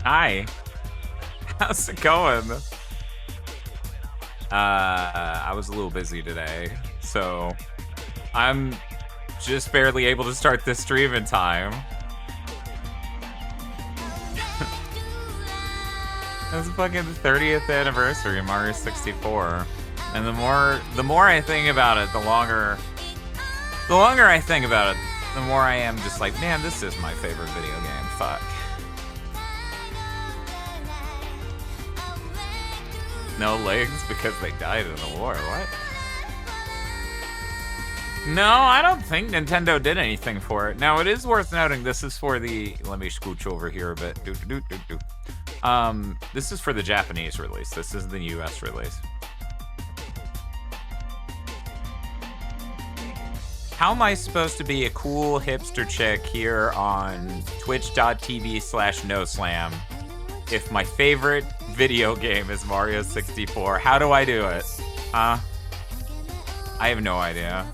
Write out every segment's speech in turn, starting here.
Hi. How's it going? I was a little busy today, so I'm just barely able to start this stream in time. It's fucking the 30th anniversary of Mario 64. And the more I think about it, the longer I think about it, the more I am just like, man, this is my favorite video game. Fuck. No legs because they died in the war. What? No, I don't think Nintendo did anything for it. Now, it is worth noting this is for the... Let me scooch over here a bit. This is for the Japanese release. This is the US release. How am I supposed to be a cool hipster chick here on twitch.tv/noslam if my favorite video game is Mario 64? How do I do it? I have no idea.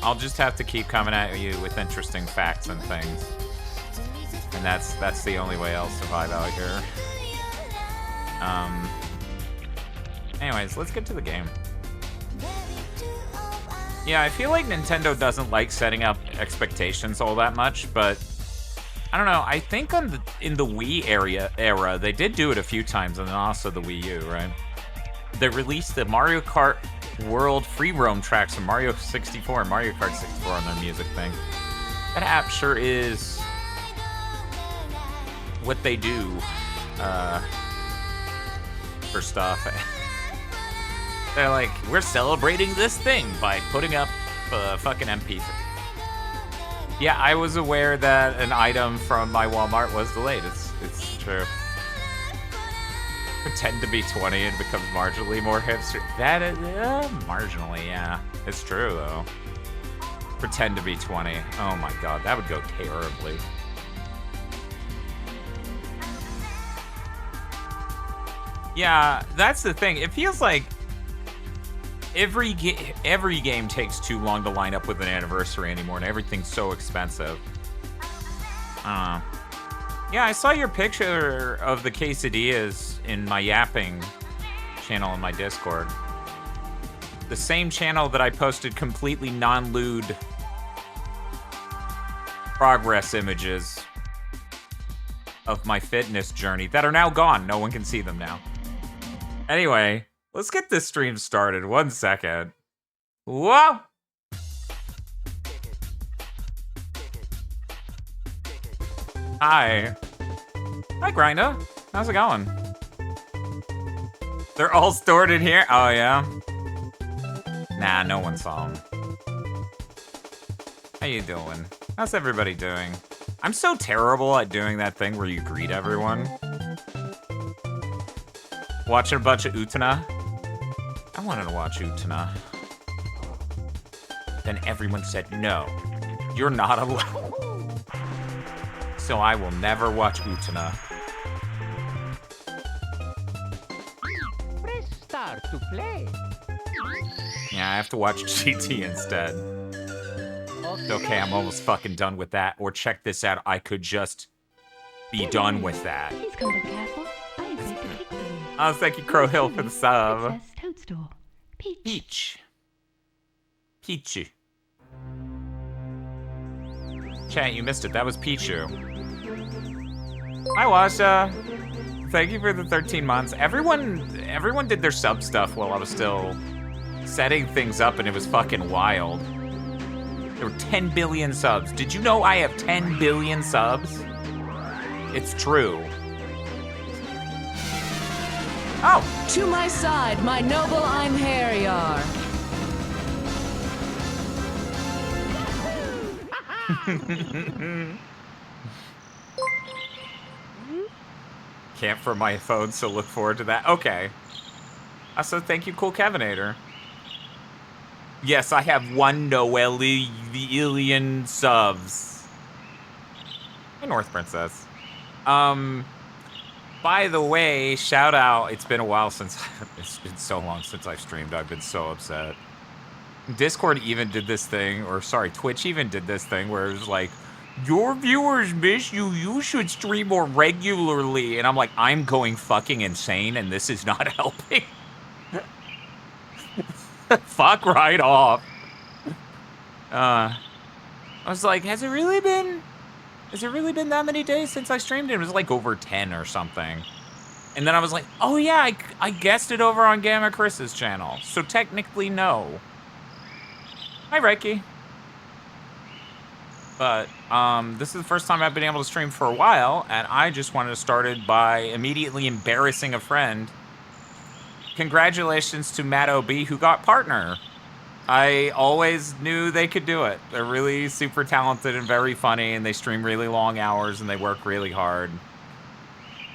I'll just have to keep coming at you with interesting facts and things. And that's the only way I'll survive out here. Anyways, let's get to the game. Yeah, I feel like Nintendo doesn't like setting up expectations all that much, but I don't know. I think in the Wii era, they did do it a few times, and then also the Wii U, right? They released the Mario Kart World free roam tracks from Mario 64 and Mario Kart 64 on their music thing. That app sure is what they do for stuff. They're like, we're celebrating this thing by putting up fucking MP3. Yeah, I was aware that an item from my Walmart was delayed. It's true. Pretend to be 20 and becomes marginally more hipster. That is, marginally, yeah. It's true, though. Pretend to be 20. Oh my god, that would go terribly. Yeah, that's the thing. It feels like every game takes too long to line up with an anniversary anymore, and everything's so expensive. Yeah, I saw your picture of the quesadillas in my yapping channel in my Discord. The same channel that I posted completely non-lewd progress images of my fitness journey that are now gone. No one can see them now. Anyway, let's get this stream started. 1 second. Whoa! Hi. Hi, Grinda. How's it going? They're all stored in here? Oh, yeah? Nah, no one saw them. How you doing? How's everybody doing? I'm so terrible at doing that thing where you greet everyone. Watching a bunch of Utena. I wanted to watch Utena. Then everyone said, no, you're not allowed. So I will never watch Utena. Press start to play. Yeah, I have to watch GT instead. Okay, I'm almost fucking done with that. Or check this out, I could just be done with that. Please come to careful. I agree to pick for you. Oh, thank you, Crow Hill, for the sub. Princess Toadstool. Peach. Pichu. Chat, you missed it. That was Pichu. Hi, Washa. Thank you for the 13 months. Everyone did their sub stuff while I was still setting things up, and it was fucking wild. There were 10 billion subs. Did you know I have 10 billion subs? It's true. Oh! To my side, my noble Einherjar. Can't from my phone, so look forward to that. Okay. Also, thank you, Cool Kevinator. Yes, I have 1 Noelian subs. Hey, North Princess. By the way, shout out. It's been a while since... It's been so long since I've streamed. I've been so upset. Discord even did this thing, or sorry, Twitch even did this thing where it was like, Your viewers miss you. You should stream more regularly. And I'm like, I'm going fucking insane, and this is not helping. Fuck right off. I was like, has it really been that many days since I streamed it? It was like over 10 or something. And then I was like, oh yeah, I guessed it over on Gamma Chris's channel. So technically, no. Hi, Reiki. But this is the first time I've been able to stream for a while, and I just wanted to start it by immediately embarrassing a friend. Congratulations to Matt OB, who got partner. I always knew they could do it. They're really super talented and very funny, and they stream really long hours, and they work really hard.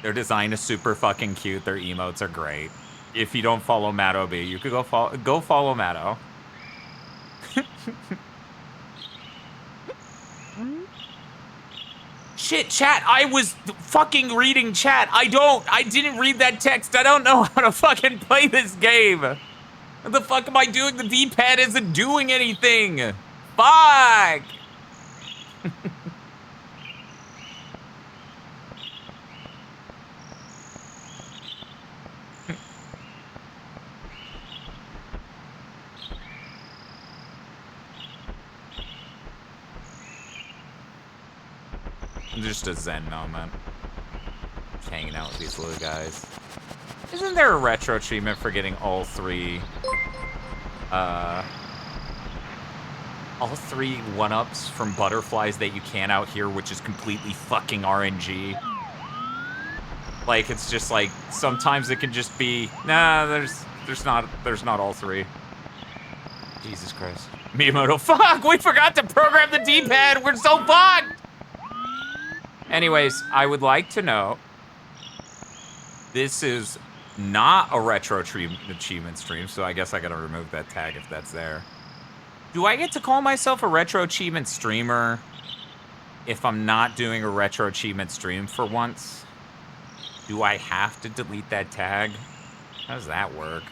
Their design is super fucking cute. Their emotes are great. If you don't follow Matt OB, you could go follow Matto. Shit, chat, I was fucking reading chat. I didn't read that text. I don't know how to fucking play this game. What the fuck am I doing? The D-pad isn't doing anything. Fuck. Just a zen moment. Just hanging out with these little guys. Isn't there a retro achievement for getting all three one-ups from butterflies that you can out here, which is completely fucking RNG? Like, it's just like, sometimes it can just be, nah, there's not all three. Jesus Christ. Miyamoto, fuck, we forgot to program the D-pad, we're so fucked! Anyways, I would like to know, this is not a retro achievement stream, so I guess I gotta remove that tag if that's there. Do I get to call myself a retro achievement streamer if I'm not doing a retro achievement stream for once? Do I have to delete that tag? How does that work?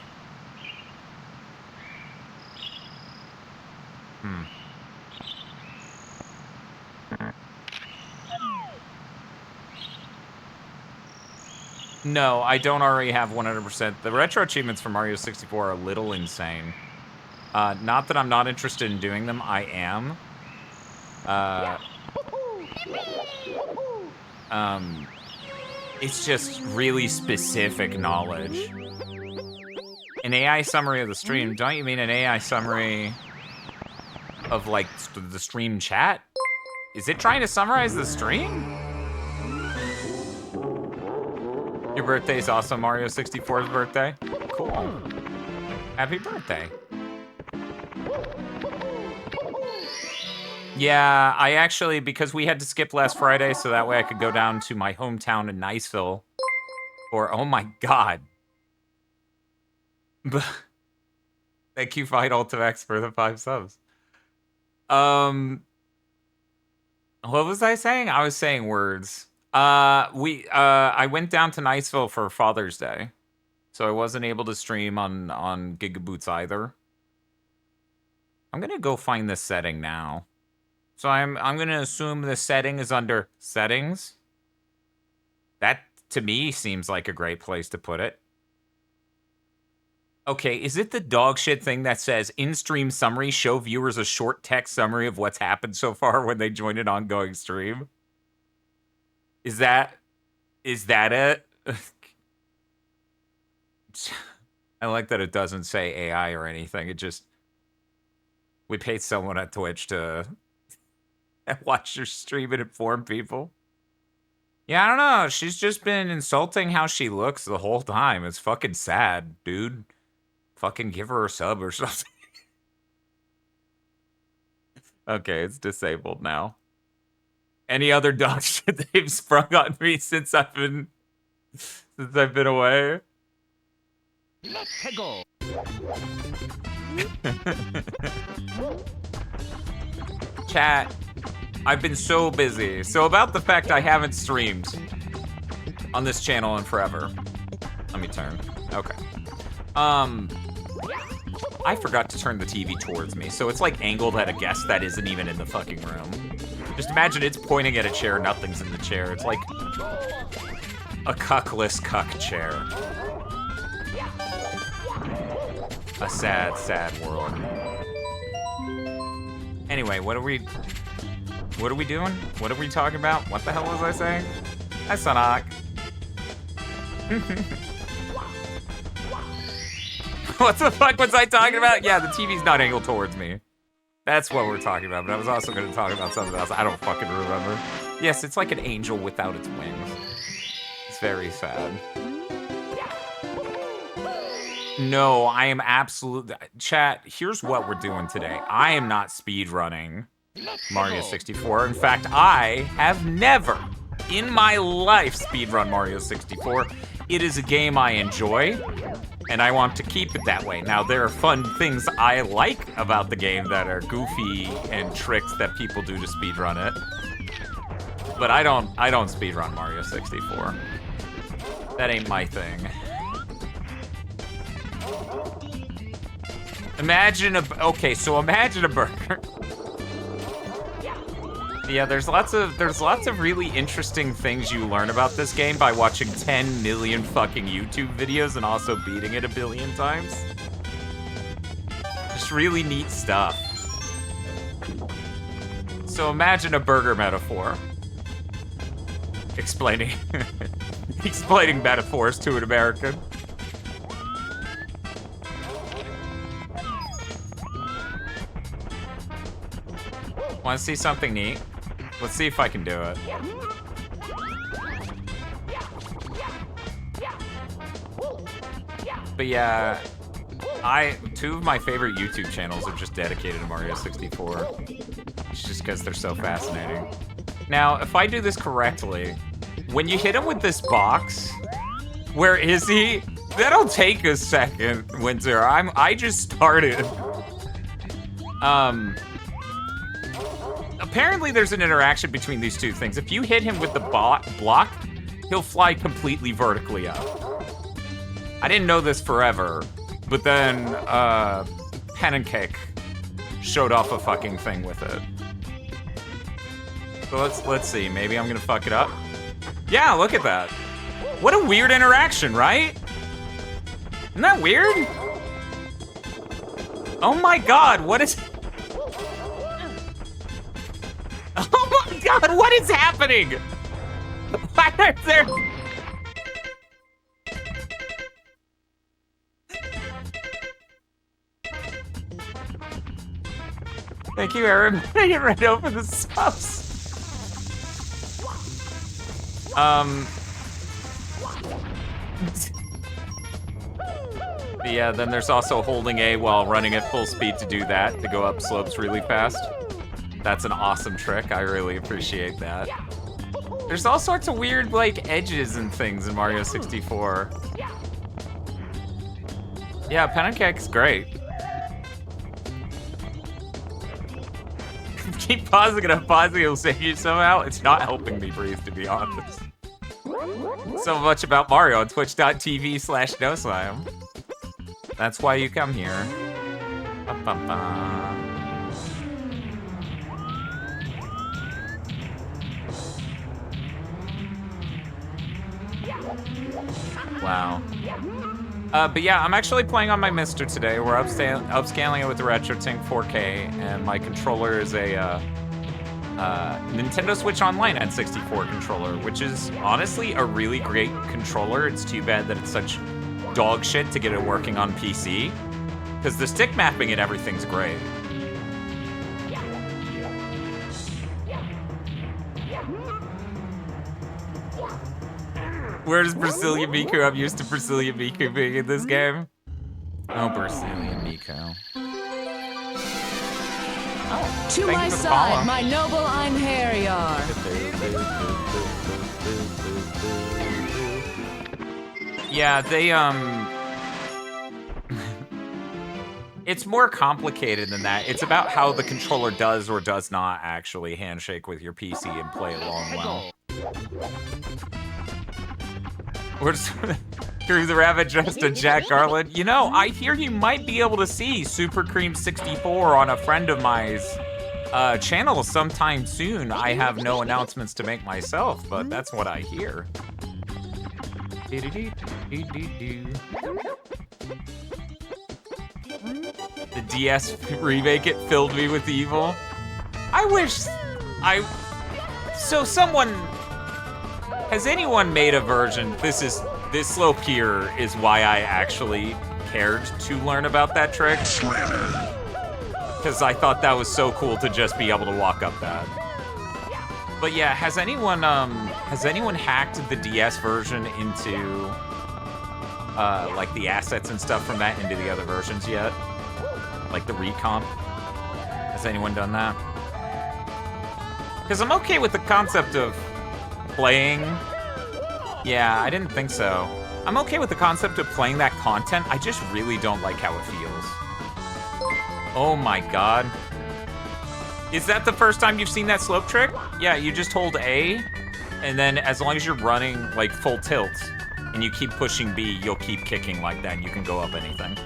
No, I don't already have 100%. The retro achievements for Mario 64 are a little insane. Not that I'm not interested in doing them, I am. It's just really specific knowledge. An AI summary of the stream, don't you mean an AI summary of, like, the stream chat? Is it trying to summarize the stream? Your birthday's also Mario 64's birthday? Cool. Happy birthday. Yeah, I actually, because we had to skip last Friday, so that way I could go down to my hometown in Niceville. Or, oh my god. Thank you, Fight Ultimax, for the 5 subs. What was I saying? I was saying words. I went down to Niceville for Father's Day, so I wasn't able to stream on Gigaboots either. I'm gonna go find this setting now. So I'm gonna assume the setting is under settings. That to me seems like a great place to put it. Okay, is it the dog shit thing that says in-stream summary, show viewers a short text summary of what's happened so far when they join an ongoing stream? Is that it? I like that it doesn't say AI or anything. It just, we paid someone at Twitch to watch your stream and inform people. Yeah, I don't know. She's just been insulting how she looks the whole time. It's fucking sad, dude. Fucking give her a sub or something. Okay, it's disabled now. Any other dog shit they've sprung on me since I've been away? Let's go. Chat, I've been so busy. So about the fact I haven't streamed on this channel in forever. Let me turn. Okay. I forgot to turn the TV towards me, so it's like angled at a guest that isn't even in the fucking room. Just imagine it's pointing at a chair, nothing's in the chair. It's like a cuckless cuck chair. A sad, sad world. Anyway, what are we doing? What are we talking about? What the hell was I saying? Hi, Sonic. What the fuck was I talking about? Yeah, the TV's not angled towards me. That's what we're talking about, but I was also going to talk about something else. I don't fucking remember. Yes, it's like an angel without its wings. It's very sad. No, I am absolutely... Chat, here's what we're doing today. I am not speedrunning Mario 64. In fact, I have never in my life speedrun Mario 64. It is a game I enjoy, and I want to keep it that way. Now, there are fun things I like about the game that are goofy and tricks that people do to speedrun it. But I don't speedrun Mario 64. That ain't my thing. Imagine imagine a burger. Yeah, there's lots of really interesting things you learn about this game by watching 10 million fucking YouTube videos and also beating it a billion times. Just really neat stuff. So imagine a burger metaphor. Explaining metaphors to an American. Want to see something neat? Let's see if I can do it. But yeah, two of my favorite YouTube channels are just dedicated to Mario 64. It's just because they're so fascinating. Now, if I do this correctly, when you hit him with this box, where is he? That'll take a second, Winter. I just started. Apparently there's an interaction between these two things. If you hit him with the block, he'll fly completely vertically up. I didn't know this forever, but then Pen and Cake showed off a fucking thing with it. So let's see. Maybe I'm gonna fuck it up. Yeah, look at that. What a weird interaction, right? Isn't that weird? Oh my god, what is... Oh my god, what is happening? Why are there... Thank you, Aaron. Get right over the subs. Yeah, then there's also holding A while running at full speed to do that, to go up slopes really fast. That's an awesome trick. I really appreciate that. There's all sorts of weird, like, edges and things in Mario 64. Yeah, Pen and Cake's great. Keep pausing it, I'm pausing, it'll save you somehow. It's not helping me breathe, to be honest. So much about Mario on twitch.tv/NoSlam. That's why you come here. Ba-ba-ba. Wow. But yeah, I'm actually playing on my Mister today. We're upscaling it with the RetroTink 4K, and my controller is a Nintendo Switch Online N64 controller, which is honestly a really great controller. It's too bad that it's such dog shit to get it working on PC, because the stick mapping and everything's great. Where's Brazilian Miku? I'm used to Brazilian Miku being in this game. Oh, Brazilian Miku. Oh, to my side, my noble Einherjar. Yeah, they, it's more complicated than that. It's about how the controller does or does not actually handshake with your PC and play along well. Where's the Rabbit dressed as Jack Garland? You know, I hear you might be able to see Super Cream 64 on a friend of mine's channel sometime soon. I have no announcements to make myself, but that's what I hear. The DS remake, it filled me with evil. I wish so someone, has anyone made a version? This slope here is why I actually cared to learn about that trick. Because I thought that was so cool to just be able to walk up that. But yeah, has anyone hacked the DS version into like the assets and stuff from that into the other versions yet? Like the recomp? Has anyone done that? Because I'm okay with the concept of playing. Yeah, I didn't think so. I'm okay with the concept of playing that content. I just really don't like how it feels. Oh my god. Is that the first time you've seen that slope trick? Yeah, you just hold A, and then as long as you're running like full tilt, and you keep pushing B, you'll keep kicking like that, and you can go up anything.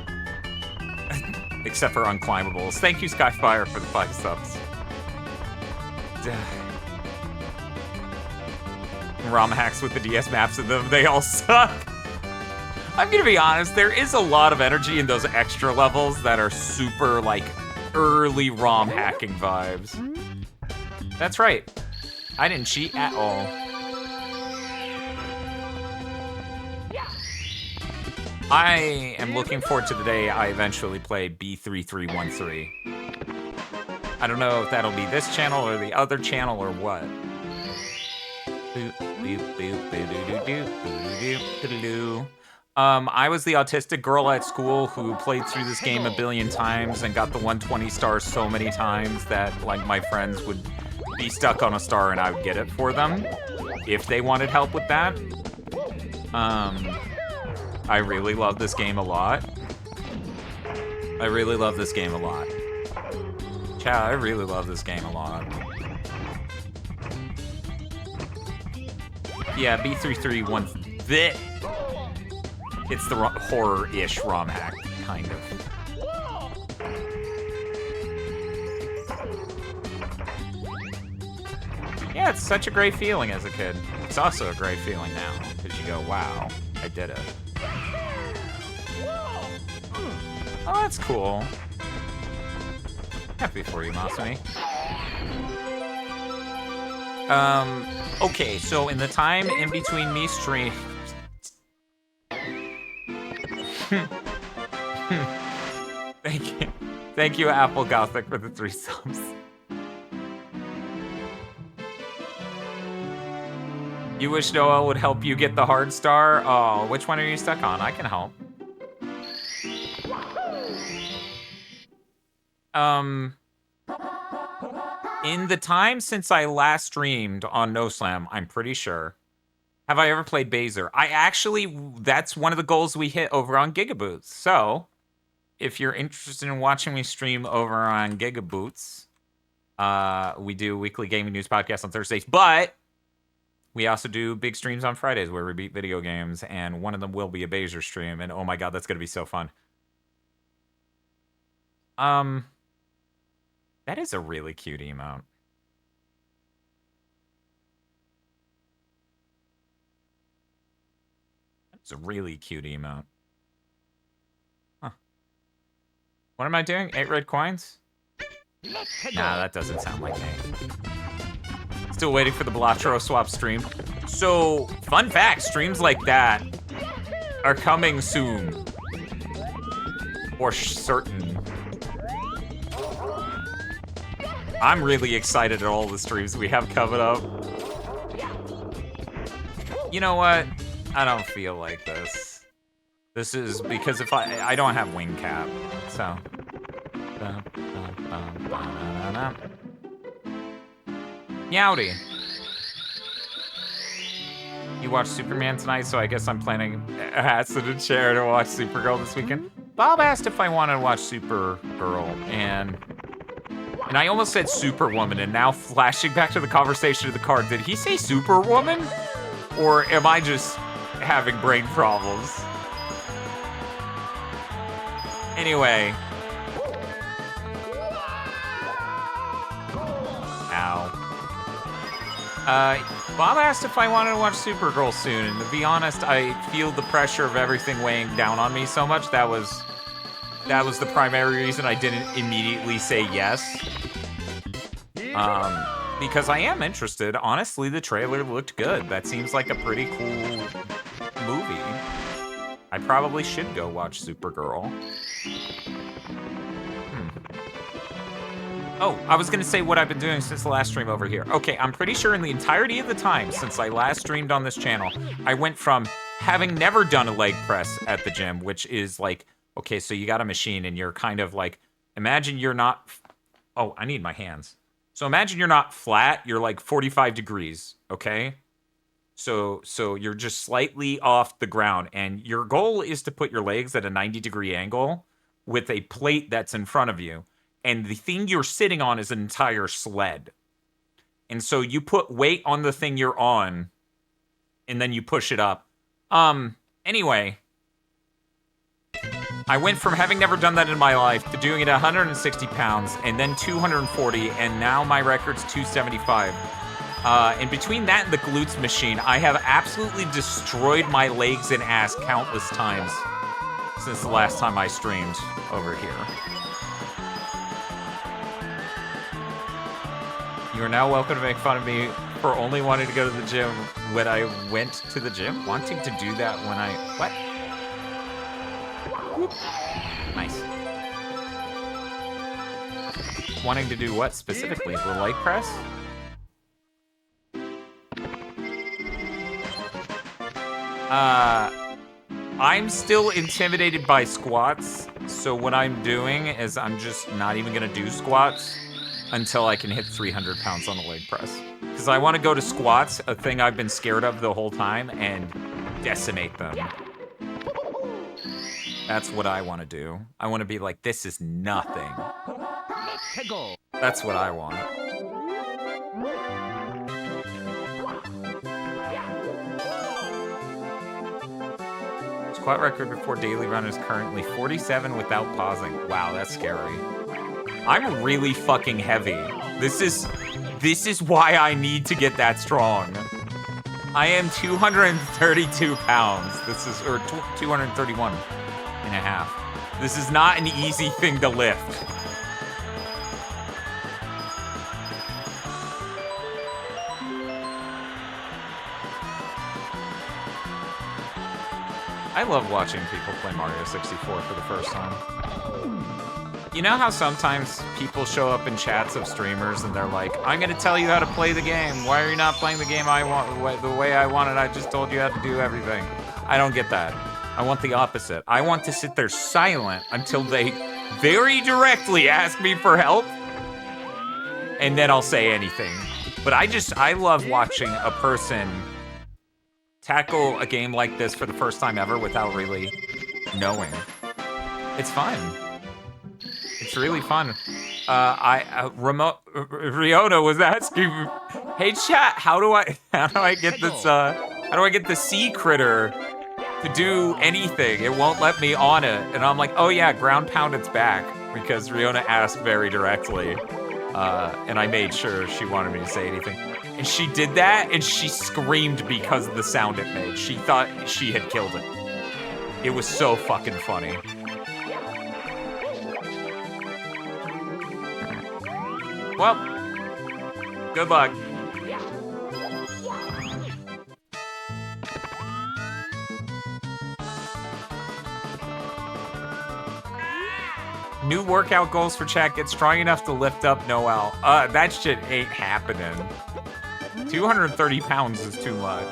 Except for unclimbables. Thank you, Skyfire, for the 5 subs. ROM hacks with the DS maps in them, they all suck. I'm gonna be honest, there is a lot of energy in those extra levels that are super, like, early ROM hacking vibes. That's right. I didn't cheat at all. I am looking forward to the day I eventually play B3313. I don't know if that'll be this channel or the other channel or what. I was the autistic girl at school who played through this game a billion times and got the 120 stars so many times that, like, my friends would be stuck on a star and I would get it for them if they wanted help with that. I really love this game a lot. I really love this game a lot. Chat, I really love this game a lot. Yeah, B331. It's the horror-ish ROM hack, kind of. Yeah, it's such a great feeling as a kid. It's also a great feeling now, because you go, wow, I did it. Oh, that's cool. Happy for you, Masumi. Okay, so in the time in between me stream... Thank you, Apple Gothic, for the 3 subs. You wish Noel would help you get the hard star? Oh, which one are you stuck on? I can help. In the time since I last streamed on No Slam, I'm pretty sure. Have I ever played Baser? That's one of the goals we hit over on Gigaboots. So, if you're interested in watching me stream over on Gigaboots, we do weekly gaming news podcasts on Thursdays, but we also do big streams on Fridays where we beat video games, and one of them will be a Baser stream, and oh my god, that's going to be so fun. That is a really cute emote. That's a really cute emote. Huh. What am I doing? 8 red coins? Nah, that doesn't sound like me. Still waiting for the Blatro swap stream. So, fun fact, streams like that are coming soon. For certain. I'm really excited at all the streams we have coming up. You know what? I don't feel like this. This is because if I don't have wing cap, so. Meowdy. You watched Superman tonight, so I guess I'm planning a acid and chair to watch Supergirl this weekend. Bob asked if I wanted to watch Supergirl, and I almost said Superwoman, and now flashing back to the conversation of the card, did he say Superwoman? Or am I just having brain problems? Anyway. Bob asked if I wanted to watch Supergirl soon, and to be honest, I feel the pressure of everything weighing down on me so much. That was the primary reason I didn't immediately say yes. Because I am interested. Honestly, the trailer looked good. That seems like a pretty cool movie. I probably should go watch Supergirl. Oh, I was gonna say what I've been doing since the last stream over here. Okay, I'm pretty sure in the entirety of the time since I last streamed on this channel, I went from having never done a leg press at the gym, which is like, okay, so you got a machine and you're kind of like, imagine you're not, oh, I need my hands. So imagine you're not flat, you're like 45 degrees, okay? So you're just slightly off the ground, and your goal is to put your legs at a 90-degree angle with a plate that's in front of you. And the thing you're sitting on is an entire sled. And so you put weight on the thing you're on, and then you push it up. Anyway, I went from having never done that in my life to doing it at 160 pounds, and then 240, and now my record's 275. And between that and the glutes machine, I have absolutely destroyed my legs and ass countless times since the last time I streamed over here. You are now welcome to make fun of me for only wanting to go to the gym when I went to the gym. Wanting to do that when I... What? Whoop. Nice. Wanting to do what specifically? The leg press? I'm still intimidated by squats, so what I'm doing is I'm just not even gonna do squats until I can hit 300 pounds on the leg press. Because I want to go to squats, a thing I've been scared of the whole time, and decimate them. That's what I want to do. I want to be like, this is nothing. That's what I want. Squat record before daily run is currently 47 without pausing. Wow, that's scary. I'm really fucking heavy. This is why I need to get that strong. I am 232 pounds. This is, or 231 and a half. This is not an easy thing to lift. I love watching people play Mario 64 for the first time. You know how sometimes people show up in chats of streamers and they're like, I'm gonna tell you how to play the game. Why are you not playing the game I want, the way I want it? I just told you how to do everything. I don't get that. I want the opposite. I want to sit there silent until they very directly ask me for help, and then I'll say anything. But I love watching a person tackle a game like this for the first time ever without really knowing. It's fun. It's really fun. Riona was asking, hey chat, how do I get this, how do I get the sea critter to do anything? It won't let me on it. And I'm like, oh yeah, ground pound its back, because Riona asked very directly. And I made sure she wanted me to say anything. And she did that, and she screamed because of the sound it made. She thought she had killed it. It was so fucking funny. Well, good luck. New workout goals for chat. Get strong enough to lift up Noel. That shit ain't happening. 230 pounds is too much.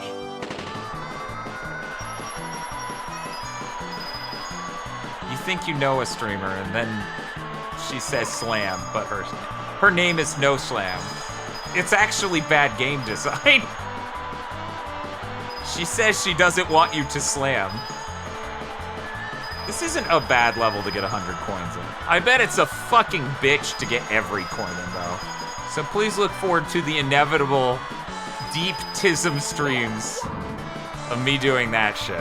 You think you know a streamer, and then she says slam, but her name is No Slam. It's actually bad game design. She says she doesn't want you to slam. This isn't a bad level to get 100 coins in. I bet it's a fucking bitch to get every coin in, though. So please look forward to the inevitable deep tism streams of me doing that shit.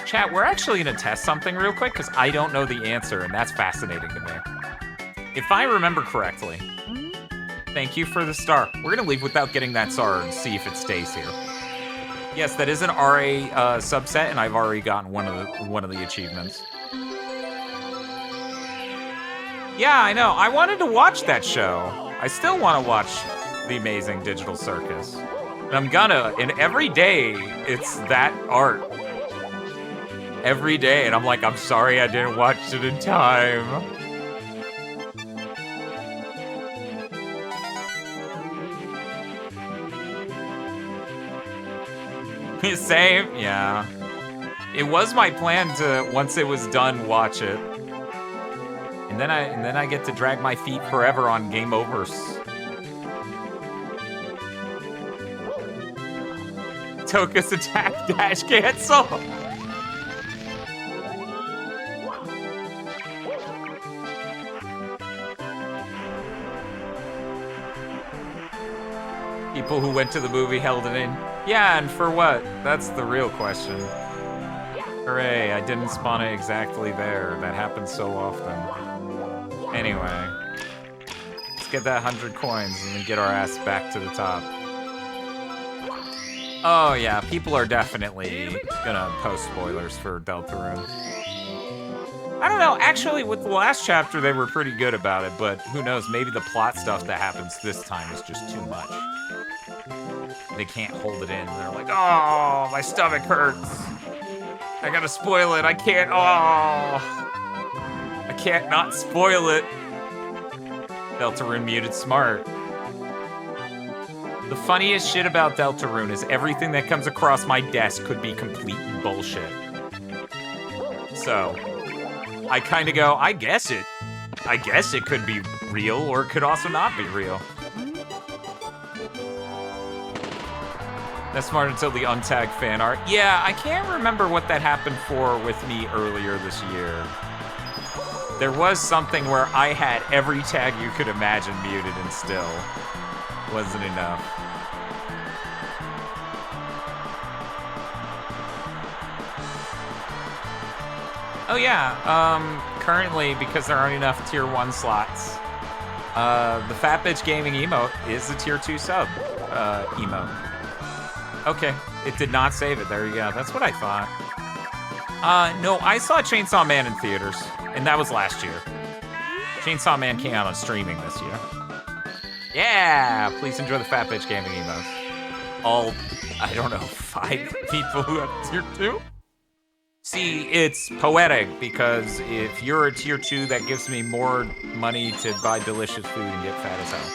Chat, we're actually gonna test something real quick, because I don't know the answer, and that's fascinating to me. If I remember correctly, Thank you for the star. We're gonna leave without getting that star and see if it stays here. Yes, that is an RA subset, and I've already gotten one of the achievements. Yeah, I know. I wanted to watch that show. I still want to watch The Amazing Digital Circus. And I'm gonna, and every day it's that art. Every day, and I'm like, I'm sorry I didn't watch it in time. Same, yeah. It was my plan to, once it was done, watch it. And then I get to drag my feet forever on game overs. Toka's attack dash cancel. People who went to the movie held it in. Yeah, and for what? That's the real question. Hooray, I didn't spawn it exactly there. That happens so often. Anyway, let's get that 100 coins and then get our ass back to the top. Oh yeah, people are definitely gonna post spoilers for Deltarune. I don't know, actually with the last chapter they were pretty good about it, but who knows, maybe the plot stuff that happens this time is just too much. They can't hold it in. They're like, oh, my stomach hurts. I gotta spoil it. I can't, oh. I can't not spoil it. Deltarune muted smart. The funniest shit about Deltarune is everything that comes across my desk could be complete bullshit. So, I kind of go, I guess it could be real, or it could also not be real. That's smart until the untagged fan art. Yeah, I can't remember what that happened for with me earlier this year. There was something where I had every tag you could imagine muted and still wasn't enough. Oh yeah, currently, because there aren't enough tier 1 slots, the Fat Bitch Gaming emote is a tier 2 sub emote. Okay, it did not save it. There you go. That's what I thought. No, I saw Chainsaw Man in theaters, and that was last year. Chainsaw Man came out on streaming this year. Yeah, please enjoy the Fat Bitch Gaming emotes. All, I don't know, 5 people who have tier 2? See, it's poetic, because if you're a tier 2, that gives me more money to buy delicious food and get fat as hell.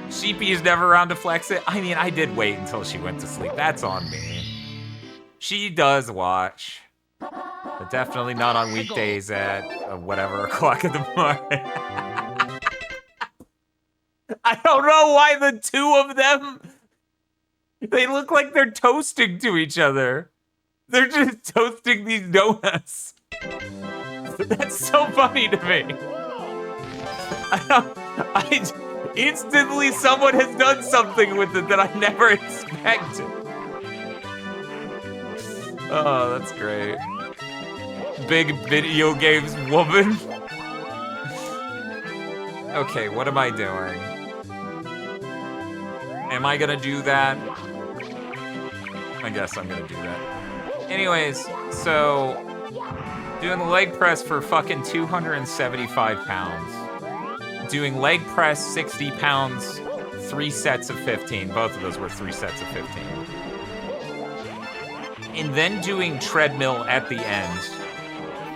Sheepy is never around to flex it. I mean, I did wait until she went to sleep. That's on me. She does watch. But definitely not on weekdays at whatever o'clock in the morning. I don't know why the two of them, they look like they're toasting to each other. They're just toasting these donuts. That's so funny to me. Instantly someone has done something with it that I never expected. Oh, that's great. Big video games woman. Okay, what am I doing? Am I gonna do that? I guess I'm gonna do that. Anyways, so doing the leg press for fucking 275 pounds. Doing leg press 60 pounds, 3 sets of 15. Both of those were 3 sets of 15. And then doing treadmill at the end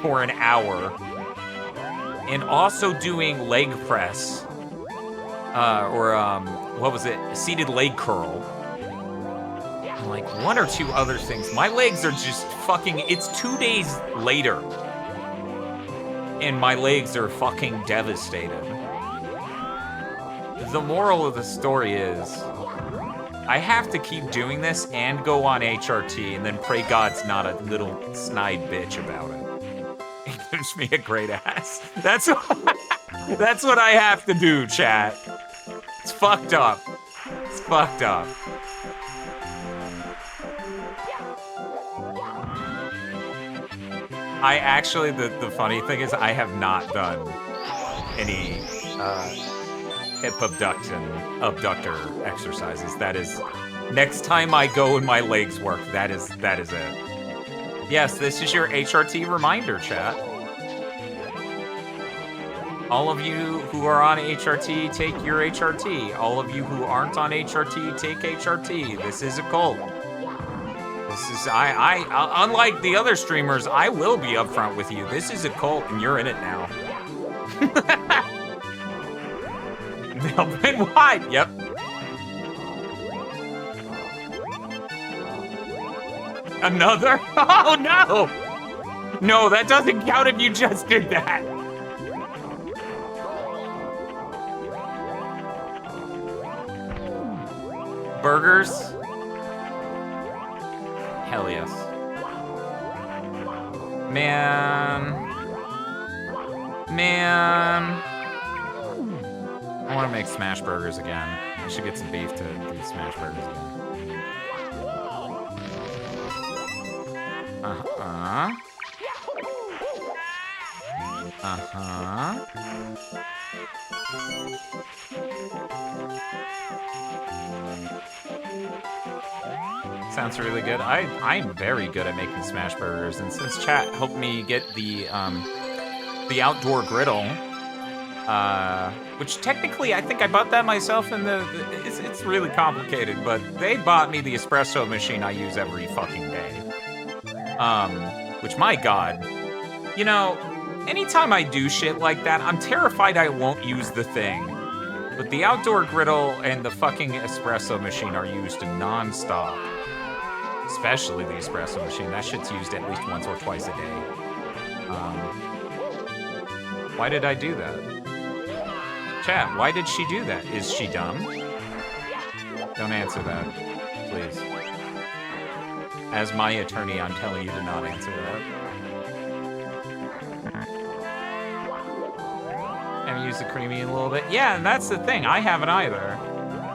for an hour. And also doing leg press, what was it? Seated leg curl. And like 1 or 2 other things. My legs are just fucking, it's 2 days later. And my legs are fucking devastated. The moral of the story is, I have to keep doing this and go on HRT and then pray God's not a little snide bitch about it. It gives me a great ass. That's what I have to do, chat. It's fucked up. It's fucked up. I actually, the funny thing is I have not done any hip abductor exercises. That is, next time I go and my legs work, that is it. Yes, this is your HRT reminder, chat. All of you who are on HRT, take your HRT. All of you who aren't on HRT, take HRT. This is a cult. This is, I unlike the other streamers, I will be upfront with you. This is a cult and you're in it now. Open wide, yep. Another? Oh no! No, that doesn't count if you just did that. Burgers? Hell yes. Man. I want to make smash burgers again. I should get some beef to do smash burgers again. Sounds really good. I'm very good at making smash burgers, and since chat helped me get the outdoor griddle, which technically I think I bought that myself, and it's really complicated, but they bought me the espresso machine I use every fucking day. Which, my God, you know, anytime I do shit like that, I'm terrified I won't use the thing. But the outdoor griddle and the fucking espresso machine are used non-stop. Especially the espresso machine. That shit's used at least once or twice a day. Why did I do that? Chat, why did she do that? Is she dumb? Don't answer that, please. As my attorney, I'm telling you to not answer that. Haven't used the creamy in a little bit. Yeah, and that's the thing. I haven't either.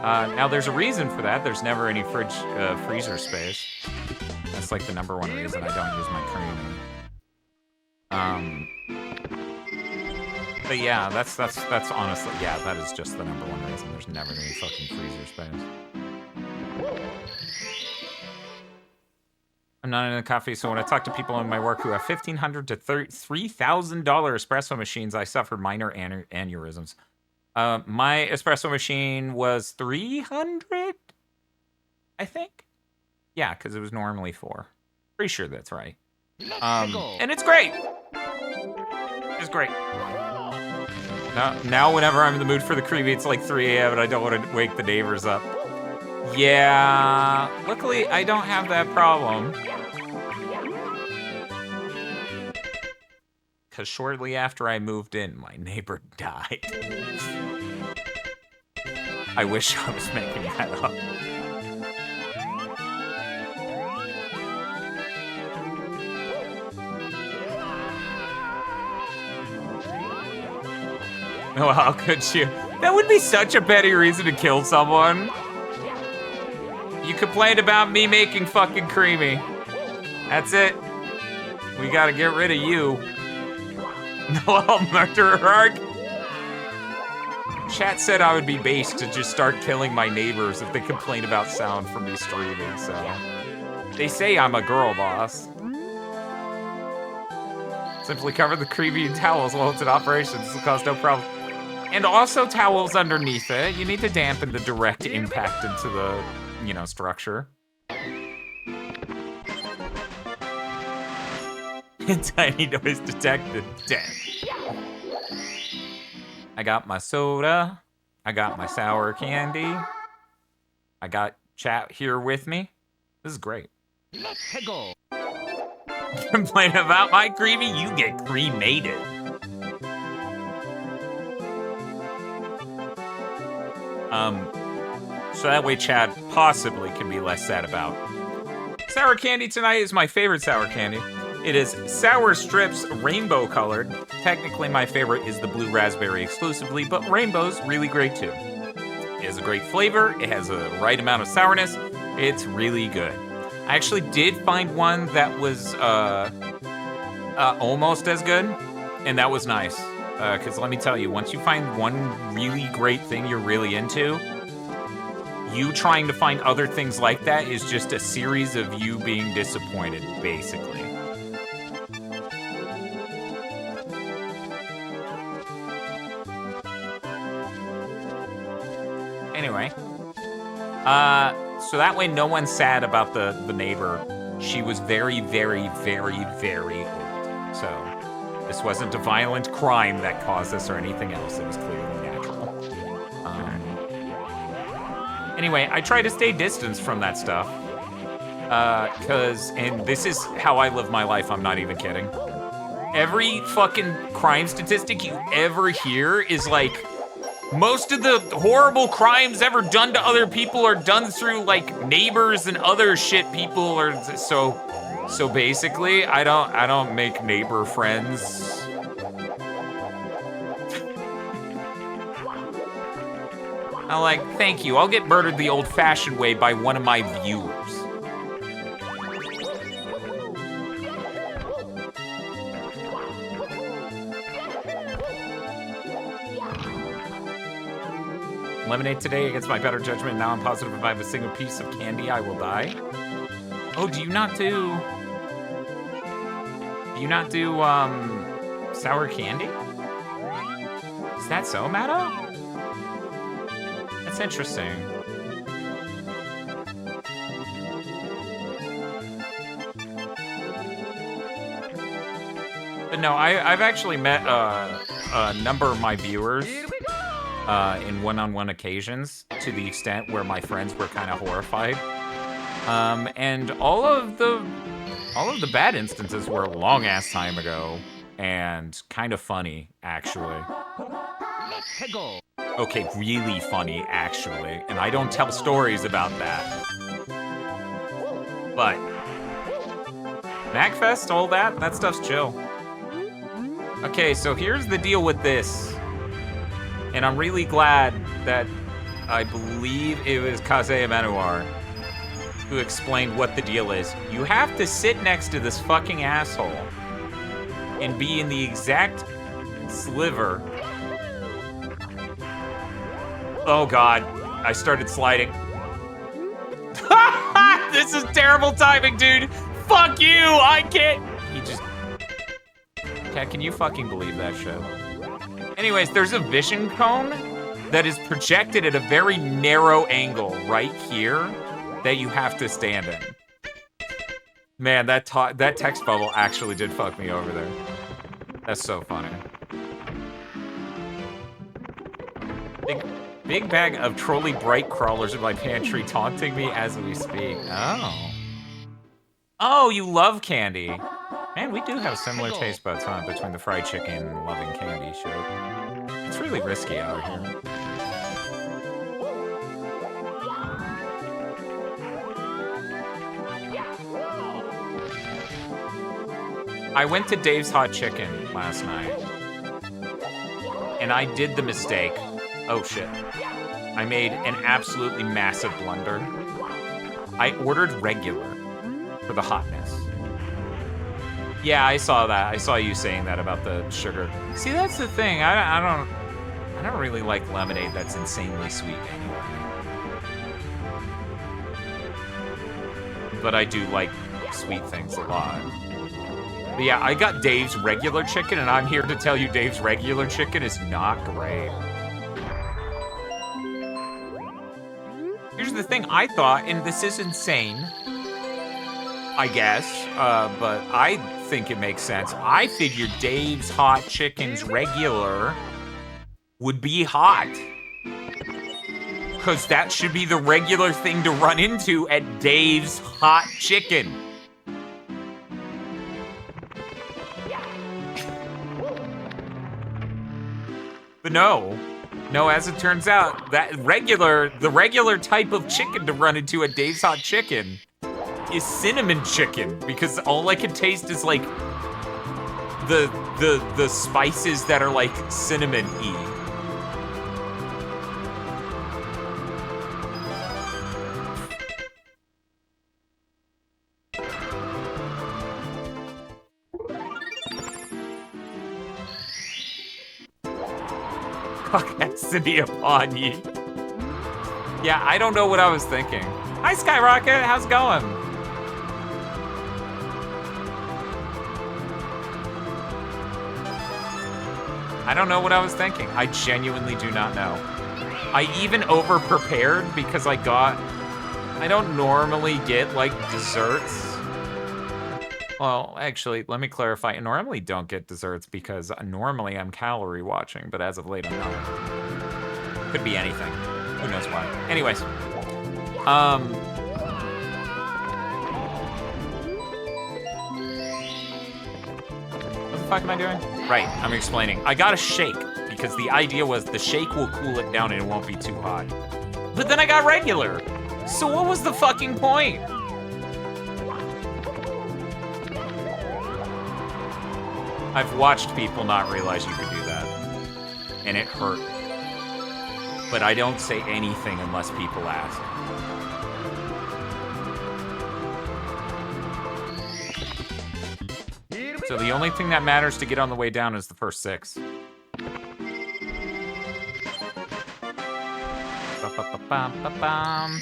Now, there's a reason for that. There's never any freezer space. That's like the #1 reason I don't use my creamy. But yeah, that's honestly, yeah, that is just the #1 reason. There's never any fucking freezer space. I'm not in the coffee, so when I talk to people in my work who have $1,500 to $3,000 espresso machines, I suffer minor aneurysms. My espresso machine was 300, I think. Yeah, because it was normally 4. Pretty sure that's right. And it's great. It's great. Now whenever I'm in the mood for the creamy, it's like 3 a.m. and I don't want to wake the neighbors up. Yeah, luckily I don't have that problem. Because shortly after I moved in, my neighbor died. I wish I was making that up. Oh, how could you? That would be such a petty reason to kill someone. You complained about me making fucking creamy. That's it. We gotta get rid of you. Noel murderer. Chat said I would be base to just start killing my neighbors if they complain about sound from me streaming, so. They say I'm a girl boss. Simply cover the creamy in towels while it's in operation. This will cause no problem. And also towels underneath it. You need to dampen the direct impact into the, you know, structure. Tiny noise detected. Dead. I got my soda. I got my sour candy. I got chat here with me. This is great. Let's go. Complain about my creamy, you get cremated. So that way Chad possibly can be less sad about. Sour candy tonight is my favorite sour candy. It is Sour Strips rainbow colored. Technically my favorite is the blue raspberry exclusively, but rainbow's really great too. It has a great flavor, it has a right amount of sourness, it's really good. I actually did find one that was almost as good, and that was nice. Because let me tell you, once you find one really great thing you're really into, you trying to find other things like that is just a series of you being disappointed, basically. Anyway. So that way no one's sad about the neighbor. She was very, very, very, very old. So this wasn't a violent crime that caused this or anything else. It was clearly natural. Anyway, I try to stay distanced from that stuff. And this is how I live my life, I'm not even kidding. Every fucking crime statistic you ever hear is like, most of the horrible crimes ever done to other people are done through like neighbors and other shit people are so basically I don't make neighbor friends. I'm like, thank you. I'll get murdered the old-fashioned way by one of my viewers. Lemonade today against my better judgment. Now I'm positive if I have a single piece of candy, I will die. Oh, do you not do sour candy? Is that so, Matto? That's interesting. But no, I've actually met a number of my viewers in one-on-one occasions, to the extent where my friends were kind of horrified. And all of the bad instances were a long-ass time ago, and kind of funny, actually. Okay, really funny, actually. And I don't tell stories about that. But MagFest, all that stuff's chill. Okay, so here's the deal with this. And I'm really glad that I believe it was Kaze Emanuar who explained what the deal is. You have to sit next to this fucking asshole and be in the exact sliver. Oh God, I started sliding. This is terrible timing, dude. Fuck you, I can't. He just, Cat, can you fucking believe that shit? Anyways, there's a vision cone that is projected at a very narrow angle right here that you have to stand in. Man, that text bubble actually did fuck me over there. That's so funny. Big bag of trolley bright crawlers in my pantry taunting me as we speak. Oh. Oh, you love candy. Man, we do have similar taste buds, huh? Between the fried chicken and loving candy shit. It's really risky out here. I went to Dave's Hot Chicken last night. And I did the mistake. Oh shit. I made an absolutely massive blunder. I ordered regular for the hotness. Yeah, I saw that. I saw you saying that about the sugar. See, that's the thing. I don't really like lemonade that's insanely sweet anyway. But I do like sweet things a lot. But yeah, I got Dave's regular chicken, and I'm here to tell you Dave's regular chicken is not great. Here's the thing, I thought, and this is insane, I guess, but I think it makes sense. I figured Dave's Hot Chicken's regular would be hot. Because that should be the regular thing to run into at Dave's Hot Chicken. But no, as it turns out, the regular type of chicken to run into at Dave's Hot Chicken is cinnamon chicken, because all I can taste is like the spices that are like cinnamon-y. Toxicity upon ye. Yeah, I don't know what I was thinking. Hi, Skyrocket. How's it going? I don't know what I was thinking. I genuinely do not know. I even over-prepared because I don't normally get, like, desserts. Well, actually, let me clarify. I normally don't get desserts because normally I'm calorie watching, but as of late I'm not. Could be anything. Who knows why. Anyways. What the fuck am I doing? Right, I'm explaining. I got a shake because the idea was the shake will cool it down and it won't be too hot. But then I got regular. So what was the fucking point? I've watched people not realize you could do that. And it hurt. But I don't say anything unless people ask. So the only thing that matters to get on the way down is the first 6. Ba-ba-ba-bam-ba-bam.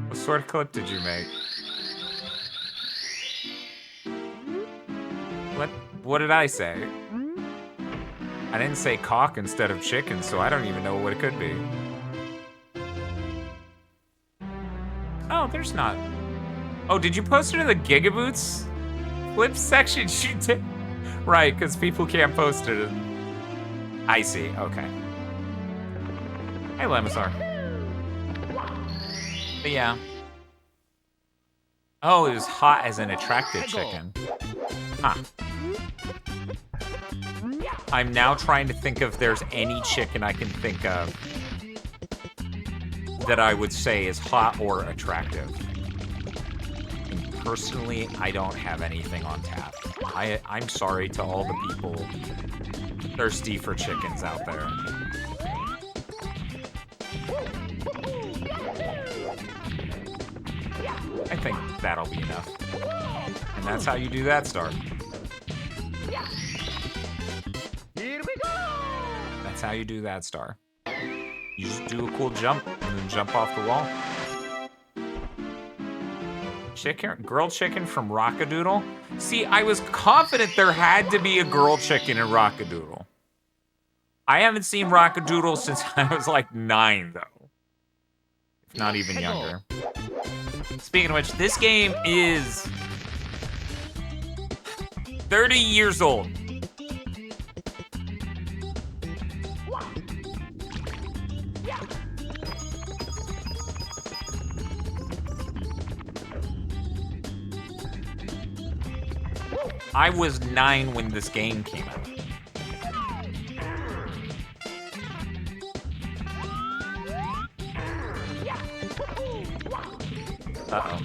What sort of clip did you make? What did I say? I didn't say cock instead of chicken, so I don't even know what it could be. Oh, there's not. Oh, did you post it in the Gigaboots clip section? You did? Right, because people can't post it. I see, okay. Hey, Lemazar. But yeah. Oh, it was hot as an attractive chicken. Huh. I'm now trying to think if there's any chicken I can think of that I would say is hot or attractive. And personally, I don't have anything on tap. I'm sorry to all the people thirsty for chickens out there. I think that'll be enough. And that's how you do that, Star. That's how you do that, Star. You just do a cool jump and then jump off the wall. Chicken, grilled chicken from Rockadoodle? See, I was confident there had to be a grilled chicken in Rockadoodle. I haven't seen Rockadoodle since I was like 9, though. If not even younger. Speaking of which, this game is 30 years old. I was 9 when this game came out. Uh-oh.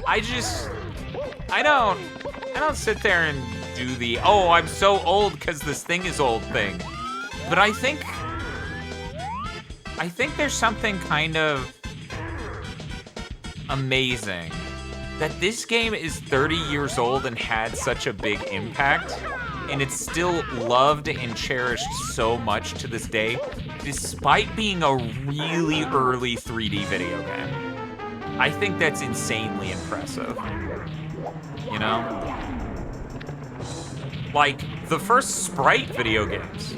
I don't sit there and do the, oh, I'm so old because this thing is old thing. But I think there's something kind of amazing that this game is 30 years old and had such a big impact, and it's still loved and cherished so much to this day, despite being a really early 3D video game. I think that's insanely impressive. You know? Like, the first Sprite video games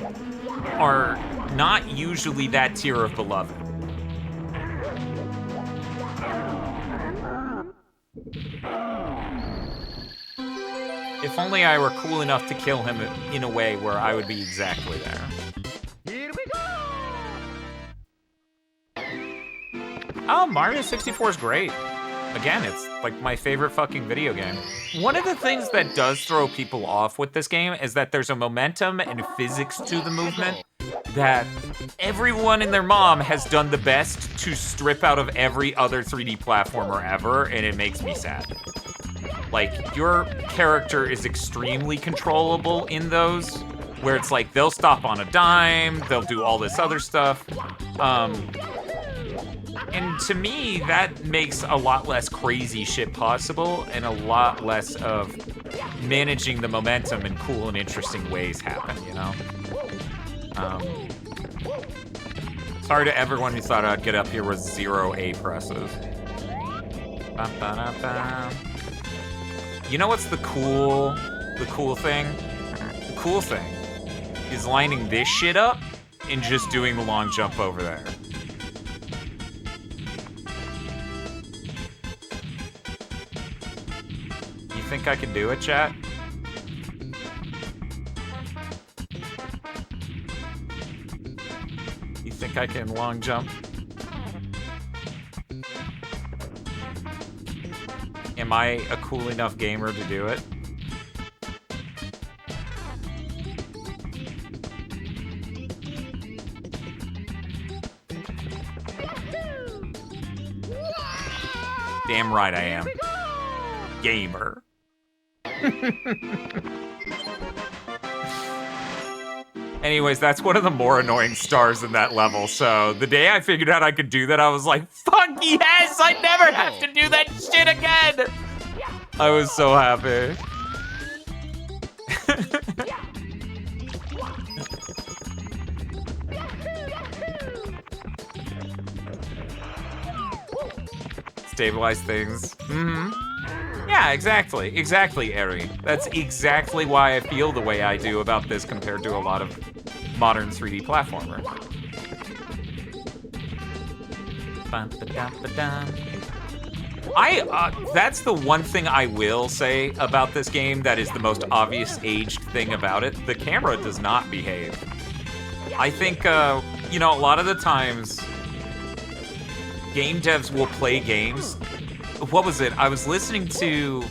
are not usually that tier of beloved. If only I were cool enough to kill him in a way where I would be exactly there. Here we go! Oh, Mario 64 is great. Again, it's like my favorite fucking video game. One of the things that does throw people off with this game is that there's a momentum and physics to the movement that everyone and their mom has done the best to strip out of every other 3D platformer ever, and it makes me sad. Like, your character is extremely controllable in those, where it's like, they'll stop on a dime, they'll do all this other stuff. And to me, that makes a lot less crazy shit possible and a lot less of managing the momentum in cool and interesting ways happen, you know? Sorry to everyone who thought I'd get up here with 0 A-presses. You know what's the cool thing? The cool thing is lining this shit up and just doing the long jump over there. You think I can do it, chat? You think I can long jump? Am I a cool enough gamer to do it? Damn right I am. Gamer. Anyways, that's one of the more annoying stars in that level. So the day I figured out I could do that, I was like, fuck yes! I never have to do that shit again! I was so happy. Stabilize things. Yeah, exactly. Exactly, Eri. That's exactly why I feel the way I do about this compared to a lot of modern 3D platformers. That's the one thing I will say about this game that is the most obvious aged thing about it. The camera does not behave. I think, you know, a lot of the times, game devs will play games. What was it? I was listening to...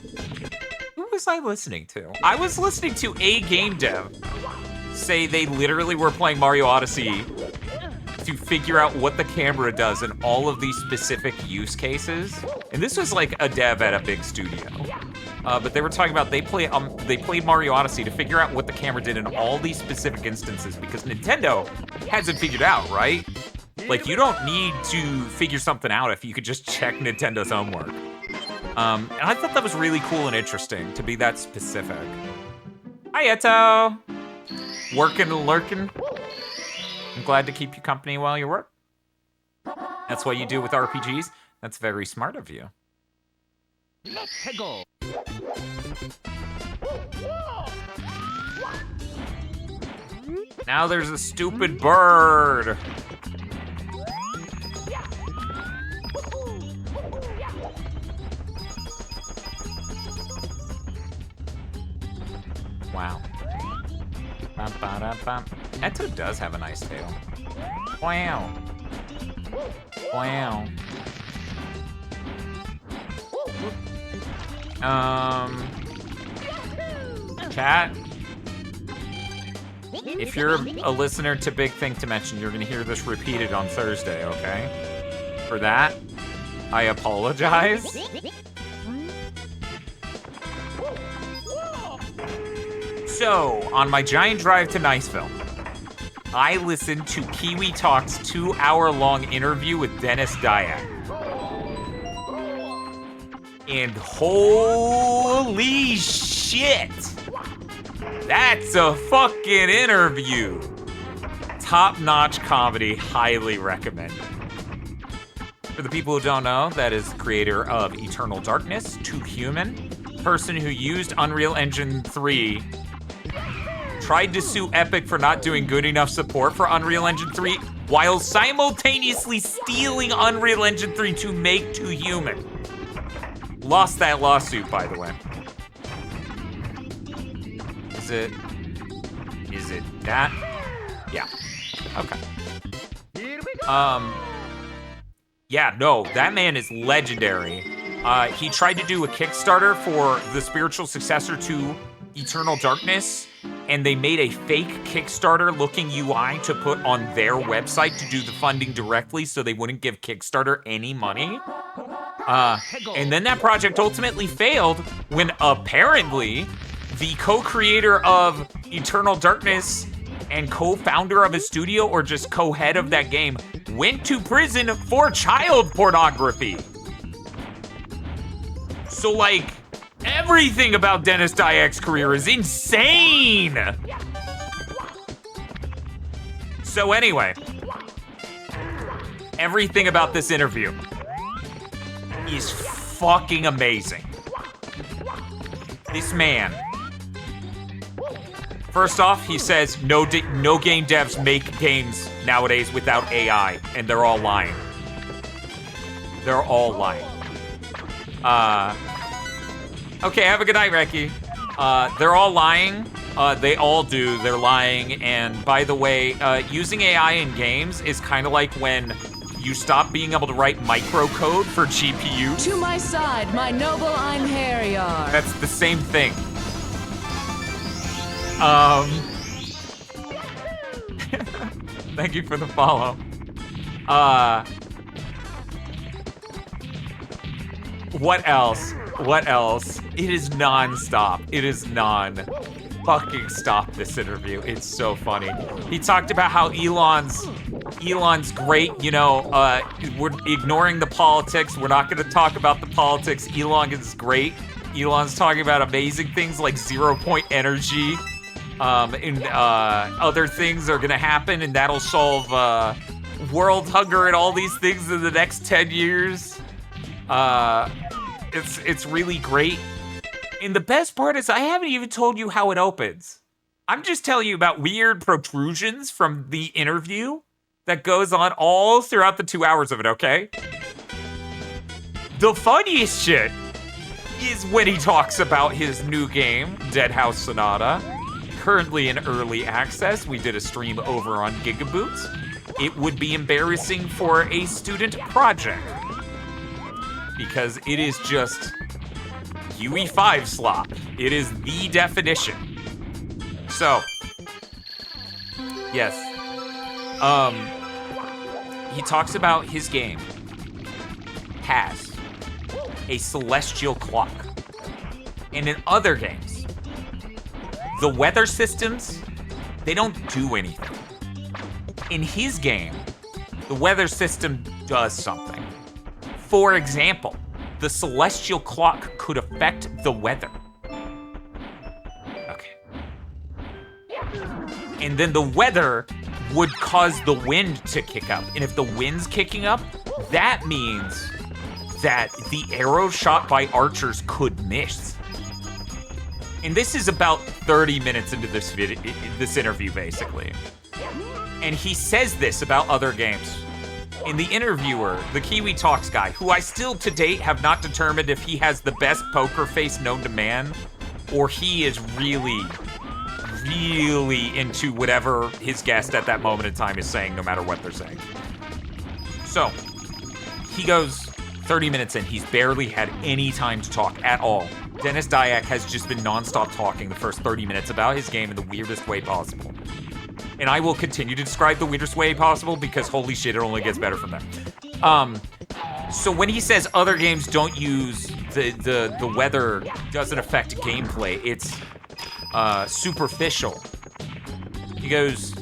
Who was I listening to? I was listening to a game dev say they literally were playing Mario Odyssey to figure out what the camera does in all of these specific use cases. And this was like a dev at a big studio. But they were talking about they played Mario Odyssey to figure out what the camera did in all these specific instances because Nintendo hasn't figured out, right? Like, you don't need to figure something out if you could just check Nintendo's homework. And I thought that was really cool and interesting to be that specific. Hi, Eto! Working and lurking. I'm glad to keep you company while you work. That's what you do with RPGs. That's very smart of you. Let's go. Now there's a stupid bird. Wow. Eto does have a nice tail. Wow. Wow. Chat. If you're a listener to Big Thing to Mention, you're gonna hear this repeated on Thursday, okay? For that, I apologize. So, on my giant drive to Niceville, I listened to Kiwi Talk's 2-hour-long interview with Dennis Dyack. And holy shit! That's a fucking interview! Top-notch comedy, highly recommended. For the people who don't know, that is the creator of Eternal Darkness, Too Human, person who used Unreal Engine 3, tried to sue Epic for not doing good enough support for Unreal Engine 3, while simultaneously stealing Unreal Engine 3 to make Too Human. Lost that lawsuit, by the way. Is it that? Yeah. Okay. Here we go. Yeah, no, that man is legendary. He tried to do a Kickstarter for the spiritual successor to Eternal Darkness, and they made a fake Kickstarter-looking UI to put on their website to do the funding directly so they wouldn't give Kickstarter any money. And then that project ultimately failed when apparently the co-creator of Eternal Darkness and co-founder of a studio or just co-head of that game, went to prison for child pornography. So, like, everything about Dennis Dyak's career is insane. So anyway, everything about this interview is fucking amazing. This man, first off, he says no game devs make games nowadays without AI, and they're all lying. They're all lying. Okay, have a good night, Reki. They're all lying. They all do. They're lying. And by the way, using AI in games is kind of like when you stop being able to write microcode for GPUs. To my side, my noble Einherjar. That's the same thing. Thank you for the follow. What else? What else? It is non-stop. It is fucking stop, this interview. It's so funny. He talked about how Elon's great, you know, we're ignoring the politics. We're not gonna talk about the politics. Elon is great. Elon's talking about amazing things like 0-point energy. And other things are gonna happen, and that'll solve world hunger and all these things in the next 10 years. It's really great. And the best part is I haven't even told you how it opens. I'm just telling you about weird protrusions from the interview that goes on all throughout the 2 hours of it, okay? The funniest shit is when he talks about his new game, Dead House Sonata, currently in early access. We did a stream over on Gigaboots. It would be embarrassing for a student project because it is just UE5 slop. It is the definition. So, yes. He talks about his game has a celestial clock. And in other games, the weather systems, they don't do anything. In his game, the weather system does something. For example, the celestial clock could affect the weather. Okay. And then the weather would cause the wind to kick up. And if the wind's kicking up, that means that the arrow shot by archers could miss. And this is about 30 minutes into this interview, basically. And he says this about other games. And the interviewer, the Kiwi Talks guy, who I still to date have not determined if he has the best poker face known to man, or he is really, really into whatever his guest at that moment in time is saying, no matter what they're saying. So, he goes 30 minutes in, he's barely had any time to talk at all. Dennis Dyack has just been nonstop talking the first 30 minutes about his game in the weirdest way possible. And I will continue to describe the weirdest way possible because holy shit, it only gets better from there. So when he says other games don't use the weather doesn't affect gameplay, it's superficial. He goes,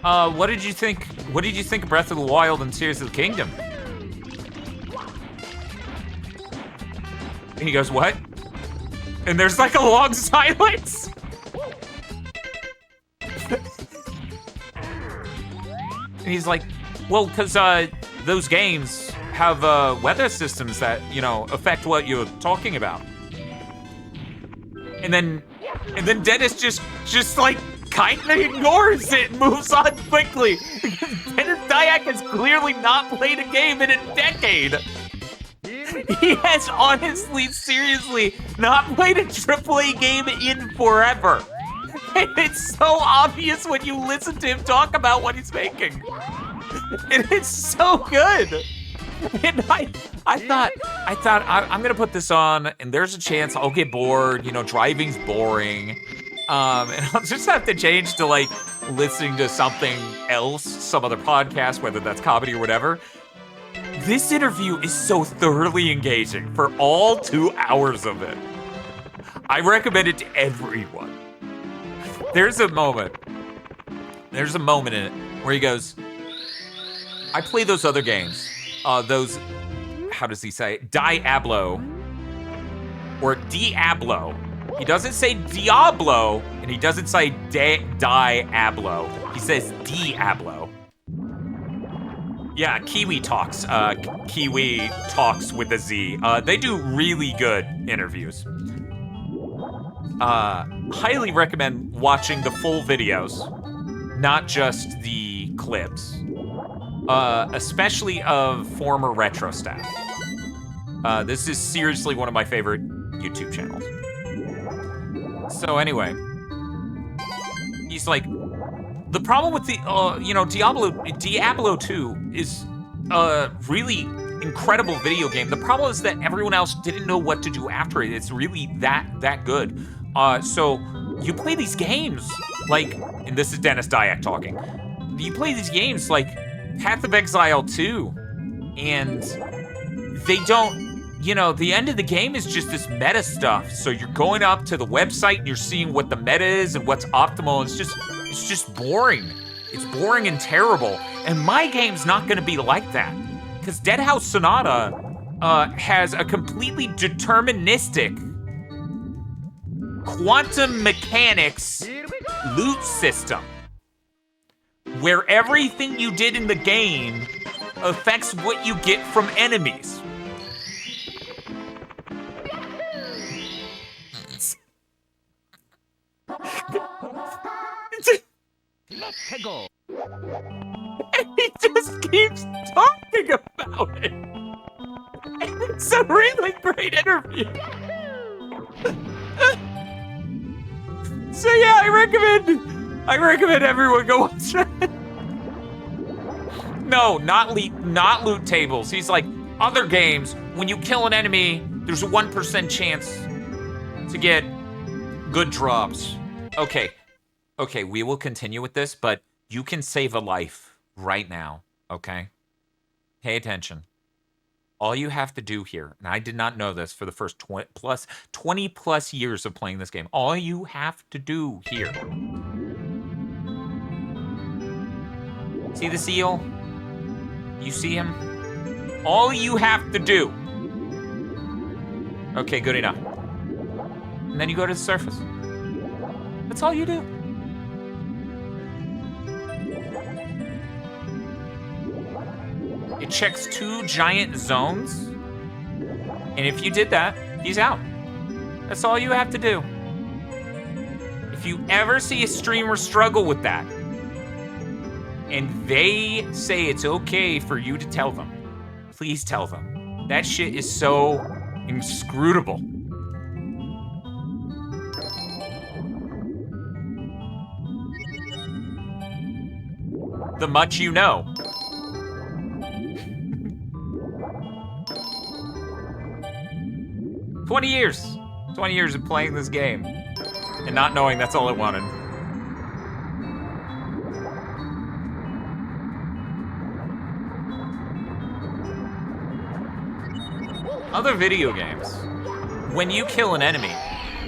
what did you think of Breath of the Wild and Tears of the Kingdom? And he goes, what? And there's like a long silence. And he's like, well, because those games have weather systems that, you know, affect what you're talking about. And then Dennis just like kindly ignores it and moves on quickly. Dennis Dyack has clearly not played a game in a decade. He has honestly, seriously, not played a AAA game in forever. And it's so obvious when you listen to him talk about what he's making. And it's so good. And I thought I'm gonna put this on, and there's a chance I'll get bored. You know, driving's boring, and I'll just have to change to like listening to something else, some other podcast, whether that's comedy or whatever. This interview is so thoroughly engaging for all 2 hours of it. I recommend it to everyone. There's a moment in it where he goes, I play those other games. Those, how does he say it? Diablo. Or Diablo. He doesn't say Diablo, and he doesn't say Diablo. He says Diablo. Yeah, Kiwi Talks. Kiwi Talks with a Z. They do really good interviews. Highly recommend watching the full videos, not just the clips. Especially of former retro staff. This is seriously one of my favorite YouTube channels. So anyway, he's like, the problem with the, Diablo 2 is a really incredible video game. The problem is that everyone else didn't know what to do after it. It's really that good. So you play these games like, and this is Dennis Dyack talking. You play these games like Path of Exile 2, and they don't, the end of the game is just this meta stuff. So you're going up to the website and you're seeing what the meta is and what's optimal. It's just boring. It's boring and terrible. And my game's not gonna be like that. Because Dead House Sonata has a completely deterministic quantum mechanics loot system where everything you did in the game affects what you get from enemies. Let's go. And he just keeps talking about it. And it's a really great interview. So yeah, I recommend everyone go watch that. No, not loot tables. He's like, other games, when you kill an enemy, there's a 1% chance to get good drops. Okay, we will continue with this, but you can save a life right now, okay? Pay attention. All you have to do here, and I did not know this for the first 20 plus years of playing this game. All you have to do here. See the seal? You see him? All you have to do. Okay, good enough. And then you go to the surface. That's all you do. It checks 2 giant zones. And if you did that, he's out. That's all you have to do. If you ever see a streamer struggle with that, and they say it's okay for you to tell them, please tell them. That shit is so inscrutable. The much you know. $20 years. 20 years of playing this game and not knowing that's all it wanted. Other video games, when you kill an enemy,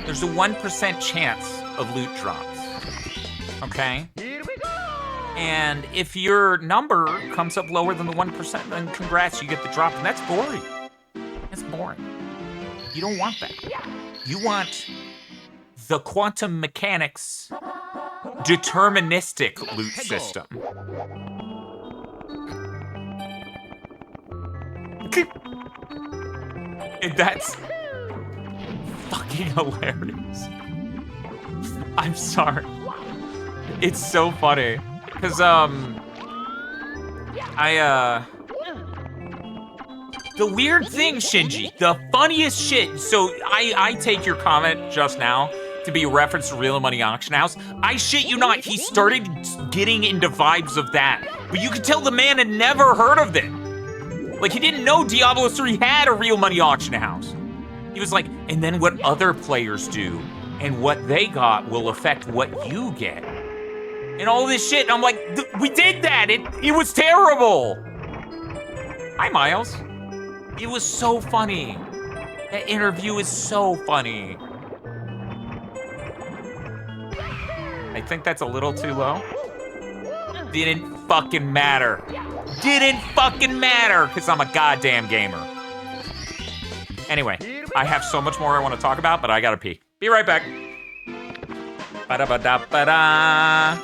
there's a 1% chance of loot drops. Okay? And if your number comes up lower than the 1%, then congrats, you get the drop. And that's boring. That's boring. You don't want that. You want the quantum mechanics deterministic loot system. And that's fucking hilarious. I'm sorry. It's so funny. Cause the weird thing, Shinji, the funniest shit. So I take your comment just now to be a reference to Real Money Auction House. I shit you not, he started getting into vibes of that. But you could tell the man had never heard of it. Like, he didn't know Diablo 3 had a Real Money Auction House. He was like, and then what other players do and what they got will affect what you get. And all this shit, and I'm like, we did that, it was terrible. Hi, Miles. It was so funny. That interview is so funny. I think that's a little too low. Didn't fucking matter. Didn't fucking matter, because I'm a goddamn gamer. Anyway, I have so much more I want to talk about, but I gotta pee. Be right back. Ba-da-ba-da-ba-da.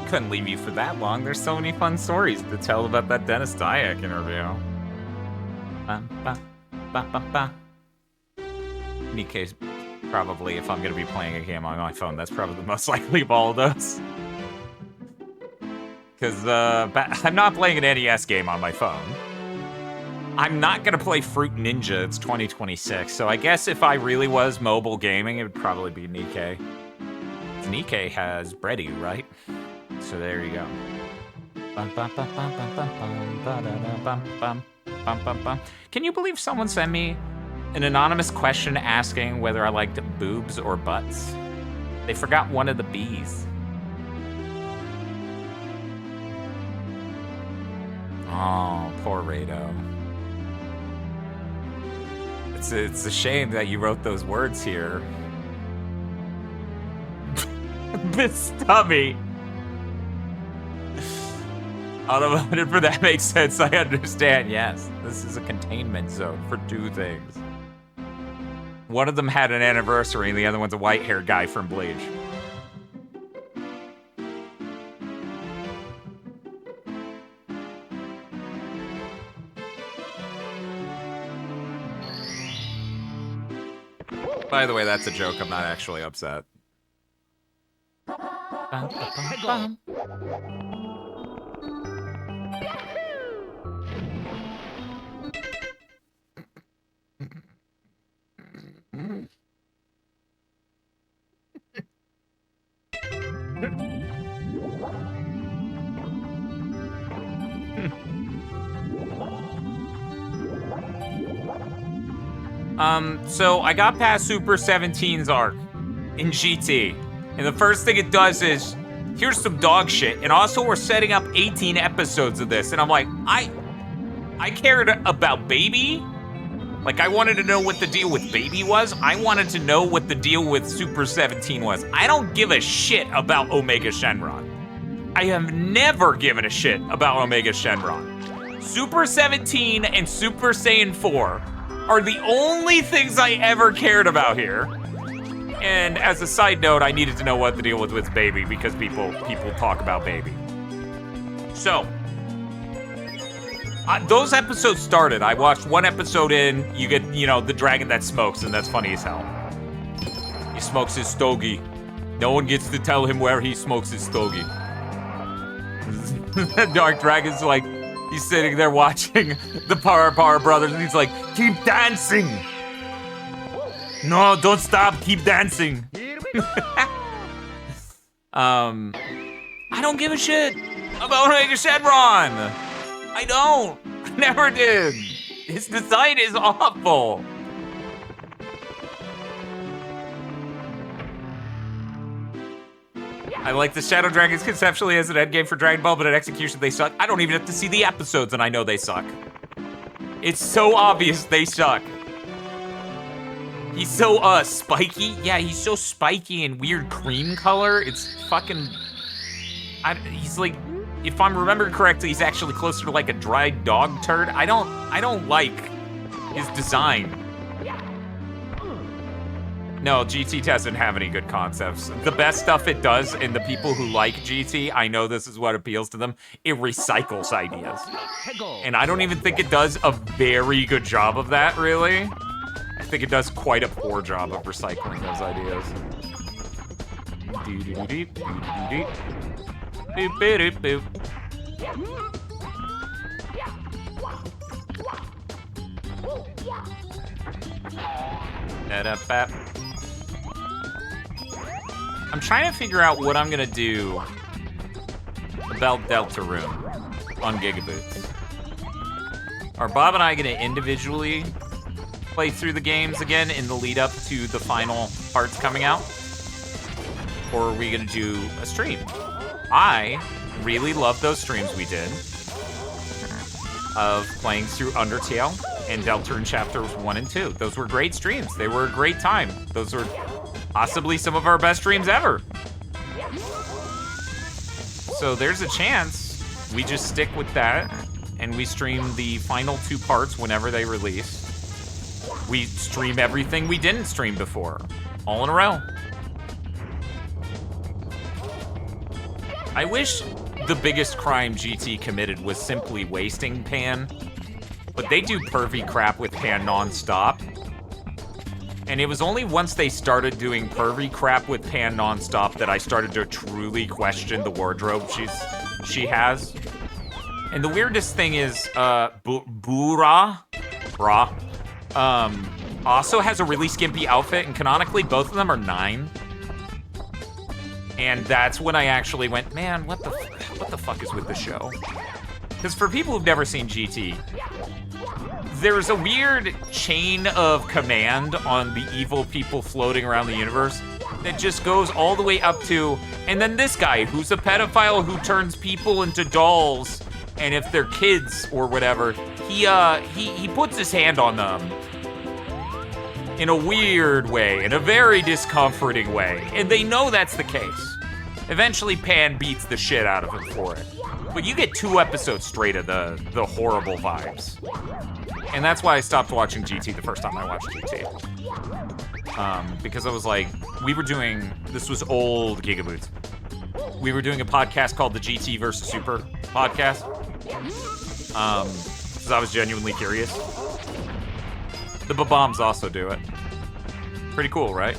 Couldn't leave you for that long. There's so many fun stories to tell about that Dennis Dyack interview. Nikkei's probably, if I'm gonna be playing a game on my phone, that's probably the most likely of all of those. Because I'm not playing an NES game on my phone. I'm not gonna play Fruit Ninja. It's 2026, so I guess if I really was mobile gaming, it would probably be Nikkei. Nikkei has Bready, right? So there you go. Can you believe someone sent me an anonymous question asking whether I liked boobs or butts? They forgot one of the B's. Oh, poor Rado. It's a shame that you wrote those words here. Miss Tummy. I don't know if that makes sense. I understand, yes. This is a containment zone for two things. One of them had an anniversary, and the other one's a white-haired guy from Bleach. By the way, that's a joke. I'm not actually upset. So I got past Super 17's arc in GT, and the first thing it does is, here's some dog shit, and also we're setting up 18 episodes of this, and I'm like, I cared about Baby. Like, I wanted to know what the deal with Baby was. I wanted to know what the deal with Super 17 was. I don't give a shit about Omega Shenron. I have never given a shit about Omega Shenron. Super 17 and Super Saiyan 4 are the only things I ever cared about here. And as a side note, I needed to know what the deal was with Baby because people talk about Baby. So, those episodes started. I watched one episode in, you get, the dragon that smokes, and that's funny as hell. He smokes his stogie. No one gets to tell him where he smokes his stogie. Dark Dragon's like, he's sitting there watching the Para Brothers, and he's like, keep dancing! No, don't stop. Keep dancing. Here we go. I don't give a shit about Omega Shenron. I don't. I never did. His design is awful. I like the Shadow Dragons conceptually as an endgame for Dragon Ball, but at execution they suck. I don't even have to see the episodes and I know they suck. It's so obvious they suck. He's so, spiky. Yeah, he's so spiky and weird cream color. It's fucking... he's like... If I'm remembering correctly, he's actually closer to like a dried dog turd. I don't like his design. No, GT doesn't have any good concepts. The best stuff it does, and the people who like GT, I know this is what appeals to them, it recycles ideas. And I don't even think it does a very good job of that, really. I think it does quite a poor job of recycling those ideas. Boop, boop, boop, boop. I'm trying to figure out what I'm gonna do about Deltarune on Gigaboots. Are Bob and I gonna individually play through the games again in the lead up to the final parts coming out? Or are we gonna do a stream? I really love those streams we did of playing through Undertale and Deltarune Chapters 1 and 2. Those were great streams. They were a great time. Those were possibly some of our best streams ever. So there's a chance we just stick with that and we stream the final 2 parts whenever they release. We stream everything we didn't stream before, all in a row. I wish the biggest crime GT committed was simply wasting Pan, but they do pervy crap with Pan non-stop. And it was only once they started doing pervy crap with Pan non-stop that I started to truly question the wardrobe she has. And the weirdest thing is, Bra, also has a really skimpy outfit, and canonically both of them are 9. And that's when I actually went, man, what the fuck is with the show? Because for people who've never seen GT, there's a weird chain of command on the evil people floating around the universe that just goes all the way up to, and then this guy who's a pedophile who turns people into dolls, and if they're kids or whatever, he puts his hand on them in a weird way, in a very discomforting way, and they know that's the case. Eventually, Pan beats the shit out of him for it. But you get 2 episodes straight of the horrible vibes. And that's why I stopped watching GT the first time I watched GT. Because I was like, this was old Gigaboots. We were doing a podcast called the GT vs. Super podcast. Because I was genuinely curious. The Bombs also do it. Pretty cool, right?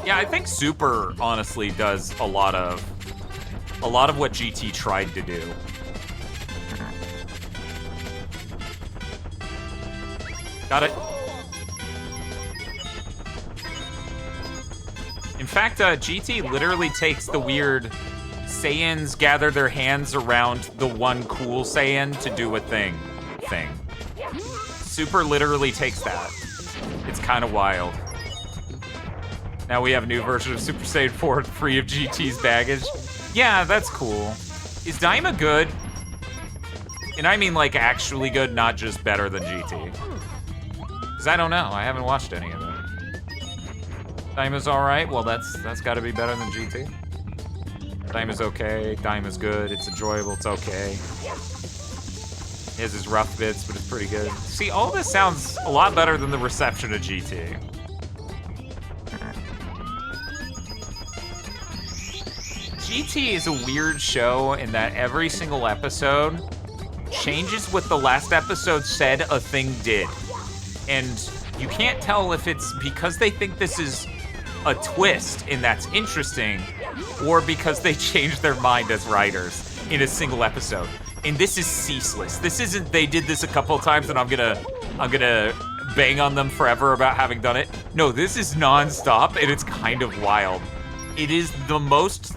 Yeah, I think Super honestly does a lot of what GT tried to do. Got it. In fact, GT literally takes the weird Saiyans gather their hands around the one cool Saiyan to do a thing. Super literally takes that. It's kind of wild. Now we have a new version of Super Saiyan 4 free of GT's baggage. Yeah, that's cool. Is Daima good? And I mean like actually good, not just better than GT. Because I don't know, I haven't watched any of it. Daima's alright, well that's gotta be better than GT. Daima's okay, Daima's good, it's enjoyable, it's okay. He has his rough bits, but it's pretty good. See, all this sounds a lot better than the reception of GT. GT is a weird show in that every single episode changes what the last episode said a thing did. And you can't tell if it's because they think this is a twist and that's interesting, or because they changed their mind as writers in a single episode. And this is ceaseless. This isn't, they did this a couple of times and I'm gonna I'm gonna bang on them forever about having done it. No, this is non-stop, and it's kind of wild. It is the most...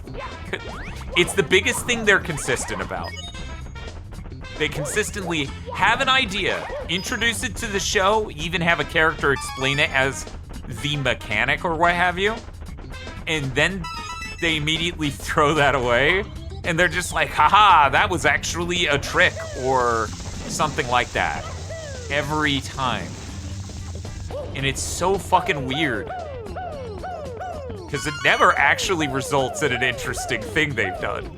It's the biggest thing they're consistent about. They consistently have an idea, introduce it to the show, even have a character explain it as the mechanic or what have you, and then they immediately throw that away, and they're just like, haha, that was actually a trick, or something like that. Every time. And it's so fucking weird. Because it never actually results in an interesting thing they've done.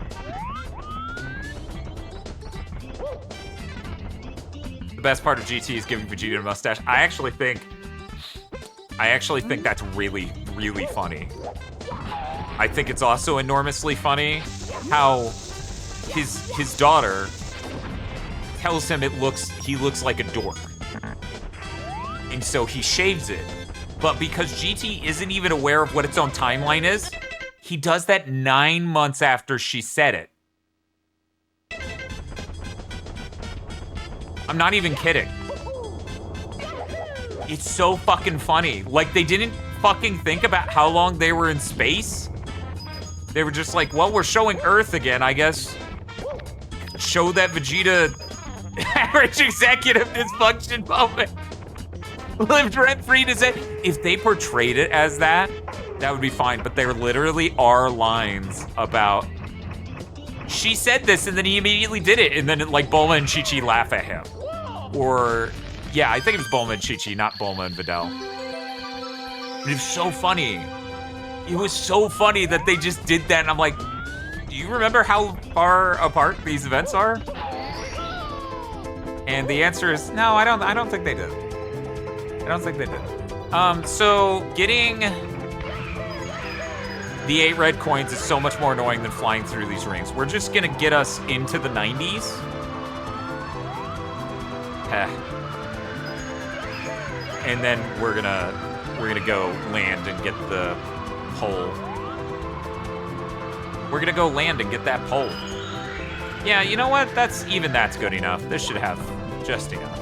The best part of GT is giving Vegeta a mustache. I actually think that's really, really funny. I think it's also enormously funny how his daughter tells him he looks like a dork. And so he shaves it. But because GT isn't even aware of what its own timeline is, he does that 9 months after she said it. I'm not even kidding. It's so fucking funny. Like, they didn't fucking think about how long they were in space. They were just like, well, we're showing Earth again, I guess. Show that Vegeta average executive dysfunction moment. Lived rent-free to say, if they portrayed it as that, that would be fine. But there literally are lines about, she said this and then he immediately did it. And then like Bulma and Chi-Chi laugh at him. Or, yeah, I think it was Bulma and Chi-Chi, not Bulma and Videl. It was so funny. It was so funny that they just did that. And I'm like, do you remember how far apart these events are? And the answer is, no, I don't think they did. I don't think they did. So getting the 8 red coins is so much more annoying than flying through these rings. We're just gonna get us into the 90s. And then we're gonna go land and get the pole. We're gonna go land and get that pole. Yeah, you know what? That's good enough. This should have just enough.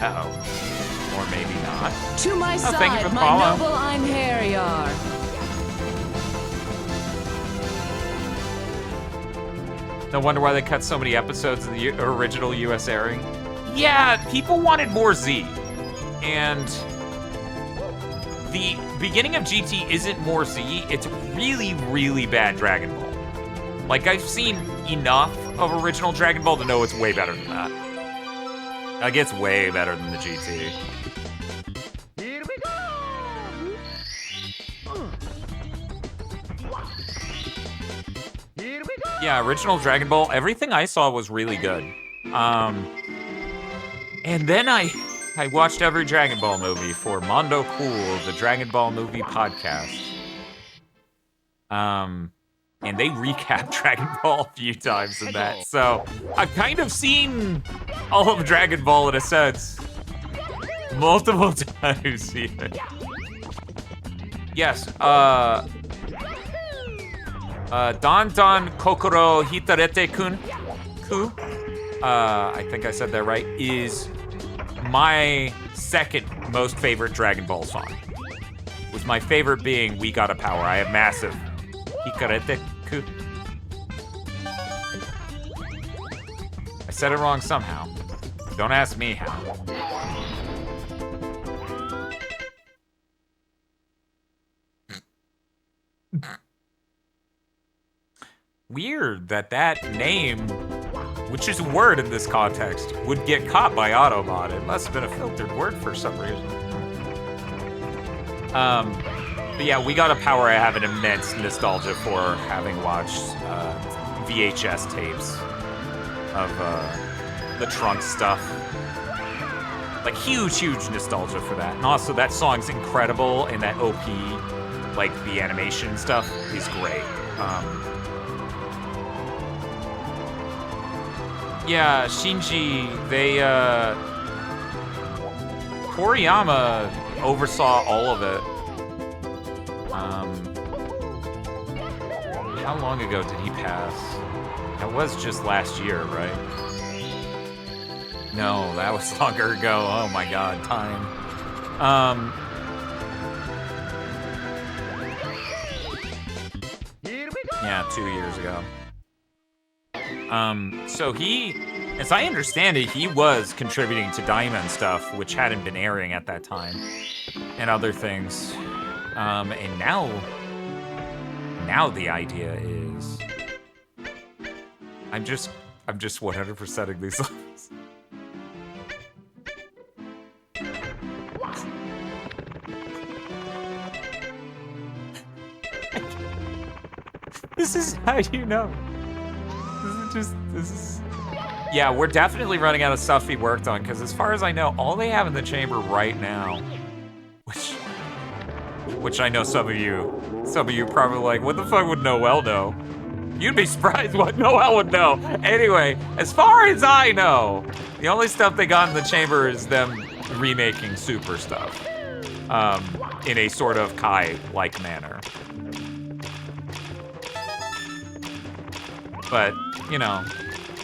Uh-oh. Or maybe not. To my thank you side, for the my follow. noble Einherjar. No wonder why they cut so many episodes in the original US airing. Yeah, people wanted more Z. And the beginning of GT isn't more Z, it's really, really bad Dragon Ball. Like, I've seen enough of original Dragon Ball to know it's way better than that. Like, it's way better than the GT. Here we go! Here we go! Yeah, original Dragon Ball, everything I saw was really good. And then I watched every Dragon Ball movie for Mondo Cool, the Dragon Ball movie podcast. And they recap Dragon Ball a few times in that. So I've kind of seen all of Dragon Ball in a sense. Multiple times even. Yes, Don Kokoro Hitarete-kun, I think I said that right, is my second most favorite Dragon Ball song. With my favorite being We Got a Power. I have massive Hikarete-ku. I said it wrong somehow. Don't ask me how. Weird that name, which is a word in this context, would get caught by Automod. It must have been a filtered word for some reason. But yeah, We Got a Power I have an immense nostalgia for, having watched VHS tapes of the Trunks stuff. Like, huge nostalgia for that. And also, that song's incredible, and that OP, like, the animation stuff is great. Yeah, Shinji, Koriyama oversaw all of it. How long ago did he pass? That was just last year, right? No, that was longer ago. Oh my god, time. Here we go. Yeah, 2 years ago. So he, as I understand it, he was contributing to Diamond stuff, which hadn't been airing at that time, and other things. And now the idea is, I'm just 100%ing these levels. This is how you know. This is... Yeah, we're definitely running out of stuff he worked on, because as far as I know, all they have in the chamber right now, which I know some of you probably like, what the fuck would Noel know? You'd be surprised what Noel would know. Anyway, as far as I know, the only stuff they got in the chamber is them remaking Super stuff, in a sort of Kai-like manner. But, you know,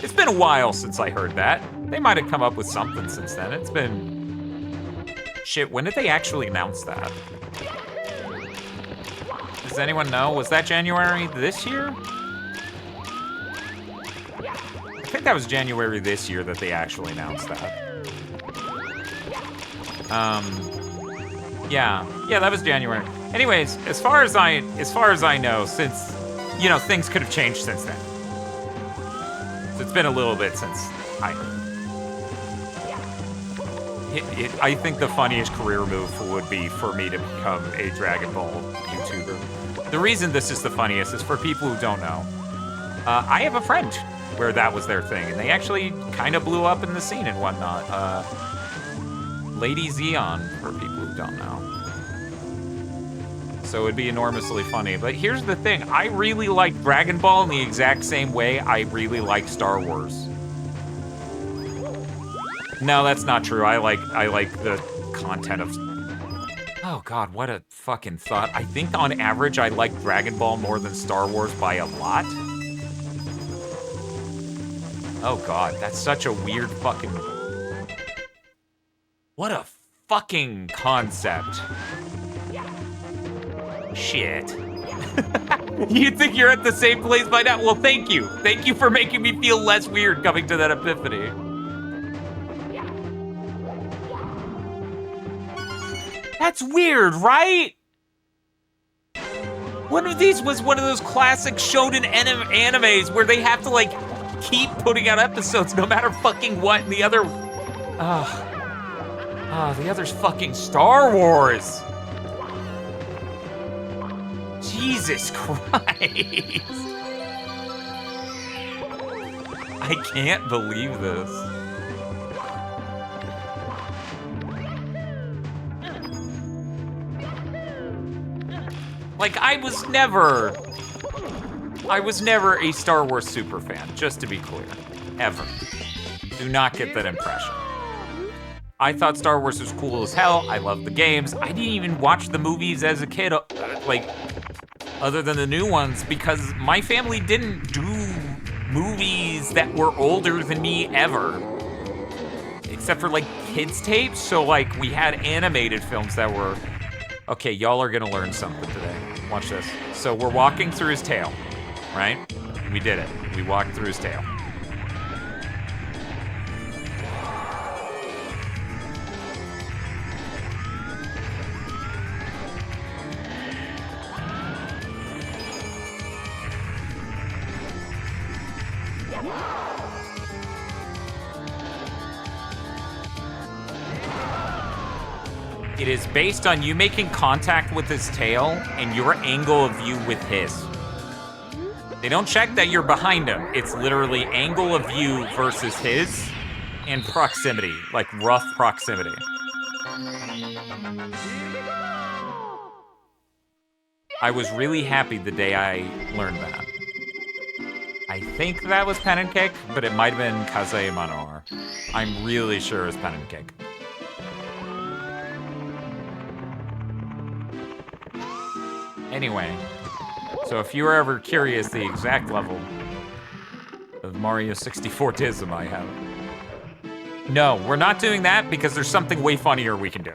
it's been a while since I heard that. They might have come up with something since then. It's been... Shit, when did they actually announce that? Does anyone know? Was that January this year? I think that was January this year that they actually announced that. Yeah, that was January. Anyways, as far as I know, since, you know, things could have changed since then. It's been a little bit since I heard. I think the funniest career move would be for me to become a Dragon Ball YouTuber. The reason this is the funniest is for people who don't know. I have a friend where that was their thing, and they actually kind of blew up in the scene and whatnot. Lady Xeon, for people who don't know. So it'd be enormously funny. But here's the thing, I really like Dragon Ball in the exact same way I really like Star Wars. No, that's not true. I like the content of... Oh god, what a fucking thought. I think on average I like Dragon Ball more than Star Wars by a lot. Oh god, that's such a weird fucking... What a fucking concept. Shit. You think you're at the same place by now? Well, thank you. Thank you for making me feel less weird coming to that epiphany. That's weird, right? One of these was one of those classic shonen animes where they have to, like, keep putting out episodes no matter fucking what, and the other... the other's fucking Star Wars. Jesus Christ. I can't believe this. Like, I was never a Star Wars super fan, just to be clear. Ever. Do not get that impression. I thought Star Wars was cool as hell. I loved the games. I didn't even watch the movies as a kid, like, other than the new ones, because my family didn't do movies that were older than me ever. Except for, like, kids' tapes. So, like, we had animated films that were... Okay, y'all are gonna learn something today. Watch this. So we're walking through his tail, right? We did it. We walked through his tail. It is based on you making contact with his tail and your angle of view with his. They don't check that you're behind him. It's literally angle of view versus his and proximity, like rough proximity. I was really happy the day I learned that. I think that was Pen and Kick, but it might have been Kaze Manohar. I'm really sure it's Pen and Kick. Anyway, So if you were ever curious the exact level of Mario 64 Dism I have. No, we're not doing that because there's something way funnier we can do.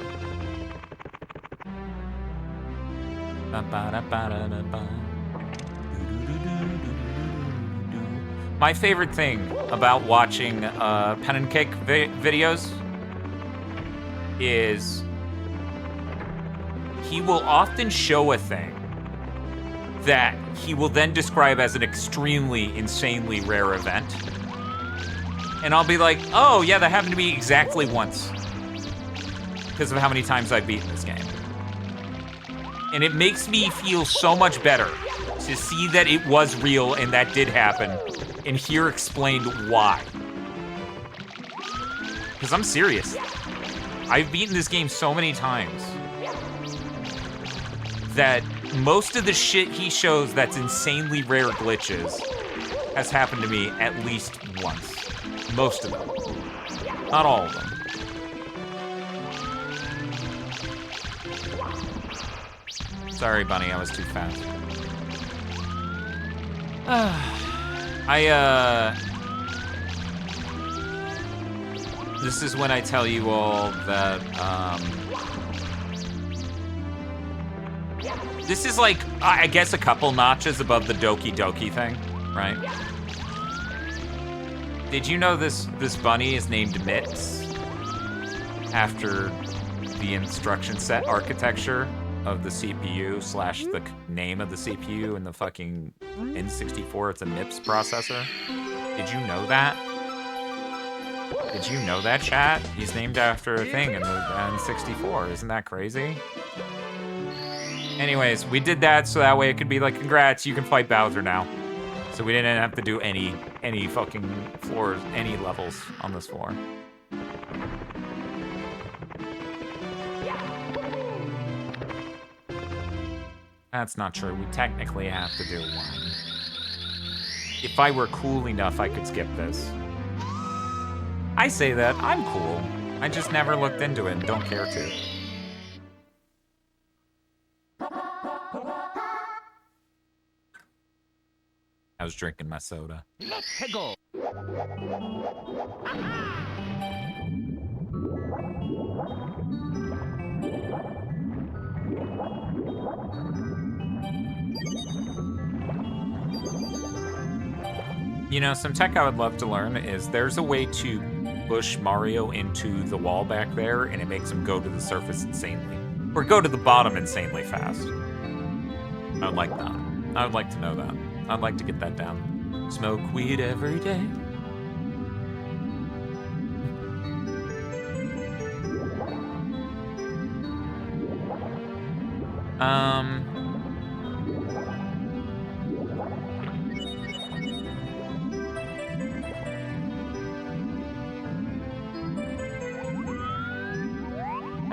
My favorite thing about watching pen and cake videos is he will often show a thing that he will then describe as an extremely, insanely rare event. And I'll be like, oh yeah, that happened to me exactly once. Because of how many times I've beaten this game. And it makes me feel so much better to see that it was real and that did happen, and hear explained why. Because I'm serious. I've beaten this game so many times that most of the shit he shows that's insanely rare glitches has happened to me at least once. Most of them. Not all of them. Sorry, Bunny, I was too fast. This is when I tell you all that, this is like, I guess a couple notches above the Doki Doki thing, right? Did you know this bunny is named Mitz after the instruction set architecture of the CPU / the name of the CPU in the fucking N64? It's a MIPS processor. Did you know that? Did you know that, chat? He's named after a thing in the N64. Isn't that crazy? Anyways, we did that so that way it could be like, congrats, you can fight Bowser now. So we didn't have to do any fucking floors, any levels on this floor. That's not true. We technically have to do one. If I were cool enough, I could skip this. I say that. I'm cool. I just never looked into it and don't care to. I was drinking my soda. Let's go. You know, some tech I would love to learn is there's a way to push Mario into the wall back there and it makes him go to the surface insanely. Or go to the bottom insanely fast. I would like that. I would like to know that. I'd like to get that down. Smoke weed every day. How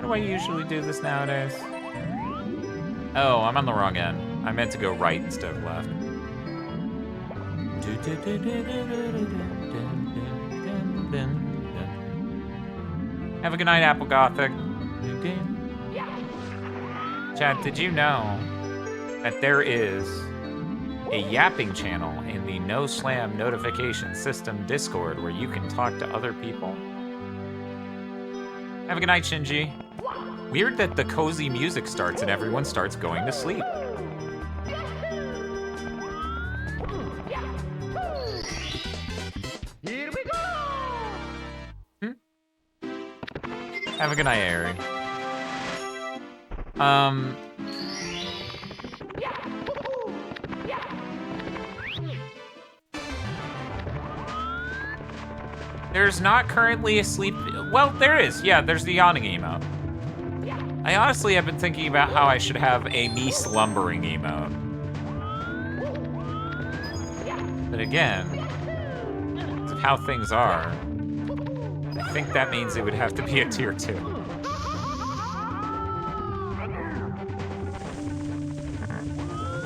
do I usually do this nowadays? Oh, I'm on the wrong end. I meant to go right instead of left. Have a good night, Apple Gothic. Chat, did you know that there is a yapping channel in the No Slam notification system Discord where you can talk to other people? Have a good night, Shinji. Weird that the cozy music starts and everyone starts going to sleep. Here we go. Have a good night, Ari. There's not currently a sleep... Well, there is. Yeah, there's the yawning emote. I honestly have been thinking about how I should have a me slumbering emote. But again, because of how things are, I think that means it would have to be a tier 2.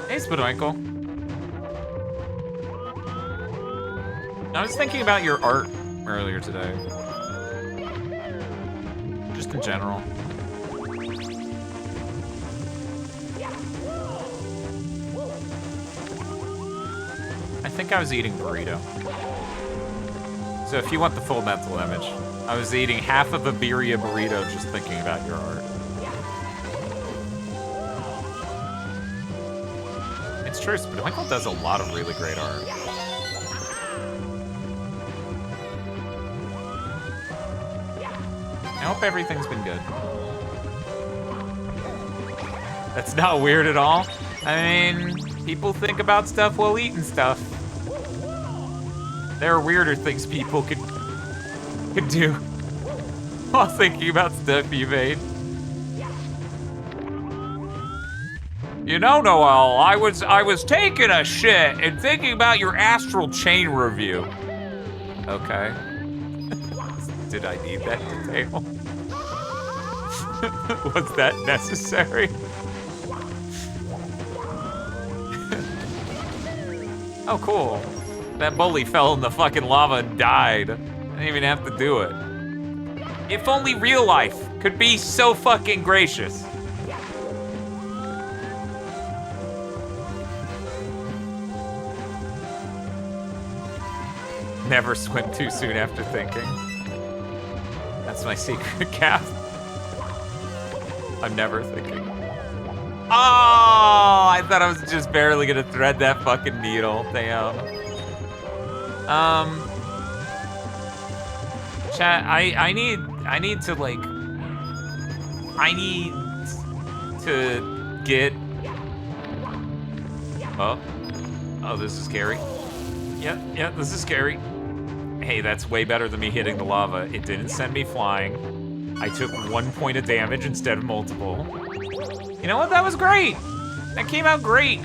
Hey, Spadoinkle. I was thinking about your art earlier today. Just in general. I think I was eating burrito. So if you want the full mental image, I was eating half of a birria burrito just thinking about your art. It's true, Spadwinkle does a lot of really great art. I hope everything's been good. That's not weird at all. I mean, people think about stuff while eating stuff. There are weirder things people could do while thinking about stuff you made. You know, Noel, I was taking a shit and thinking about your Astral Chain review. Okay. Did I need that detail? Was that necessary? Oh, cool. That bully fell in the fucking lava and died. I didn't even have to do it. If only real life could be so fucking gracious. Never swim too soon after thinking. That's my secret, Cap. I'm never thinking. Oh, I thought I was just barely gonna thread that fucking needle. Damn. Chat, I need to like, I need to get, oh, this is scary. Yeah, this is scary. Hey, that's way better than me hitting the lava. It didn't send me flying. I took 1 point of damage instead of multiple. You know what? That was great. That came out great.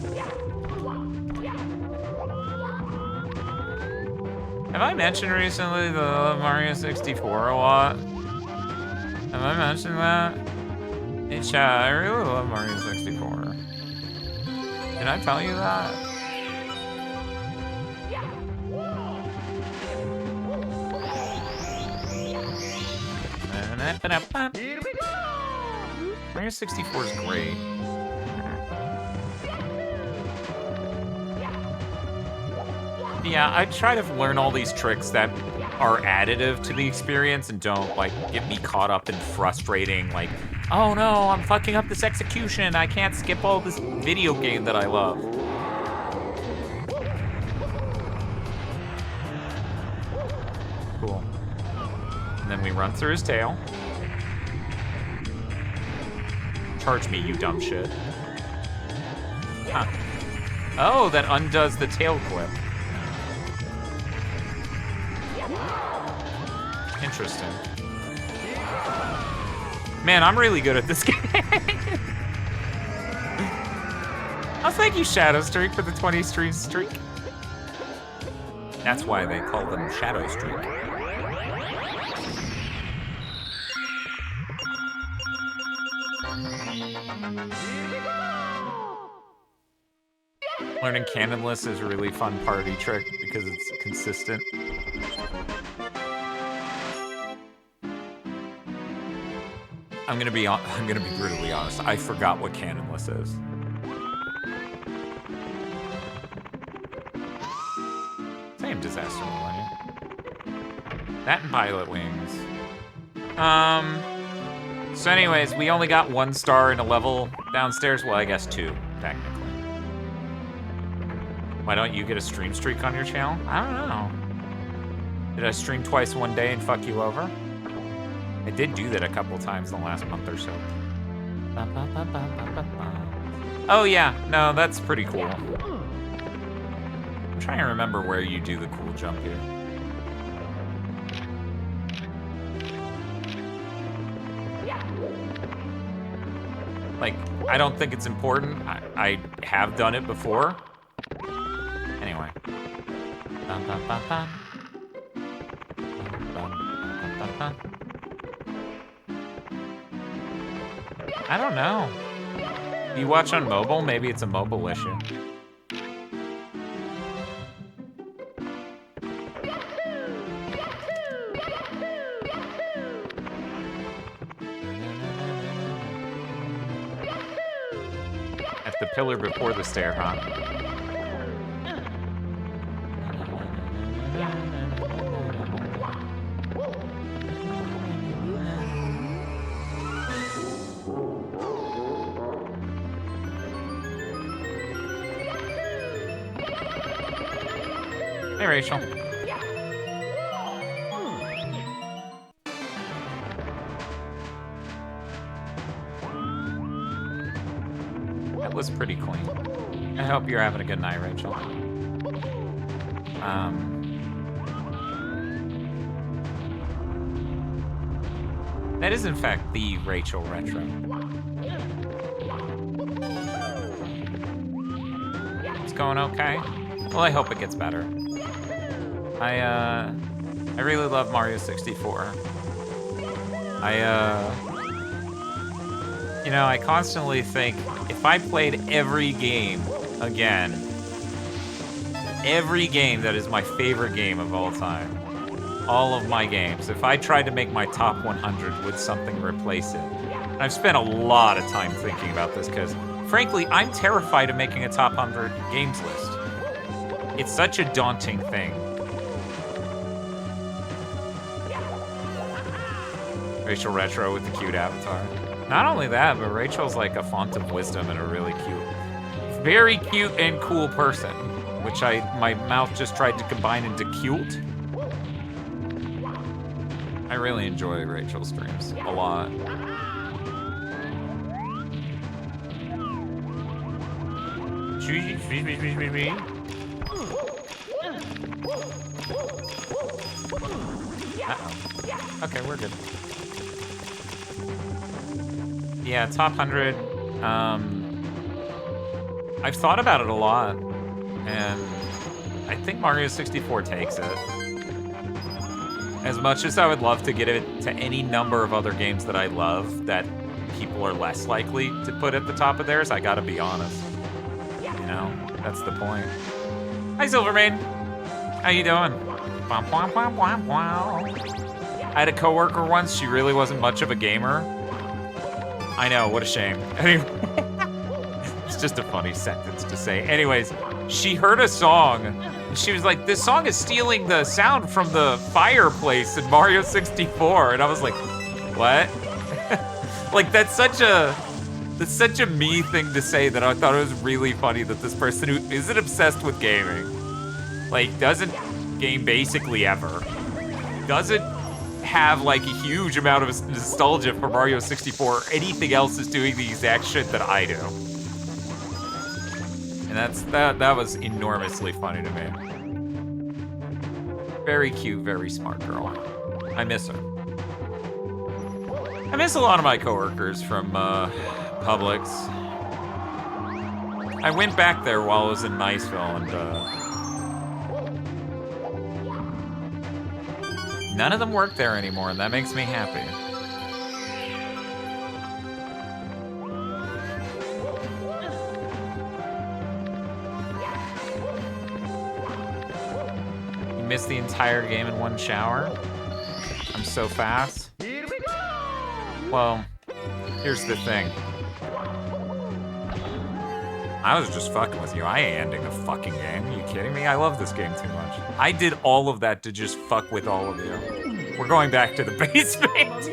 Have I mentioned recently that I love Mario 64 a lot? Have I mentioned that? Hey, chat, I really love Mario 64. Did I tell you that? Here we go! Mario 64 is great. Yeah, I try to learn all these tricks that are additive to the experience and don't, like, get me caught up in frustrating, like, oh no, I'm fucking up this execution. I can't skip all this video game that I love. Cool. And then we run through his tail. Charge me, you dumb shit. Huh. Oh, that undoes the tail clip. Interesting. Man, I'm really good at this game. Oh, thank you, Shadow Streak, for the 20 stream streak. That's why they call them Shadow Streak. Learning Canonless is a really fun party trick because it's consistent. I'm gonna be brutally honest. I forgot what Canonless is. Same Disaster Millennium. That and Pilot Wings. So anyways, we only got 1 star in a level downstairs. Well, I guess 2, technically. Why don't you get a stream streak on your channel? I don't know. Did I stream twice one day and fuck you over? I did do that a couple times in the last month or so. Oh yeah, no, that's pretty cool. I'm trying to remember where you do the cool jump here. Like, I don't think it's important. I have done it before. Anyway. I don't know. You watch on mobile? Maybe it's a mobile issue. At the pillar before the stair, huh? Hey, Rachel. That was pretty clean. I hope you're having a good night, Rachel. That is, in fact, the Rachel Retro. It's going okay. Well, I hope it gets better. I really love Mario 64. You know, I constantly think, if I played every game again, every game that is my favorite game of all time, all of my games, if I tried to make my top 100, would something replace it? And I've spent a lot of time thinking about this because, frankly, I'm terrified of making a top 100 games list. It's such a daunting thing. Rachel Retro with the cute avatar. Not only that, but Rachel's like a font of wisdom and a really cute, very cute and cool person, which my mouth just tried to combine into cute. I really enjoy Rachel's streams a lot. Uh-oh. Okay, we're good. Yeah, top 100. I've thought about it a lot, and I think Mario 64 takes it. As much as I would love to get it to any number of other games that I love that people are less likely to put at the top of theirs, I gotta be honest. You know, that's the point. Hi, Silvermane. How you doing? I had a coworker once, she really wasn't much of a gamer. I know, what a shame. Anyway, it's just a funny sentence to say. Anyways, she heard a song, and she was like, this song is stealing the sound from the fireplace in Mario 64. And I was like, what? Like, that's such a me thing to say that I thought it was really funny that this person who isn't obsessed with gaming, like, doesn't game basically ever, doesn't have like a huge amount of nostalgia for Mario 64 or anything else is doing the exact shit that I do. And that was enormously funny to me. Very cute, very smart girl. I miss her. I miss a lot of my coworkers from Publix. I went back there while I was in Niceville, and none of them work there anymore, and that makes me happy. You missed the entire game in one shower? I'm so fast. Here we go! Well, here's the thing. I was just fucking with you. I ain't ending the fucking game. Are you kidding me? I love this game too much. I did all of that to just fuck with all of you. We're going back to the basement.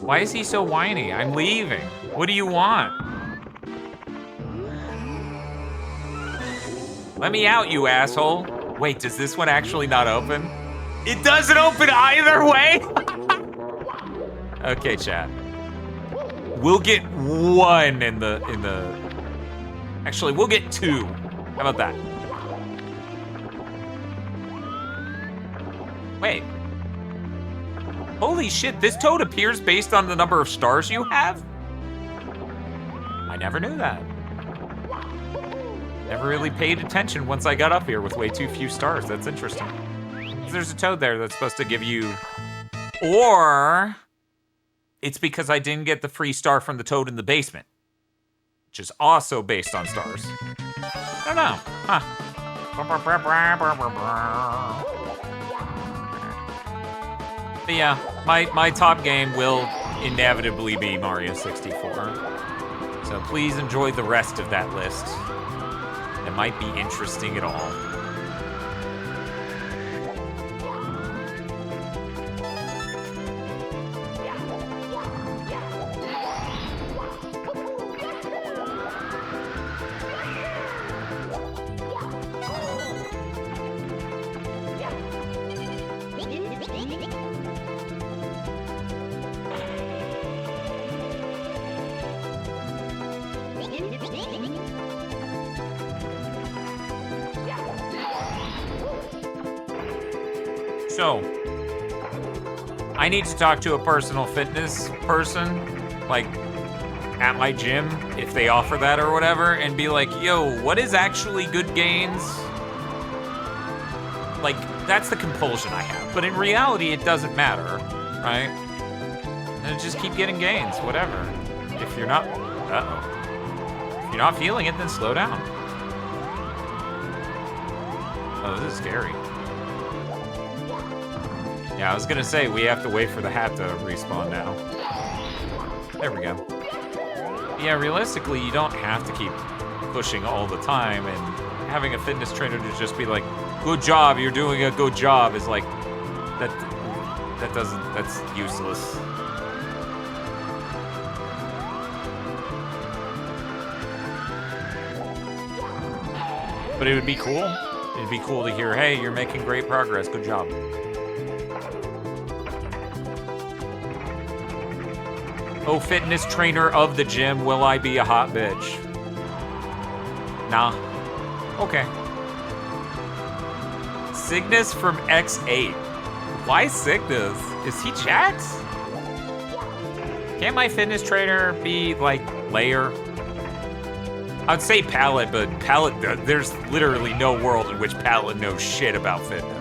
Why is he so whiny? I'm leaving. What do you want? Let me out, you asshole. Wait, does this one actually not open? It doesn't open either way? Okay, chat. We'll get one in the... Actually, we'll get two. How about that? Wait. Holy shit, this toad appears based on the number of stars you have? I never knew that. Never really paid attention once I got up here with way too few stars. That's interesting. There's a toad there that's supposed to give you... Or... It's because I didn't get the free star from the toad in the basement. Which is also based on stars. I don't know. Huh. But yeah, my top game will inevitably be Mario 64. So please enjoy the rest of that list. It might be interesting at all. So, I need to talk to a personal fitness person, like, at my gym, if they offer that or whatever, and be like, yo, what is actually good gains? Like, that's the compulsion I have. But in reality, it doesn't matter, right? And just keep getting gains, whatever. If you're not, if you're not feeling it, then slow down. Oh, this is scary. Yeah, I was gonna say, we have to wait for the hat to respawn now. There we go. Yeah, realistically, you don't have to keep pushing all the time, and having a fitness trainer to just be like, good job, you're doing a good job, is like, that's useless. But it would be cool. It'd be cool to hear, hey, you're making great progress, good job. Oh, fitness trainer of the gym, will I be a hot bitch? Nah. Okay. Cygnus from X8. Why Cygnus? Is he Jax? Can't my fitness trainer be, like, Layer? I'd say Pallet, but Pallet, there's literally no world in which Pallet knows shit about fitness.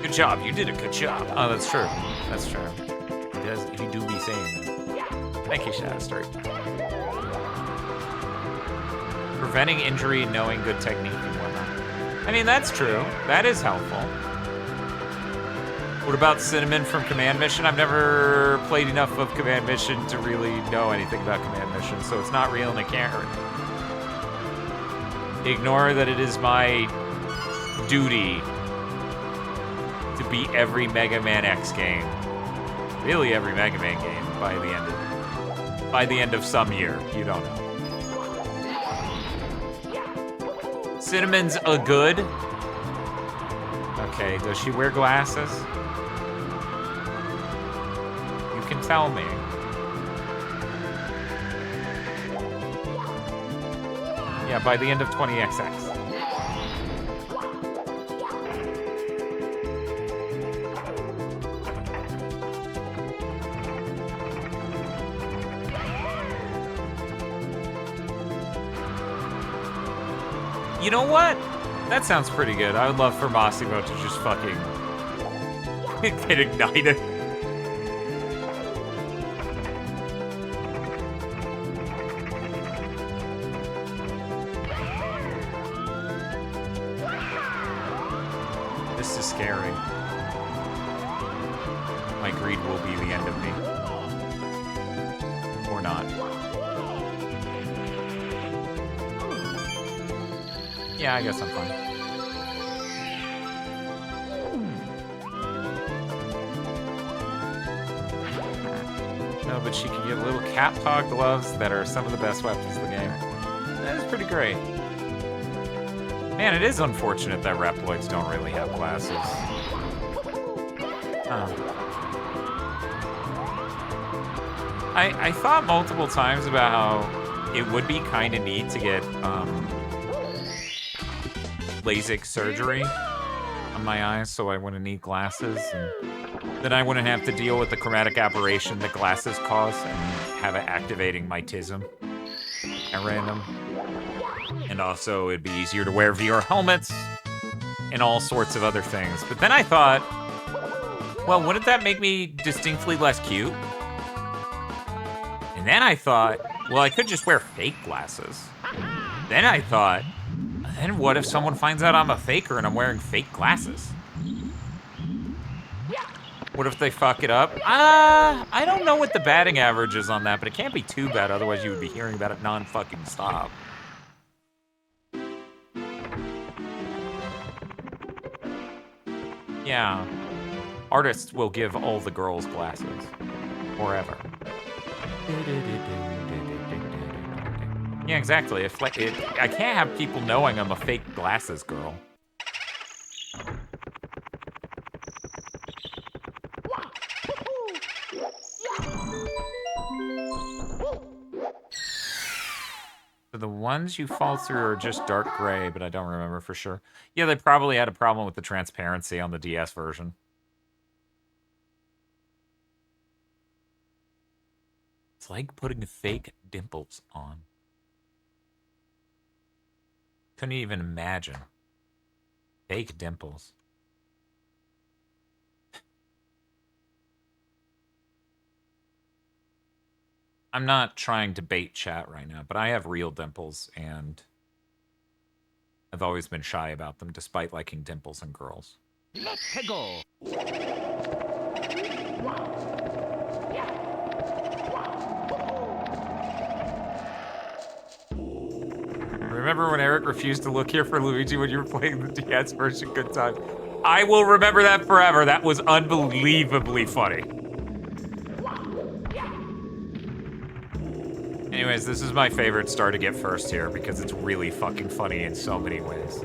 Good job, you did a good job. Oh, that's true. That's true. He do be saying that. Thank you, Shadowstreak. Preventing injury, knowing good technique and whatnot. I mean, that's true. That is helpful. What about Cinnamon from Command Mission? I've never played enough of Command Mission to really know anything about Command Mission, so it's not real and it can't hurt. Ignore that it is my duty to beat every Mega Man X game. Really every Mega Man game by the end of some year. You don't know. Cinnamon's a good. Okay, does she wear glasses? You can tell me. Yeah, by the end of 20XX. You know what? That sounds pretty good. I would love for Massimo to just fucking get ignited. This is scary. My greed will be the end of me. Or not. Yeah, I guess I'm fine. No, but she can get little cat paw gloves that are some of the best weapons in the game. That is pretty great. Man, it is unfortunate that Reploids don't really have glasses. I thought multiple times about how it would be kind of neat to get LASIK surgery on my eyes, so I wouldn't need glasses, and then I wouldn't have to deal with the chromatic aberration that glasses cause and have it activating my TISM at random. And also, it'd be easier to wear VR helmets and all sorts of other things. But then I thought, well, wouldn't that make me distinctly less cute? And then I thought, well, I could just wear fake glasses. Then I thought, then what if someone finds out I'm a faker and I'm wearing fake glasses? What if they fuck it up? I don't know what the batting average is on that, but it can't be too bad, otherwise you would be hearing about it non-fucking stop. Yeah. Artists will give all the girls glasses. Forever. Yeah, exactly. If like I can't have people knowing I'm a fake glasses girl. the ones you fall through are just dark gray, but I don't remember for sure. Yeah, they probably had a problem with the transparency on the DS version. It's like putting fake dimples on. Couldn't even imagine. Fake dimples. I'm not trying to bait chat right now, but I have real dimples, and I've always been shy about them, despite liking dimples in girls. Let's go. Remember when Eric refused to look here for Luigi when you were playing the DS version? Good time. I will remember that forever. That was unbelievably funny. Anyways, this is my favorite star to get first here because it's really fucking funny in so many ways.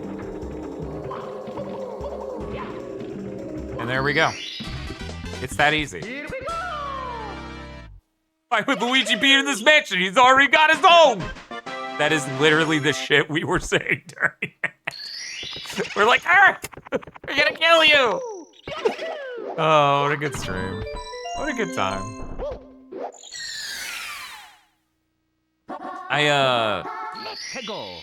And there we go. It's that easy. Here we go. Why would Luigi be in this mansion? He's already got his own! That is literally the shit we were saying during it. We're like, Eric! We're gonna kill you! Oh, what a good stream. What a good time. Let's go.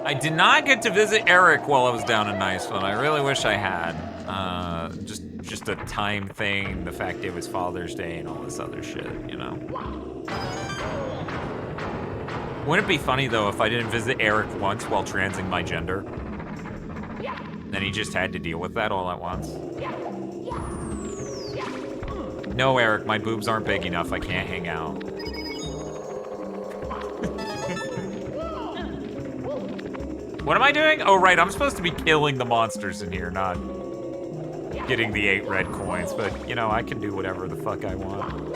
I did not get to visit Eric while I was down in Niceland. I really wish I had. Just a time thing, the fact it was Father's Day and all this other shit, you know? Wouldn't it be funny, though, if I didn't visit Eric once while transing my gender? Then he just had to deal with that all at once. No, Eric, my boobs aren't big enough. I can't hang out. What am I doing? Oh, right, I'm supposed to be killing the monsters in here, not getting the 8 red coins. But, you know, I can do whatever the fuck I want.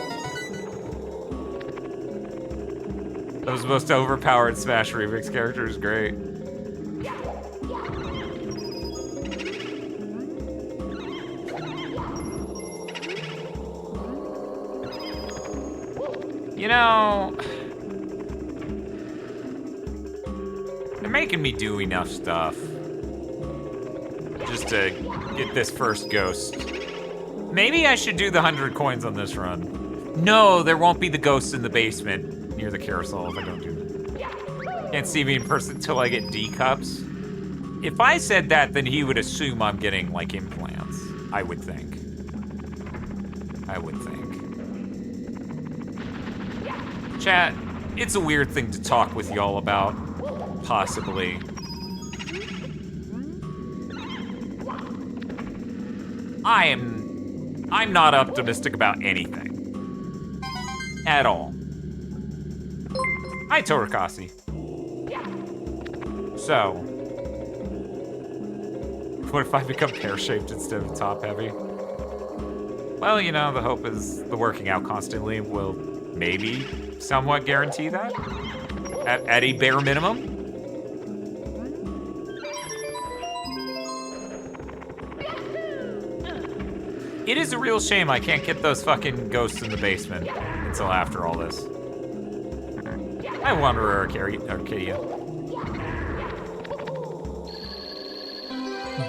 That was the most overpowered Smash Remix character. Is great. You know, they're making me do enough stuff just to get this first ghost. Maybe I should do the 100 coins on this run. No, there won't be the ghosts in the basement near the carousel if I don't do that. Can't see me in person until I get D cups. If I said that, then he would assume I'm getting, like, implants. I would think. I would think. Chat, it's a weird thing to talk with y'all about, possibly. I'm not optimistic about anything. At all. Hi, Torakasi. So, what if I become pear-shaped instead of top-heavy? Well, you know, the hope is the working out constantly will maybe somewhat guarantee that at a bare minimum. It is a real shame I can't get those fucking ghosts in the basement until after all this. I Wanderer Arcadia.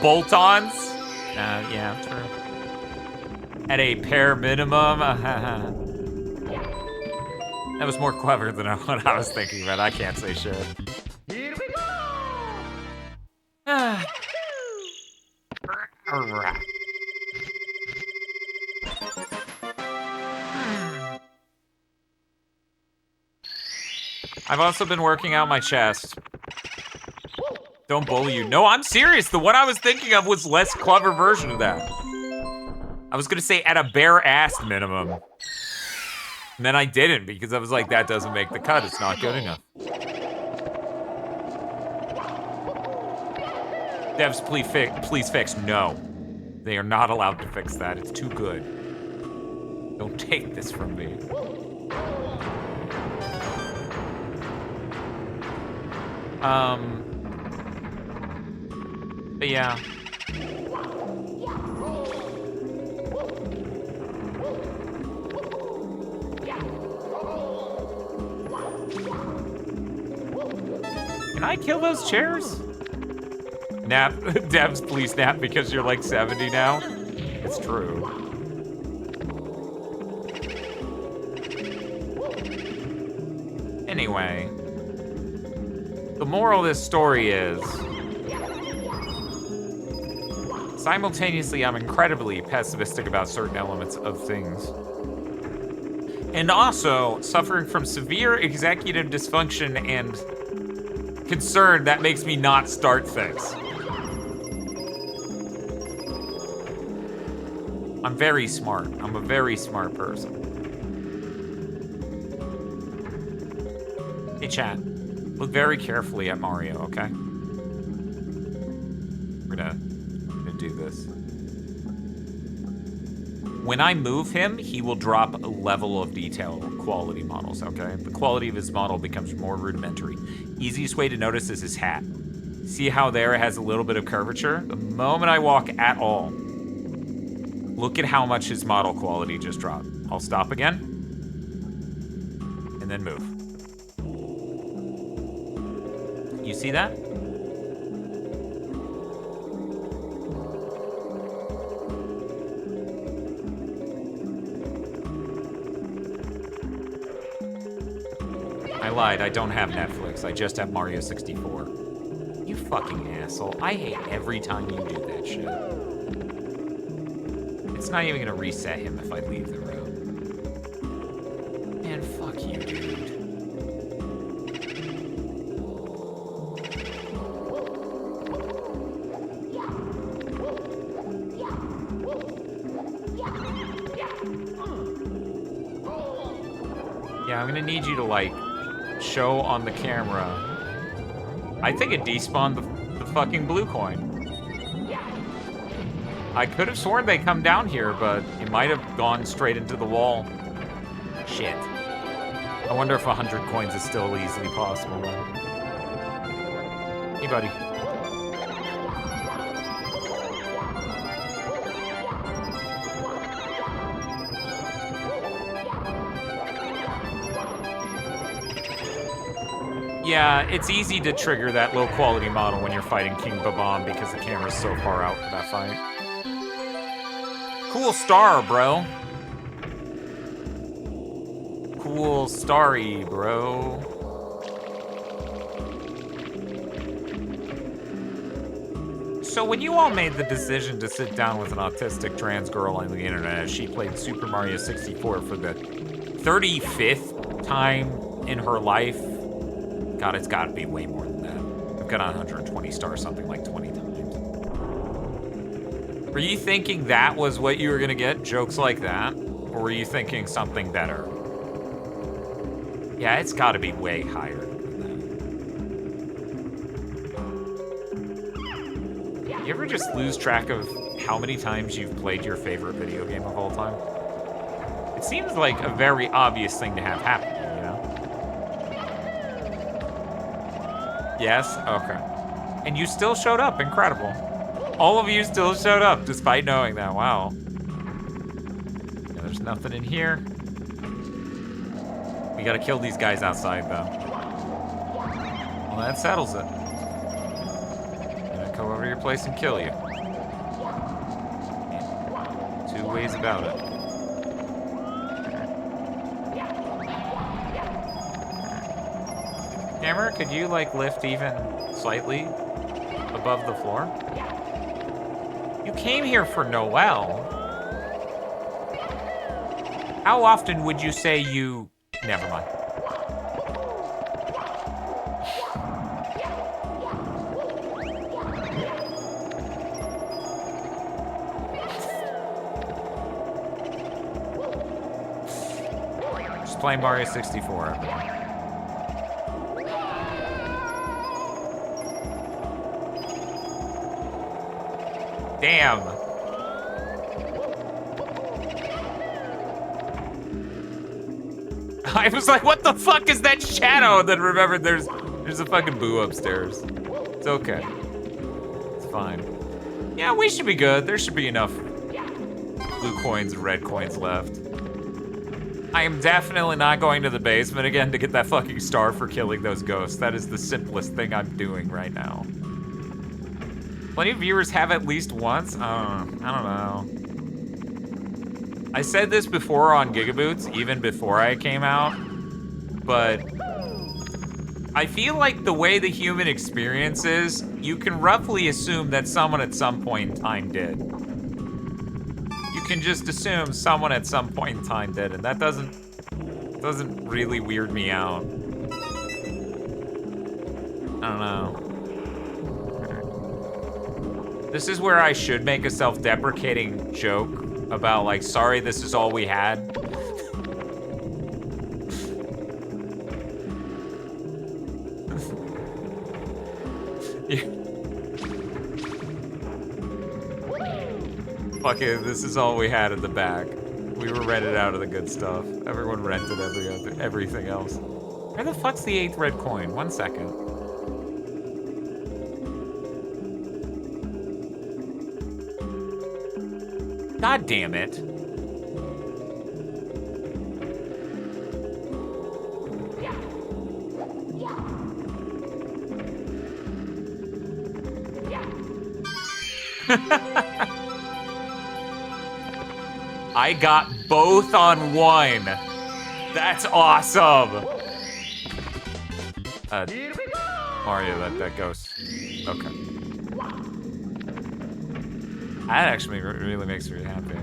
Bolt-ons? Yeah, true. At a bare minimum. That was more clever than what I was thinking, but I can't say shit. Here we go. Alright. I've also been working out my chest. Don't bully you. No, I'm serious. The one I was thinking of was less clever version of that. I was gonna say at a bare ass minimum. And then I didn't because I was like, that doesn't make the cut. It's not good enough. Devs, please fix. No. They are not allowed to fix that. It's too good. Don't take this from me. But yeah. Can I kill those chairs? Nap, Devs, please nap because you're like 70 now. It's true. Anyway, the moral of this story is, simultaneously, I'm incredibly pessimistic about certain elements of things. And also, suffering from severe executive dysfunction and concern that makes me not start things. I'm very smart. I'm a very smart person. Hey, chat. Look very carefully at Mario, okay? We're gonna do this. When I move him, he will drop a level of detail quality models, okay? The quality of his model becomes more rudimentary. Easiest way to notice is his hat. See how there it has a little bit of curvature? The moment I walk at all, look at how much his model quality just dropped. I'll stop again, and then move. You see that? I lied, I don't have Netflix. I just have Mario 64. You fucking asshole. I hate every time you do that shit. It's not even gonna reset him if I leave the room. Man, fuck you, dude. Yeah, I'm gonna need you to, like, show on the camera. I think it despawned the fucking blue coin. I could have sworn they come down here, but it might have gone straight into the wall. Shit. I wonder if 100 coins is still easily possible. Hey, buddy. Yeah, it's easy to trigger that low quality model when you're fighting King Babam because the camera's so far out for that fight. Cool star, bro. Cool starry, bro. So when you all made the decision to sit down with an autistic trans girl on the internet as she played Super Mario 64 for the 35th time in her life, God, it's got to be way more than that. I've got 120 stars something like 20 times. Were you thinking that was what you were going to get? Jokes like that? Or were you thinking something better? Yeah, it's got to be way higher than that. You ever just lose track of how many times you've played your favorite video game of all time? It seems like a very obvious thing to have happen. Yes? Okay. And you still showed up. Incredible. All of you still showed up despite knowing that. Wow. Yeah, there's nothing in here. We gotta kill these guys outside, though. Well, that settles it. I'm gonna come over to your place and kill you. Two ways about it. Hammer, could you, like, lift even slightly above the floor? You came here for Noel. How often would you say you... Never mind. Just playing Mario 64, everyone. Damn. I was like, what the fuck is that shadow? And then remembered there's a fucking boo upstairs. It's okay. It's fine. Yeah, we should be good. There should be enough blue coins and red coins left. I am definitely not going to the basement again to get that fucking star for killing those ghosts. That is the simplest thing I'm doing right now. Plenty of viewers have at least once. I don't know. I said this before on Gigaboots, even before I came out, but I feel like the way the human experience is, you can roughly assume that someone at some point in time did. You can just assume someone at some point in time did, and that doesn't really weird me out. I don't know. This is where I should make a self-deprecating joke about, like, sorry, this is all we had. Fuck it, this is all we had at the back. We were rented out of the good stuff. Everyone rented everything else. Where the fuck's the 8th red coin? 1 second. God damn it. I got both on one. That's awesome. Mario, that goes. Okay. That actually really makes me happy.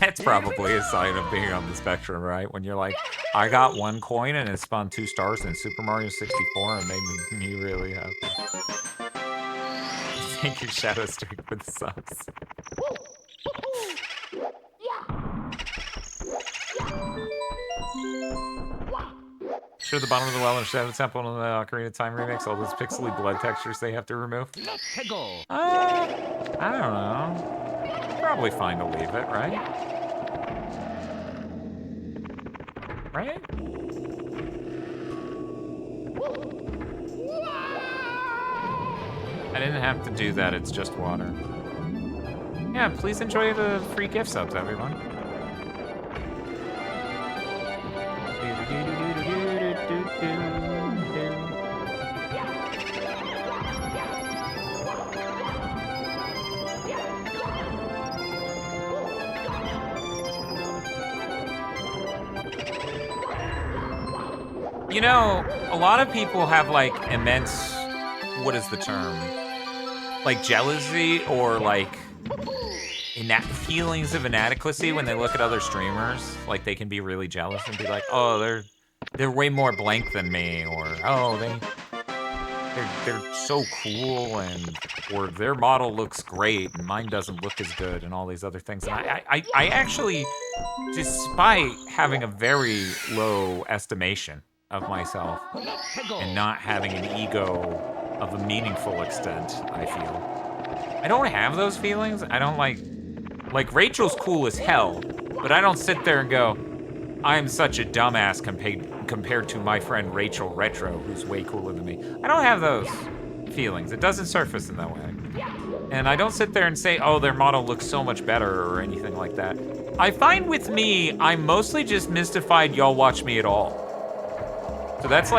That's probably a sign of being on the spectrum, right? When you're like, I got 1 coin and it spawned 2 stars in Super Mario 64 and made me really happy. Thank you, Shadow Streak, for the subs. Show the bottom of the well and Shadow Temple in the Ocarina of Time remix, all those pixely blood textures they have to remove. I don't know. Probably fine to leave it, right? Right? I didn't have to do that, it's just water. Yeah, please enjoy the free gift subs, everyone. You know, a lot of people have like immense, what is the term? Like jealousy or like feelings of inadequacy when they look at other streamers. Like they can be really jealous and be like, oh, they're way more blank than me, or oh, they're so cool, and or their model looks great and mine doesn't look as good, and all these other things. And I actually, despite having a very low estimation of myself and not having an ego of a meaningful extent, I feel. I don't have those feelings. I don't like Rachel's cool as hell, but I don't sit there and go, I'm such a dumbass compared to my friend Rachel Retro, who's way cooler than me. I don't have those feelings. It doesn't surface in that way. And I don't sit there and say, oh, their model looks so much better or anything like that. I find with me, I'm mostly just mystified y'all watch me at all. So that's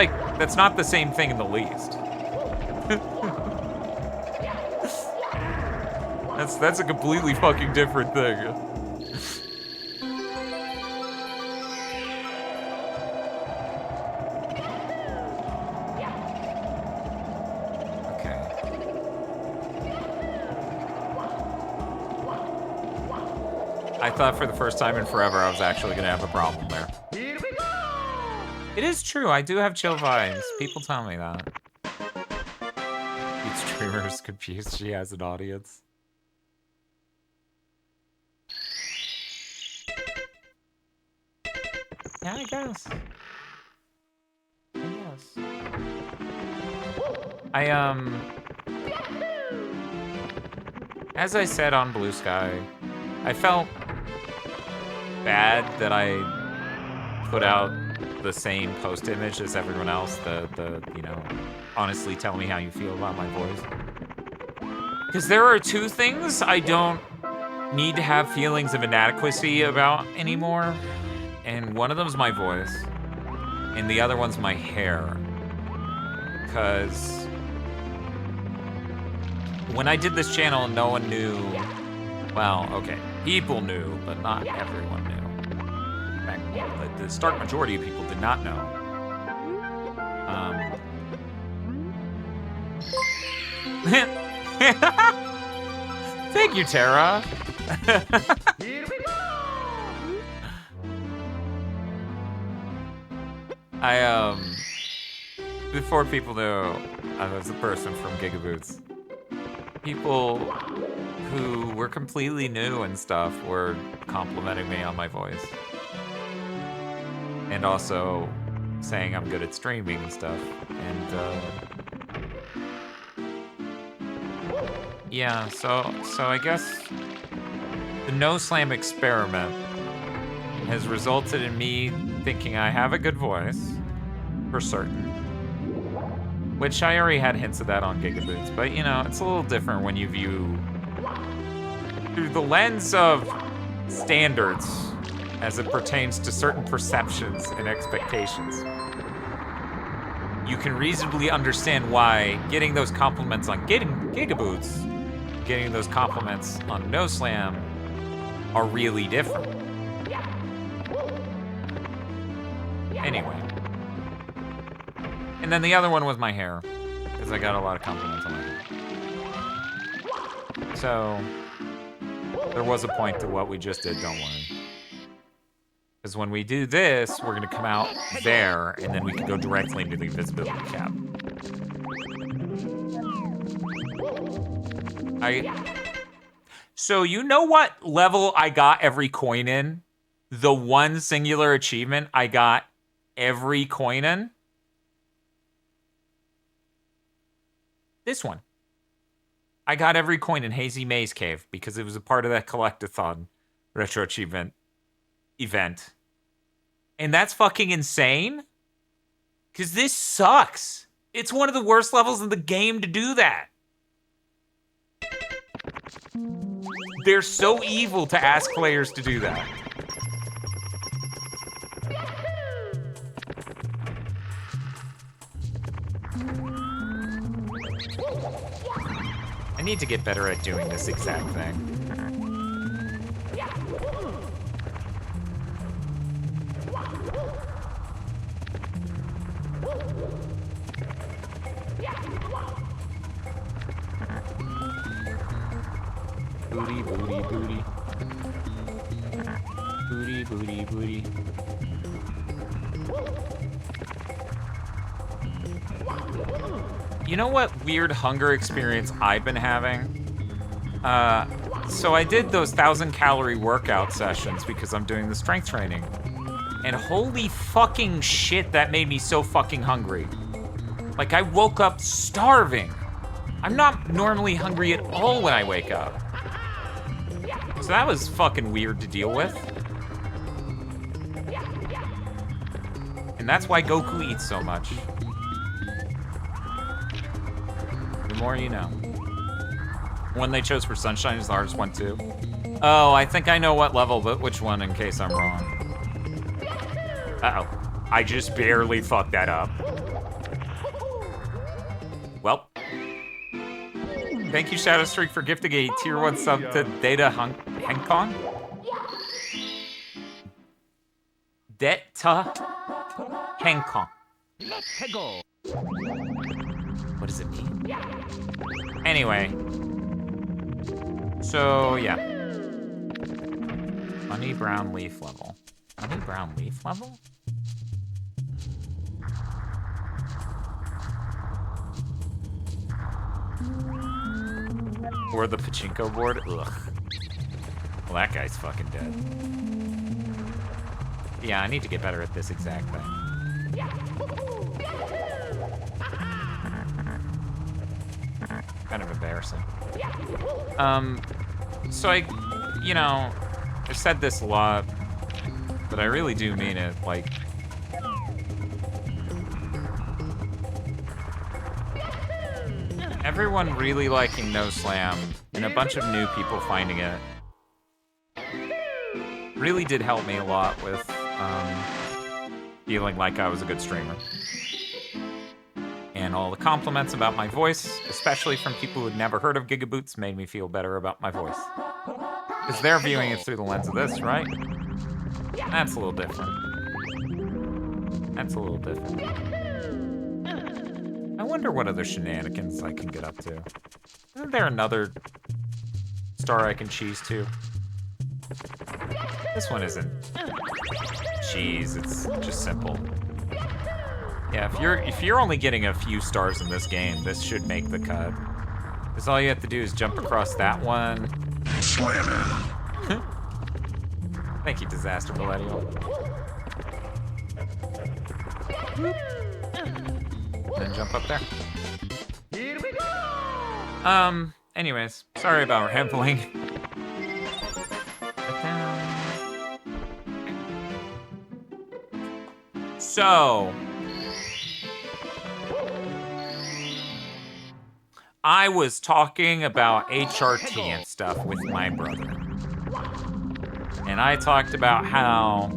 not the same thing in the least. That's a completely fucking different thing. Okay. I thought for the first time in forever I was actually gonna have a problem there. It is true, I do have chill vibes. People tell me that. Each streamer is confused she has an audience. Yeah, I guess. As I said on Blue Sky, I felt bad that I put out the same post image as everyone else. Honestly tell me how you feel about my voice. Because there are two things I don't need to have feelings of inadequacy about anymore. And one of them's my voice. And the other one's my hair. Because when I did this channel, no one knew. Well, okay, people knew, but not everyone knew. In fact, the stark majority of people did not know. Thank you, Tara. Here we go! Before people knew I was a person from Gigaboots, people who were completely new and stuff were complimenting me on my voice. And also saying I'm good at streaming and stuff. And, yeah, so I guess the No Slam experiment has resulted in me thinking I have a good voice, for certain. Which I already had hints of that on Gigaboots, but it's a little different when you view through the lens of standards as it pertains to certain perceptions and expectations. You can reasonably understand why getting those compliments on Gigaboots, getting those compliments on No Slam are really different. Anyway. And then the other one was my hair, because I got a lot of compliments on my hair. So, there was a point to what we just did, don't worry. Because when we do this, we're going to come out there, and then we can go directly into the invisibility cap. So you know what level I got every coin in? The one singular achievement I got every coin in? This one. I got every coin in Hazy Maze Cave because it was a part of that Collectathon retro achievement event. And that's fucking insane. Because this sucks. It's one of the worst levels in the game to do that. They're so evil to ask players to do that. I need to get better at doing this exact thing. Booty, booty, booty. Booty, booty, booty. You know what weird hunger experience I've been having? So I did those 1,000-calorie workout sessions because I'm doing the strength training. And holy fucking shit, that made me so fucking hungry. Like, I woke up starving. I'm not normally hungry at all when I wake up. So that was fucking weird to deal with. And that's why Goku eats so much. The more you know. One they chose for Sunshine is the hardest one too. Oh, I think I know what level, but which one in case I'm wrong. Uh-oh. I just barely fucked that up. Well. Thank you, Shadow Streak, for gifting a tier 1 sub to Data Henkong. Deta Henkong. Let's go. What does it mean? Anyway. So, yeah. Honey brown leaf level. Honey brown leaf level? Or the pachinko board? Ugh. Well, that guy's fucking dead. Yeah, I need to get better at this exact thing. Kind of embarrassing. So I've said this a lot, but I really do mean it. Like, everyone really liking No Slam and a bunch of new people finding it really did help me a lot with feeling like I was a good streamer. And all the compliments about my voice, especially from people who had never heard of Gigaboots, made me feel better about my voice. Because they're viewing it through the lens of this, right? That's a little different. That's a little different. I wonder what other shenanigans I can get up to. Isn't there another star I can cheese to? This one isn't cheese, it's just simple. Yeah, if you're only getting a few stars in this game, this should make the cut. Because all you have to do is jump across that one. Slam. Thank you, Disaster Millennial. Then jump up there. Here we go. Anyways, sorry about rambling. So, I was talking about HRT and stuff with my brother. And I talked about how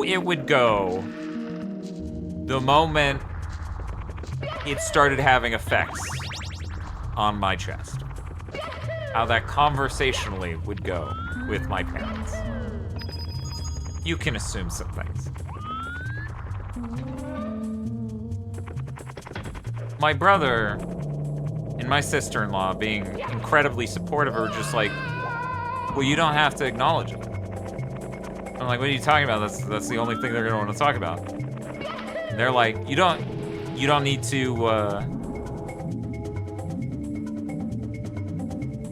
it would go the moment it started having effects on my chest. How that conversationally would go with my parents. You can assume some things. My brother and my sister-in-law, being incredibly supportive, are just like, well, you don't have to acknowledge it. I'm like, what are you talking about? That's the only thing they're gonna want to talk about. And they're like, you don't need to,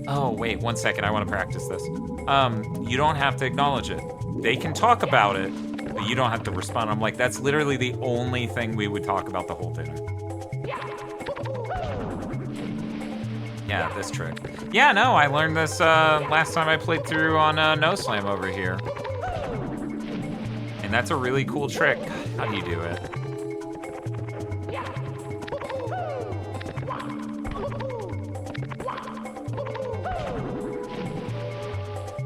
Oh, wait, 1 second, I want to practice this. You don't have to acknowledge it. They can talk about it, but you don't have to respond. I'm like, that's literally the only thing we would talk about the whole dinner. Yeah, this trick. Yeah, no, I learned this last time I played through on No Slam over here. And that's a really cool trick. How do you do it?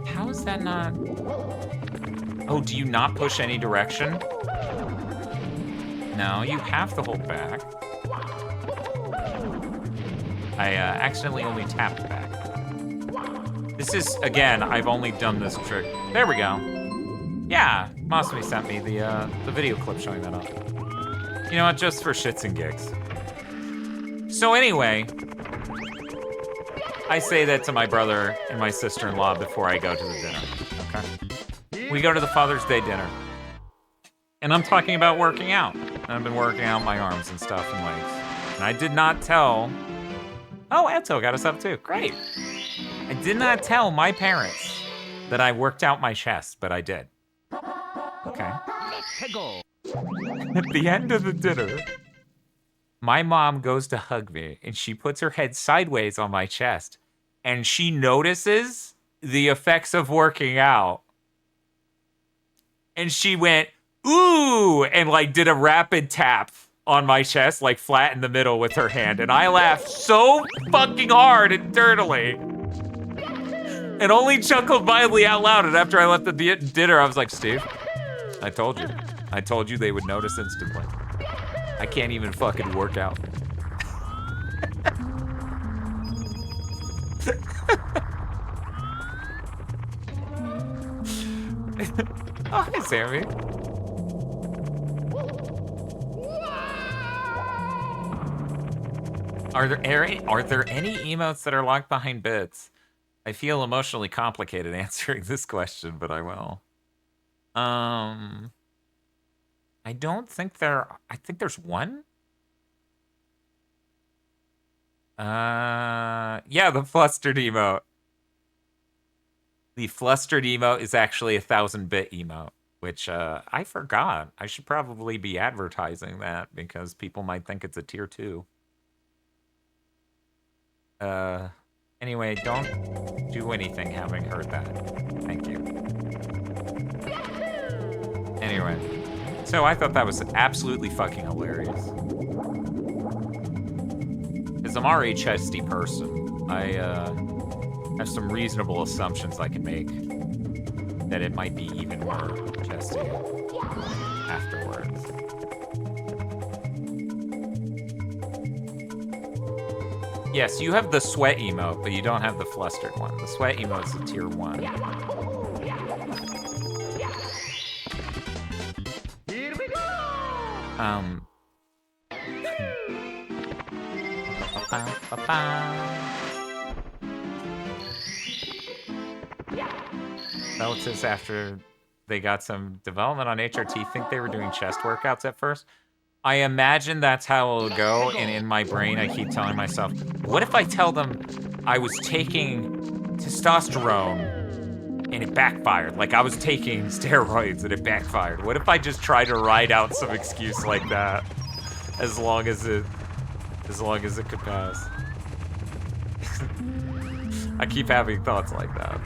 How is that not... Oh, do you not push any direction? No, you have to hold back. I accidentally only tapped back. This is, again, I've only done this trick. There we go. Yeah, Masumi sent me the video clip showing that off. You know what, just for shits and gigs. So anyway, I say that to my brother and my sister-in-law before I go to the dinner, okay? We go to the Father's Day dinner. And I'm talking about working out. And I've been working out my arms and stuff and legs. And I did not tell... Oh, Eto got us up too. Great. I did not tell my parents that I worked out my chest, but I did. Okay. Let's go. At the end of the dinner, my mom goes to hug me, and she puts her head sideways on my chest, and she notices the effects of working out. And she went, ooh, and like did a rapid tap on my chest, like flat in the middle with her hand. And I laughed so fucking hard internally. And only chuckled mildly out loud. And after I left the dinner, I was like, Steve, I told you. I told you they would notice instantly. I can't even fucking work out. Oh, hi, Sammy. Are there any emotes that are locked behind bits? I feel emotionally complicated answering this question, but I will. I don't think I think there's one. Yeah, the flustered emote. The flustered emote is actually a 1000-bit emote, which I forgot. I should probably be advertising that because people might think it's a tier 2. Anyway, don't do anything having heard that. Thank you. Anyway, so I thought that was absolutely fucking hilarious. Because I'm already a chesty person. I have some reasonable assumptions I can make that it might be even more chesty afterwards. Yes, you have the sweat emote, but you don't have the flustered one. The sweat emote's a tier 1. Here we go! Relatives after they got some development on HRT think they were doing chest workouts at first. I imagine that's how it'll go, and in my brain I keep telling myself, what if I tell them I was taking testosterone and it backfired? Like I was taking steroids and it backfired. What if I just try to ride out some excuse like that as long as it could pass? I keep having thoughts like that.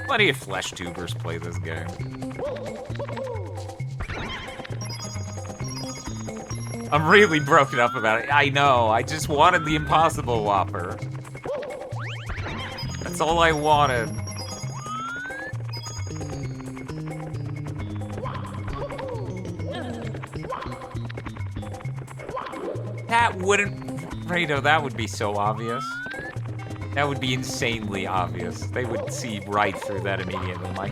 Plenty of flesh tubers play this game. I'm really broken up about it. I know, I just wanted the Impossible Whopper. That's all I wanted. That wouldn't... Fredo, that would be so obvious. That would be insanely obvious. They would see right through that immediately. My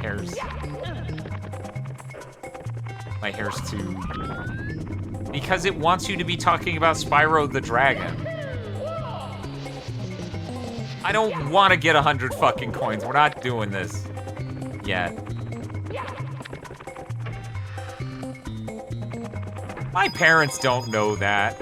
hair's too... Because it wants you to be talking about Spyro the Dragon. I don't want to get 100 fucking coins. We're not doing this yet. My parents don't know that.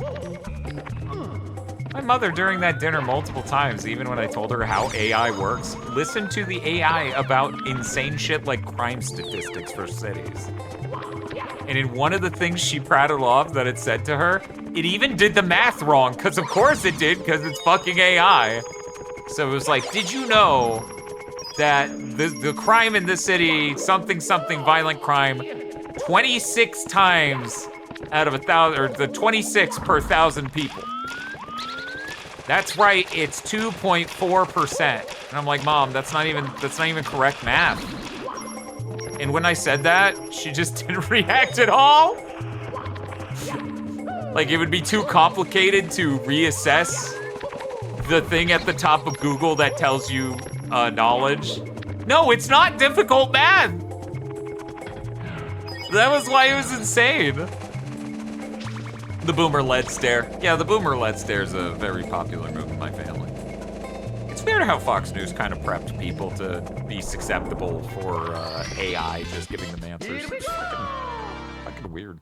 My mother, during that dinner multiple times, even when I told her how AI works, listened to the AI about insane shit like crime statistics for cities. And in one of the things she prattled off that it said to her, it even did the math wrong, because of course it did, because it's fucking AI. So it was like, did you know that the crime in this city, something violent crime, 26 times out of 1,000, or the 26 per 1,000 people. That's right, it's 2.4%. And I'm like, Mom, that's not even correct math. And when I said that, she just didn't react at all. Like it would be too complicated to reassess the thing at the top of Google that tells you knowledge. No, it's not difficult math. That was why it was insane. The boomer lead stare. Yeah, the boomer lead stare is a very popular move in my family. It's weird how Fox News kind of prepped people to be susceptible for AI just giving them answers. It's fucking weird.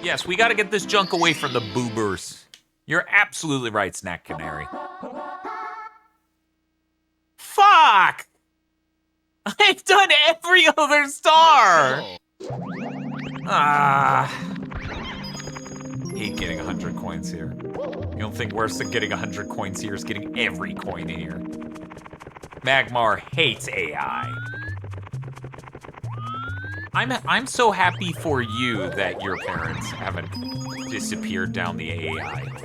Yes, we gotta get this junk away from the boobers. You're absolutely right, Snack Canary. Fuck! I've done every other star! Hate getting 100 coins here. You don't think worse than getting 100 coins here is getting every coin here. Magmar hates AI. I'm so happy for you that your parents haven't disappeared down the AI hole.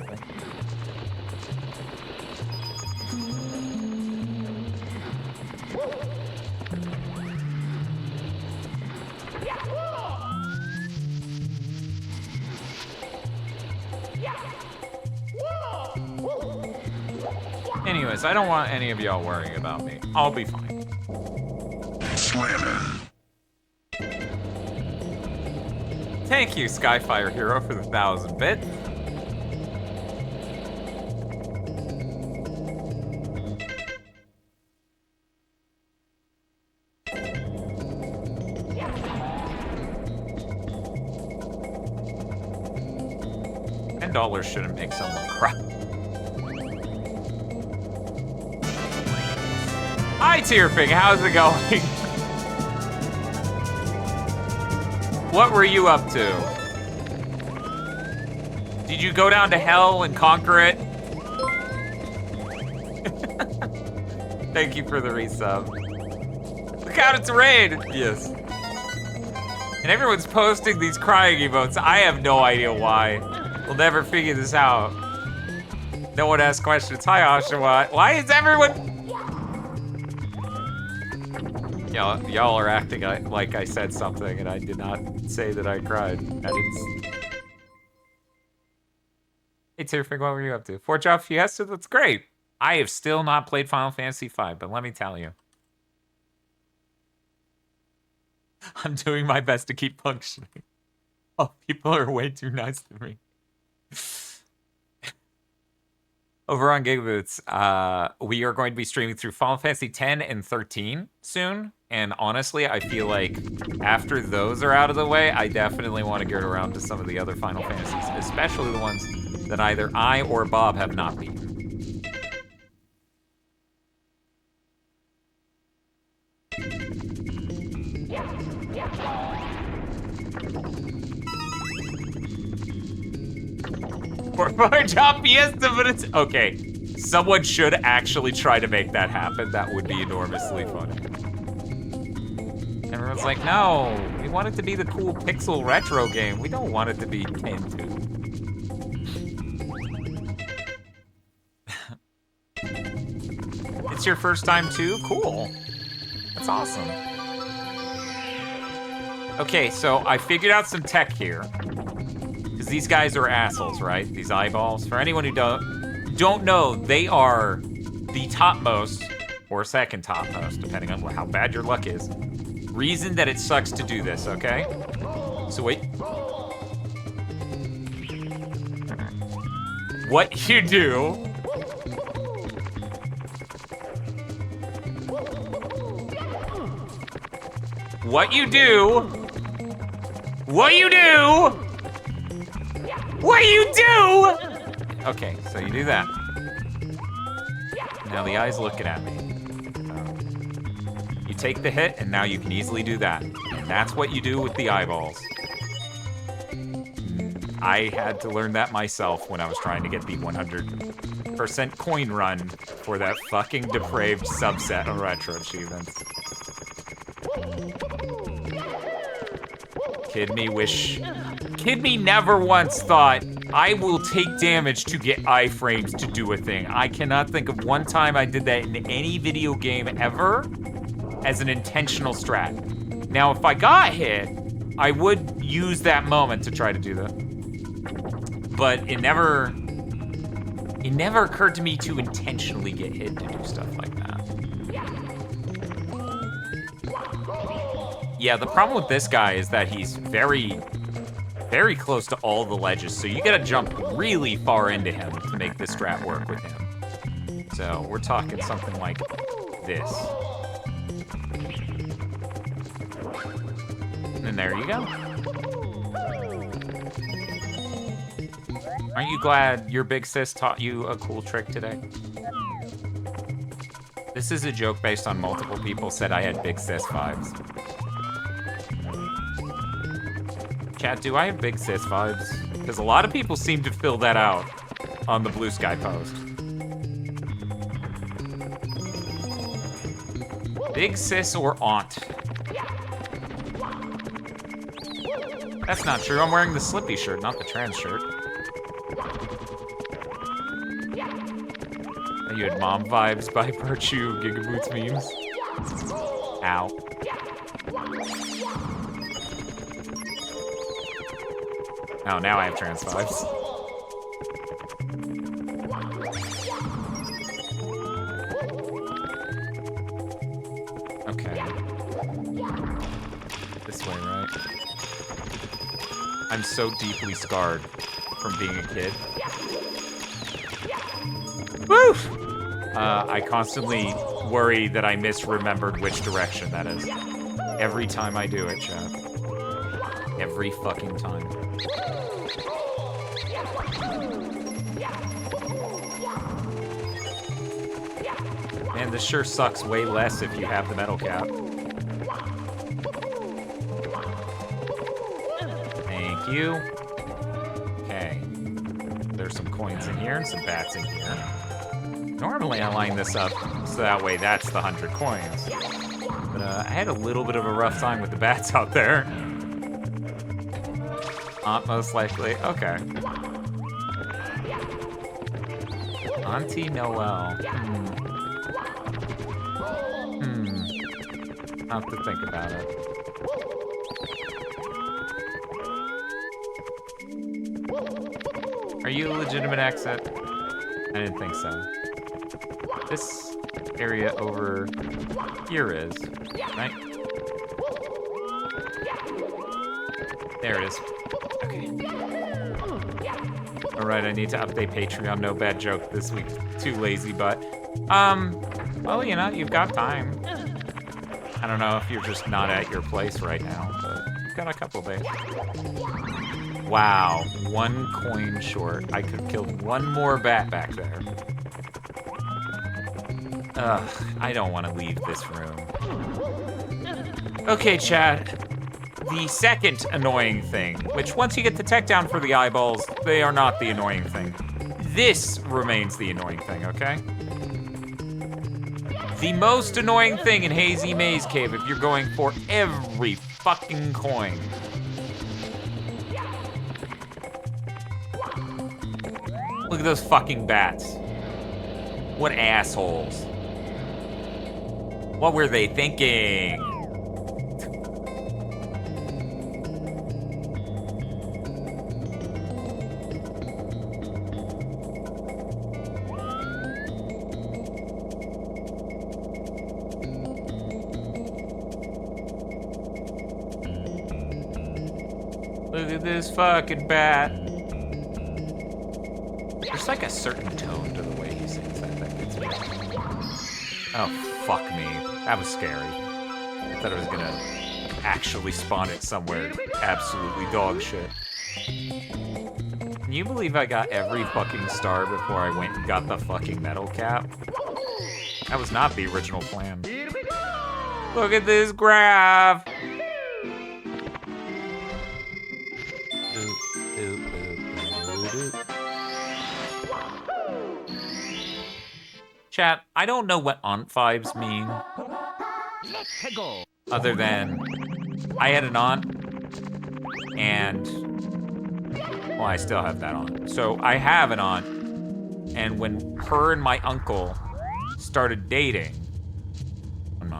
Anyways, I don't want any of y'all worrying about me. I'll be fine. Slamming. Thank you, Skyfire Hero, for the 1,000 bits. $10 shouldn't make someone cry. Hi, Tierping, how's it going? What were you up to? Did you go down to hell and conquer it? Thank you for the resub. Look out, it's raid! Yes. And everyone's posting these crying emotes. I have no idea why. We'll never figure this out. No one asks questions. Hi, Oshawa. Why is everyone... Y'all are acting like I said something, and I did not say that I cried. I didn't... Hey, Tierfig, what were you up to? 4-job Fiesta? That's great. I have still not played Final Fantasy V, but let me tell you. I'm doing my best to keep functioning. Oh, people are way too nice to me. Over on Gigaboots, we are going to be streaming through Final Fantasy X and 13 soon. And honestly, I feel like after those are out of the way, I definitely want to get around to some of the other Final Fantasies, especially the ones that either I or Bob have not beaten. For job Fiesta, but it's okay. Someone should actually try to make that happen. That would be enormously funny. Everyone's like, no, we want it to be the cool pixel retro game. We don't want it to be 10-2. It's your first time too? Cool. That's awesome. Okay, so I figured out some tech here. Because these guys are assholes, right? These eyeballs. For anyone who don't know, they are the topmost, or second topmost, depending on how bad your luck is, reason that it sucks to do this, okay? So wait. What you do... What you do... What you do... What you do... Okay, so you do that. Now the eye's looking at me. You take the hit, and now you can easily do that. And that's what you do with the eyeballs. I had to learn that myself when I was trying to get the 100% coin run for that fucking depraved subset of retro achievements. Kid me never once thought, I will take damage to get iframes to do a thing. I cannot think of one time I did that in any video game ever as an intentional strat. Now, if I got hit, I would use that moment to try to do that. But it never occurred to me to intentionally get hit to do stuff like that. Yeah, the problem with this guy is that he's very, very close to all the ledges, so you gotta jump really far into him to make this strat work with him. So we're talking something like this. And there you go. Aren't you glad your big sis taught you a cool trick today? This is a joke based on multiple people said I had big sis vibes. Chat, do I have big sis vibes? Because a lot of people seem to fill that out on the Blue Sky post. Big sis or aunt? That's not true. I'm wearing the Slippy shirt, not the trans shirt. You had mom vibes by virtue of Gigaboots memes. Ow. Oh, now I have trans vibes. Okay. This way, right? I'm so deeply scarred from being a kid. Woo! I constantly worry that I misremembered which direction that is. Every time I do it, chat. Every fucking time. Man, this sure sucks way less if you have the metal cap. Thank you. Okay. there's some coins in here and some bats in here. Normally I line this up so that way that's the 100 coins. But I had a little bit of a rough time with the bats out there. Most likely. Okay. Auntie Noel. I'll have to think about it. Are you a legitimate exit? I didn't think so. This area over here is, right? There it is. Okay. Alright, I need to update Patreon. No bad joke this week. Too lazy, but... well, you know, you've got time. I don't know if you're just not at your place right now, but you've got a couple days. Wow, 1 coin short. I could kill 1 more bat back there. Ugh, I don't want to leave this room. Okay, chat. The second annoying thing, which once you get the tech down for the eyeballs, they are not the annoying thing. This remains the annoying thing, okay? The most annoying thing in Hazy Maze Cave if you're going for every fucking coin. Look at those fucking bats. What assholes. What were they thinking? Look at this fucking bat. There's like a certain tone to the way he sings that gets me. Oh, fuck me. That was scary. I thought it was gonna actually spawn it somewhere absolutely dog shit. Can you believe I got every fucking star before I went and got the fucking metal cap? That was not the original plan. Look at this graph! Chat, I don't know what aunt vibes mean. Other than, I had an aunt, and, well, I still have that aunt. So I have an aunt, and when her and my uncle started dating, one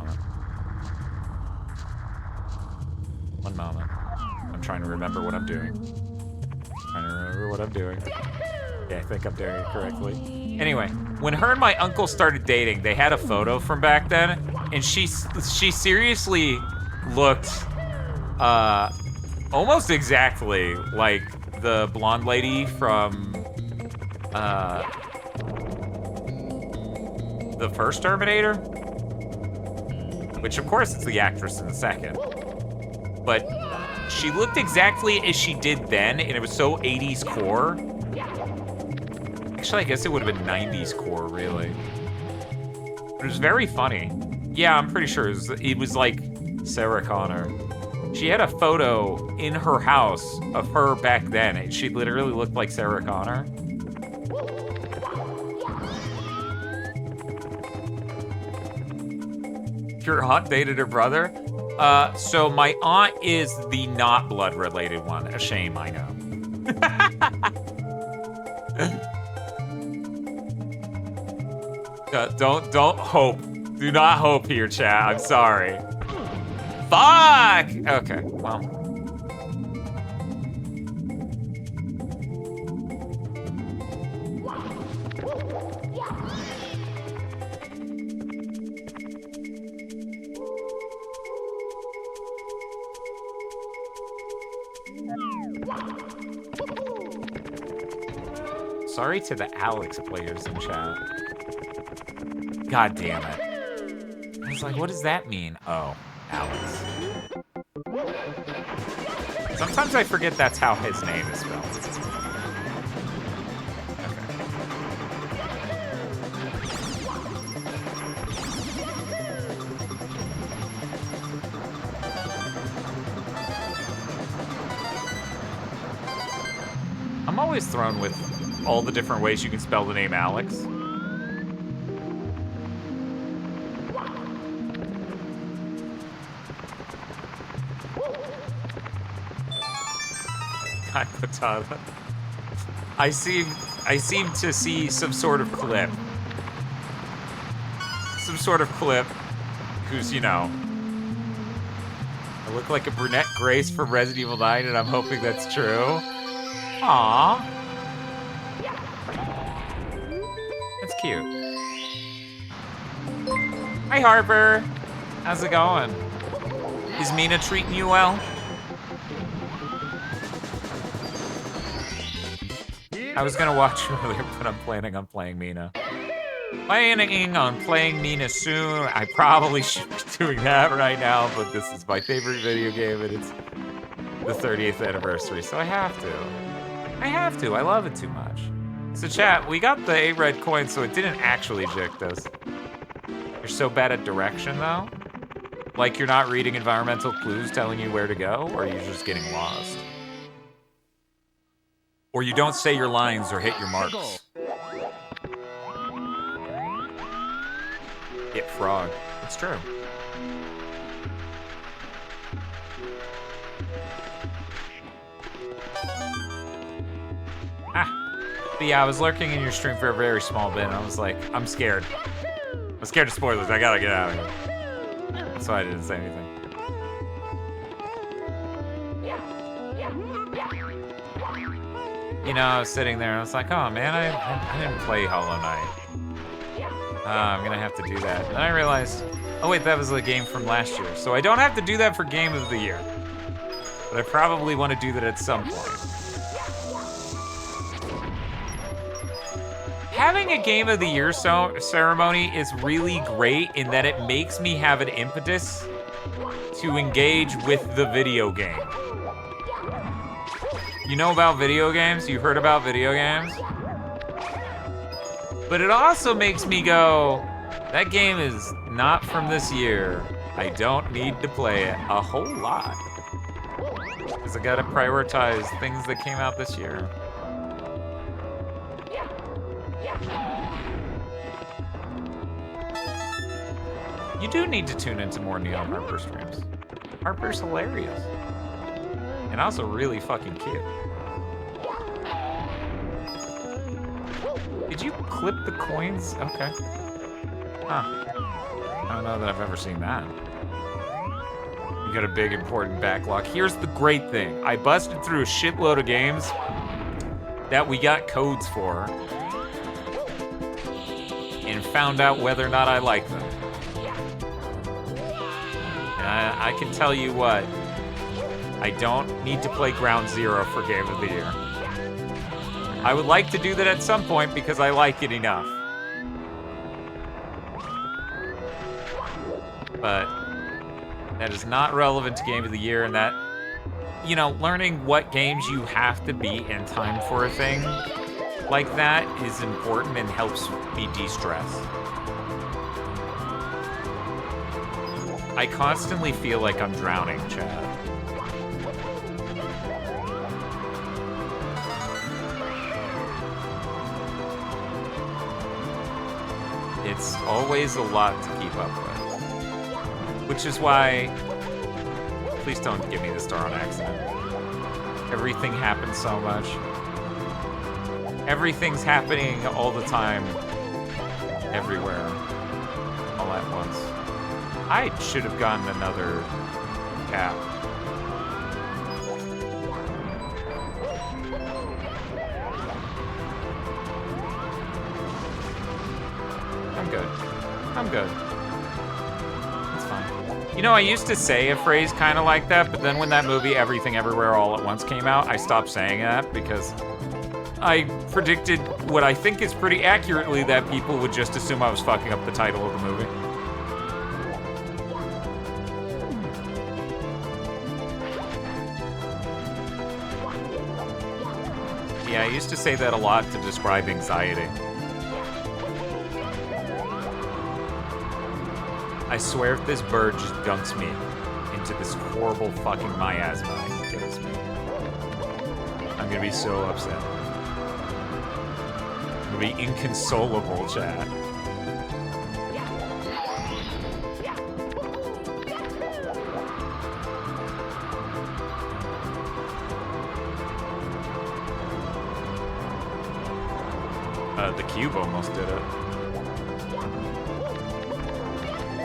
moment. I'm trying to remember what I'm doing. Yeah, I think I'm doing it correctly. Anyway, when her and my uncle started dating, they had a photo from back then, and she seriously looked almost exactly like the blonde lady from the first Terminator, which of course is the actress in the second, but she looked exactly as she did then, and it was so 80s core. Actually, I guess it would have been 90s core, really. But it was very funny. Yeah, I'm pretty sure it was like Sarah Connor. She had a photo in her house of her back then, and she literally looked like Sarah Connor. Your aunt dated her brother? So my aunt is the not blood-related one. A shame, I know. Don't hope. Do not hope here, chat. I'm sorry. Fuck! Okay, well. Sorry to the Alex players in chat. God damn it. I was like, what does that mean? Oh, Alex. Sometimes I forget that's how his name is spelled. I'm always thrown with all the different ways you can spell the name Alex. Kai Patata. I seem to see some sort of clip. Some sort of clip who's, you know, I look like a brunette Grace from Resident Evil 9, and I'm hoping that's true. Aww. That's cute. Hi, Harper. How's it going? Is Mina treating you well? I was gonna watch earlier, but I'm planning on playing Mina. Planning on playing Mina soon. I probably should be doing that right now, but this is my favorite video game, and it's the 30th anniversary, so I have to. I have to. I love it too much. So chat, we got the 8 red coins, so it didn't actually jict us. You're so bad at direction, though? Like you're not reading environmental clues telling you where to go, or you're just getting lost? Or you don't say your lines or hit your marks. Hit frog. It's true. But yeah, I was lurking in your stream for a very small bit, and I was like, I'm scared. I'm scared of spoilers. I gotta get out of here. That's why I didn't say anything. You know, I was sitting there and I was like, oh man, I didn't play Hollow Knight. I'm gonna have to do that. And then I realized, oh wait, that was a game from last year. So I don't have to do that for Game of the Year. But I probably want to do that at some point. Having a Game of the Year ceremony is really great in that it makes me have an impetus to engage with the video game. You know about video games? You heard about video games? But it also makes me go, that game is not from this year. I don't need to play it a whole lot. Because I gotta prioritize things that came out this year. You do need to tune into more Neil Harper streams. Harper's hilarious. And also really fucking cute. Did you clip the coins? Okay. Huh. I don't know that I've ever seen that. You got a big important backlog. Here's the great thing. I busted through a shitload of games that we got codes for and found out whether or not I like them. And I can tell you what, I don't need to play Ground Zero for Game of the Year. I would like to do that at some point because I like it enough. But that is not relevant to Game of the Year, and that, you know, learning what games you have to beat in time for a thing like that is important and helps me de-stress. I constantly feel like I'm drowning, Chad. It's always a lot to keep up with. Which is why, please don't give me the star on accident. Everything happens so much. Everything's happening all the time, everywhere, all at once. I should have gotten another cap. I'm good. I'm good. It's fine. You know, I used to say a phrase kind of like that, but then when that movie Everything Everywhere All at Once came out, I stopped saying that because I predicted what I think is pretty accurately that people would just assume I was fucking up the title of the movie. Yeah, I used to say that a lot to describe anxiety. I swear if this bird just dunks me into this horrible fucking miasma and kills me, I'm gonna be so upset. It'll be inconsolable, chat. The cube almost did it.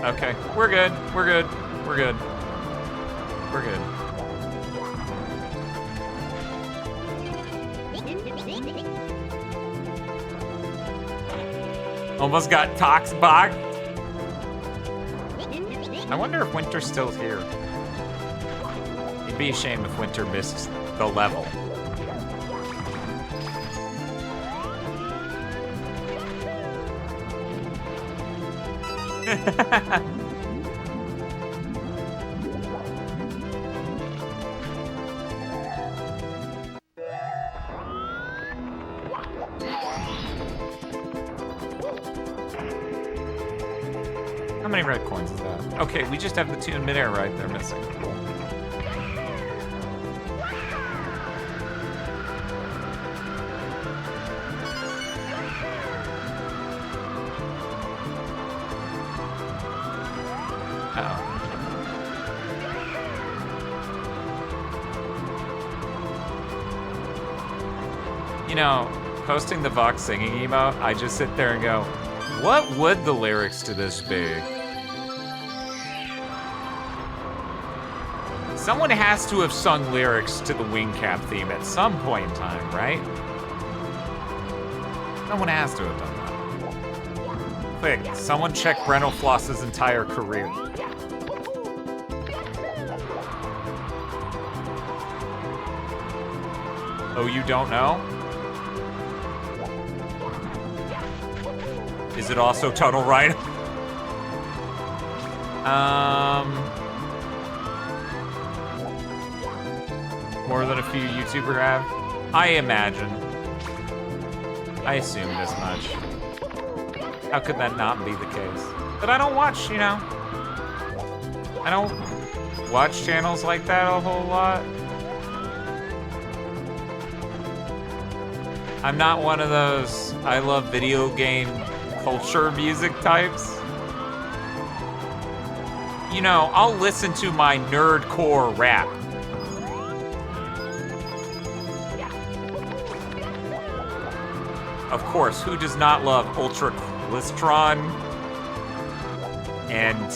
Okay, we're good. We're good. We're good. We're good. Almost got Toxbog. I wonder if Winter's still here. It'd be a shame if Winter missed the level. How many red coins is that? Okay, we just have the 2 in midair right there missing. Cool. You know, posting the Vox singing emote, I just sit there and go, what would the lyrics to this be? Someone has to have sung lyrics to the Wingcap theme at some point in time, right? Someone has to have done that. Quick, someone check Breno Floss's entire career. Oh, you don't know? Is it also Total Rhino? More than a few YouTubers have? I imagine. I assume this much. How could that not be the case? But I don't watch, you know. I don't watch channels like that a whole lot. I'm not one of those I love video game culture music types. You know, I'll listen to my nerdcore rap. Of course, who does not love Ultra Glistron and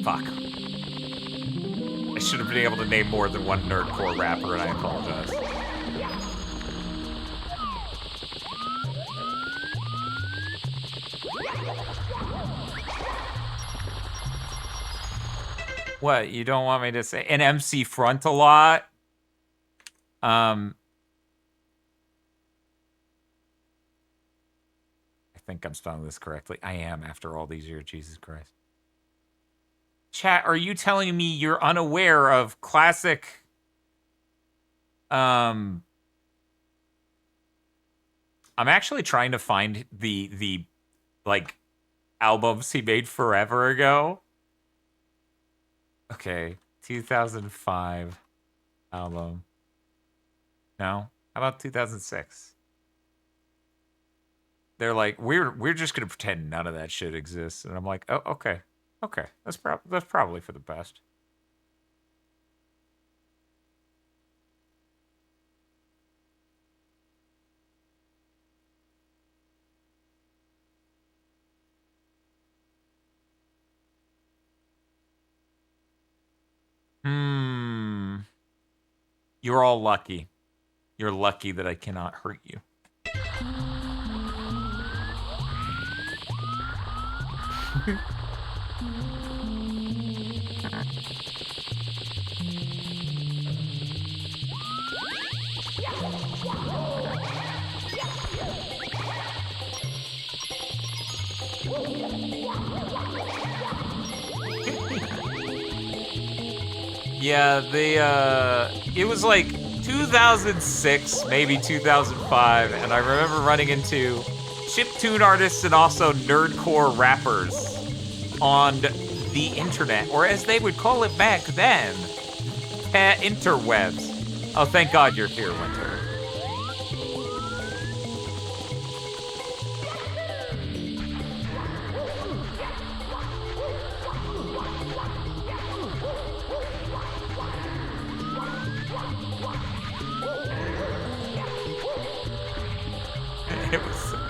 fuck. I should have been able to name more than one nerdcore rapper, and I apologize. What, you don't want me to say an MC Front a lot? I think I'm spelling this correctly. I am after all these years, Jesus Christ. Chat, are you telling me you're unaware of classic I'm actually trying to find the like albums he made forever ago. Okay, 2005 album. No? How about 2006? They're like, we're just gonna pretend none of that shit exists, and I'm like, oh, okay, okay, that's probably for the best. You're all lucky. You're lucky that I cannot hurt you. Yeah, it was like 2006, maybe 2005, and I remember running into chiptune artists and also nerdcore rappers on the internet, or as they would call it back then, interwebs. Oh, thank God you're here, Winter.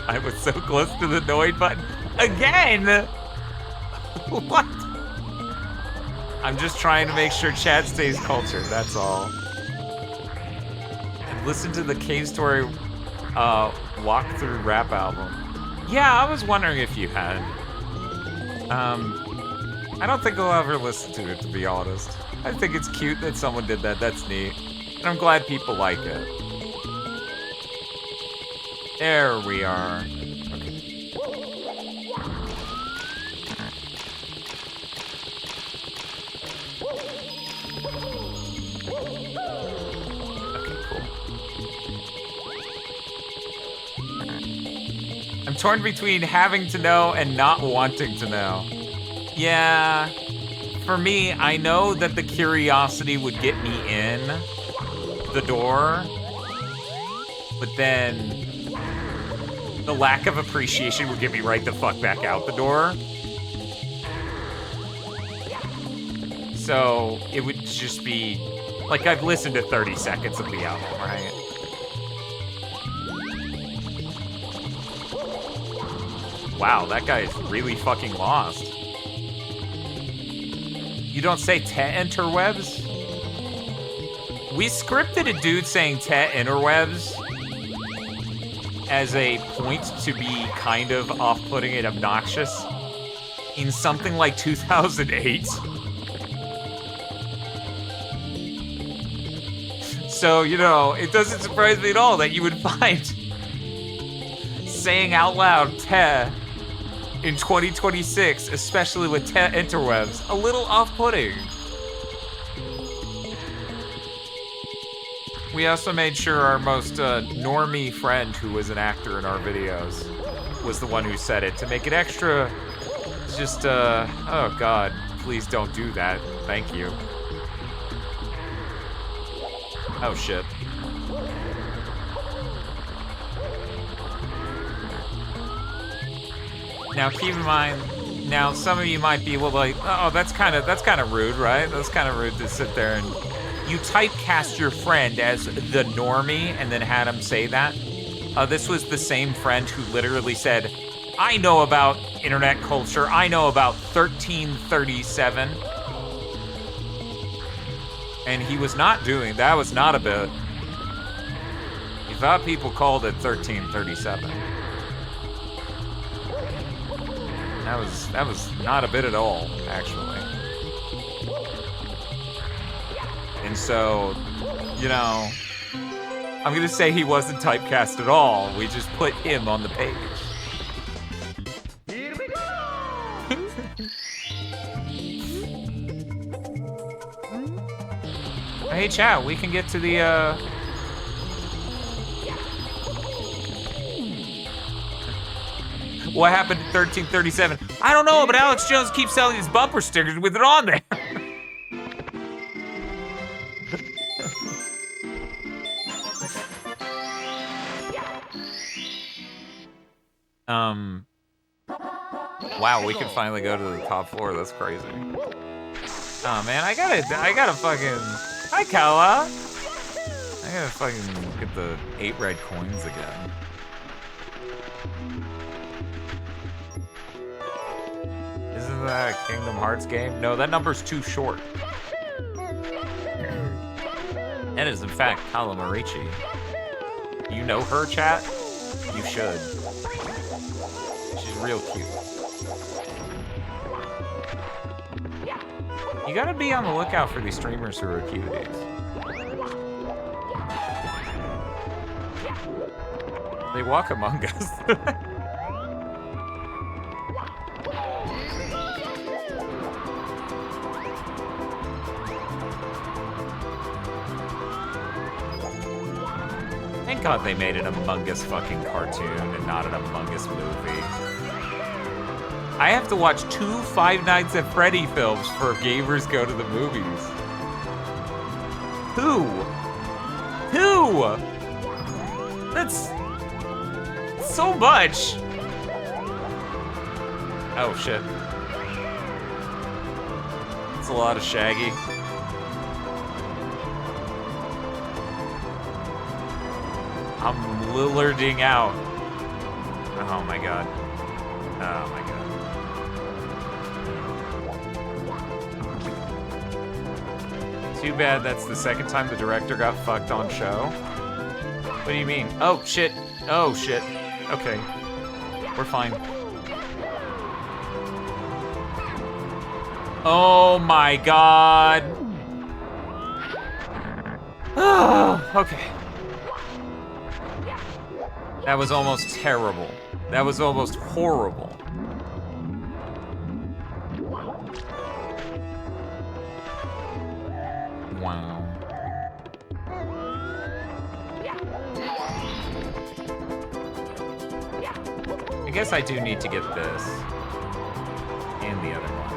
I was so close to the Noid button. Again! What? I'm just trying to make sure chat stays cultured, that's all. And listen to the Cave Story walkthrough rap album. Yeah, I was wondering if you had. I don't think I'll ever listen to it, to be honest. I think it's cute that someone did that, that's neat. And I'm glad people like it. There we are. Okay. Okay, cool. I'm torn between having to know and not wanting to know. Yeah. For me, I know that the curiosity would get me in the door, but then the lack of appreciation would get me right the fuck back out the door. So it would just be like I've listened to 30 seconds of the album, right? Wow, that guy is really fucking lost. You don't say te interwebs? We scripted a dude saying te interwebs as a point to be kind of off-putting and obnoxious in something like 2008. So, you know, it doesn't surprise me at all that you would find saying out loud te in 2026, especially with te interwebs, a little off-putting. We also made sure our most normie friend, who was an actor in our videos, was the one who said it to make it extra. Just, oh God, please don't do that. Thank you. Oh shit. Now keep in mind, now some of you might be like, oh, that's kind of rude, right? That's kind of rude to sit there and you typecast your friend as the normie and then had him say that. This was the same friend who literally said, I know about internet culture. I know about 1337. And he was not doing, that was not a bit. He thought people called it 1337. That was not a bit at all, actually. And so, you know, I'm gonna say he wasn't typecast at all. We just put him on the page. Here we go! Hey, chat, we can get to the, What happened in 1337? I don't know, but Alex Jones keeps selling his bumper stickers with it on there. Wow, we can finally go to the top floor. That's crazy. Oh man, I gotta fucking. Hi, Kala. I gotta fucking get the 8 red coins again. Isn't that a Kingdom Hearts game? No, that number's too short. That is, in fact, Kala Marici. You know her, chat? You should. She's real cute. You gotta be on the lookout for these streamers who are cuties. They walk among us. Thank God they made an Among Us fucking cartoon and not an Among Us movie. I have to watch 2 Five Nights at Freddy films for gamers go to the movies. Two! Two! That's so much! Oh, shit. It's a lot of Shaggy. I'm Lillarding out. Oh my god. Oh my god. Too bad that's the second time the director got fucked on show. What do you mean? Oh shit. Oh shit. Okay. We're fine. Oh my god. Oh, okay. That was almost terrible. That was almost horrible. Wow. I guess I do need to get this. And the other one.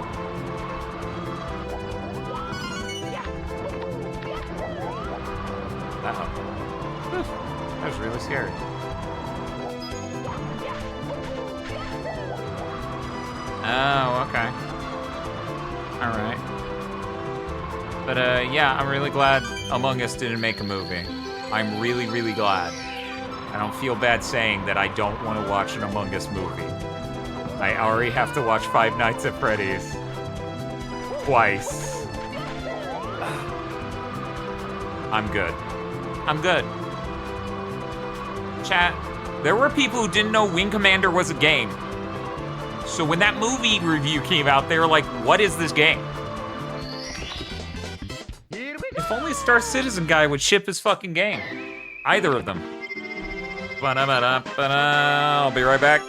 Uh-oh. Whew. That was really scary. Oh, okay. Alright. But, yeah, I'm really glad Among Us didn't make a movie. I'm really, really glad. I don't feel bad saying that I don't want to watch an Among Us movie. I already have to watch Five Nights at Freddy's. Twice. I'm good. I'm good. Chat, there were people who didn't know Wing Commander was a game. So when that movie review came out, they were like, what is this game? If only Star Citizen guy would ship his fucking game. Either of them. I'll be right back.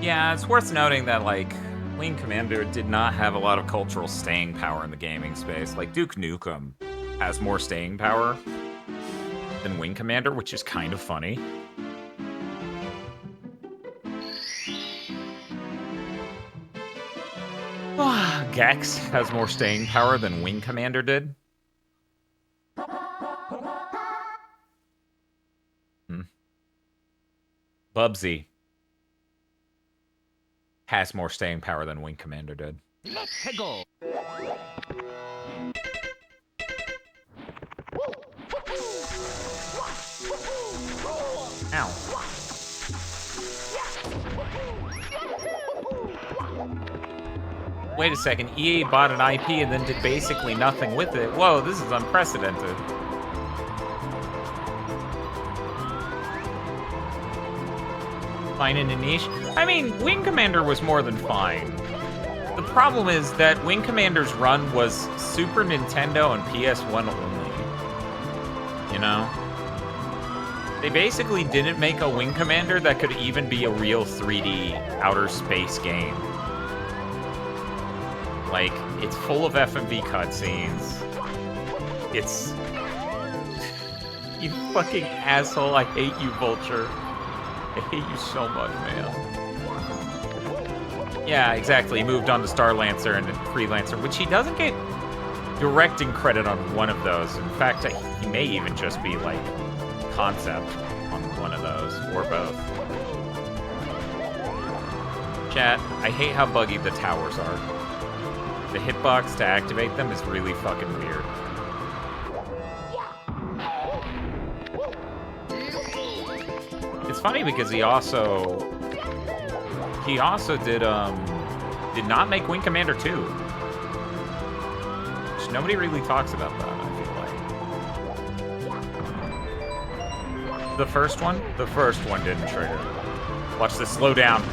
Yeah, it's worth noting that, like, Wing Commander did not have a lot of cultural staying power in the gaming space. Like, Duke Nukem has more staying power than Wing Commander, which is kind of funny. Gex has more staying power than Wing Commander did. Bubsy has more staying power than Wing Commander did. Let's go. Ow. Wait a second, EA bought an IP and then did basically nothing with it. Whoa, this is unprecedented. Fine in a niche? I mean, Wing Commander was more than fine. The problem is that Wing Commander's run was Super Nintendo and PS1 only. You know? They basically didn't make a Wing Commander that could even be a real 3D outer space game. Like, it's full of FMV cutscenes. It's... You fucking asshole, I hate you, Vulture. I hate you so much, man. Yeah, exactly. He moved on to Star Lancer and Freelancer, which he doesn't get directing credit on one of those. In fact, he may even just be, like, concept on one of those, or both. Chat, I hate how buggy the towers are. The hitbox to activate them is really fucking weird. It's funny because he also did not make Wing Commander 2. Which nobody really talks about that, I feel like. The first one didn't trigger. Watch this slow down.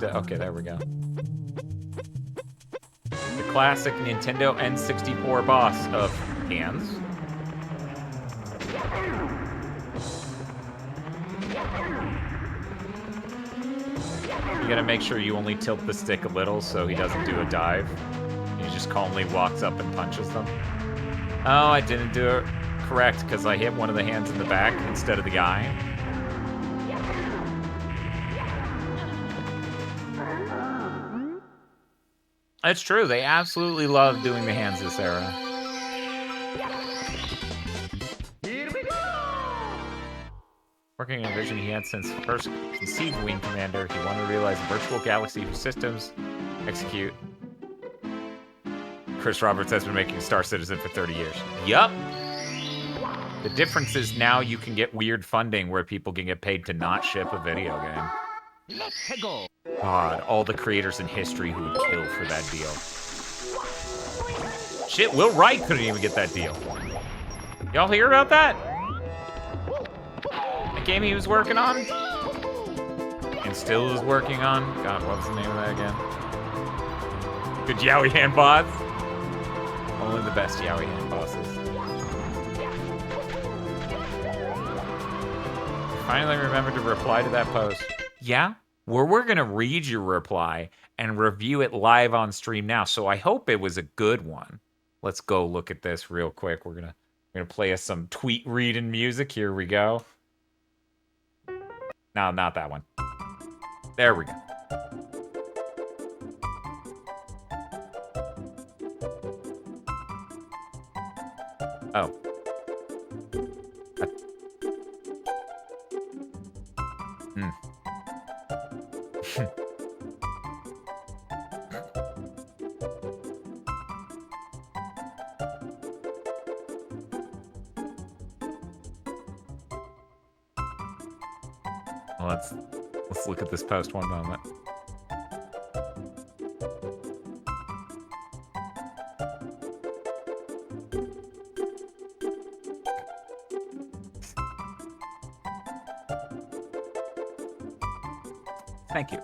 Okay, there we go. The classic Nintendo N64 boss of hands. You gotta make sure you only tilt the stick a little so he doesn't do a dive. He just calmly walks up and punches them. Oh, I didn't do it correct because I hit one of the hands in the back instead of the eye. That's true. They absolutely love doing the hands this era. Here we go! Working on a vision he had since first conceived Wing Commander, he wanted to realize a virtual galaxy whose systems execute. Chris Roberts has been making Star Citizen for 30 years. Yup. The difference is now you can get weird funding where people can get paid to not ship a video game. Let's go! God, all the creators in history who would kill for that deal. Shit, Will Wright couldn't even get that deal. Y'all hear about that? The game he was working on? And still is working on? God, what was the name of that again? Good Yowie Hand boss? Only the best Yowie Hand bosses. Finally remembered to reply to that post. Yeah? Well, we're going to read your reply and review it live on stream now. So I hope it was a good one. Let's go look at this real quick. We're gonna play us some tweet reading music. Here we go. No, not that one. There we go. Oh. Well, let's look at this post one moment. Thank you.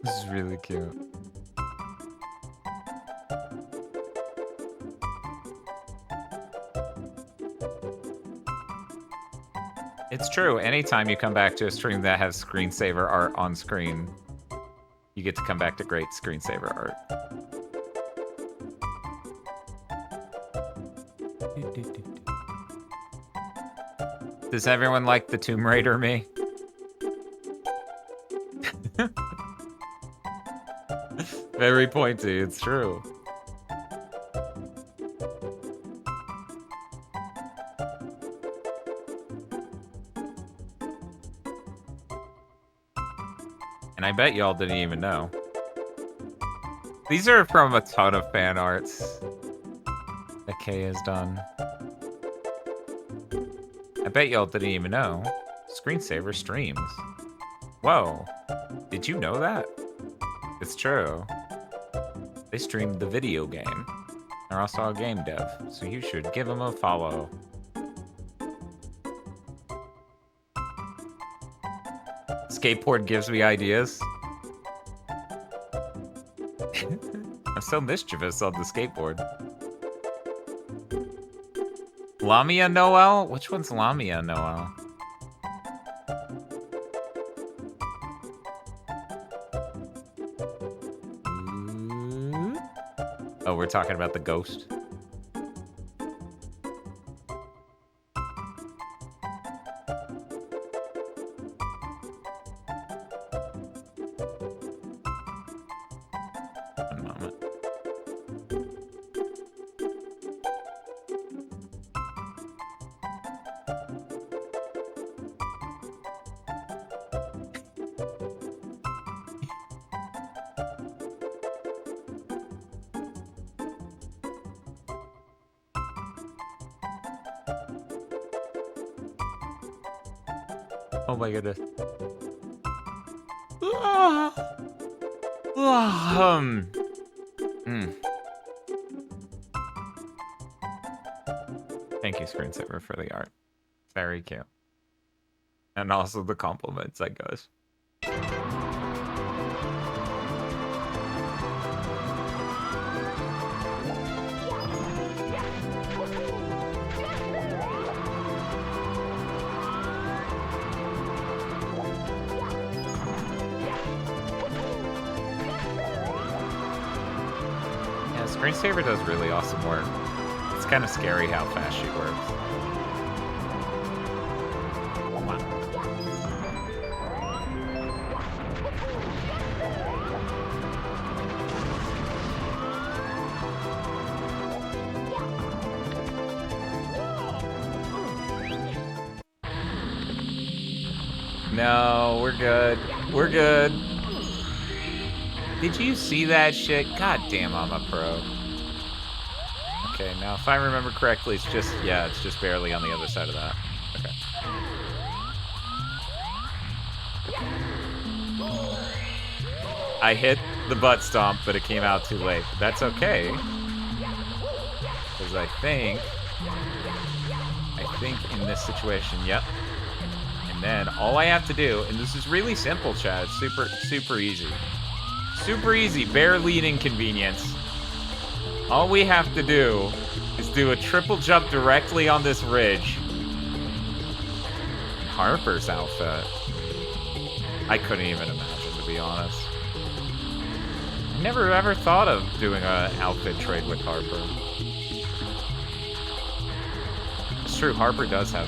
This is really cute. It's true. Anytime you come back to a stream that has screensaver art on screen, you get to come back to great screensaver art. Does everyone like the Tomb Raider me? Very pointy, it's true. And I bet y'all didn't even know. These are from a ton of fan arts that Kay has done. I bet y'all didn't even know. Screensaver streams. Whoa. Did you know that? It's true. They streamed the video game. They're also a game dev, so you should give them a follow. Skateboard gives me ideas. I'm so mischievous on the skateboard. Lamia Noel? Which one's Lamia Noel? Oh, we're talking about the ghost. One moment. Oh my goodness. Thank you, Screensaver, for the art. Very cute. And also the compliments, I guess. Screensaver does really awesome work. It's kind of scary how fast she works. Wow. No, we're good. We're good. Did you see that shit? God damn, I'm a pro. Okay, now if I remember correctly, it's just, yeah, it's just barely on the other side of that. Okay. I hit the butt stomp, but it came out too late. But that's okay. Because I think in this situation, yep. And then all I have to do, and this is really simple, Chad, super easy. Super easy, bare lead inconvenience. All we have to do is do a triple jump directly on this ridge. Harper's outfit. I couldn't even imagine, to be honest. I never ever thought of doing an outfit trade with Harper. It's true, Harper does have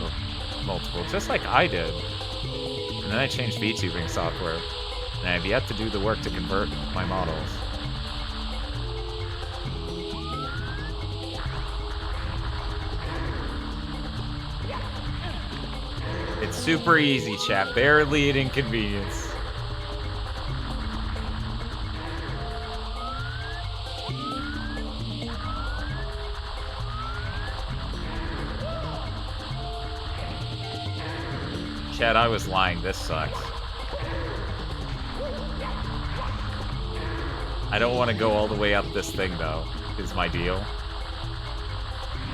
multiple, just like I did. And then I changed VTubing software. And I have yet to do the work to convert my models. It's super easy, chat. Bare lead inconvenience. Chat, I was lying. This sucks. I don't want to go all the way up this thing, though, is my deal.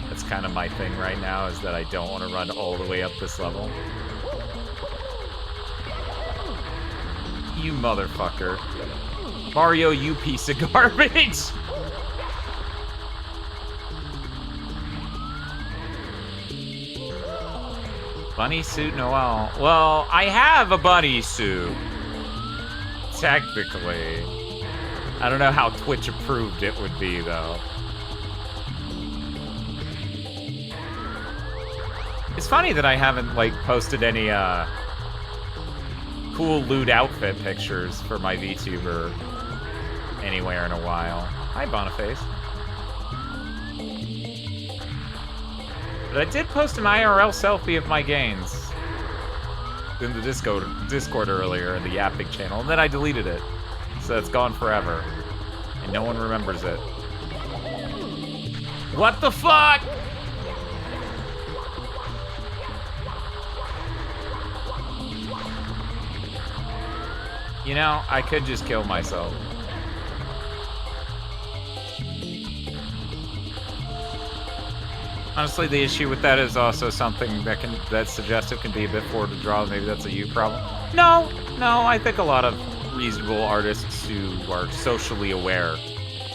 That's kind of my thing right now, is that I don't want to run all the way up this level. You motherfucker. Mario, you piece of garbage! Bunny suit Noel. Well, I have a bunny suit. Technically. I don't know how Twitch approved it would be, though. It's funny that I haven't, like, posted any, cool loot outfit pictures for my VTuber anywhere in a while. Hi, Boniface. But I did post an IRL selfie of my gains in the Discord earlier, in the Yapping channel, and then I deleted it. So it's gone forever. And no one remembers it. What the fuck?! You know, I could just kill myself. Honestly, the issue with that is also something that's suggestive can be a bit forward to draw. Maybe that's a you problem. No, I think a lot of reasonable artists who are socially aware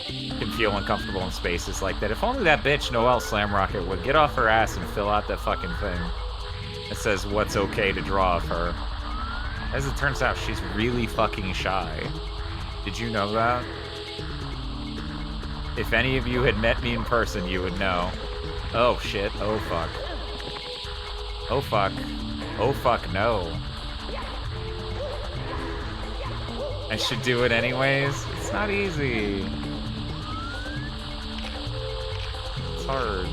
can feel uncomfortable in spaces like that. If only that bitch Noel Slammrocket would get off her ass and fill out that fucking thing that says what's okay to draw of her. As it turns out, she's really fucking shy. Did you know that? If any of you had met me in person, you would know. Oh shit, oh fuck. Oh fuck. Oh fuck, no. I should do it anyways? It's not easy. It's hard.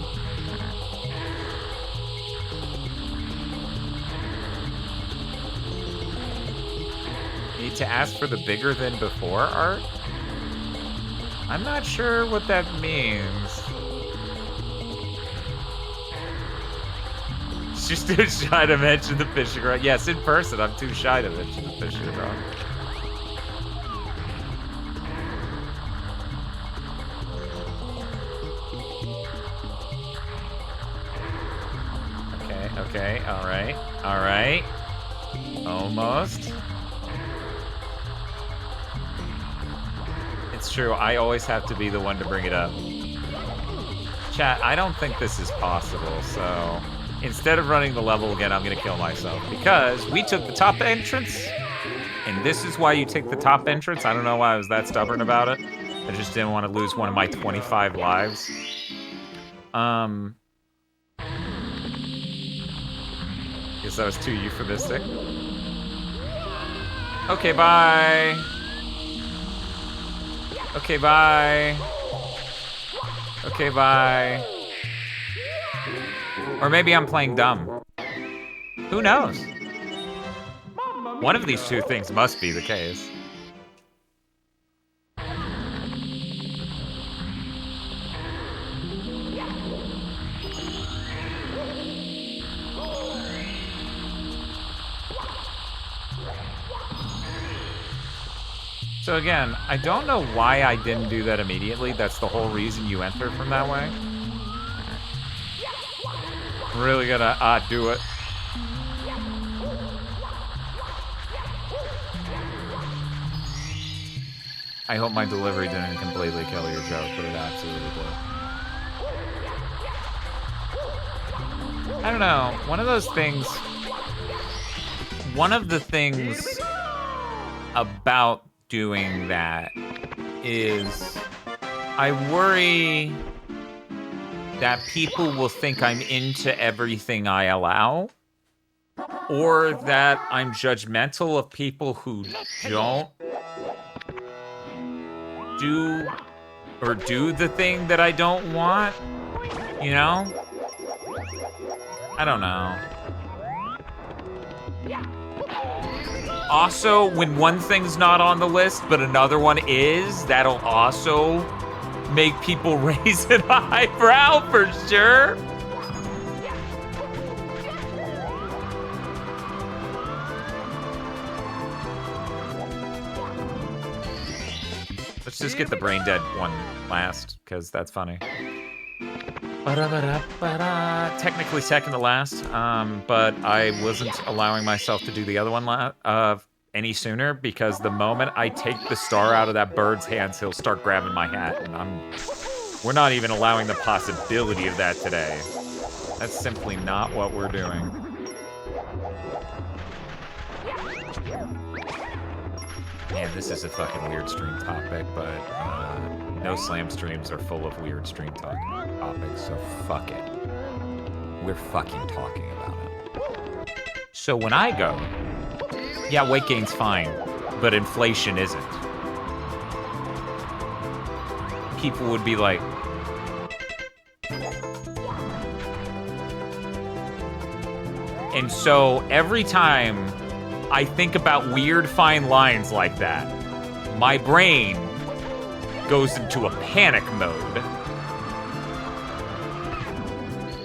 Need to ask for the bigger than before art? I'm not sure what that means. She's too shy to mention the fishing rod. Yes, in person, I'm too shy to mention the fishing rod. Okay, alright. Almost. It's true, I always have to be the one to bring it up. Chat, I don't think this is possible, so instead of running the level again, I'm gonna kill myself. Because we took the top entrance, and this is why you take the top entrance. I don't know why I was that stubborn about it. I just didn't want to lose one of my 25 lives. Guess that was too euphemistic. Okay, bye. Okay, bye. Okay, bye. Or maybe I'm playing dumb. Who knows? One of these two things must be the case. So again, I don't know why I didn't do that immediately. That's the whole reason you enter from that way. I'm really gonna do it. I hope my delivery didn't completely kill your joke, but it absolutely did. I don't know. One of the things about doing that is I worry that people will think I'm into everything I allow, or that I'm judgmental of people who don't do the thing that I don't want, you know? I don't know. Also, when one thing's not on the list, but another one is, that'll also make people raise an eyebrow for sure. Let's just get the brain dead one last, because that's funny. Technically second to last, but I wasn't allowing myself to do the other one any sooner, because the moment I take the star out of that bird's hands, he'll start grabbing my hat, and we're not even allowing the possibility of that today. That's simply not what we're doing. Man, this is a fucking weird stream topic, but no slam streams are full of weird stream topics, so fuck it. we're fucking talking about it. So when I go, yeah, weight gain's fine, but inflation isn't. People would be like, and so every time I think about weird fine lines like that, my brain goes into a panic mode.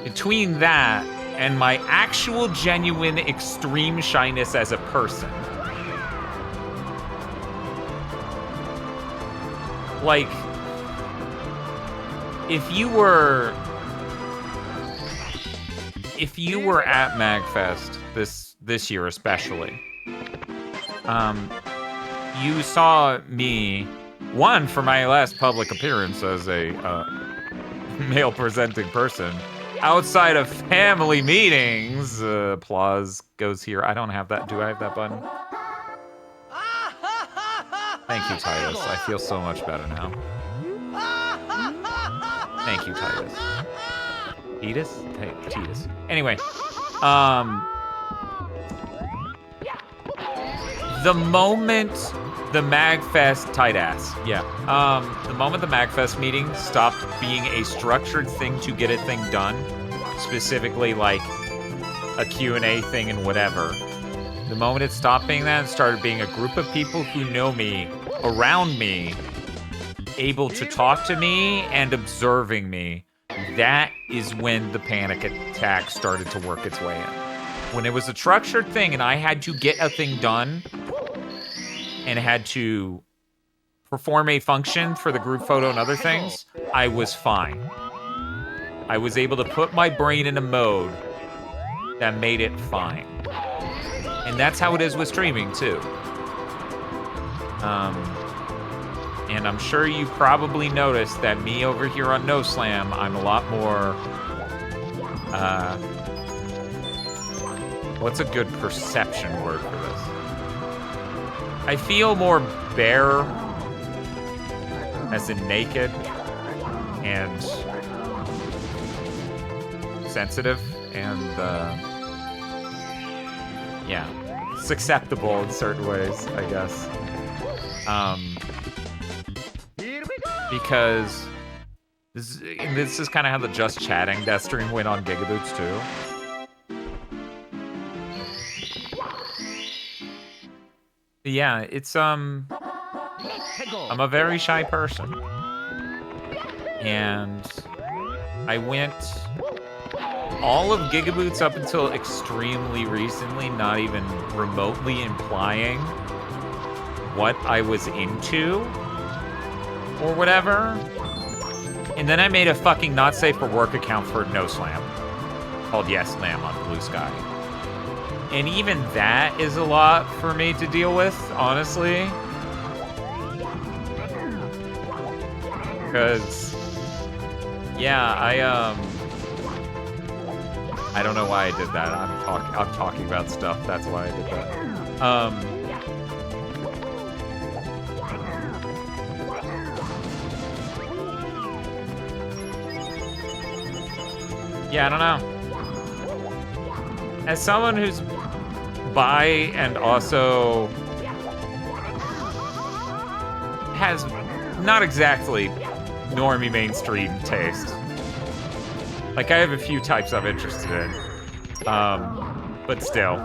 Between that and my actual genuine extreme shyness as a person, like, if you were at MagFest this year especially, you saw me, one, for my last public appearance as a male presenting person, outside of family meetings, applause goes here. I don't have that. Do I have that button? Thank you, Titus. I feel so much better now. Thank you, Titus. Titus? Hey, Titus. Anyway, the moment the MagFest tight ass, yeah. The moment the MagFest meeting stopped being a structured thing to get a thing done, specifically like a Q&A thing and whatever, the moment it stopped being that and started being a group of people who know me, around me, able to talk to me and observing me, that is when the panic attack started to work its way in. When it was a structured thing and I had to get a thing done and had to perform a function for the group photo and other things, I was fine. I was able to put my brain in a mode that made it fine. And that's how it is with streaming, too. And I'm sure you probably noticed that me over here on No Slam, I'm a lot more, what's a good perception word for this? I feel more bare, as in naked, and sensitive, and, yeah, it's acceptable in certain ways, I guess. Because this is kind of how the Just Chatting Death stream went on Gigaboots too. Yeah, it's I'm a very shy person, and I went all of Gigaboots up until extremely recently, not even remotely implying what I was into or whatever. And then I made a fucking not safe for work account for No Slam called Yes Slam on Blue Sky. And even that is a lot for me to deal with, honestly. Because, yeah, I don't know why I did that. I'm talking about stuff. That's why I did that. Yeah, I don't know. As someone who's bi and also has not exactly normie mainstream taste. Like, I have a few types I'm interested in. But still.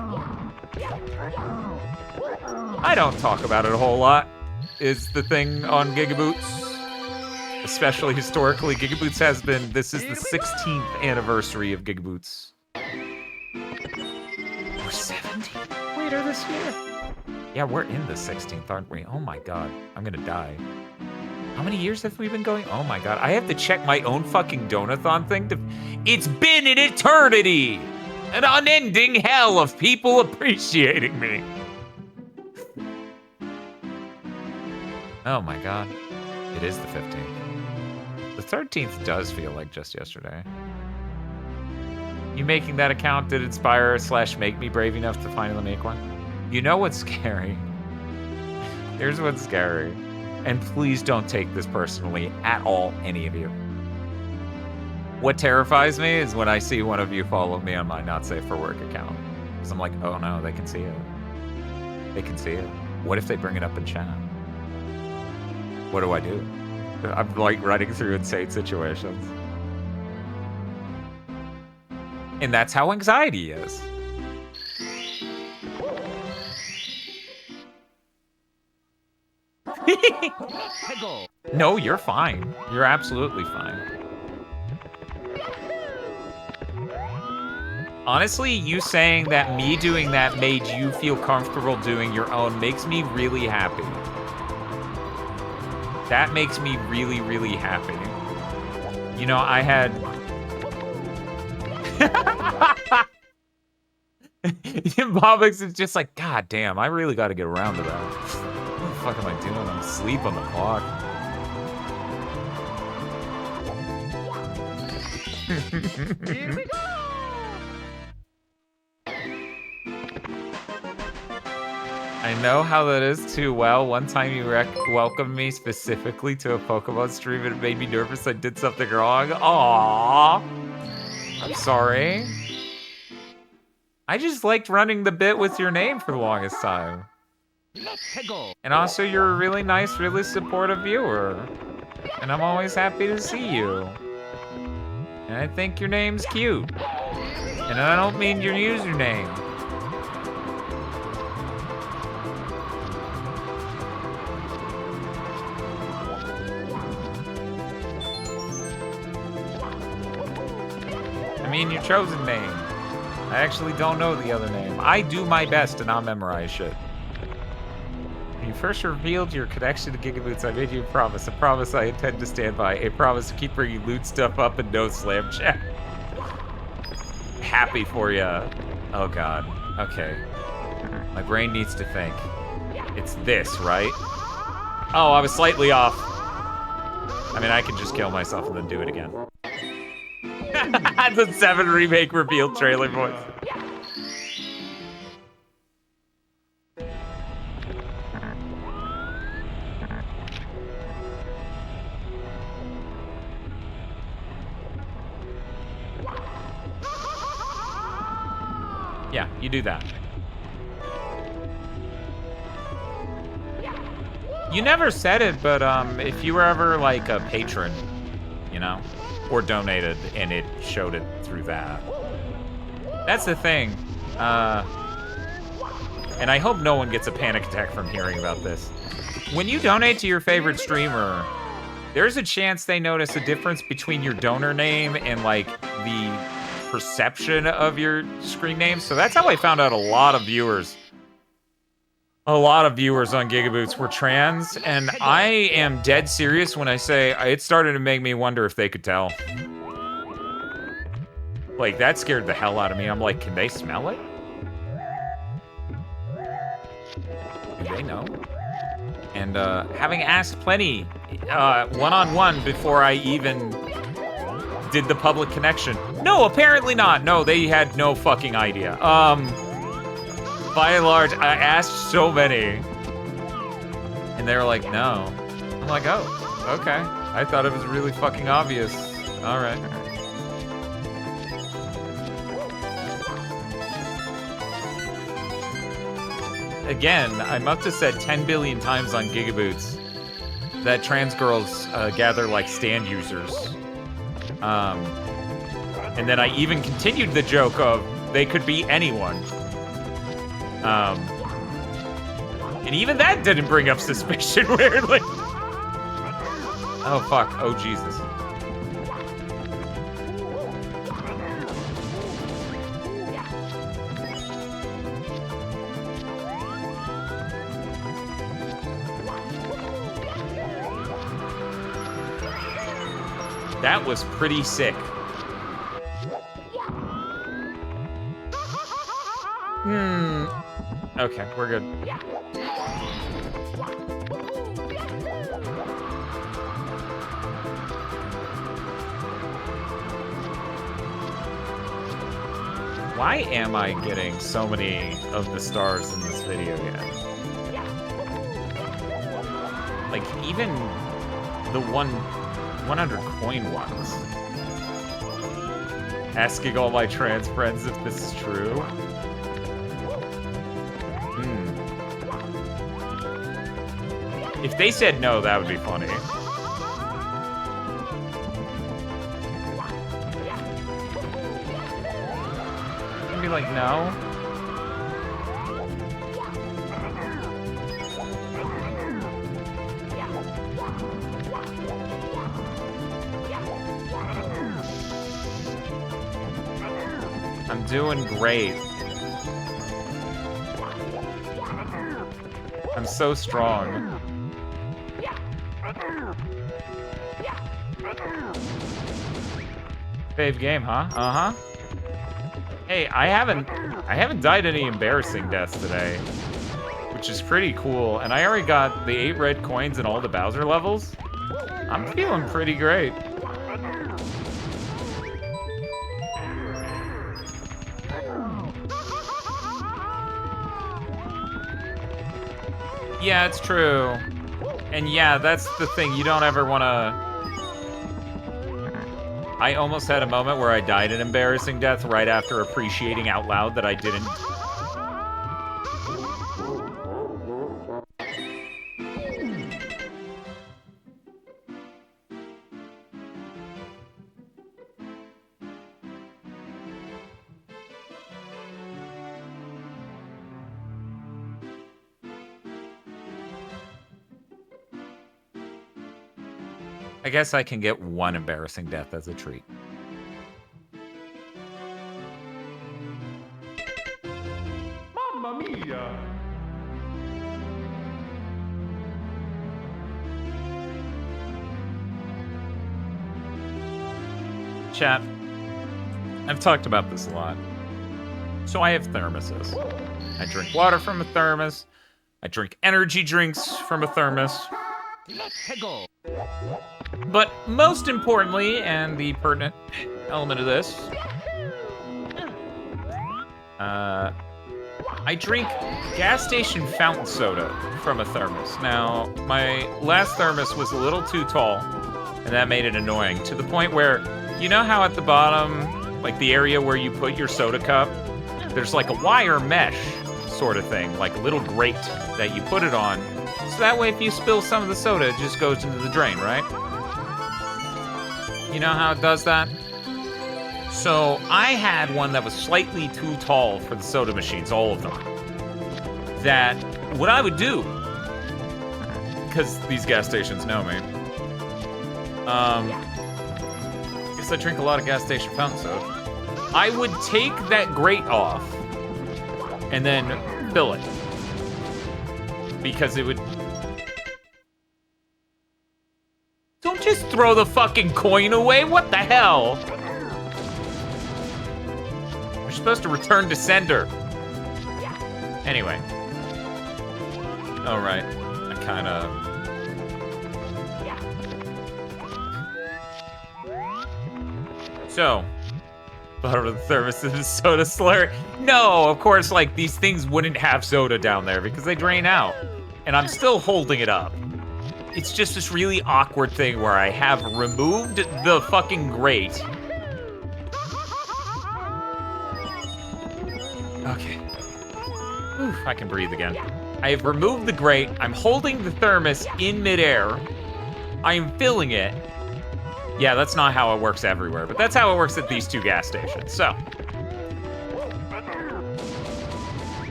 I don't talk about it a whole lot, is the thing on Gigaboots. Especially historically, Gigaboots has been, this is the 16th anniversary of Gigaboots. We're 17 later this year. Yeah, we're in the 16th, aren't we? Oh my god, I'm gonna die. How many years have we been going? Oh my god, I have to check my own fucking Donathon thing to... It's been an eternity! An unending hell of people appreciating me. Oh my god. It is the 15th. The 13th does feel like just yesterday. You making that account did inspire / make me brave enough to finally make one? You know what's scary? Here's what's scary. And please don't take this personally at all, any of you. What terrifies me is when I see one of you follow me on my not safe for work account. Because I'm like, oh no, they can see it. They can see it. What if they bring it up in chat? What do I do? I'm like running through insane situations. And that's how anxiety is. No, you're fine. You're absolutely fine. Honestly, you saying that me doing that made you feel comfortable doing your own makes me really happy. That makes me really, really happy. You know, I had... Bobix is just like, God damn, I really got to get around to that. What the fuck am I doing? I'm asleep on the clock. Here we go! I know how that is too well. One time you welcomed me specifically to a Pokemon stream and it made me nervous I did something wrong. Aww. I'm sorry. I just liked running the bit with your name for the longest time. And also, you're a really nice, really supportive viewer. And I'm always happy to see you. And I think your name's cute. And I don't mean your username. I mean your chosen name. I actually don't know the other name. I do my best to not memorize shit. When you first revealed your connection to Gigaboots, I made you a promise I intend to stand by, a promise to keep bringing loot stuff up and no slam chat. Happy for ya. Oh god. Okay. My brain needs to think. It's this, right? Oh, I was slightly off. I mean, I can just kill myself and then do it again. The 7 remake reveal trailer voice. Yeah, you do that. You never said it, but if you were ever like a patron, you know, or donated and it showed it through that. That's the thing. And I hope no one gets a panic attack from hearing about this. When you donate to your favorite streamer, there's a chance they notice a difference between your donor name and like the perception of your screen name. So that's how I found out a lot of viewers on Gigaboots were trans, and I am dead serious when I say it started to make me wonder if they could tell. Like, that scared the hell out of me. I'm like, can they smell it? Do they know? And having asked plenty one-on-one before I even did the public connection. No, apparently not. No, they had no fucking idea. By and large, I asked so many. And they were like, no. I'm like, oh, okay. I thought it was really fucking obvious. All right. Again, I must have said 10 billion times on Gigaboots that trans girls gather like stand users. And then I even continued the joke of they could be anyone. And even that didn't bring up suspicion, weirdly. Oh, fuck. Oh, Jesus. That was pretty sick. Okay, we're good. Why am I getting so many of the stars in this video yet? Like, even the 100 coin ones. Asking all my trans friends if this is true. If they said no, that would be funny. I'd be like, no. I'm doing great. I'm so strong. Fave game, huh? Uh-huh. Hey, I haven't died any embarrassing deaths today, which is pretty cool. And I already got the 8 red coins in all the Bowser levels. I'm feeling pretty great. Yeah, it's true. And yeah, that's the thing. You don't ever want to... I almost had a moment where I died an embarrassing death right after appreciating out loud that I didn't. I guess I can get one embarrassing death as a treat. Mamma mia! Chat, I've talked about this a lot. So I have thermoses. I drink water from a thermos. I drink energy drinks from a thermos. Let's go! But most importantly, and the pertinent element of this, I drink gas station fountain soda from a thermos. Now, my last thermos was a little too tall, and that made it annoying, to the point where, you know how at the bottom, like the area where you put your soda cup, there's like a wire mesh sort of thing, like a little grate that you put it on, so that way if you spill some of the soda, it just goes into the drain, right? You know how it does that? So I had one that was slightly too tall for the soda machines, all of them. That what I would do, because these gas stations know me, because I drink a lot of gas station fountain soda, I would take that grate off and then fill it. Because it would... Don't just throw the fucking coin away, what the hell? You're supposed to return to sender. Anyway. Alright, I kinda... So, bottom of the thermos is soda slurry. No, of course, like, these things wouldn't have soda down there because they drain out. And I'm still holding it up. It's just this really awkward thing where I have removed the fucking grate. Okay. Whew, I can breathe again. I have removed the grate. I'm holding the thermos in midair. I am filling it. Yeah, that's not how it works everywhere, but that's how it works at these two gas stations. So.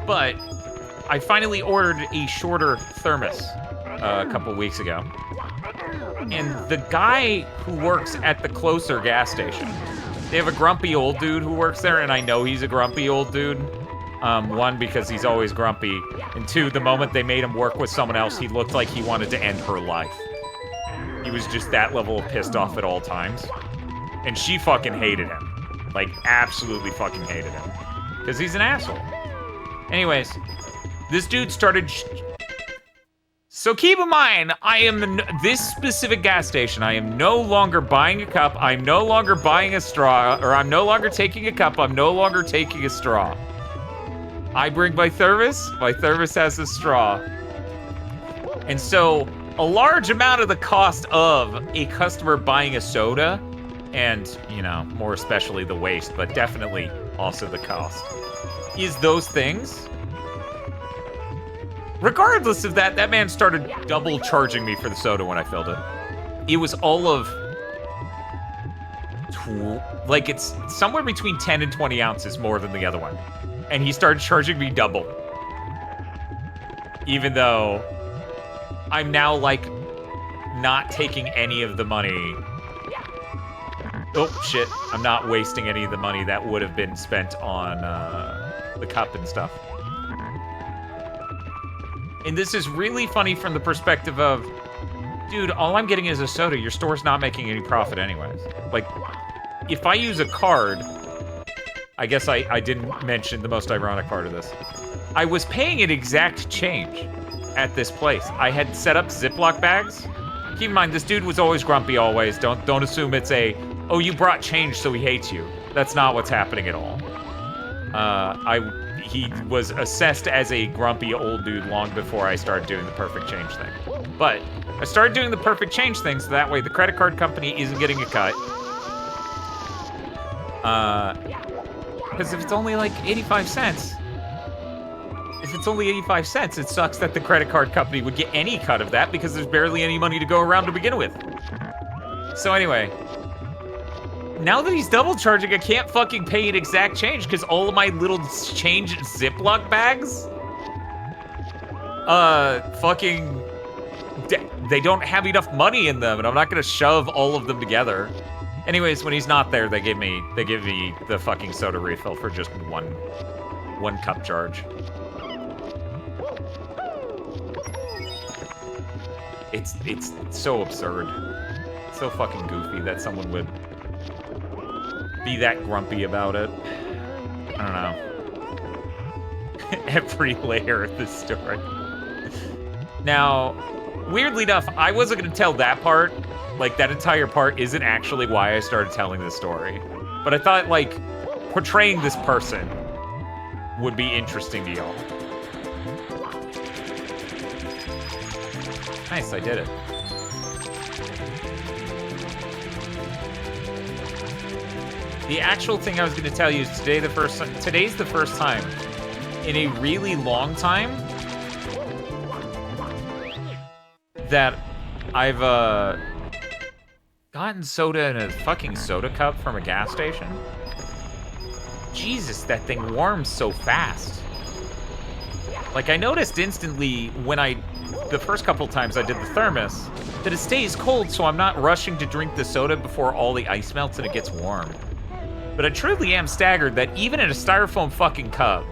But I finally ordered a shorter thermos a couple weeks ago. And the guy who works at the closer gas station, they have a grumpy old dude who works there, and I know he's a grumpy old dude. One, because he's always grumpy, and two, the moment they made him work with someone else, he looked like he wanted to end her life. He was just that level of pissed off at all times. And she fucking hated him. Like, absolutely fucking hated him. Because he's an asshole. Anyways, this dude started... So keep in mind, I am this specific gas station. I am no longer buying a cup. I'm no longer buying a straw, or I'm no longer taking a cup. I'm no longer taking a straw. I bring my thermos. My thermos has a straw. And so a large amount of the cost of a customer buying a soda and, you know, more especially the waste, but definitely also the cost, is those things. Regardless of that, that man started double charging me for the soda when I filled it. It was all of, like, it's somewhere between 10 and 20 ounces more than the other one. And he started charging me double. Even though I'm now, like, not taking any of the money. Oh, shit. I'm not wasting any of the money that would have been spent on the cup and stuff. And this is really funny from the perspective of, dude, all I'm getting is a soda. Your store's not making any profit anyways. Like, if I use a card, I guess I didn't mention the most ironic part of this. I was paying an exact change at this place. I had set up Ziploc bags. Keep in mind, this dude was always grumpy always. Don't assume it's a, oh, you brought change so he hates you. That's not what's happening at all. He was assessed as a grumpy old dude long before I started doing the perfect change thing. But I started doing the perfect change thing so that way the credit card company isn't getting a cut. Because if it's only like 85 cents, it sucks that the credit card company would get any cut of that because there's barely any money to go around to begin with. So anyway, now that he's double charging, I can't fucking pay an exact change because all of my little change Ziploc bags, they don't have enough money in them, and I'm not gonna shove all of them together. Anyways, when he's not there, they give me the fucking soda refill for just one cup charge. It's so absurd. So fucking goofy that someone would be that grumpy about it. I don't know. Every layer of this story. Now, weirdly enough, I wasn't gonna tell that part. Like, that entire part isn't actually why I started telling this story. But I thought, like, portraying this person would be interesting to y'all. Nice, I did it. The actual thing I was going to tell you is today's the first time in a really long time that I've gotten soda in a fucking soda cup from a gas station. Jesus, that thing warms so fast. Like, I noticed instantly when the first couple times I did the thermos, that it stays cold, so I'm not rushing to drink the soda before all the ice melts and it gets warm. But I truly am staggered that even in a styrofoam fucking cup,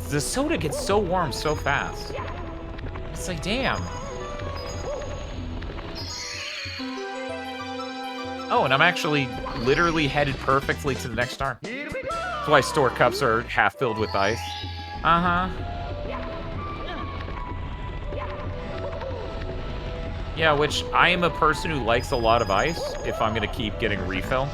the soda gets so warm so fast. It's like, damn. Oh, and I'm actually literally headed perfectly to the next star. That's why store cups are half filled with ice. Uh-huh. Yeah, which I am a person who likes a lot of ice if I'm gonna keep getting a refill.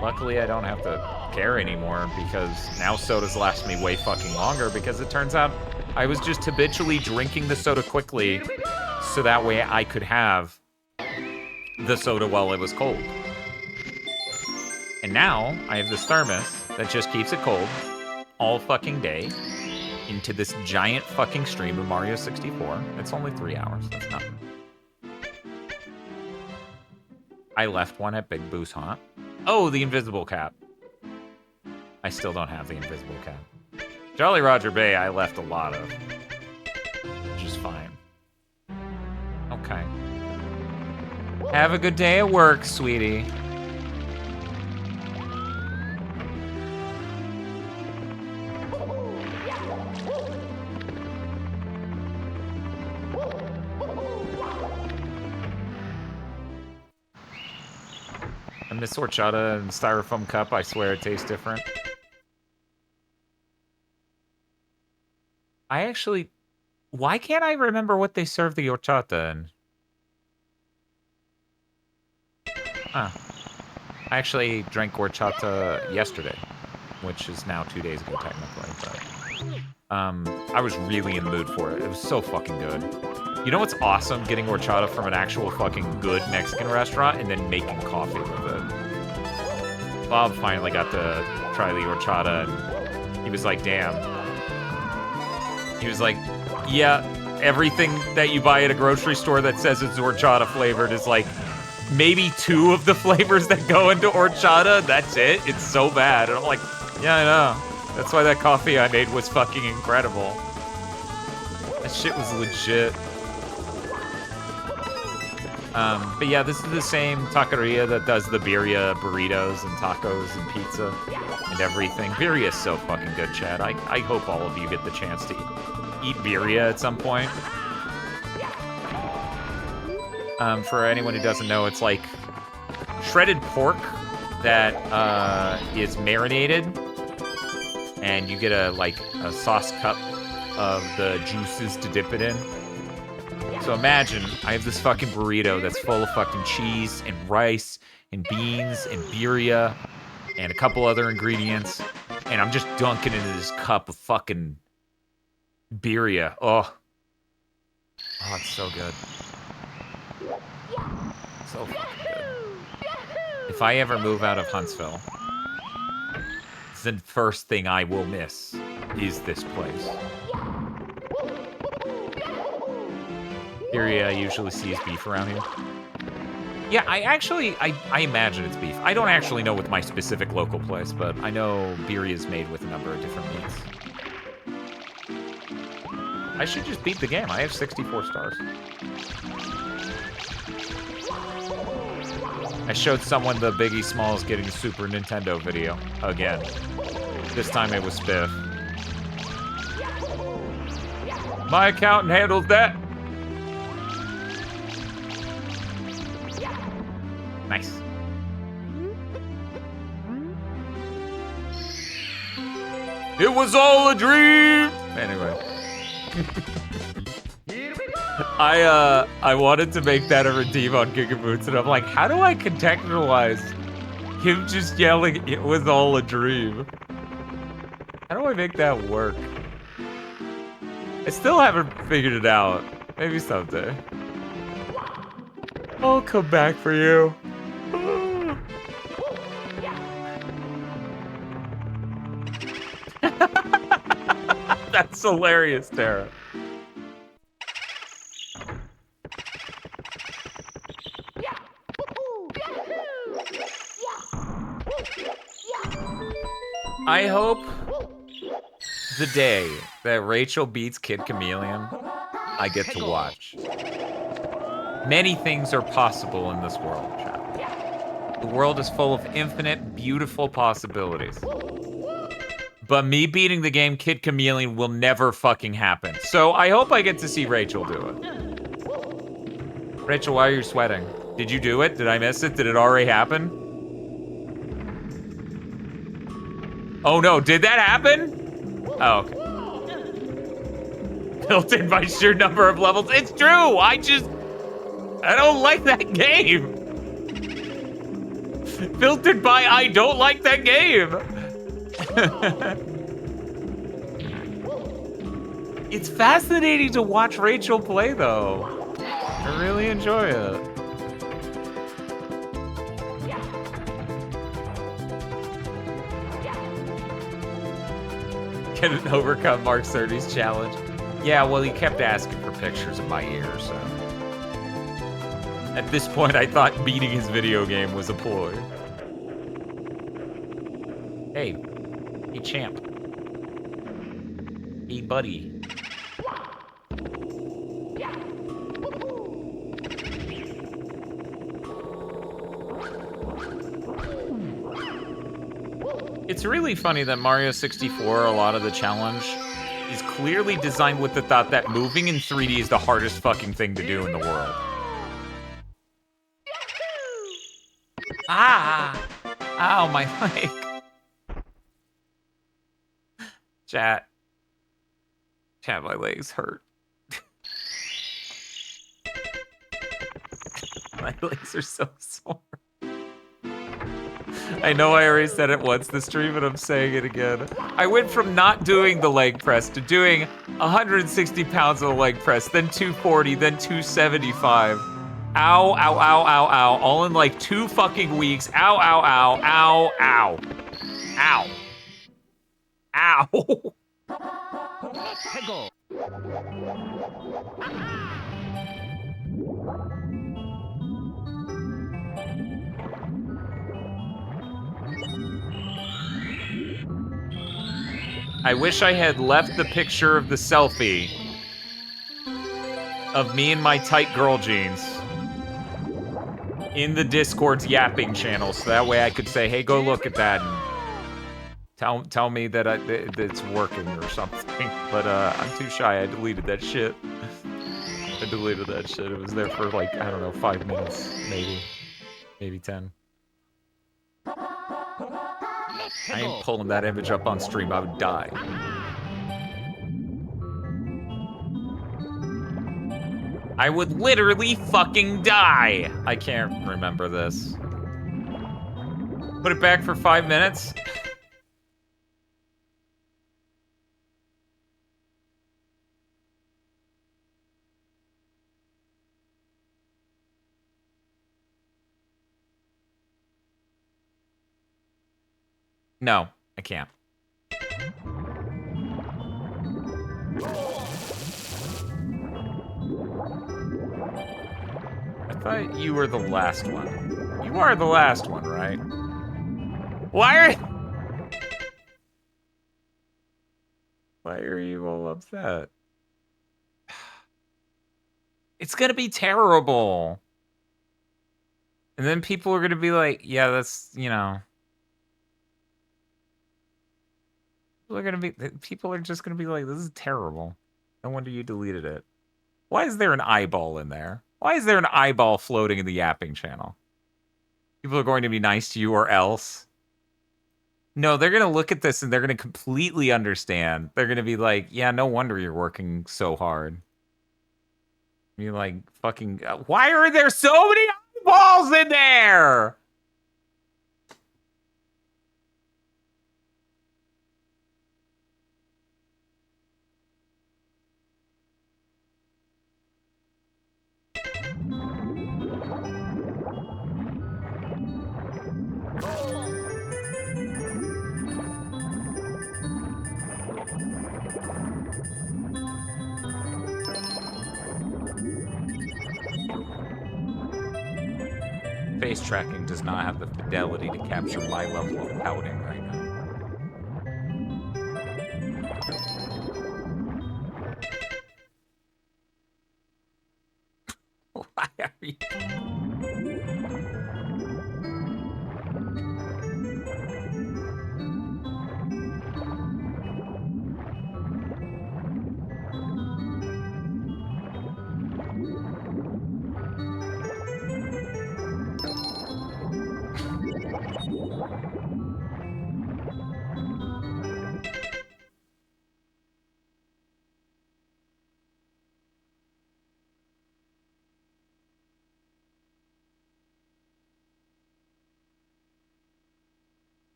Luckily, I don't have to care anymore because now sodas last me way fucking longer because it turns out I was just habitually drinking the soda quickly so that way I could have the soda while it was cold. And now I have this thermos that just keeps it cold all fucking day into this giant fucking stream of Mario 64. It's only 3 hours. That's nothing. I left one at Big Boo's Haunt. Oh, the invisible cap. I still don't have the invisible cap. Jolly Roger Bay, I left a lot of. Which is fine. Okay. Have a good day at work, sweetie. And this horchata and styrofoam cup, I swear it tastes different. I actually... Why can't I remember what they serve the horchata in? Huh. I actually drank horchata yesterday, which is now 2 days ago, technically, but... I was really in the mood for it. It was so fucking good. You know what's awesome? Getting horchata from an actual fucking good Mexican restaurant and then making coffee with it. Bob finally got to try the horchata, and he was like, damn. He was like, yeah, everything that you buy at a grocery store that says it's horchata flavored is like maybe 2 of the flavors that go into horchata. That's it. It's so bad. And I'm like, yeah, I know. That's why that coffee I made was fucking incredible. That shit was legit. But yeah, this is the same taqueria that does the birria burritos and tacos and pizza and everything. Birria is so fucking good, Chad. I hope all of you get the chance to eat birria at some point. For anyone who doesn't know, it's like shredded pork that is marinated, and you get a sauce cup of the juices to dip it in. So imagine I have this fucking burrito that's full of fucking cheese and rice and beans and birria and a couple other ingredients, and I'm just dunking into this cup of fucking birria. Oh, it's so good. So fucking good. If I ever move out of Huntsville, the first thing I will miss is this place. Birria usually sees beef around here. Yeah, I imagine it's beef. I don't actually know with my specific local place, but I know birria is made with a number of different meats. I should just beat the game. I have 64 stars. I showed someone the Biggie Smalls getting a Super Nintendo video again. This time it was Spiff. My accountant handles that. Nice. It was all a dream. Anyway. I wanted to make that a redeem on Gigaboots, and I'm like, how do I contextualize him just yelling, it was all a dream? How do I make that work? I still haven't figured it out. Maybe someday. I'll come back for you. That's hilarious, Tara. I hope the day that Rachel beats Kid Chameleon, I get to watch. Many things are possible in this world, Chad. The world is full of infinite, beautiful possibilities. But me beating the game Kid Chameleon will never fucking happen. So I hope I get to see Rachel do it. Rachel, why are you sweating? Did you do it? Did I miss it? Did it already happen? Oh no, did that happen? Oh, okay. Built in by sheer number of levels. It's true! I don't like that game. Filtered by I don't like that game. It's fascinating to watch Rachel play, though. I really enjoy it. Couldn't overcome Mark 30's challenge. Yeah, well, he kept asking for pictures of my ear, so. At this point, I thought beating his video game was a ploy. Hey. Hey, champ. Hey, buddy. It's really funny that Mario 64, a lot of the challenge, is clearly designed with the thought that moving in 3D is the hardest fucking thing to do in the world. Ah! Ow, my leg. Chat, my legs hurt. My legs are so sore. I know I already said it once this stream, but I'm saying it again. I went from not doing the leg press to doing 160 pounds of the leg press, then 240, then 275. Ow, ow, ow, ow, ow. All in like 2 fucking weeks. Ow, ow, ow, ow, ow. Ow. Ow. Hegel. I wish I had left the picture of the selfie of me in my tight girl jeans in the Discord's yapping channel, so that way I could say, hey, go look at that and tell me that, that it's working or something. But I'm too shy. I deleted that shit. I deleted that shit. It was there for like, I don't know, 5 minutes, maybe 10. I ain't pulling that image up on stream. I would die. I would literally fucking die. I can't remember this. Put it back for 5 minutes. No, I can't. I thought you were the last one. You are the last one, right? Why are you all upset? It's gonna be terrible. And then people are gonna be like, yeah, that's, you know. People are just gonna be like, this is terrible. No wonder you deleted it. Why is there an eyeball in there? Why is there an eyeball floating in the yapping channel? People are going to be nice to you or else. No, they're gonna look at this and they're gonna completely understand. They're gonna be like, yeah, no wonder you're working so hard. You're like, fucking, why are there so many eyeballs in there? Face tracking does not have the fidelity to capture my level of pouting right now. Why are you...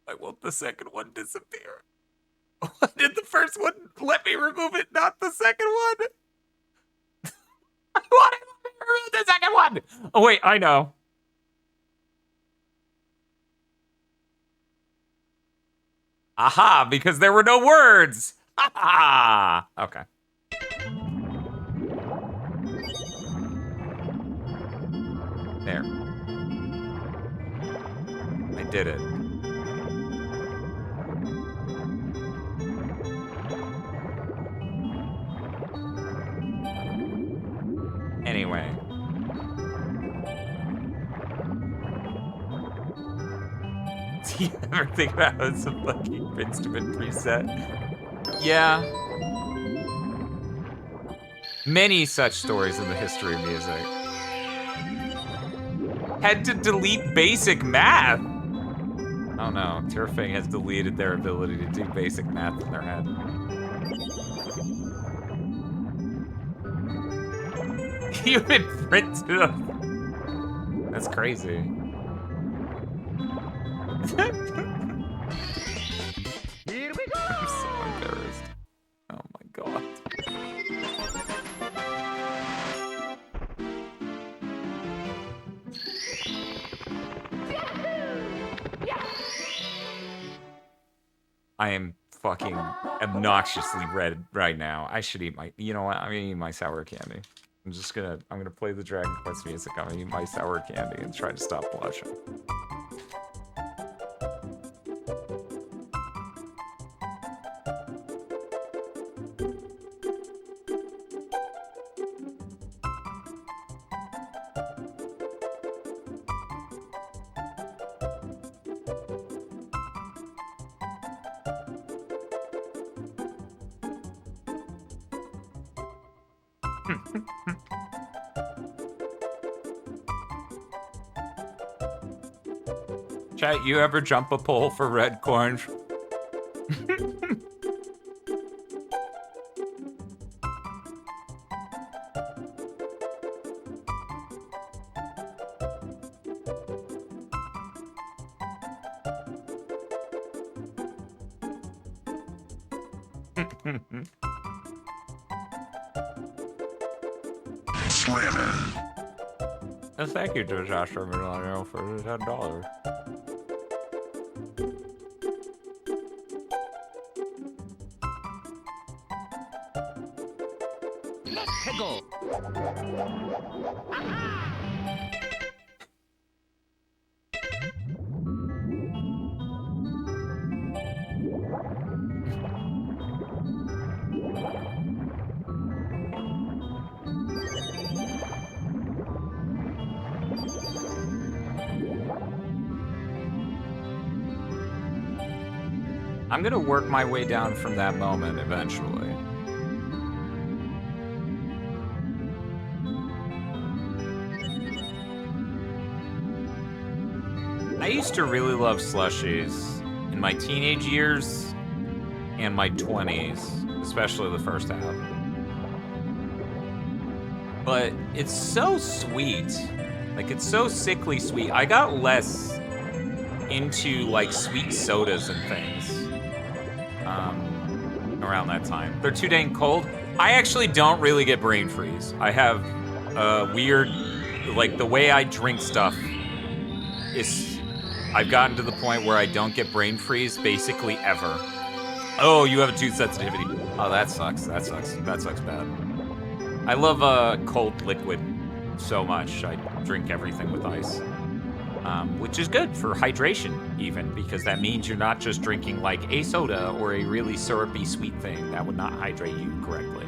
Why won't the second one disappear? Why did the first one let me remove it, not the second one? Why did me remove the second one? Oh, wait, I know. Aha, because there were no words. Aha. Okay. There. I did it. Anyway. Do you ever think about how it's a fucking instrument preset? Yeah. Many such stories in the history of music. Had to delete basic math. Oh no, Turfing has deleted their ability to do basic math in their head. You've been printed up. That's crazy. Here we go! I'm so embarrassed. Oh my god. I am fucking obnoxiously red right now. I should eat my, you know what? I'm gonna eat my sour candy. I'm gonna play the Dragon Quest music. I'm gonna eat my sour candy and try to stop blushing. Chat, you ever jump a pole for red corn? Oh, thank you to Joshua Milano for the $10. Let's go! I'm gonna work my way down from that moment eventually. I used to really love slushies in my teenage years and my 20s, especially the first half. But it's so sweet. Like, it's so sickly sweet. I got less into, like, sweet sodas and things around that time. They're too dang cold. I actually don't really get brain freeze. I have weird, like, the way I drink stuff is... I've gotten to the point where I don't get brain freeze basically ever. Oh, you have a tooth sensitivity. Oh, that sucks. That sucks. That sucks bad. I love cold liquid so much. I drink everything with ice. Which is good for hydration, even, because that means you're not just drinking like a soda or a really syrupy sweet thing. That would not hydrate you correctly.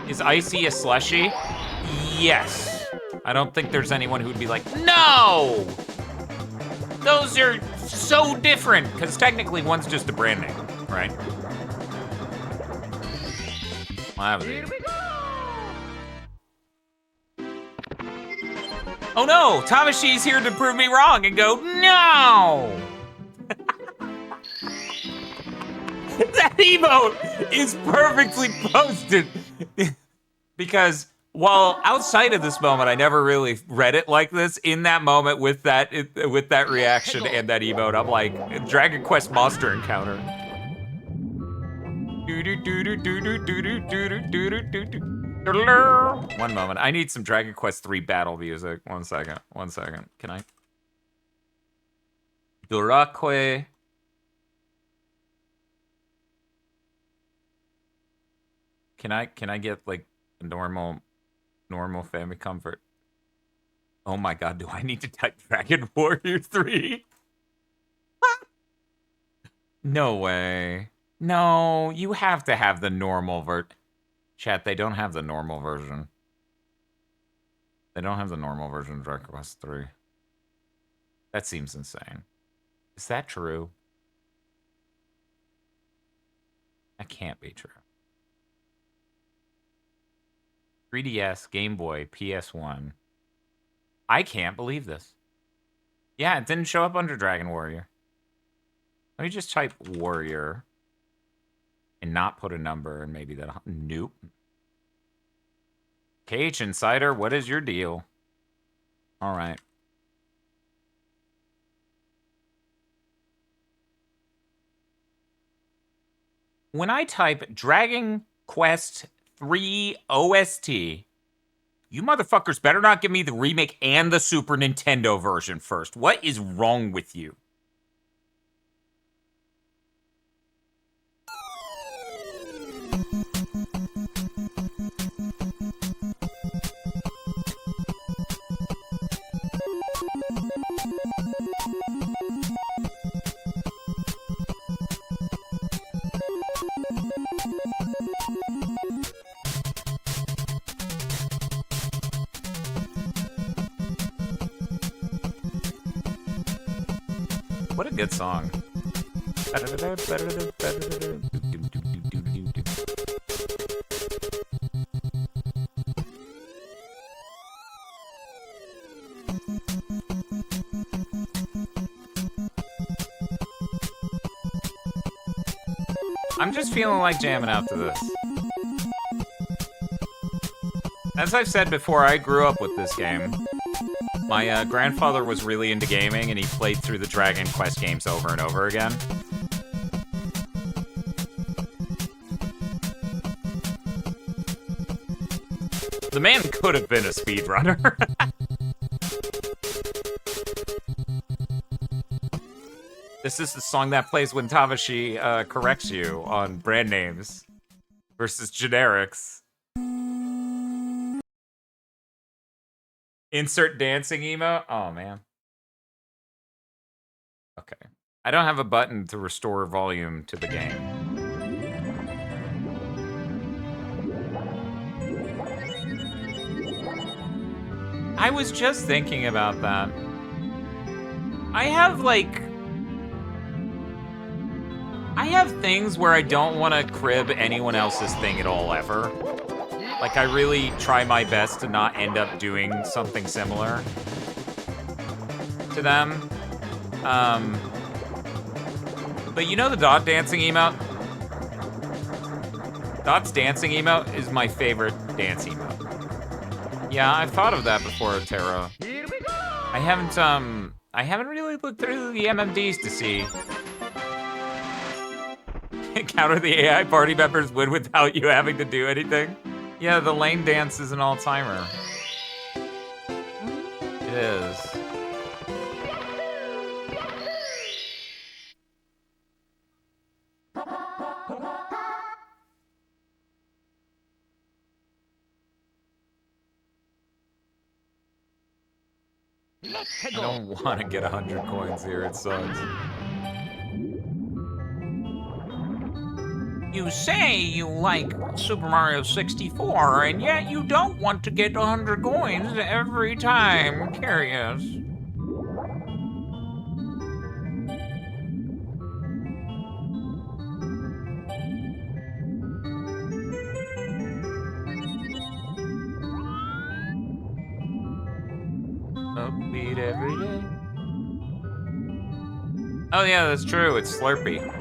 Is icy a slushie? Yes. I don't think there's anyone who'd be like, no! Those are so different, because technically one's just a brand name, right? I'll have it. Oh no! Tamashi's here to prove me wrong and go, no! That emote is perfectly posted. Because while outside of this moment, I never really read it like this. In that moment, with that reaction and that emote, I'm like, Dragon Quest monster encounter. One moment. I need some Dragon Quest 3 battle music. One second. One second. Can I? Duraque. Can I get like a normal family comfort? Oh my god, do I need to type Dragon Warrior 3? No way. No, you have to have the normal Chat, they don't have the normal version. They don't have the normal version of Dragon Quest 3. That seems insane. Is that true? That can't be true. 3DS, Game Boy, PS1. I can't believe this. Yeah, it didn't show up under Dragon Warrior. Let me just type Warrior and not put a number, and maybe that'll... Nope. KH Insider, what is your deal? All right. When I type Dragon Quest 3 OST, you motherfuckers better not give me the remake and the Super Nintendo version first. What is wrong with you? What a good song. I'm just feeling like jamming out to this. As I've said before, I grew up with this game. My grandfather was really into gaming, and he played through the Dragon Quest games over and over again. The man could have been a speedrunner. This is the song that plays when Tavashi corrects you on brand names versus generics. Insert dancing emote? Oh, man. Okay. I don't have a button to restore volume to the game. I was just thinking about that. I have things where I don't want to crib anyone else's thing at all, ever. Like, I really try my best to not end up doing something similar to them. But you know the dot dancing emote? Dot's dancing emote is my favorite dance emote. Yeah, I've thought of that before, Tara. Here we go! I haven't really looked through the MMDs to see. Counter the AI party members win without you having to do anything. Yeah, the lane dance is an all-timer. It is. I don't want to get 100 coins here, it sucks. You say you like Super Mario 64, and yet you don't want to get 100 coins every time. Curious. Upbeat every day. Oh yeah, that's true. It's Slurpee.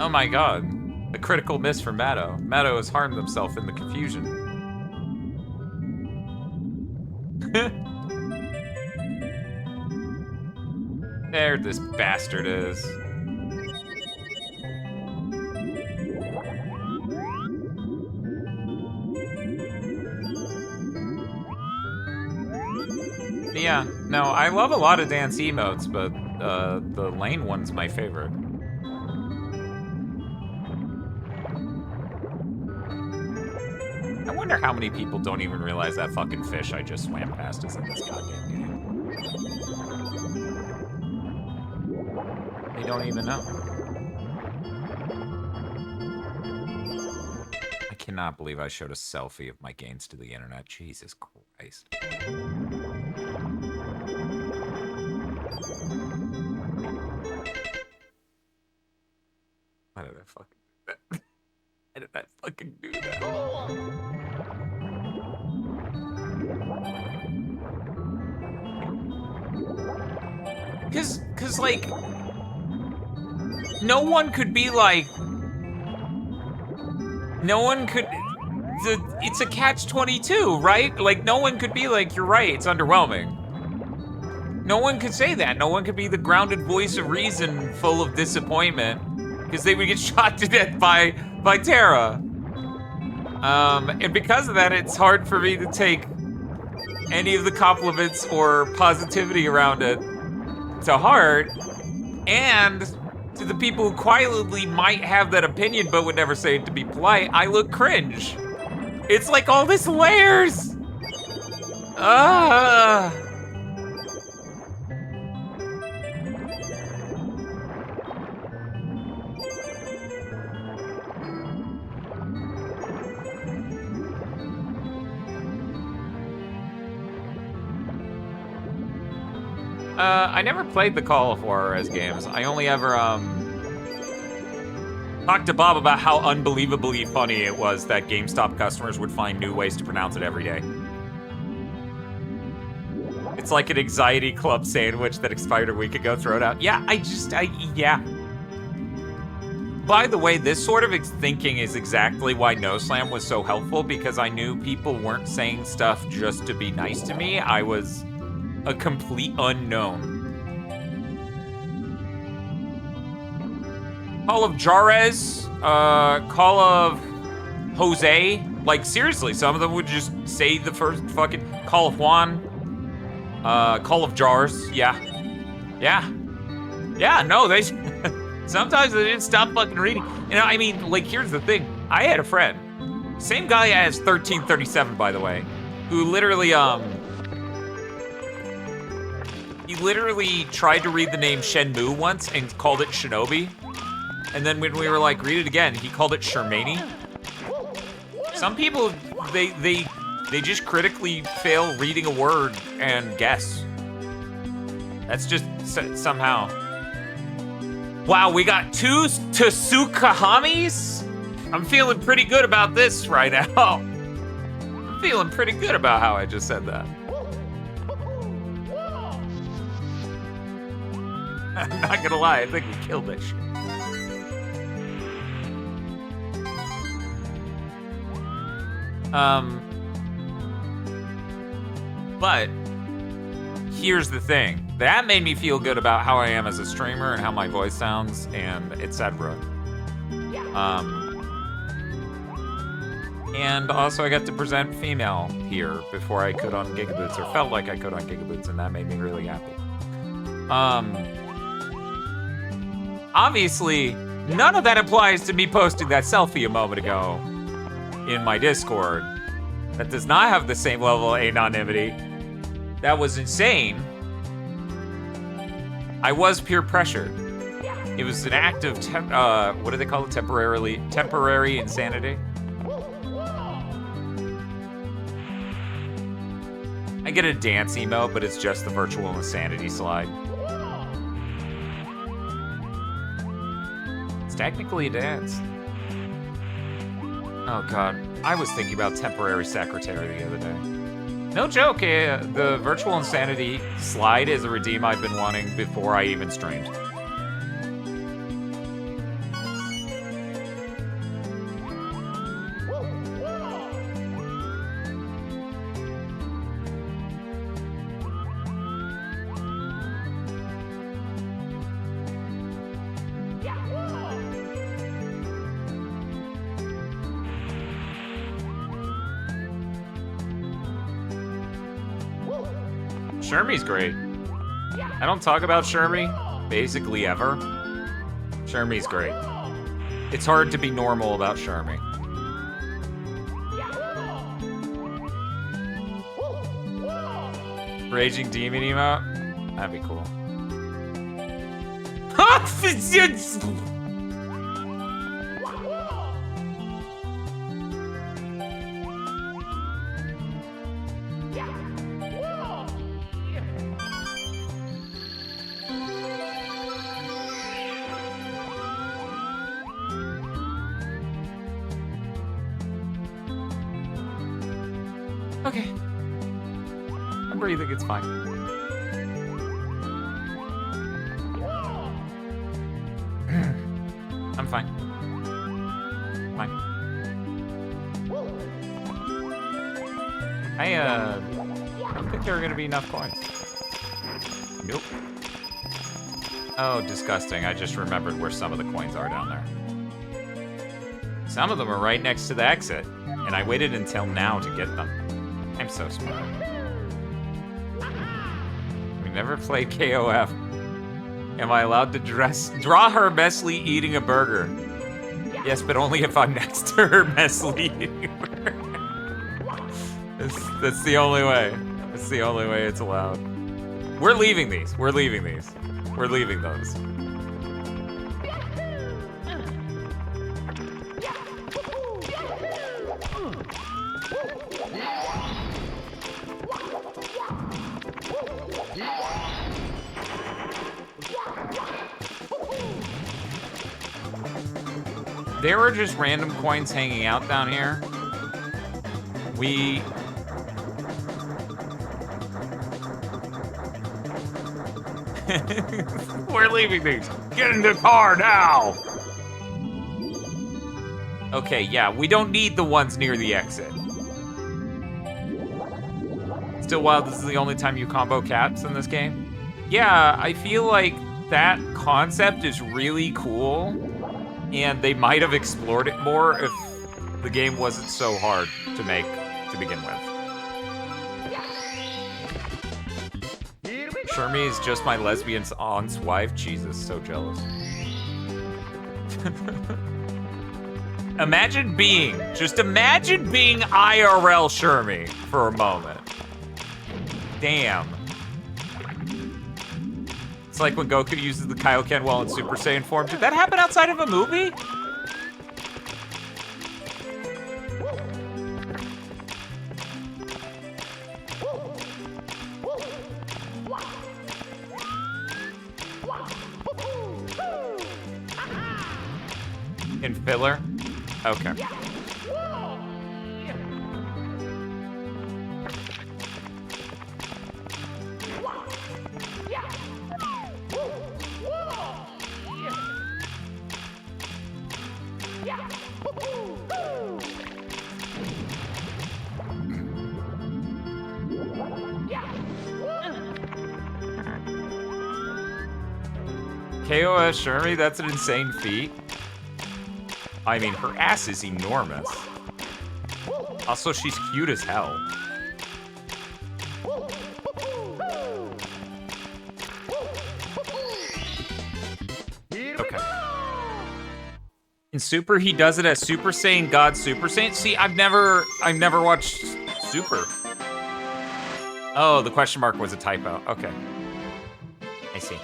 Oh my god. A critical miss for Matto. Matto has harmed himself in the confusion. There this bastard is. Yeah, no, I love a lot of dance emotes, but the lane one's my favorite. I wonder how many people don't even realize that fucking fish I just swam past is in this goddamn game. They don't even know. I cannot believe I showed a selfie of my gains to the internet. Jesus Christ. Why did I fucking do that? Why did I fucking do that? Cause like, no one could be like, no one could, it's a catch-22, right? Like, no one could be like, you're right, it's underwhelming. No one could say that. No one could be the grounded voice of reason full of disappointment because they would get shot to death by Terra. And because of that, it's hard for me to take any of the compliments or positivity around it to heart. And to the people who quietly might have that opinion but would never say it to be polite, I look cringe. It's like all this layers. I never played the Call of Juarez games. I only ever talked to Bob about how unbelievably funny it was that GameStop customers would find new ways to pronounce it every day. It's like an anxiety club sandwich that expired a week ago, throw it out. Yeah, yeah. By the way, this sort of thinking is exactly why No Slam was so helpful, because I knew people weren't saying stuff just to be nice to me. I was a complete unknown. Call of Juarez, Call of Jose. Like, seriously, some of them would just say the first fucking Call of Juan, Call of Jars. Yeah, no, they sometimes they didn't stop fucking reading. You know, I mean, like, here's the thing. I had a friend, same guy as 1337, by the way, who literally, he literally tried to read the name Shenmue once and called it Shinobi. And then when we were like, read it again, he called it Shermani. Some people, they just critically fail reading a word and guess. That's just somehow. Wow, we got 2 Tsukahamis? I'm feeling pretty good about this right now. I'm feeling pretty good about how I just said that. I'm not gonna lie, I think we killed that shit. But here's the thing. That made me feel good about how I am as a streamer and how my voice sounds and etc. And also I got to present female here before I could on Gigaboots, or felt like I could on Gigaboots, and that made me really happy. Obviously, none of that applies to me posting that selfie a moment ago in my Discord. That does not have the same level of anonymity. That was insane. I was peer pressured. It was an act of, what do they call it? Temporary insanity. I get a dance emote, but it's just the virtual insanity slide. It's technically a dance. Oh god, I was thinking about temporary secretary the other day. No joke, the virtual insanity slide is a redeem I've been wanting before I even streamed. Shermie's great. I don't talk about Shermie basically ever. Shermie's great. It's hard to be normal about Shermie. Raging Demon emote? That'd be cool. Okay. I'm breathing, it's fine. I'm fine. Fine. I don't think there are gonna be enough coins. Nope. Oh, disgusting. I just remembered where some of the coins are down there. Some of them are right next to the exit, and I waited until now to get them. I'm so smart. We never played KOF. Am I allowed to draw her Mesli eating a burger? Yes, but only if I'm next to her Mesli eating a burger. That's the only way. That's the only way it's allowed. We're leaving these. We're leaving these. We're leaving those. There were just random coins hanging out down here. We're leaving these. Get in the car now! Okay, yeah, we don't need the ones near the exit. Still wild, this is the only time you combo caps in this game? Yeah, I feel like that concept is really cool, and they might have explored it more if the game wasn't so hard to make to begin with. Shermie is just my lesbian aunt's wife. Jesus, so jealous. Imagine being IRL Shermie for a moment. Damn. It's like when Goku uses the Kaioken while in Super Saiyan form. Did that happen outside of a movie? In filler? Okay. KOS Shermie, that's an insane feat. I mean, her ass is enormous. Also, she's cute as hell. Okay. In Super, he does it as Super Saiyan God Super Saiyan. See, I've never watched Super. Oh, the question mark was a typo. Okay. I see.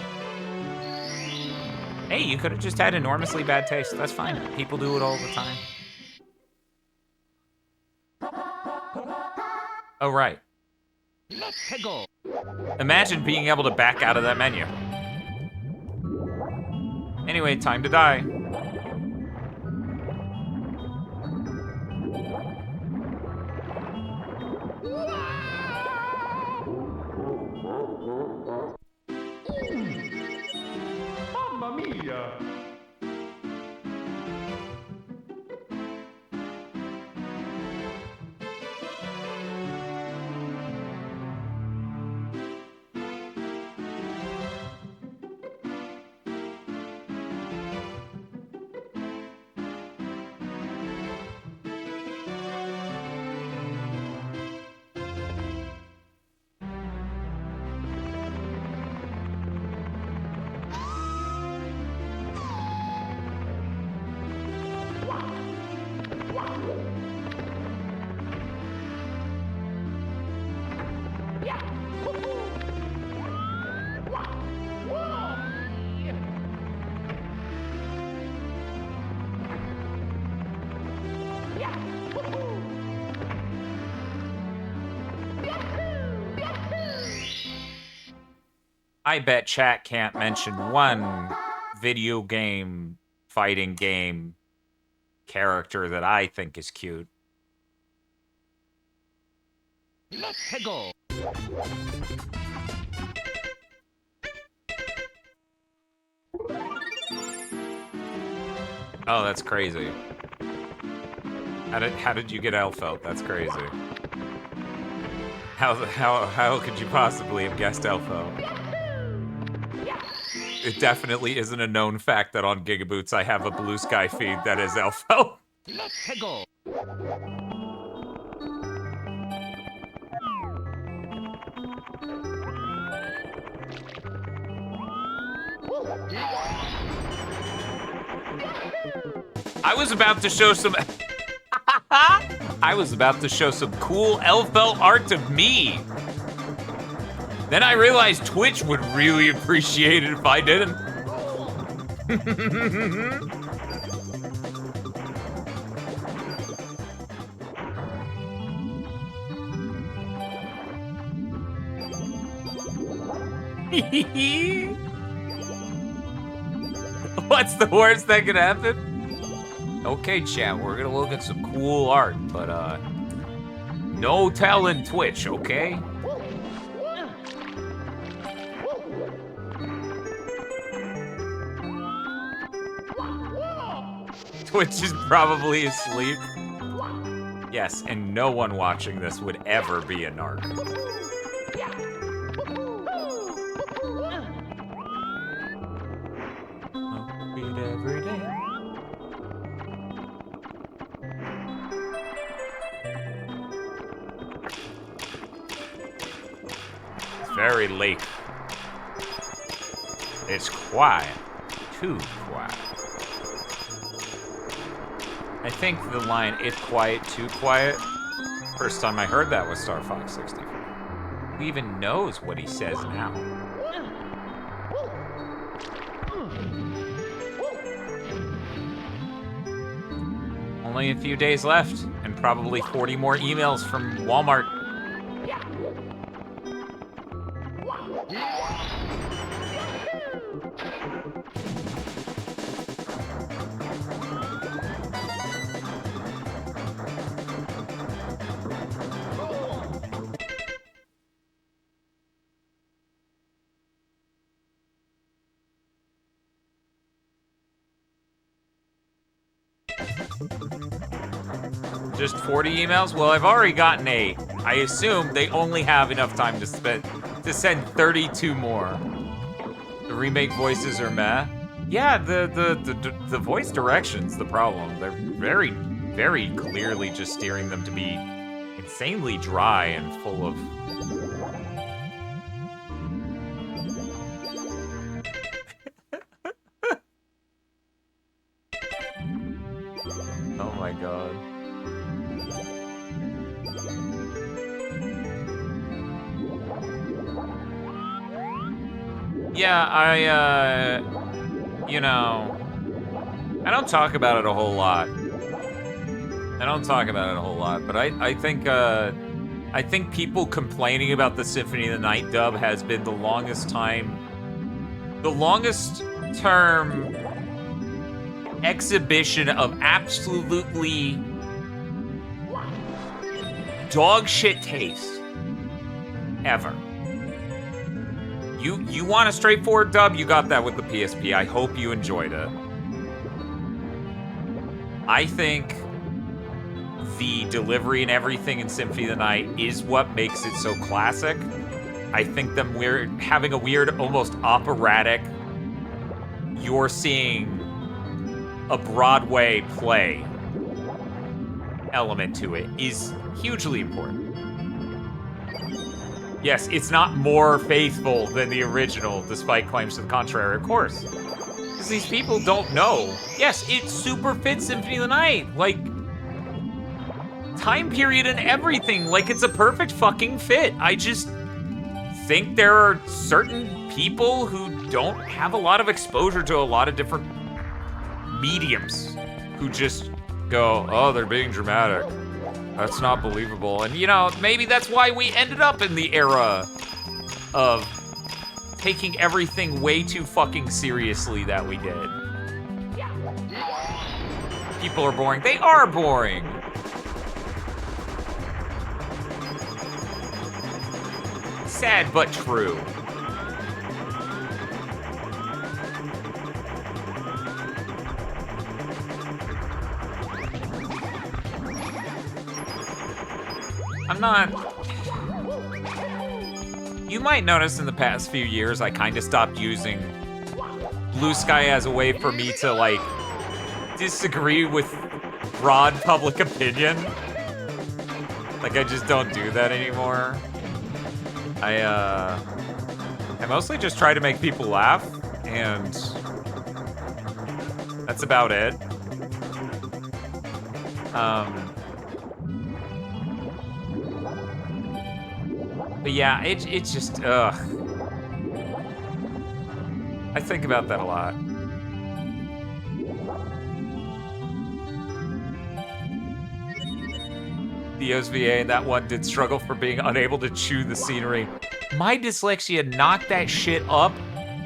Hey, you could have just had enormously bad taste. That's fine. People do it all the time. Oh, right. Let's go. Imagine being able to back out of that menu. Anyway, time to die. Mamma mia. I bet chat can't mention one video game, fighting game character that I think is cute. Let's go. Oh, that's crazy. How did you get Elfelt? That's crazy. How could you possibly have guessed Elfelt? it definitely isn't a known fact that on Gigaboots I have a Blue Sky feed that is Elfo. Hegel. I was about to show some... I was about to show some cool Elfo art of me. Then I realized Twitch would really appreciate it if I didn't. What's the worst that could happen? Okay, chat, we're gonna look at some cool art, but no telling Twitch, okay? Twitch is probably asleep. Yes, and no one watching this would ever be a narc. Read every day. It's very late. It's quiet. Too quiet. I think the line, "it's quiet, too quiet," first time I heard that was Star Fox 64. Who even knows what he says now? Only a few days left, and probably 40 more emails from Walmart. Just 40 emails? Well, I've already gotten 8. I assume they only have enough time to send 32 more. The remake voices are meh. Yeah, the voice direction's the problem. They're very, very clearly just steering them to be insanely dry and full of... Oh my god. Yeah, you know, I don't talk about it a whole lot. But I think people complaining about the Symphony of the Night dub has been the longest term exhibition of absolutely dog shit taste ever. You want a straightforward dub? You got that with the PSP. I hope you enjoyed it. I think the delivery and everything in Symphony of the Night is what makes it so classic. I think them having a weird, almost operatic, you're seeing a Broadway play element to it is hugely important. Yes, it's not more faithful than the original, despite claims to the contrary, of course. Because these people don't know. Yes, it super fits Symphony of the Night. Like, time period and everything. Like, it's a perfect fucking fit. I just think there are certain people who don't have a lot of exposure to a lot of different mediums who just go, oh, they're being dramatic. That's not believable. And, you know, maybe that's why we ended up in the era of taking everything way too fucking seriously that we did. People are boring. They are boring. Sad but true. I'm not... You might notice in the past few years I kind of stopped using Blue Sky as a way for me to, like, disagree with broad public opinion. Like, I just don't do that anymore. I mostly just try to make people laugh, and that's about it. But yeah, it's just, ugh. I think about that a lot. The OSVA and that one did struggle for being unable to chew the scenery. My dyslexia knocked that shit up.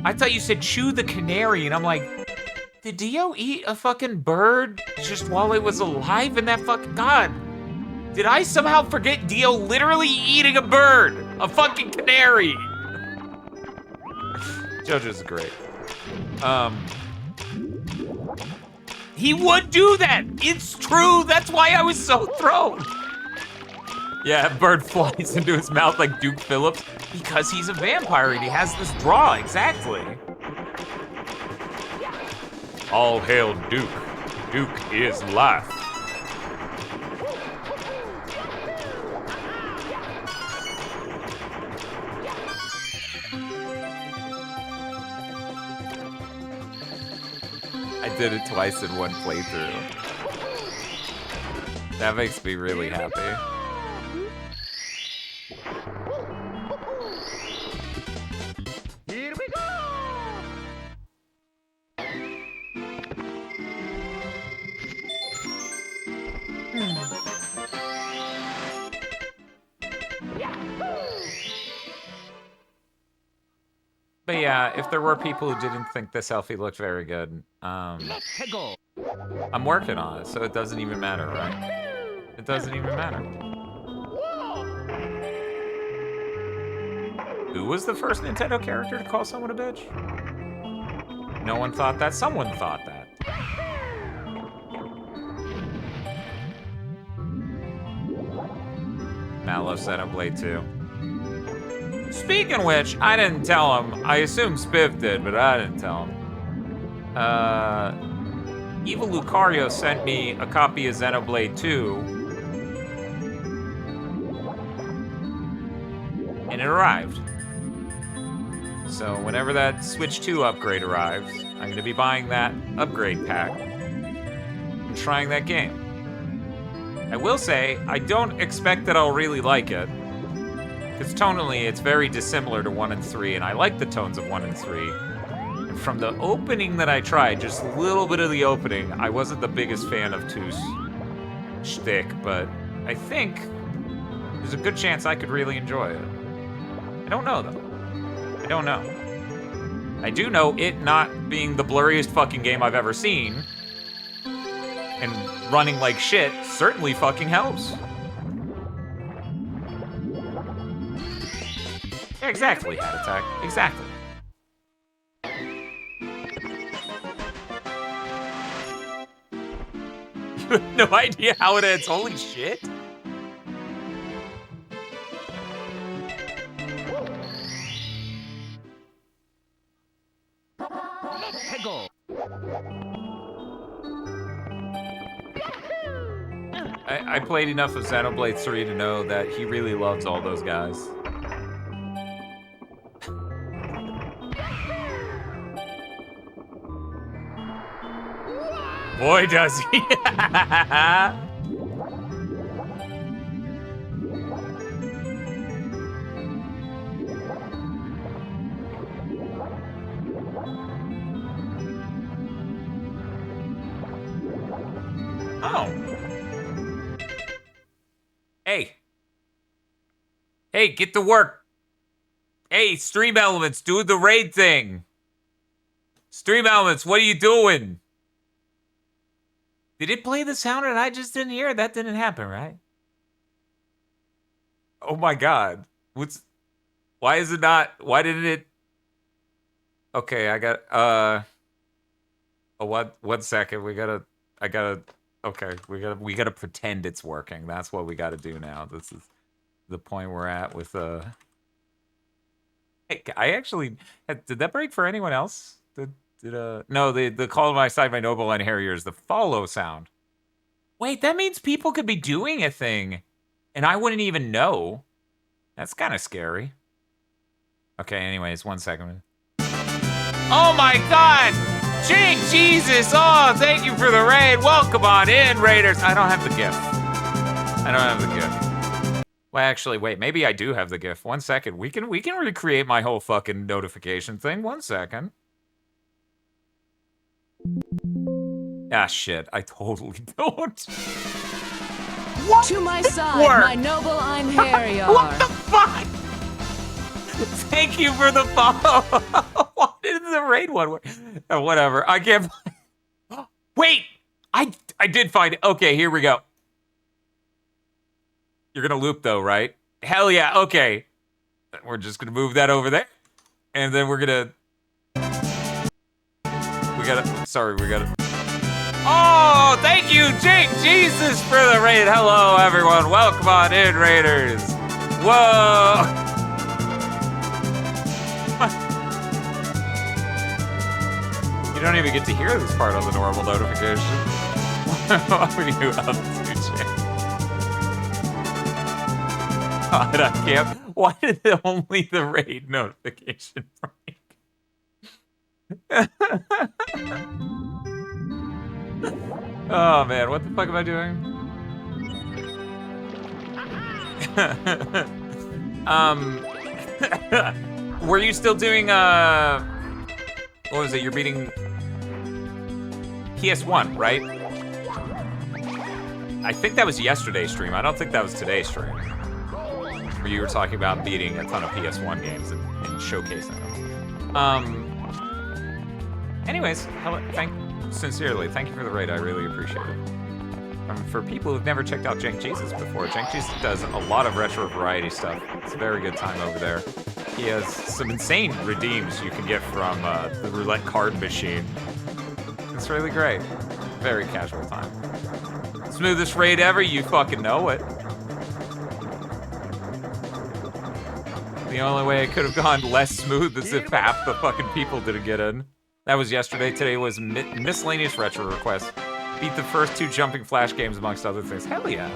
I thought you said chew the canary, and I'm like, did Dio eat a fucking bird just while it was alive in that fucking... God. Did I somehow forget Dio literally eating a bird? A fucking canary. JoJo's great. He would do that. It's true. That's why I was so thrown. Yeah, a bird flies into his mouth like Duke Phillips because he's a vampire and he has this draw, exactly. All hail Duke. Duke is life. I did it twice in one playthrough. That makes me really happy. Here we go! But yeah, if there were people who didn't think this selfie looked very good, Let's go! I'm working on it, so it doesn't even matter, right? It doesn't even matter. Who was the first Nintendo character to call someone a bitch? No one thought that. Someone thought that. Matt loves Xenoblade 2. Speaking of which, I didn't tell him. I assume Spiv did, but I didn't tell him. Evil Lucario sent me a copy of Xenoblade 2. And it arrived. So whenever that Switch 2 upgrade arrives, I'm going to be buying that upgrade pack and trying that game. I will say, I don't expect that I'll really like it. Because tonally, it's very dissimilar to 1 and 3, and I like the tones of 1 and 3. And from the opening that I tried, just a little bit of the opening, I wasn't the biggest fan of 2's shtick, but I think there's a good chance I could really enjoy it. I don't know, though. I don't know. I do know it not being the blurriest fucking game I've ever seen, and running like shit certainly fucking helps. Exactly, Hat Attack. Exactly. You have no idea how it ends. Holy shit. Let's go! I played enough of Xenoblade 3 to know that he really loves all those guys. Boy, does he. Oh. Hey. Hey, get to work. Hey, Stream Elements, do the raid thing. Stream Elements, what are you doing? Did it play the sound and I just didn't hear it? That didn't happen, right? Oh my god. Why is it not? Why didn't it? Okay, I got, oh, one second. Okay, we gotta pretend it's working. That's what we gotta do now. This is the point we're at with, Hey, I actually, did that break for anyone else? Did No, the call to my side, my noble line Harrier is the follow sound. Wait, that means people could be doing a thing, and I wouldn't even know. That's kind of scary. Okay, anyways, 1 second. Oh my God! Jake, Jesus! Oh, thank you for the raid. Welcome on in, Raiders. I don't have the GIF. I don't have the GIF. Well, actually, wait. Maybe I do have the GIF. 1 second. We can recreate my whole fucking notification thing. 1 second. Ah, shit. I totally don't. What? To my side, my noble Einherjar. What the fuck? Thank you for the follow. Why did the raid one work? Oh, whatever. I can't. Wait! I did find it. Okay, here we go. You're gonna loop though, right? Hell yeah. Okay. We're just gonna move that over there, and then we're gonna. We gotta. Oh, thank you, Jake Jesus, for the raid. Hello, everyone. Welcome on in, Raiders. Whoa. You don't even get to hear this part on the normal notification. What are you up to, Jake? God, I can't. Why did only the raid notification break? Oh man, what the fuck am I doing? Were you still doing what was it? You're beating PS1, right? I think that was yesterday's stream. I don't think that was today's stream. Where you were talking about beating a ton of PS1 games and showcasing them. Anyways, sincerely, thank you for the raid. I really appreciate it. For people who've never checked out Jank Jesus before, Jank Jesus does a lot of retro variety stuff. It's a very good time over there. He has some insane redeems you can get from the roulette card machine. It's really great. Very casual time. Smoothest raid ever, you fucking know it. The only way it could have gone less smooth is if half the fucking people didn't get in. That was yesterday. Today was miscellaneous retro requests. Beat the first 2 Jumping Flash games, amongst other things. Hell yeah.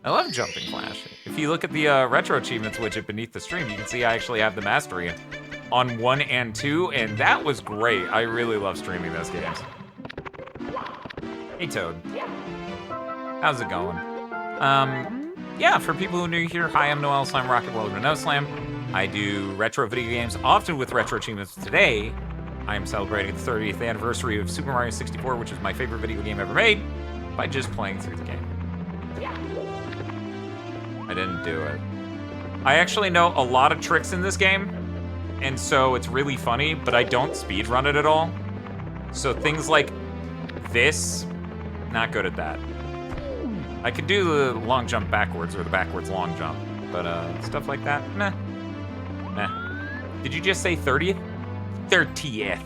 I love Jumping Flash. If you look at the retro achievements widget beneath the stream, you can see I actually have the mastery on 1 and 2, and that was great. I really love streaming those games. Hey, Toad. How's it going? Yeah, for people who are new here, hi, I'm Noel, Slammrocket, welcome to No Slam. I do retro video games, often with retro achievements. Today, I am celebrating the 30th anniversary of Super Mario 64, which is my favorite video game ever made, by just playing through the game. I didn't do it. I actually know a lot of tricks in this game, and so it's really funny, but I don't speedrun it at all. So things like this, not good at that. I could do the long jump backwards or the backwards long jump, but stuff like that, meh. Did you just say 30th? 30th.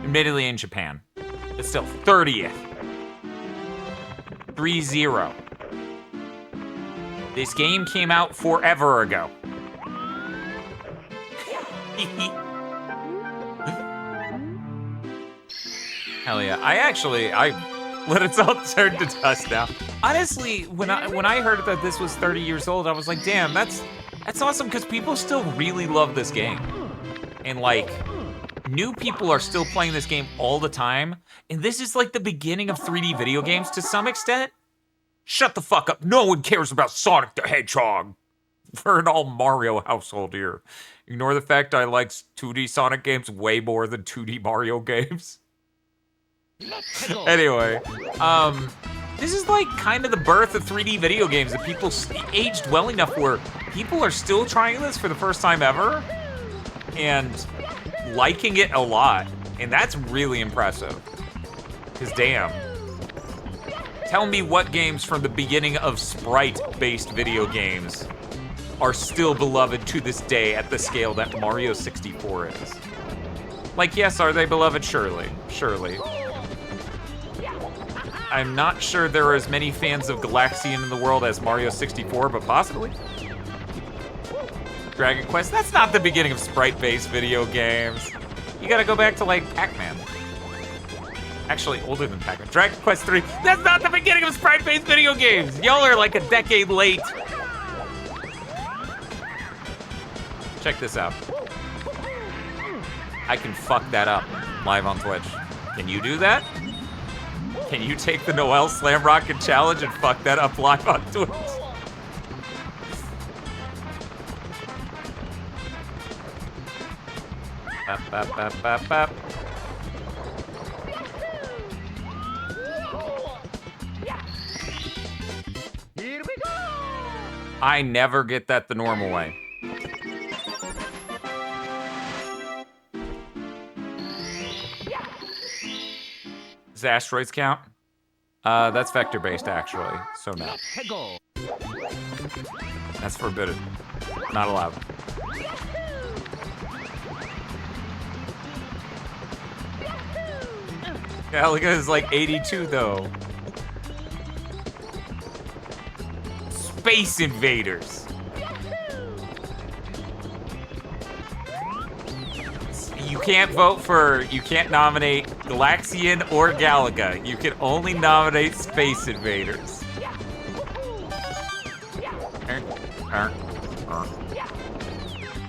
Admittedly in Japan. But still, 30th. 3-0. This game came out forever ago. Hell yeah. I let it all turn to dust now. Honestly, when I heard that this was 30 years old, I was like, damn, that's awesome, because people still really love this game. And like, new people are still playing this game all the time, and this is like the beginning of 3D video games to some extent. Shut the fuck up. No one cares about Sonic the Hedgehog. We're an all Mario household here. Ignore the fact I like 2D Sonic games way more than 2D Mario games. Anyway, this is like kind of the birth of 3D video games that people aged well enough where people are still trying this for the first time ever and liking it a lot. And that's really impressive. Because damn. Tell me what games from the beginning of sprite-based video games are still beloved to this day at the scale that Mario 64 is. Like, yes, are they beloved? Surely. I'm not sure there are as many fans of Galaxian in the world as Mario 64, but possibly. Dragon Quest, that's not the beginning of sprite-based video games. You gotta go back to, like, Pac-Man. Actually, older than Pac-Man. Dragon Quest 3. That's not the beginning of sprite-based video games. Y'all are like a decade late. Check this out. I can fuck that up live on Twitch. Can you do that? Can you take the Noel Slammrocket challenge and fuck that up live on Twitch? Bap, bap, bap, bap, bap. Here we go. I never get that the normal way. Does asteroids count? That's vector-based, actually, so no. Hegel. That's forbidden. Not allowed. Yeah, look at this, like 82, though. Space Invaders. You can't vote for, you can't nominate Galaxian or Galaga. You can only nominate Space Invaders.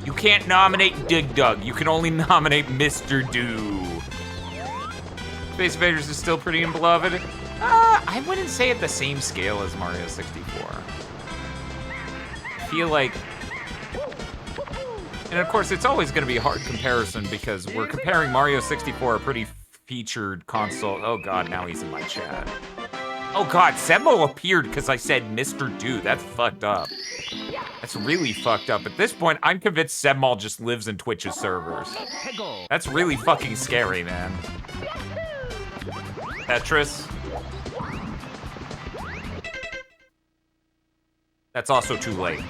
You can't nominate Dig Dug. You can only nominate Mr. Do. Space Invaders is still pretty beloved. I wouldn't say at the same scale as Mario 64. I feel like... And of course, it's always going to be a hard comparison because we're comparing Mario 64, a pretty featured console. Oh god, now he's in my chat. Oh god, Semo appeared because I said Mr. Do. That's fucked up. That's really fucked up. At this point, I'm convinced Sebmal just lives in Twitch's servers. That's really fucking scary, man. Tetris. That's also too late.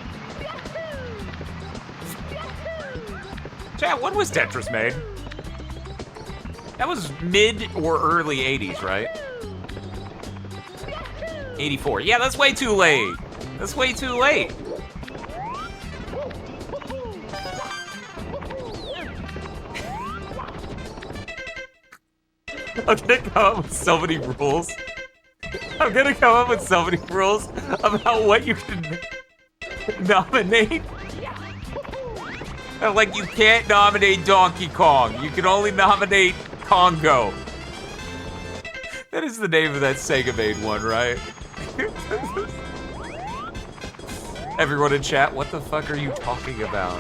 Chat, when was Tetris made? That was mid or early 80s, right? 84. Yeah, that's way too late. That's way too late. I'm gonna come up with so many rules. I'm gonna come up with so many rules about what you can nominate. Like, you can't nominate Donkey Kong. You can only nominate Congo. That is the name of that Sega-made one, right? Everyone in chat, what the fuck are you talking about?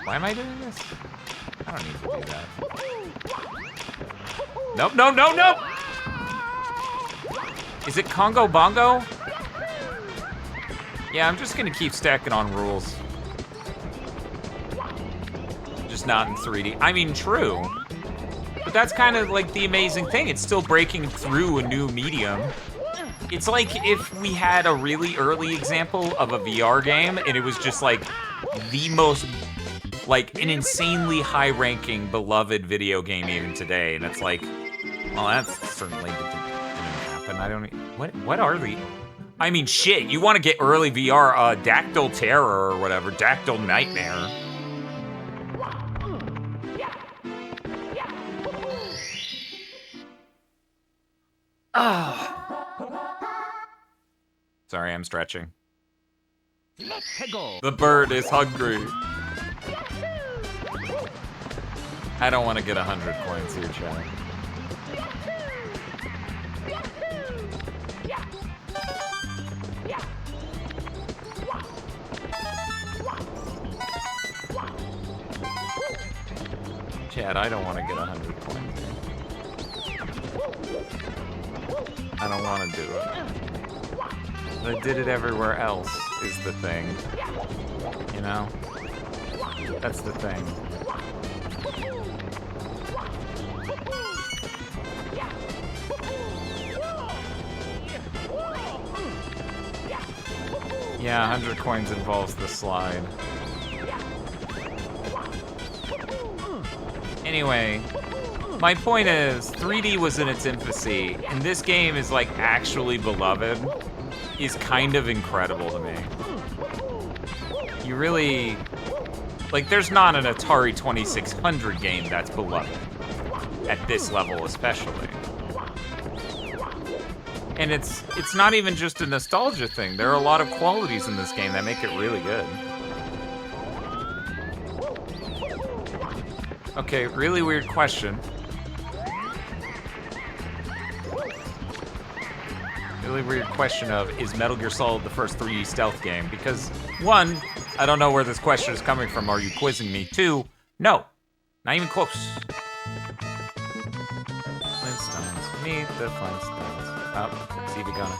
Why am I doing this? I don't need to do that. Nope, no, no, no! Is it Congo Bongo? Yeah, I'm just gonna keep stacking on rules. Just not in 3D. I mean, true. But that's kind of like the amazing thing. It's still breaking through a new medium. It's like if we had a really early example of a VR game and it was just like the most, like an insanely high-ranking, beloved video game even today. And it's like, well, that's certainly didn't happen. I don't, what are the, I mean, shit, you want to get early VR, Dactyl Terror or whatever, Dactyl Nightmare. Sorry, I'm stretching. The bird is hungry. I don't want to get 100 coins here, chat. Chad, I don't want to get 100 coins here. I don't want to do it. I did it everywhere else, is the thing. You know? That's the thing. Yeah, 100 coins involves the slide. Anyway, my point is, 3D was in its infancy, and this game is like actually beloved, is kind of incredible to me. you really... Like, there's not an Atari 2600 game that's beloved. At this level, especially. And it's not even just a nostalgia thing. There are a lot of qualities in this game that make it really good. Okay, really weird question. Really weird question of, is Metal Gear Solid the first 3D stealth game? Because, one, I don't know where this question is coming from. Are you quizzing me? Two, no. Not even close. Flintstones. Meet the Flintstones. Oh, it's even gonna.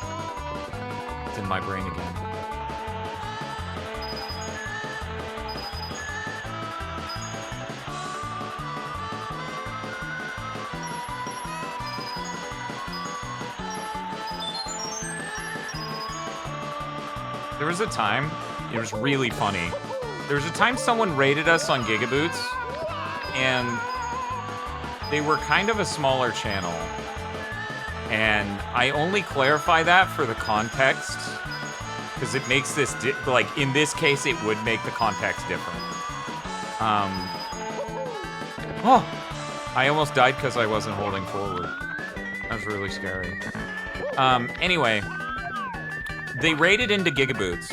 It's in my brain again. There was a time, it was really funny. There was a time someone rated us on Gigaboots, and they were kind of a smaller channel. And I only clarify that for the context, because it makes this, like, in this case, it would make the context different. Oh! I almost died because I wasn't holding forward. That was really scary. Anyway, they raided into Gigaboots,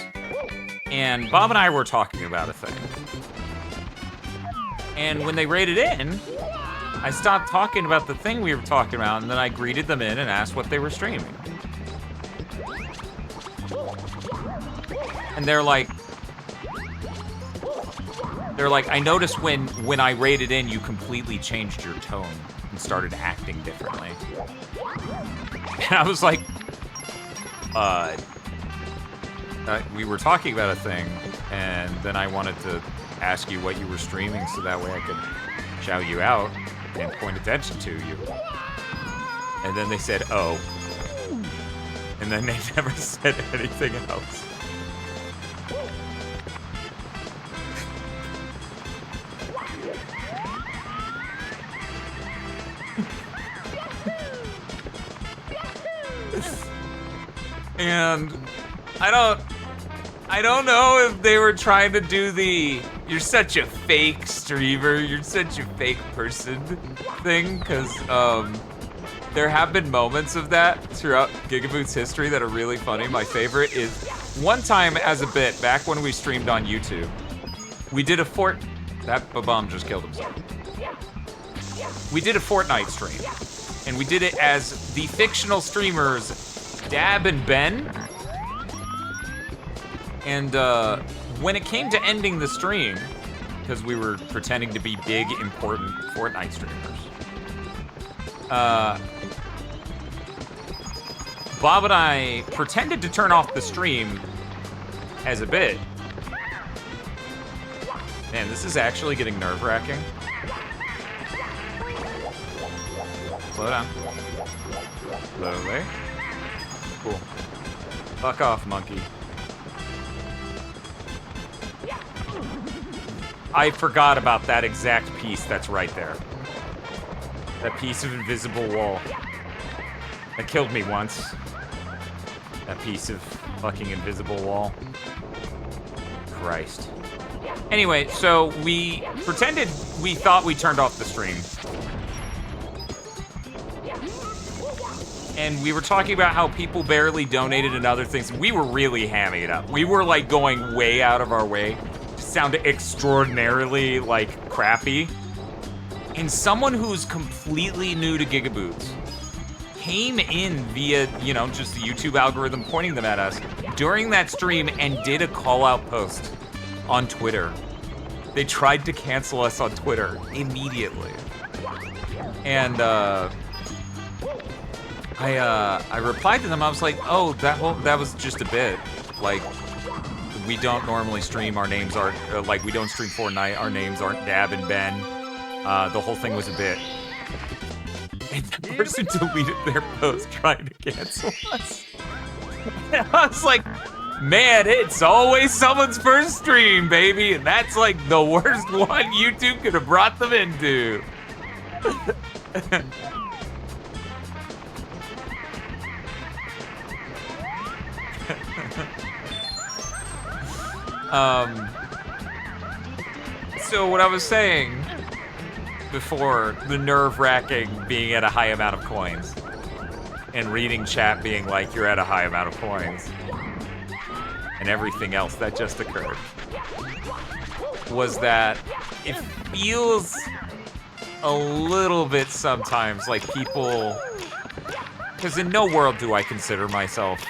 and Bob and I were talking about a thing. And when they raided in, I stopped talking about the thing we were talking about, and then I greeted them in and asked what they were streaming. And they're like, I noticed when I raided in, you completely changed your tone and started acting differently. And I was like, we were talking about a thing, and then I wanted to ask you what you were streaming so that way I could shout you out and point attention to you. And then they said, oh. And then they never said anything else. And I don't know if they were trying to do the "you're such a fake streamer, you're such a fake person" thing, because there have been moments of that throughout Gigaboot's history that are really funny. My favorite is one time as a bit, back when we streamed on YouTube, we did a that Babam just killed himself. We did a Fortnite stream, and we did it as the fictional streamers Dab and Ben. And when it came to ending the stream, because we were pretending to be big, important Fortnite streamers, Bob and I pretended to turn off the stream as a bit. Man, this is actually getting nerve-wracking. Slow down. Slowly. Cool. Fuck off, monkey. I forgot about that exact piece that's right there. That piece of invisible wall. That killed me once. That piece of fucking invisible wall. Christ. Anyway, so we pretended we thought we turned off the stream. And we were talking about how people barely donated and other things. We were really hamming it up. We were like going way out of our way to sound extraordinarily like crappy. And someone who's completely new to Gigaboots came in via, you know, just the YouTube algorithm pointing them at us during that stream and did a call out post on Twitter. They tried to cancel us on Twitter immediately. And I replied to them. I was like, "Oh, that was just a bit. Like, we don't normally stream. Our names aren't like we don't stream Fortnite. Our names aren't Dab and Ben. The whole thing was a bit." And the person deleted their post trying to cancel us. And I was like, "Man, it's always someone's first stream, baby, and that's like the worst one YouTube could have brought them into." So what I was saying before, the nerve-wracking being at a high amount of coins and reading chat being like you're at a high amount of coins and everything else that just occurred was that it feels a little bit sometimes like people, because in no world do I consider myself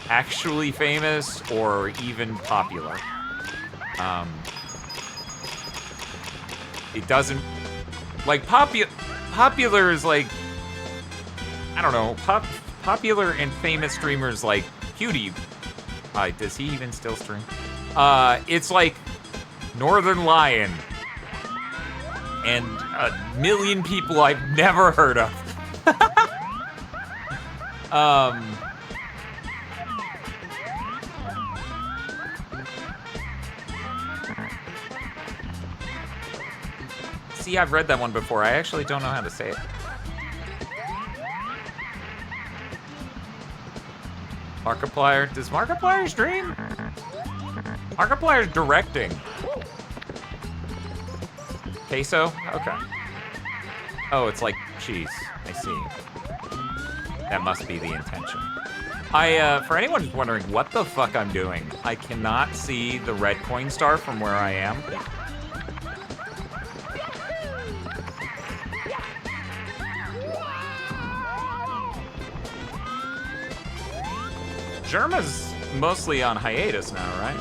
actually famous or even popular. It doesn't, like, popular is like, I don't know, popular and famous streamers like PewDiePie. Does he even still stream? It's like Northern Lion and a million people I've never heard of. See, I've read that one before. I actually don't know how to say it. Markiplier. Does Markiplier stream? Markiplier's directing. Queso? Okay. Oh, it's like cheese. I see. That must be the intention. For anyone who's wondering what the fuck I'm doing, I cannot see the red coin star from where I am. Germa's mostly on hiatus now, right?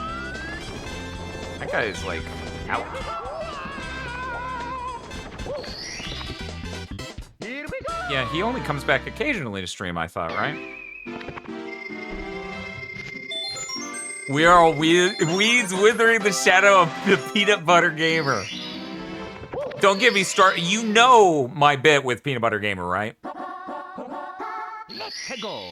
That guy is, like, out. Here we go. Yeah, he only comes back occasionally to stream, I thought, right? We are all weeds withering the shadow of the Peanut Butter Gamer. Don't get me started. You know my bit with Peanut Butter Gamer, right? Let's go.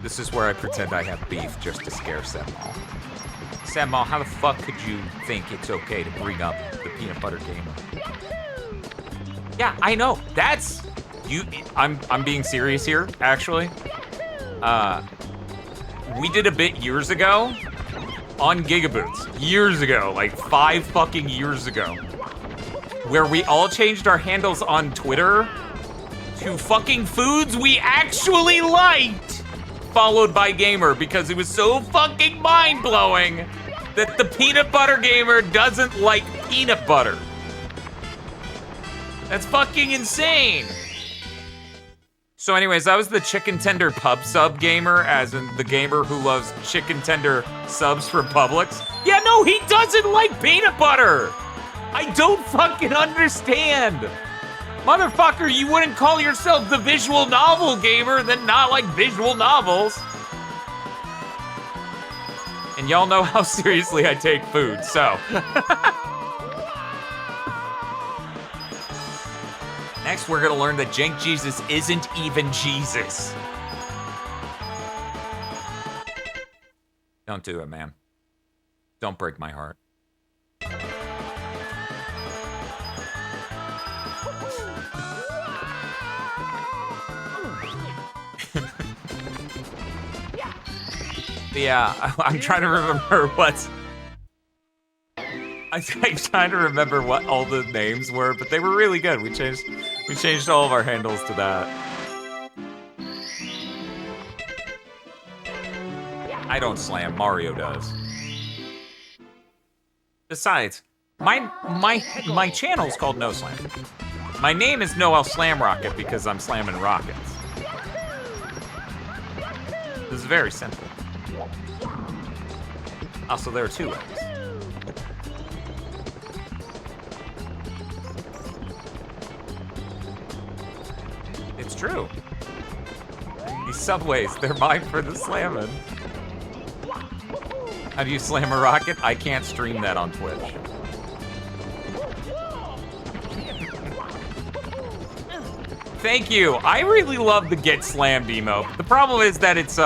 This is where I pretend I have beef just to scare Sammal. Sammal, how the fuck could you think it's okay to bring up the Peanut Butter Gamer? Yeah, I know. That's you. I'm being serious here, actually. We did a bit years ago on Gigaboots. Years ago, like 5 fucking years ago, where we all changed our handles on Twitter to fucking foods we actually liked, followed by gamer, because it was so fucking mind-blowing that the Peanut Butter Gamer doesn't like peanut butter. That's fucking insane. So anyways, that was the chicken tender pub sub gamer, as in the gamer who loves chicken tender subs from Publix. Yeah, no, he doesn't like peanut butter. I don't fucking understand. Motherfucker, you wouldn't call yourself the visual novel gamer and then not like visual novels. And y'all know how seriously I take food, so. Next, we're gonna learn that Jank Jesus isn't even Jesus. Don't do it, man. Don't break my heart. Yeah, I'm trying to remember what... I'm trying to remember what all the names were, but they were really good. We changed all of our handles to that. I don't slam, Mario does. Besides, my channel's called No Slam. My name is Noel Slammrocket because I'm slamming rockets. This is very simple. Also, there are 2 ways. It's true. These subways, they're mine for the slamming. How do you slam a rocket? I can't stream that on Twitch. Thank you. I really love the Get Slammed emote. The problem is that it's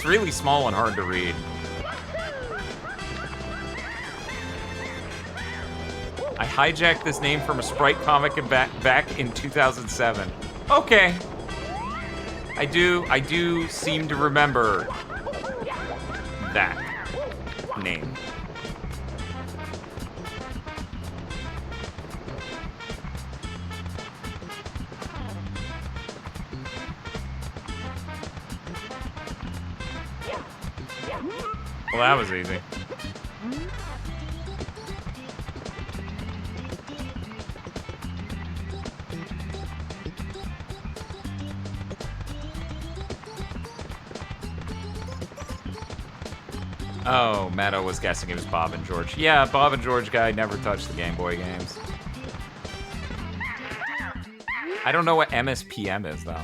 really small and hard to read. I hijacked this name from a Sprite comic back in 2007. Okay. I do seem to remember that name. Well, that was easy. Oh, Meadow was guessing it was Bob and George. Yeah, Bob and George guy never touched the Game Boy games. I don't know what MSPM is, though.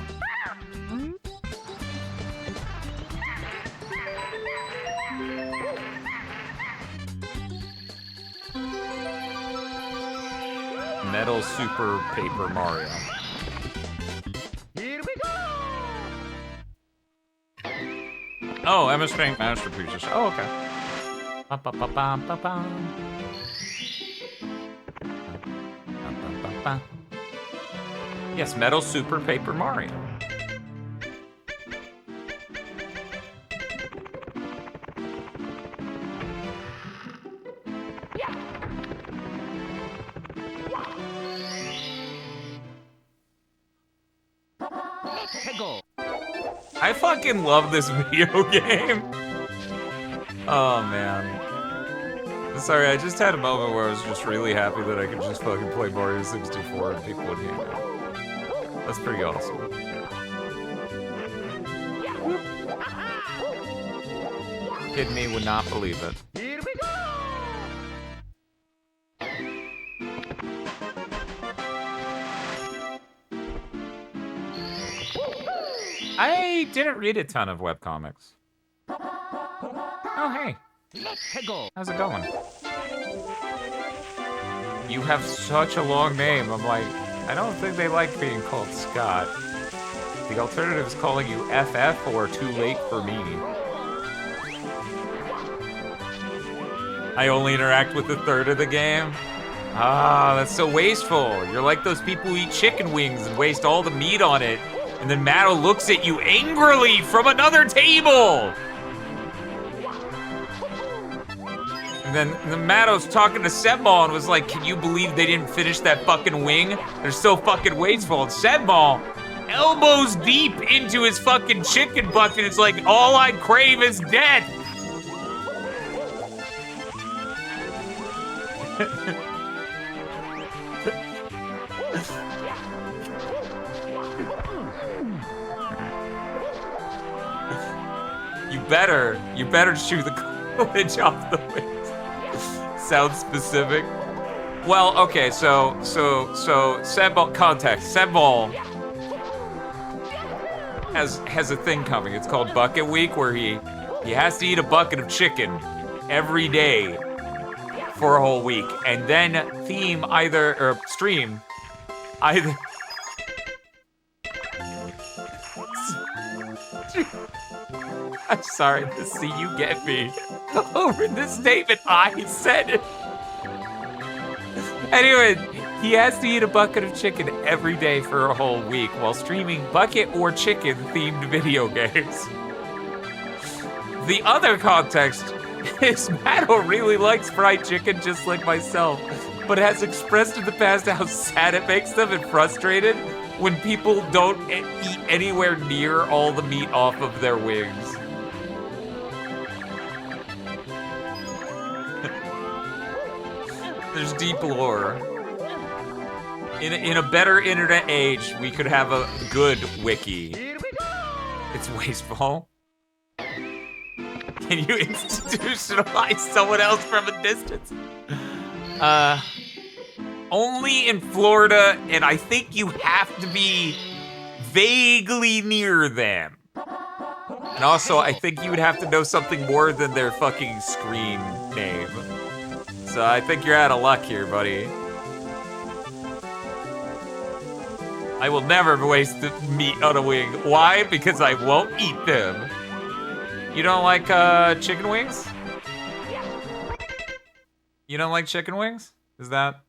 Metal Super Paper Mario. Here we go! Oh, MS Paint Masterpieces. Oh, okay. Ba-ba-ba-bam-ba-bam. Ba-ba-ba-ba. Yes, Metal Super Paper Mario. I fucking love this video game. Oh, man. Sorry, I just had a moment where I was just really happy that I could just fucking play Mario 64 and people would hate it. That's pretty awesome. Kid me would not believe it. Here we go! I didn't read a ton of webcomics. Oh, hey. Let's go! How's it going? You have such a long name. I'm like, I don't think they like being called Scott. The alternative is calling you FF or Too Late for Me. I only interact with a third of the game. Ah, that's so wasteful. You're like those people who eat chicken wings and waste all the meat on it. And then Matto looks at you angrily from another table. And then Matto's talking to Sebmal and was like, can you believe they didn't finish that fucking wing? They're so fucking wasteful. And Sebmal, elbows deep into his fucking chicken bucket, it's like, all I crave is death. You better chew the cartilage off the wings. Sounds specific. Well, okay, so Sebmal, context. Sebmal has a thing coming. It's called Bucket Week, where he has to eat a bucket of chicken every day for a whole week, and then stream either. I'm sorry to see you get me over this statement. I said it. Anyway, he has to eat a bucket of chicken every day for a whole week while streaming bucket or chicken themed video games. The other context is Matto really likes fried chicken just like myself, but has expressed in the past how sad it makes them and frustrated when people don't eat anywhere near all the meat off of their wings. There's deep lore. In a better internet age, we could have a good wiki. It's wasteful. Can you institutionalize someone else from a distance? Only in Florida, and I think you have to be vaguely near them. And also, I think you would have to know something more than their fucking screen name. So I think you're out of luck here, buddy. I will never waste the meat on a wing. Why? Because I won't eat them. You don't like chicken wings? You don't like chicken wings? Is that?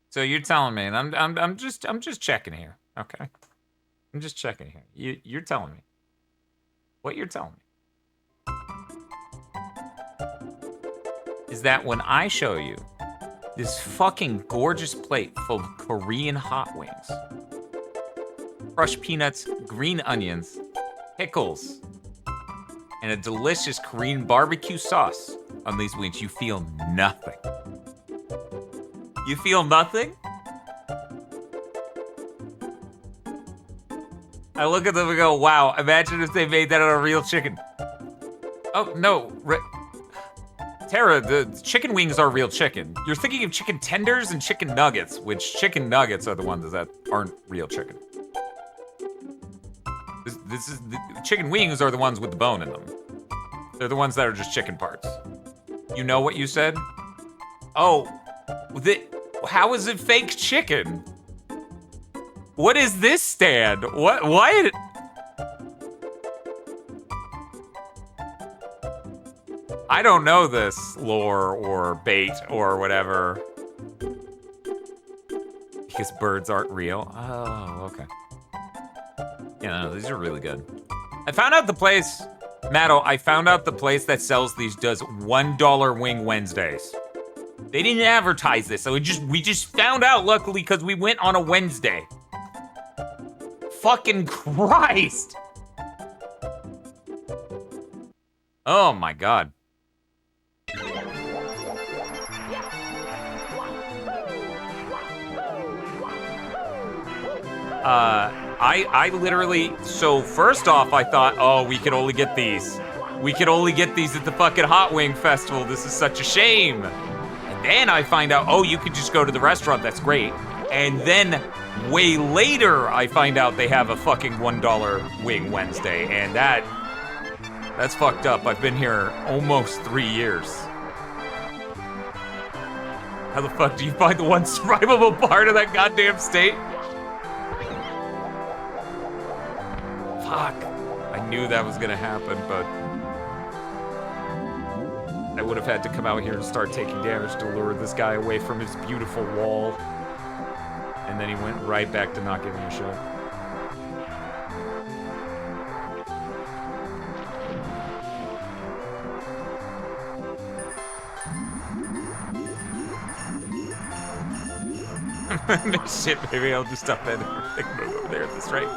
So you're telling me, and I'm just checking here, okay? I'm just checking here. You're telling me. What you're telling me is that when I show you this fucking gorgeous plate full of Korean hot wings, crushed peanuts, green onions, pickles, and a delicious Korean barbecue sauce on these wings. You feel nothing. You feel nothing? I look at them and go, wow, imagine if they made that out of real chicken. Oh, no. Tara, the chicken wings are real chicken. You're thinking of chicken tenders and chicken nuggets, which chicken nuggets are the ones that aren't real chicken. Chicken wings are the ones with the bone in them. They're the ones that are just chicken parts. You know what you said? Oh, how is it fake chicken? What is this stand? What? I don't know this lore or bait or whatever. Because birds aren't real? Oh, okay. Yeah, no, these are really good. I found out the place, Matto, I found out the place that sells these does $1 Wing Wednesdays. They didn't advertise this, so we just found out luckily because we went on a Wednesday. Fucking Christ! Oh my God. I literally, so first off, I thought, oh, we could only get these. We could only get these at the fucking Hot Wing Festival. This is such a shame. And then I find out, oh, you could just go to the restaurant. That's great. And then way later, I find out they have a fucking $1 Wing Wednesday. And that's fucked up. I've been here almost 3 years. How the fuck do you find the one survivable part of that goddamn state? Fuck. I knew that was gonna happen, but I would have had to come out here and start taking damage to lure this guy away from his beautiful wall. And then he went right back to not giving a shit. Shit, maybe I'll just stop at move over there at this rate.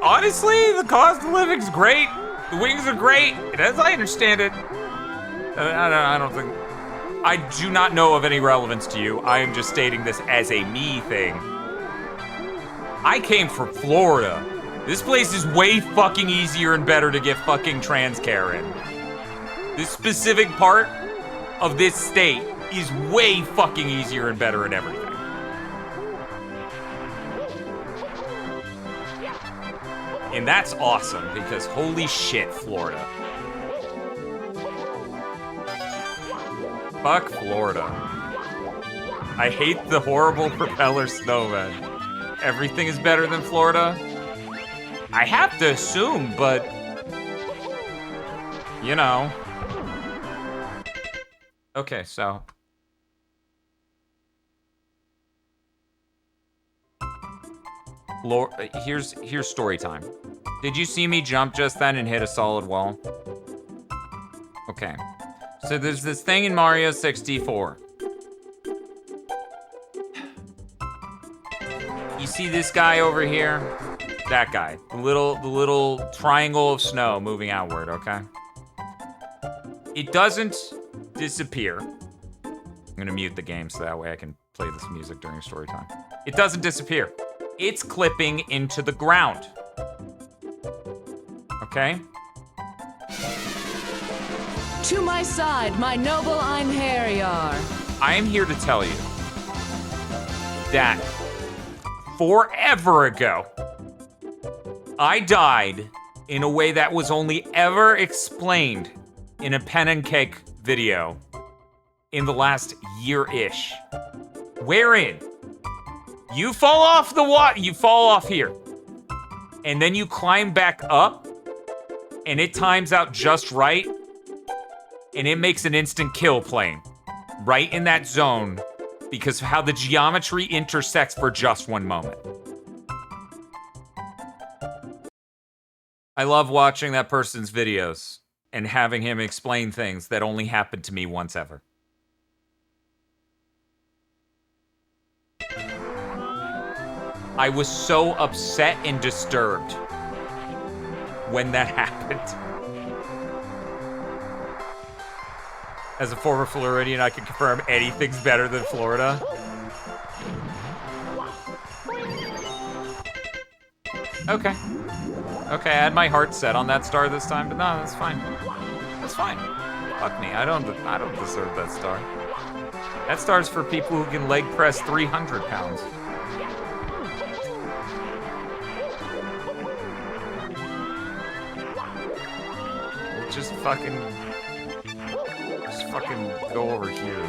Honestly, the cost of living's great. The wings are great, and as I understand it, I don't think... I do not know of any relevance to you. I am just stating this as a me thing. I came from Florida. This place is way fucking easier and better to get fucking trans care in. This specific part of this state is way fucking easier and better in everything. And that's awesome, because holy shit, Florida. Fuck Florida. I hate the horrible propeller snowmen. Everything is better than Florida? I have to assume, but... you know. Okay, so... here's story time. Did you see me jump just then and hit a solid wall? Okay. So there's this thing in Mario 64. You see this guy over here? That guy. The little triangle of snow moving outward, okay? It doesn't disappear. I'm gonna mute the game so that way I can play this music during story time. It doesn't disappear. It's clipping into the ground. Okay? To my side, my noble Einherjar. I am here to tell you that forever ago, I died in a way that was only ever explained in a pen and cake video in the last year-ish. Wherein you fall off the water, you fall off here, and then you climb back up, and it times out just right, and it makes an instant kill plane right in that zone because of how the geometry intersects for just one moment. I love watching that person's videos and having him explain things that only happened to me once ever. I was so upset and disturbed when that happened. As a former Floridian, I can confirm anything's better than Florida. Okay. Okay, I had my heart set on that star this time, but no, that's fine. That's fine. Fuck me, I don't deserve that star. That star's for people who can leg press 300 pounds. Just fucking go over here.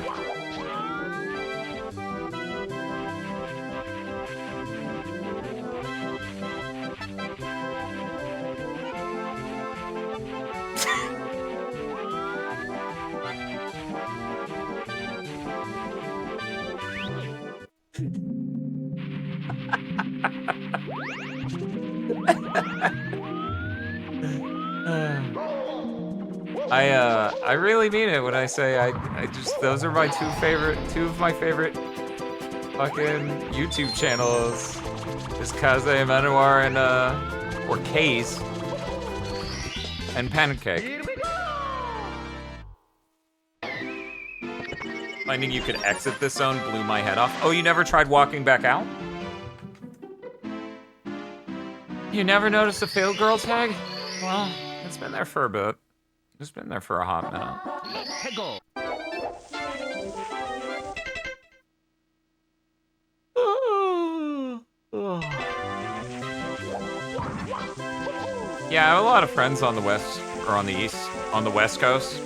I really mean it when I say I just, those are my two of my favorite fucking YouTube channels. Is Kaze Manoir and or Kaze and Pancake. Finding you could exit this zone blew my head off. Oh, you never tried walking back out? You never noticed a failed girl tag? Well, it's been there for a bit. It's been there for a hot minute. Hegel. Yeah, I have a lot of friends on the west, or on the east, on the west coast.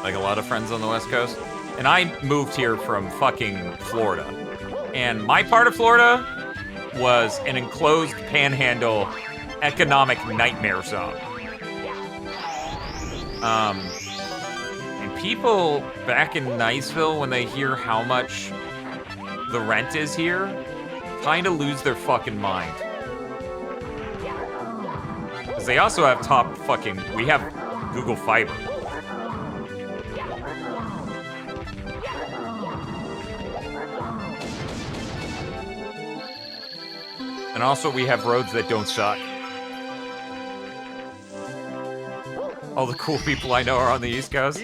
Like a lot of friends on the west coast. And I moved here from fucking Florida. And my part of Florida was an enclosed panhandle economic nightmare zone. And people back in Niceville, when they hear how much the rent is here, kind of lose their fucking mind. Because they also have we have Google Fiber. And also we have roads that don't suck. All the cool people I know are on the East Coast.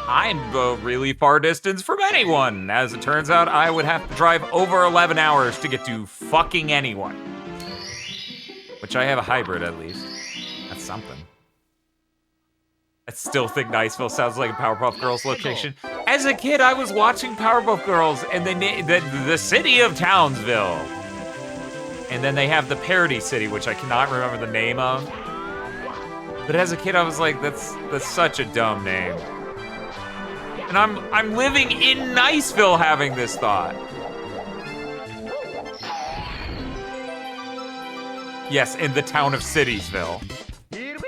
I'm a really far distance from anyone. As it turns out, I would have to drive over 11 hours to get to fucking anyone. Which I have a hybrid, at least. That's something. I still think Niceville sounds like a Powerpuff Girls location. As a kid, I was watching Powerpuff Girls and the city of Townsville. And then they have the parody city, which I cannot remember the name of. But as a kid, I was like, that's such a dumb name. And I'm living in Niceville having this thought. Yes, in the town of Citiesville.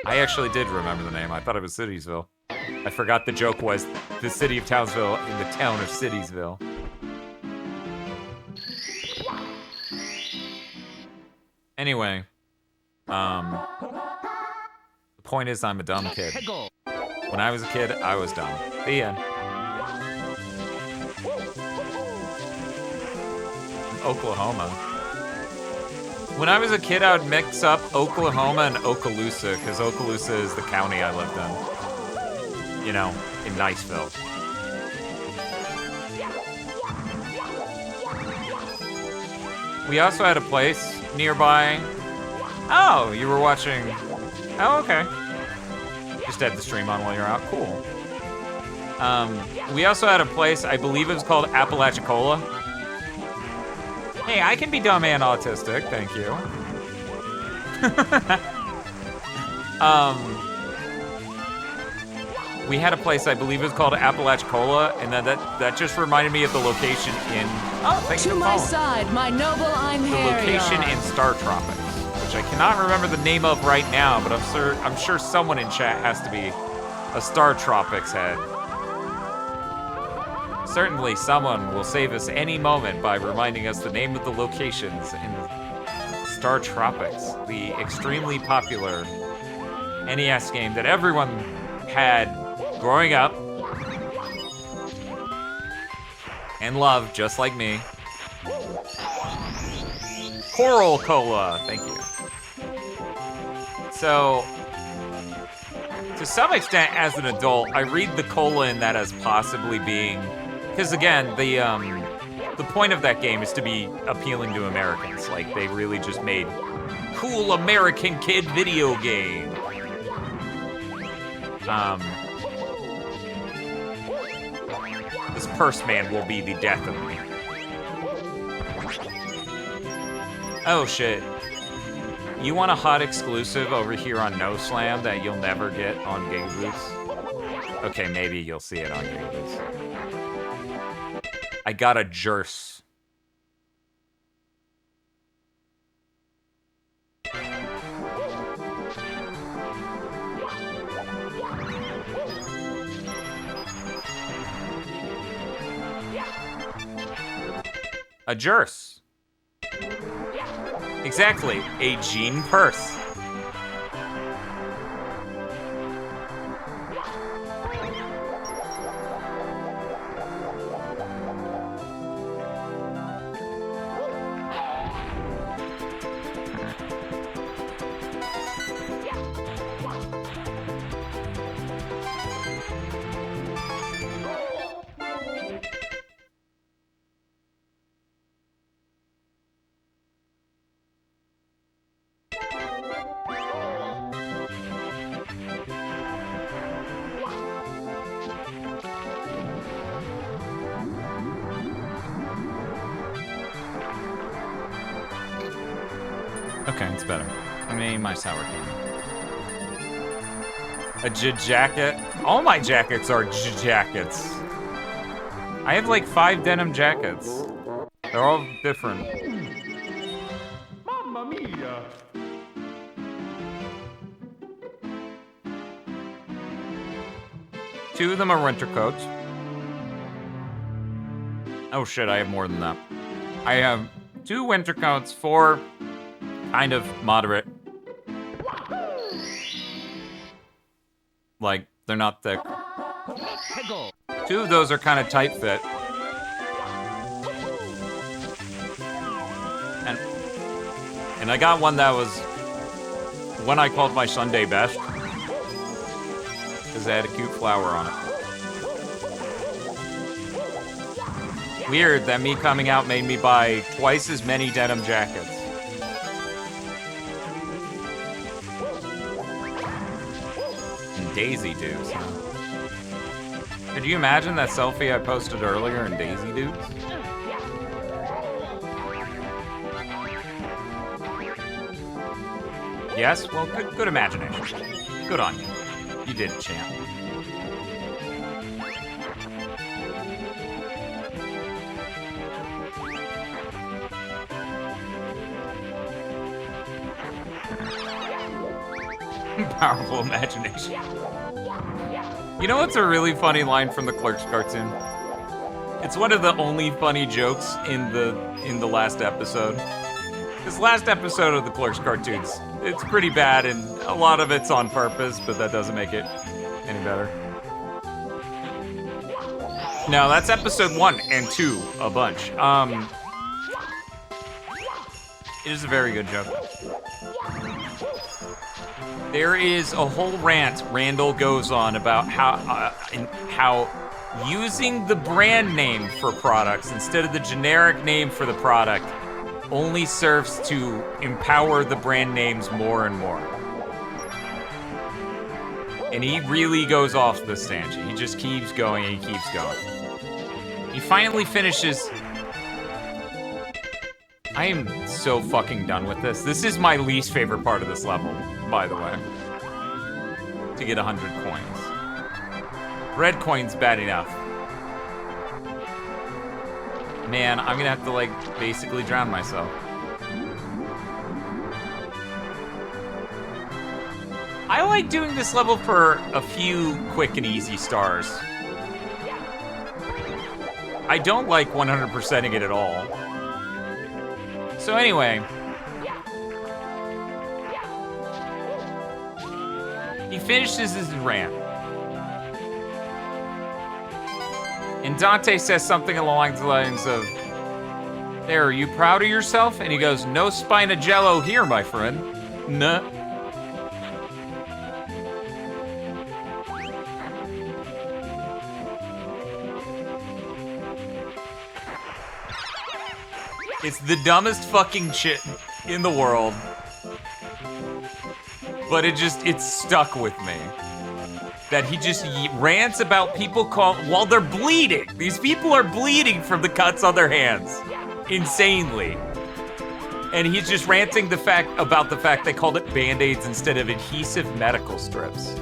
I actually did remember the name. I thought it was Citiesville. I forgot the joke was the city of Townsville in the town of Citiesville. Anyway, the point is I'm a dumb kid. When I was a kid, I was dumb. The end. Oklahoma. When I was a kid, I would mix up Oklahoma and Okaloosa, because Okaloosa is the county I lived in. You know, in Niceville. We also had a place nearby. Oh, you were watching. Oh, okay. Just had the stream on while you're out. Cool. We also had a place, I believe it was called Apalachicola. Hey, I can be dumb and autistic, thank you. We had a place, I believe it was called Apalachicola, and then that just reminded me of the location in... Oh, thank you for To my following. side, my noble I'm The location in Star Tropics, which I cannot remember the name of right now, but I'm sure someone in chat has to be a Star Tropics head. Certainly someone will save us any moment by reminding us the name of the locations in Star Tropics, the extremely popular NES game that everyone had growing up and loved, just like me. Coral Cola, thank you. So To some extent, as an adult, I read the cola in that as possibly being, because again, the point of that game is to be appealing to Americans. Like, they really just made cool American kid video game. This purse man will be the death of me. Oh shit. You want a hot exclusive over here on No Slam that you'll never get on Gigaboots? Okay, maybe you'll see it on Gigaboots. I got a Jers. A Jers. Exactly, a jean purse. Okay, it's better. I mean, my sour cream. A jacket. All my jackets are jackets. I have like 5 denim jackets. They're all different. Mamma mia! Two of them are winter coats. Oh shit, I have more than that. I have 2 winter coats, 4 kind of moderate. Like, they're not thick. 2 of those are kind of tight fit. And I got one that was one I called my Sunday best. Because it had a cute flower on it. Weird that me coming out made me buy twice as many denim jackets. And Daisy Dukes, huh? Could you imagine that selfie I posted earlier in Daisy Dukes? Yes? Well, good imagination. Good on you. You did it, champ. Powerful imagination. You know what's a really funny line from the Clerks cartoon? It's one of the only funny jokes in the last episode. This last episode of the Clerks cartoons, it's pretty bad, and a lot of it's on purpose, but that doesn't make it any better. No, that's episode 1 and 2, a bunch. It is a very good joke. There is a whole rant Randall goes on about how using the brand name for products instead of the generic name for the product only serves to empower the brand names more and more. And he really goes off this tangent. He just keeps going and he keeps going. He finally finishes. I am so fucking done with this. This is my least favorite part of this level, by the way. To get 100 coins. Red coin's bad enough. Man, I'm gonna have to, like, basically drown myself. I like doing this level for a few quick and easy stars. I don't like 100%ing it at all. So anyway, he finishes his rant. And Dante says something along the lines of, "There, are you proud of yourself?" And he goes, "No Spinajello here, my friend." Nah. It's the dumbest fucking shit in the world. But it's stuck with me. That he just rants about people while they're bleeding. These people are bleeding from the cuts on their hands. Insanely. And he's just ranting about the fact they called it Band-Aids instead of adhesive medical strips.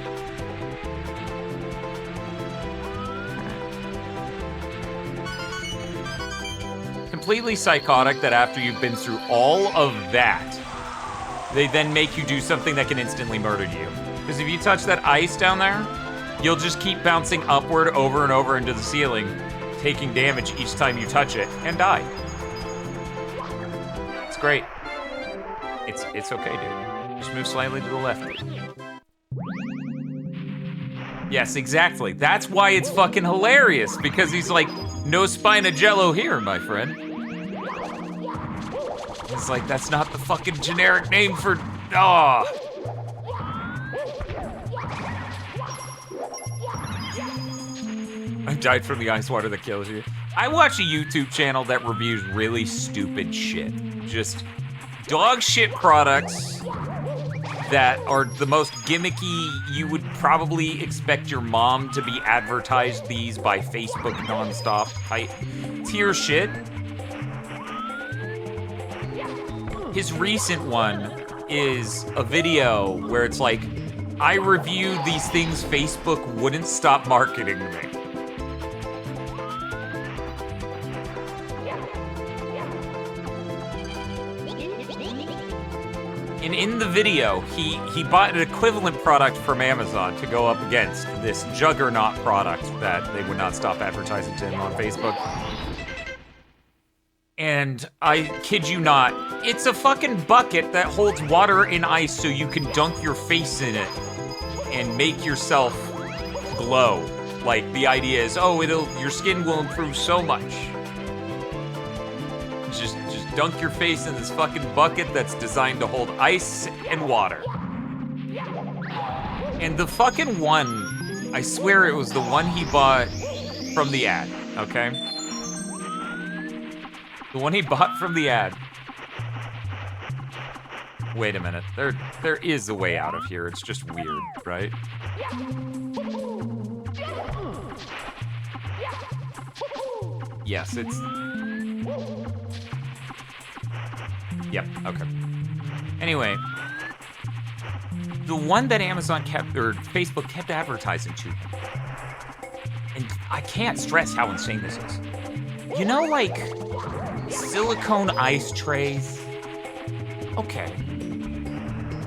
Completely psychotic that after you've been through all of that, they then make you do something that can instantly murder you. Because if you touch that ice down there, you'll just keep bouncing upward over and over into the ceiling, taking damage each time you touch it, and die. It's great. It's okay, dude. Just move slightly to the left. Yes, exactly. That's why it's fucking hilarious, because he's like, no spina jello here, my friend. It's like, that's not the fucking generic name for, I died from the ice water that kills you. I watch a YouTube channel that reviews really stupid shit. Just dog shit products that are the most gimmicky. You would probably expect your mom to be advertised these by Facebook nonstop type tier shit. His recent one is a video where it's like, I reviewed these things Facebook wouldn't stop marketing to me. And in the video, he bought an equivalent product from Amazon to go up against this juggernaut product that they would not stop advertising to him on Facebook. And I kid you not, it's a fucking bucket that holds water and ice so you can dunk your face in it and make yourself glow. Like, the idea is, your skin will improve so much. Just dunk your face in this fucking bucket that's designed to hold ice and water. And the fucking one, I swear it was the one he bought from the ad, okay? The one he bought from the ad. Wait a minute, there is a way out of here, it's just weird, right? Yes, it's... Yep, okay. Anyway, the one that Amazon kept, or Facebook kept advertising to him, and I can't stress how insane this is. You know, like, silicone ice trays? Okay.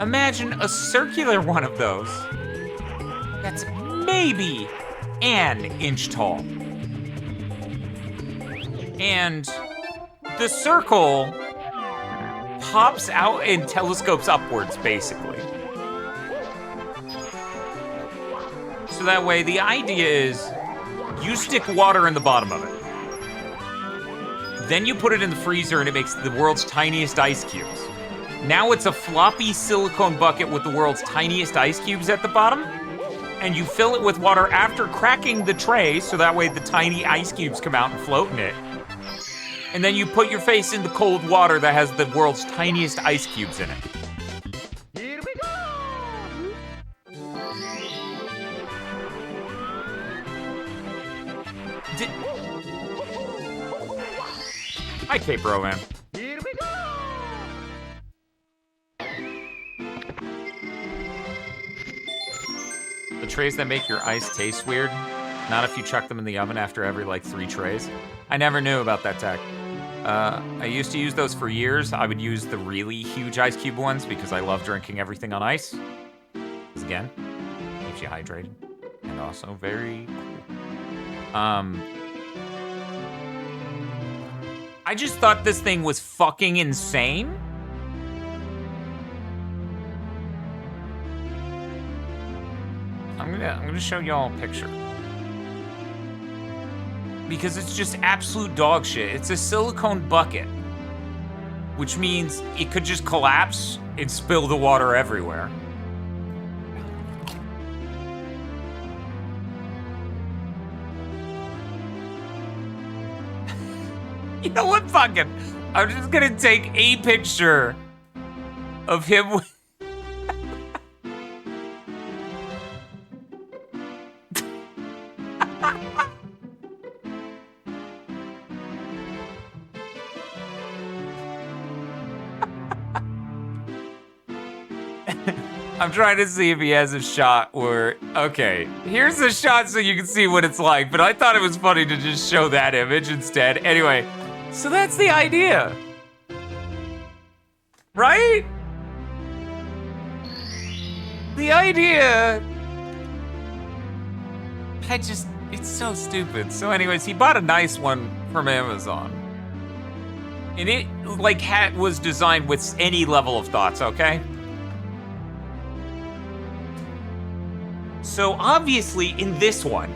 Imagine a circular one of those that's maybe an inch tall. And the circle pops out and telescopes upwards, basically. So that way, the idea is you stick water in the bottom of it. Then you put it in the freezer and it makes the world's tiniest ice cubes. Now it's a floppy silicone bucket with the world's tiniest ice cubes at the bottom. And you fill it with water after cracking the tray, so that way the tiny ice cubes come out and float in it. And then you put your face in the cold water that has the world's tiniest ice cubes in it. Here we go! Hi, K-Bro, man. Here we go! The trays that make your ice taste weird, not if you chuck them in the oven after every, 3 trays. I never knew about that tech. I used to use those for years. I would use the really huge ice cube ones because I love drinking everything on ice. Because again, keeps you hydrated. And also very cool. I just thought this thing was fucking insane. I'm gonna show y'all a picture. Because it's just absolute dog shit. It's a silicone bucket, which means it could just collapse and spill the water everywhere. You know what, fucking, I'm just gonna take a picture of him with... I'm trying to see if he has a shot where... Okay, here's a shot so you can see what it's like, but I thought it was funny to just show that image instead. Anyway, so that's the idea. Right? The idea... It's so stupid. So anyways, he bought a nice one from Amazon. And it, like, was designed with any level of thoughts, okay? So obviously in this one,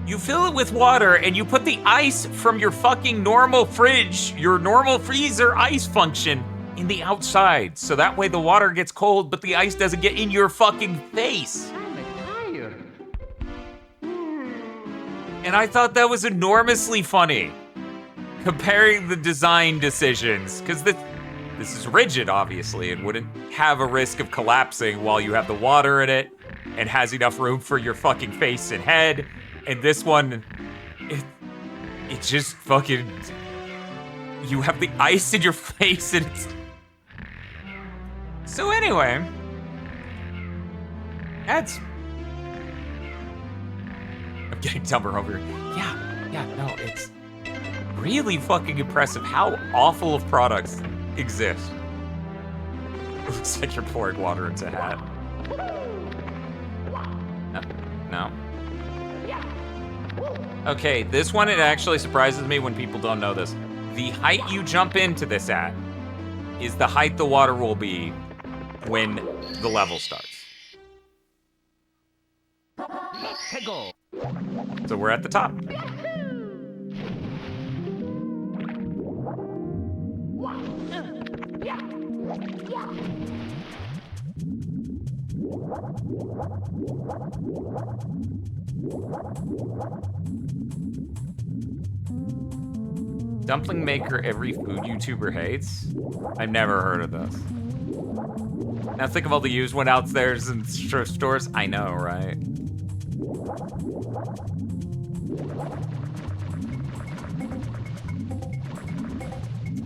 you fill it with water and you put the ice from your fucking normal fridge, your normal freezer ice function in the outside. So that way the water gets cold, but the ice doesn't get in your fucking face. I'm tired. And I thought that was enormously funny, comparing the design decisions, because this is rigid, obviously, and wouldn't have a risk of collapsing while you have the water in it, and has enough room for your fucking face and head. And this one, it just fucking, you have the ice in your face and it's... So anyway, I'm getting dumber over here. Yeah, no, it's really fucking impressive how awful of products exist. It looks like you're pouring water into a hat. No. Okay, this one, it actually surprises me when people don't know this. The height you jump into this at is the height the water will be when the level starts. Let's go. So we're at the top. Dumpling maker every food YouTuber hates? I've never heard of this. Now think of all the used one out there in thrift stores. I know, right?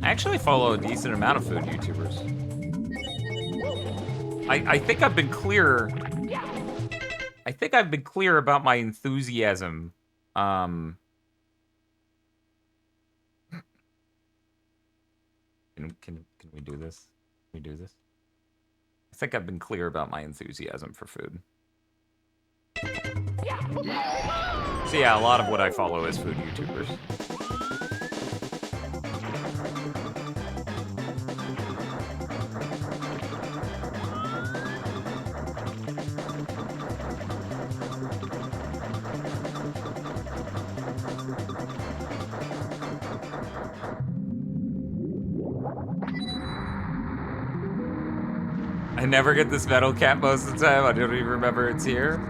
I actually follow a decent amount of food YouTubers. I think I've been clear. I think I've been clear about my enthusiasm. Can we do this? Can we do this? I think I've been clear about my enthusiasm for food. So yeah, a lot of what I follow is food YouTubers. I never get this metal cap most of the time. I don't even remember it's here.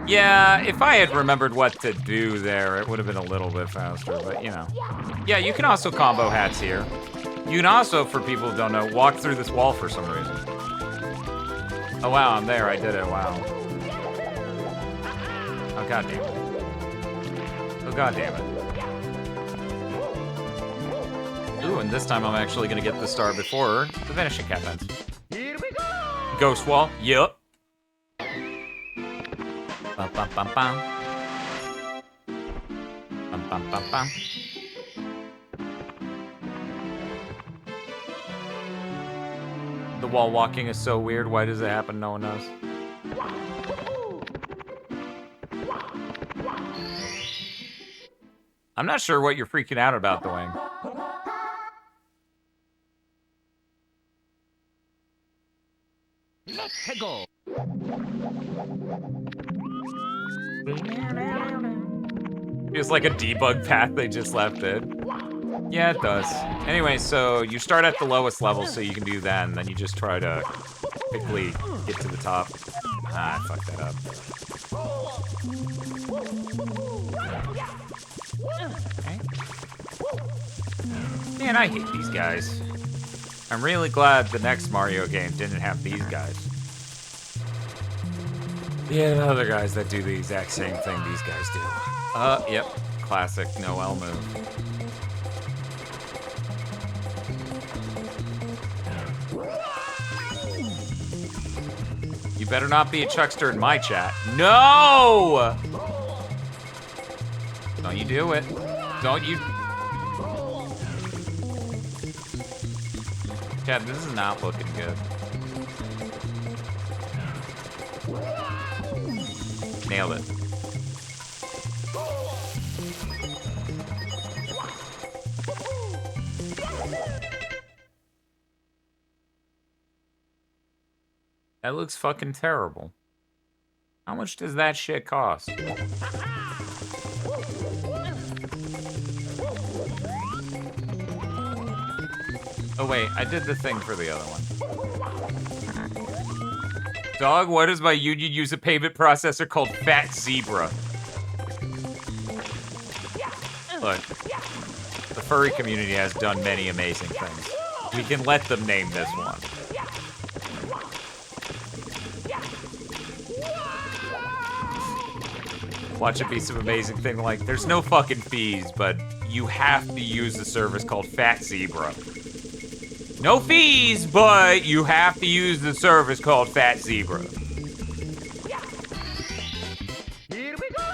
Yeah, if I had remembered what to do there, it would have been a little bit faster, but you know. Yeah, you can also combo hats here. You can also, for people who don't know, walk through this wall for some reason. Oh wow, I'm there, I did it, wow. Oh god damn it. Oh god damn it. Ooh, and this time I'm actually gonna get the star before the vanishing cap ends. Here we go. Ghost wall, yup. Bum, bum, bum, bum. Bum, bum, bum, bum. The wall walking is so weird. Why does it happen? No one knows. I'm not sure what you're freaking out about, the wing. Let's go. Feels like a debug path they just left it. Yeah, it does. Anyway, so you start at the lowest level so you can do that, and then you just try to quickly get to the top. Ah, I fucked that up. Okay. Man, I hate these guys. I'm really glad the next Mario game didn't have these guys. Yeah, the other guys that do the exact same thing these guys do. Yep. Classic Noel move. You better not be a Chuckster in my chat. No! Don't you do it. Don't you... Chat, this is not looking good. Nailed it. That looks fucking terrible. How much does that shit cost? Oh wait, I did the thing for the other one. Dog, what does my union use a payment processor called Fat Zebra? Look, the furry community has done many amazing things. We can let them name this one. Watch it be some amazing thing like, there's no fucking fees, but you have to use the service called Fat Zebra. No fees, but you have to use the service called Fat Zebra. Here we go!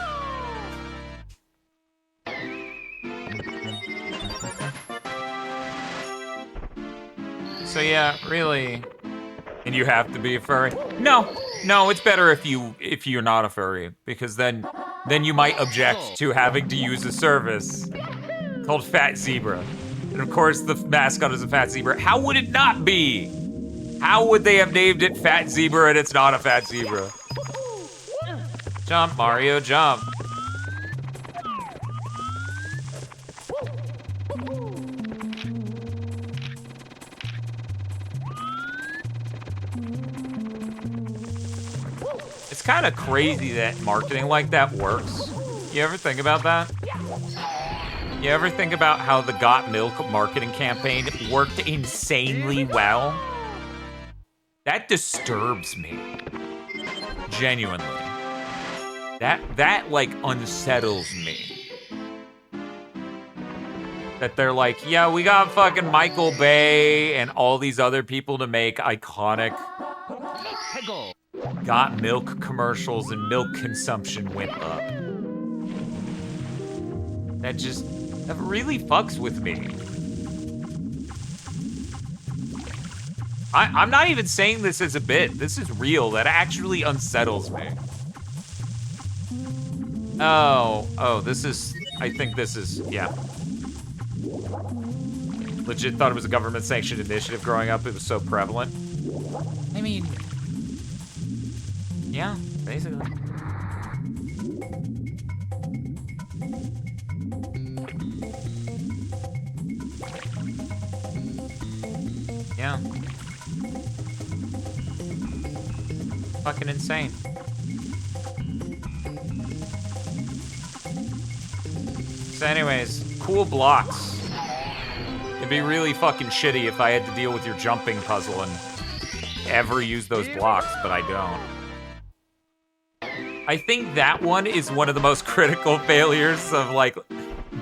So yeah, really, and you have to be a furry? No, it's better if you're not a furry, because then you might object to having to use a service called Fat Zebra. And of course, the mascot is a fat zebra. How would it not be? How would they have named it Fat Zebra and it's not a fat zebra? Jump, Mario, jump. It's kind of crazy that marketing like that works. You ever think about that? You ever think about how the Got Milk marketing campaign worked insanely well? That disturbs me. Genuinely. That like unsettles me. That they're like, yeah, we got fucking Michael Bay and all these other people to make iconic Got Milk commercials and milk consumption went up. That really fucks with me. I'm not even saying this as a bit. This is real. That actually unsettles me. Oh, this is, I think this is, yeah. Legit thought it was a government-sanctioned initiative growing up. It was so prevalent. I mean, yeah, basically. Yeah. Fucking insane. So anyways, cool blocks. It'd be really fucking shitty if I had to deal with your jumping puzzle and ever use those blocks, but I don't. I think that one is one of the most critical failures of, like,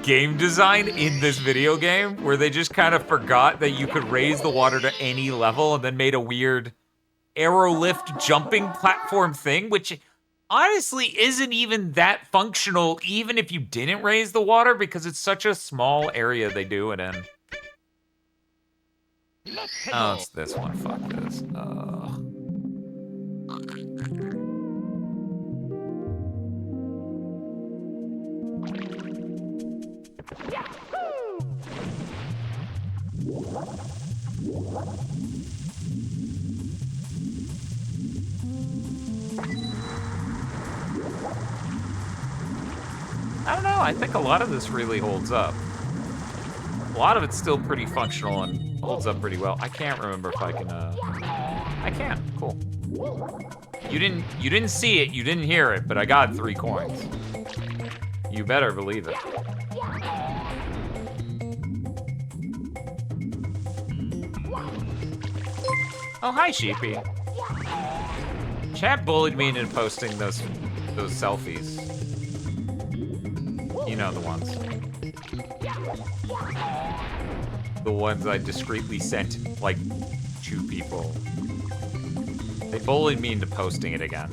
game design in this video game, where they just kind of forgot that you could raise the water to any level and then made a weird arrow lift jumping platform thing, which honestly isn't even that functional even if you didn't raise the water, because it's such a small area they do it in. Oh, it's this one. Fuck this. I don't know, I think a lot of this really holds up. A lot of it's still pretty functional and holds up pretty well. I can't remember if I can, I can, cool. You didn't see it, you didn't hear it, but I got 3 coins. You better believe it. Oh, hi, Sheepy. Chad bullied me into posting those selfies. You know the ones. The ones I discreetly sent, like, to people. They bullied me into posting it again.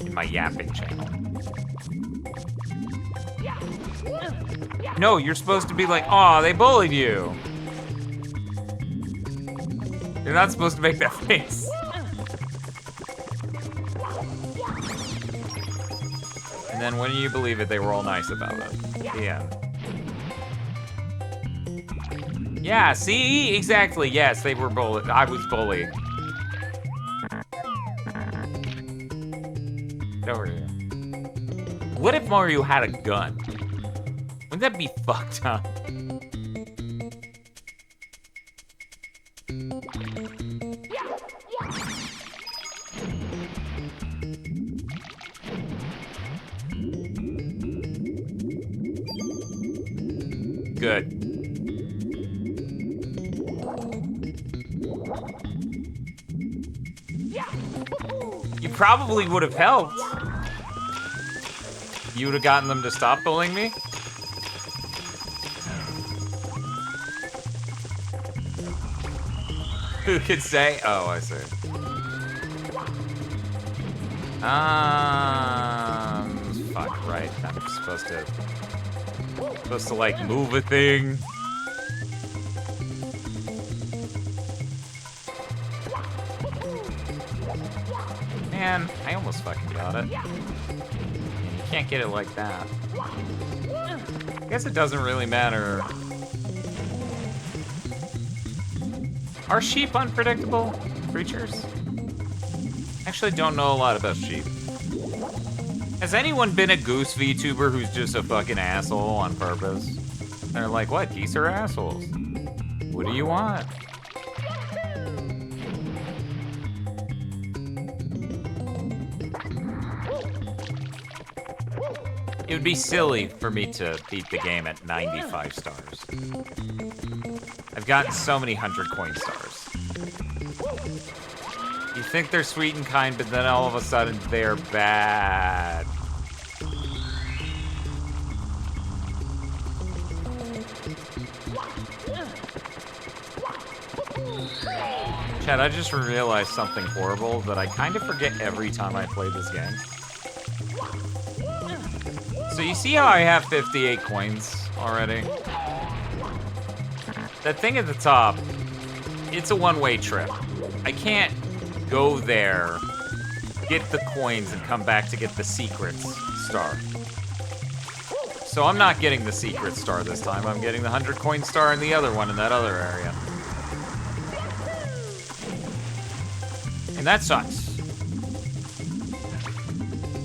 In my yapping channel. No, you're supposed to be like, aw, they bullied you. You're not supposed to make that face. And then when you believe it, they were all nice about it. Yeah. Yeah, see? Exactly. Yes, they were bullied. I was bullied. Get over here. What if Mario had a gun? Wouldn't that be fucked up? Good. You probably would have helped. You would have gotten them to stop bullying me? Who could say? Oh, I see. Fuck, right. I'm supposed to like move a thing. Man, I almost fucking got it. You can't get it like that. I guess it doesn't really matter. Are sheep unpredictable creatures? Actually, don't know a lot about sheep. Has anyone been a goose VTuber who's just a fucking asshole on purpose? They're like, what? Geese are assholes. What do you want? It would be silly for me to beat the game at 95 stars. I've gotten so many 100 coin stars. You think they're sweet and kind, but then all of a sudden they're bad. Chad, I just realized something horrible that I kind of forget every time I play this game. So you see how I have 58 coins already? That thing at the top, it's a one-way trip. I can't go there, get the coins, and come back to get the secrets star. So I'm not getting the secret star this time. I'm getting the 100 coin star and the other one in that other area. And that sucks.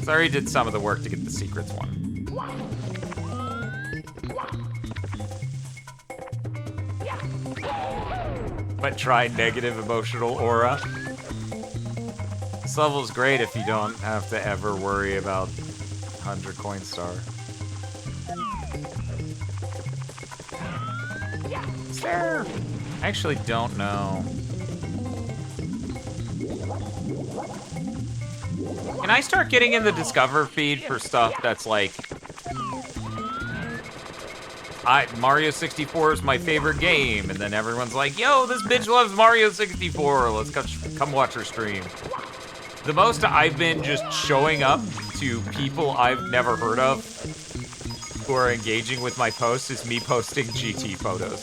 So I already did some of the work to get the secrets one. But try negative emotional aura. This level is great if you don't have to ever worry about 100 coin star. Is there? I actually don't know. Can I start getting in the Discover feed for stuff that's like, Mario 64 is my favorite game, and then everyone's like, yo, this bitch loves Mario 64, let's come watch her stream. The most I've been just showing up to people I've never heard of who are engaging with my posts is me posting GT photos.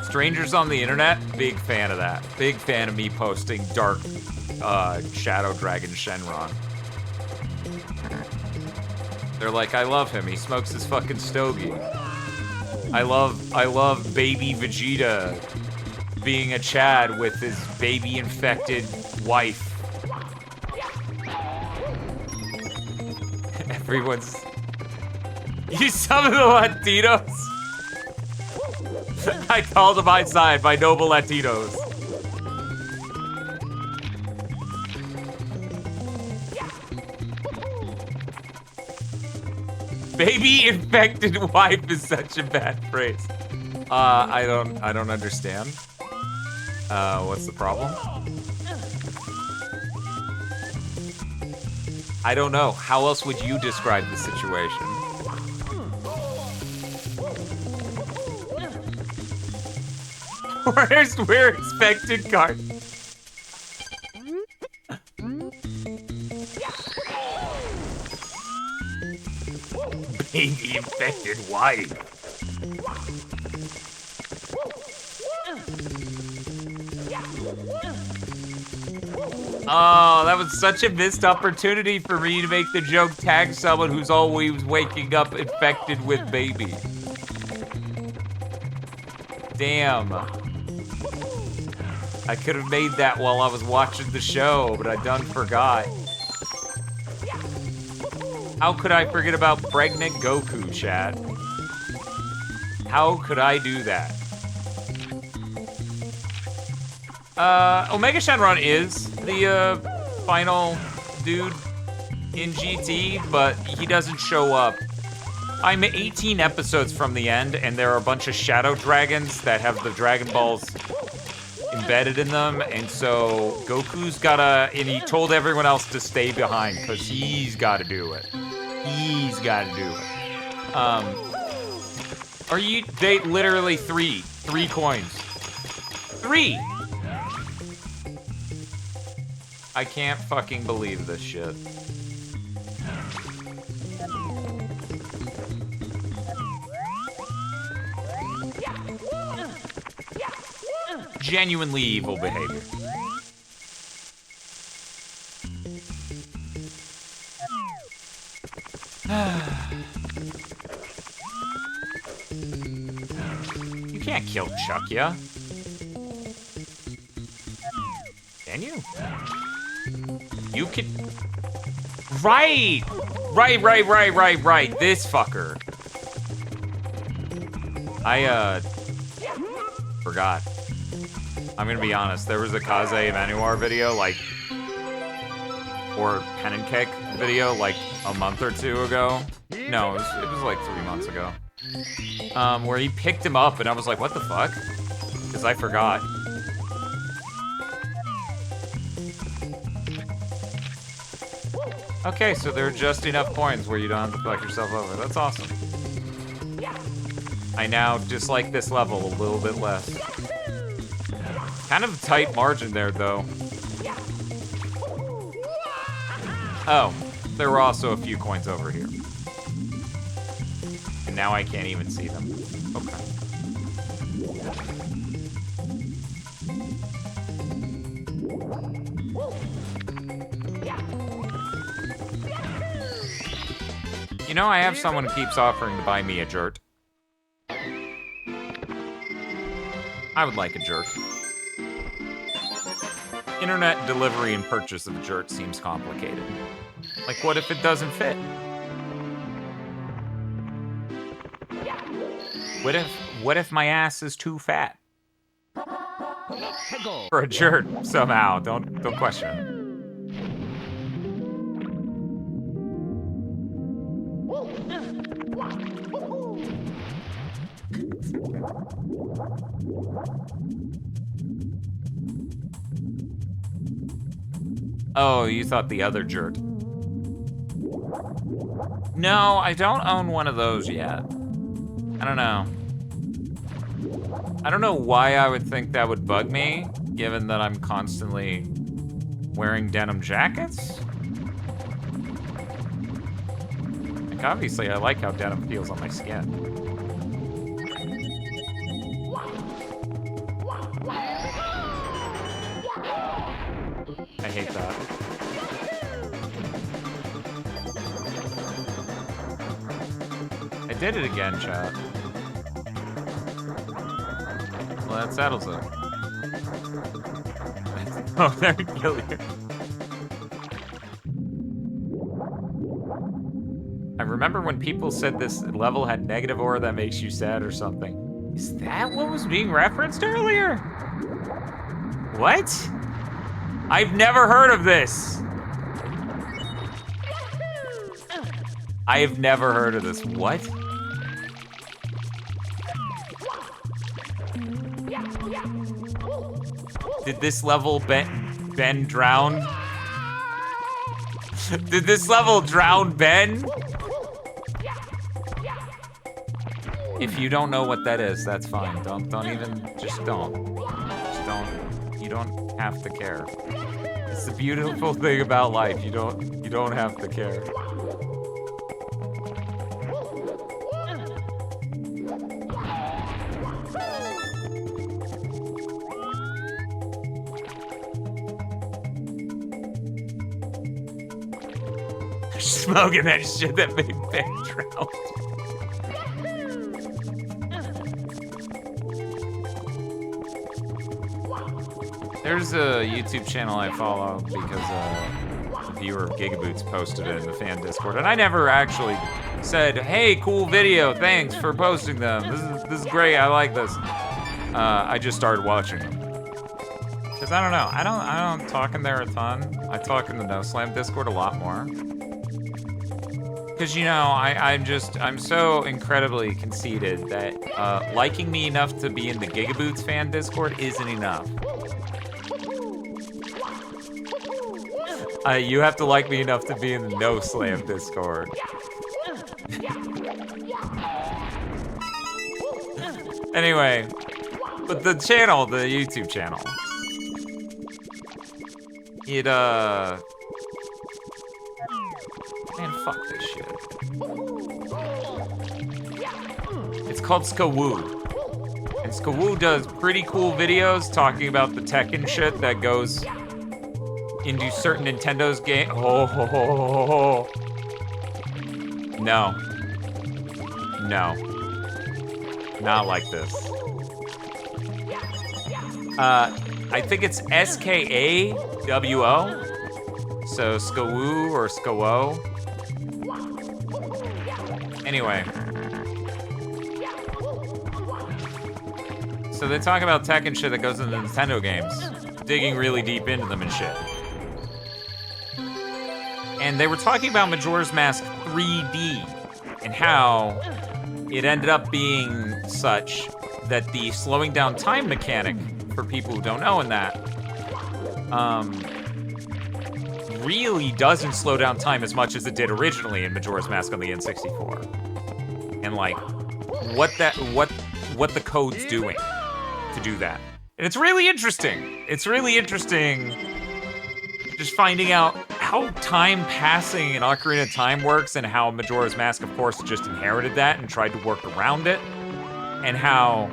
Strangers on the internet, big fan of that. Big fan of me posting dark Shadow Dragon Shenron. They're like, I love him. He smokes his fucking stogie. I love baby Vegeta being a Chad with his baby infected wife. Everyone's... You summon the Latinos? I call to my side, my noble Latinos. Baby infected wife is such a bad phrase. I don't understand. What's the problem? I don't know. How else would you describe the situation? We're expected card. Baby infected wife. Oh, that was such a missed opportunity for me to make the joke tag someone who's always waking up infected with baby. Damn. I could have made that while I was watching the show, but I done forgot. How could I forget about pregnant Goku, chat? How could I do that? Omega Shenron is the final dude in GT, but he doesn't show up. I'm 18 episodes from the end, and there are a bunch of shadow dragons that have the Dragon Balls embedded in them, and so Goku's gotta, and he told everyone else to stay behind, because he's gotta do it. He's gotta do it. Are you, they literally three coins. 3! I can't fucking believe this shit. Genuinely evil behavior. You can't kill Chuckya. Can you? You can... Right! Right. This fucker. I, forgot. I'm gonna be honest, there was a Kaze Emanuar video, like, or Pen and Kick video, like, a month or two ago. No, it was like 3 months ago. Where he picked him up, and I was like, what the fuck? Because I forgot. Okay, so there are just enough coins where you don't have to fuck yourself over. That's awesome. I now dislike this level a little bit less. Kind of a tight margin there, though. Oh, there were also a few coins over here. And now I can't even see them. Okay. You know, I have someone who keeps offering to buy me a jert. I would like a jert. Internet delivery and purchase of a jert seems complicated. Like, what if it doesn't fit? What if my ass is too fat? For a jert, somehow. Don't question it. Oh, you thought the other jert. No, I don't own one of those yet. I don't know. I don't know why I would think that would bug me, given that I'm constantly wearing denim jackets. Like, obviously, I like how denim feels on my skin. I hate that. I did it again, chat. Well, that settles it. Oh, there we kill you. I remember when people said this level had negative aura that makes you sad or something. Is that what was being referenced earlier? What? I've never heard of this. I have never heard of this. What? Did this level Ben drown? Did this level drown Ben? If you don't know what that is, that's fine. Don't even, just don't. You don't have to care. It's the beautiful thing about life. You don't have to care. Smoking that shit that made Ben drown. There's a YouTube channel I follow because a viewer of Gigaboots posted it in the fan Discord, and I never actually said, "Hey, cool video, thanks for posting them. This is great. I like this." I just started watching them because I don't know. I don't talk in there a ton. I talk in the No Slam Discord a lot more. Because, you know, I'm so incredibly conceited that liking me enough to be in the Gigaboots fan Discord isn't enough. You have to like me enough to be in the No Slam Discord. Anyway, but the channel, the YouTube channel, it, man, fuck this shit. It's called Skawoo. And Skawoo does pretty cool videos talking about the tech and shit that goes into certain Nintendo's game. Oh. No. No. Not like this. I think it's SKAWO. So Skawoo or Skawo. Anyway. So they talk about tech and shit that goes into Nintendo games. Digging really deep into them and shit. And they were talking about Majora's Mask 3D and how it ended up being such that the slowing down time mechanic, for people who don't know in that, really doesn't slow down time as much as it did originally in Majora's Mask on the N64. And like, what the code's doing to do that. And it's really interesting. It's really interesting just finding out how time passing in Ocarina of Time works, and how Majora's Mask, of course, just inherited that and tried to work around it, and how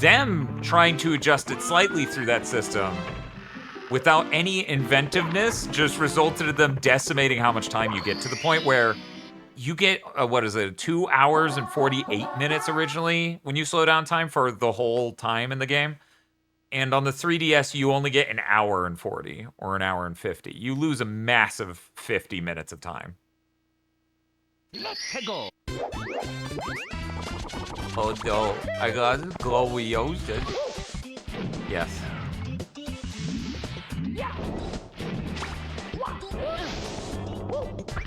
them trying to adjust it slightly through that system without any inventiveness just resulted in them decimating how much time you get, to the point where you get, 2 hours and 48 minutes originally when you slow down time for the whole time in the game. And on the 3DS, you only get an hour and 40 or an hour and 50. You lose a massive 50 minutes of time. Let's go. Oh no, I got Glowiosis. Yes.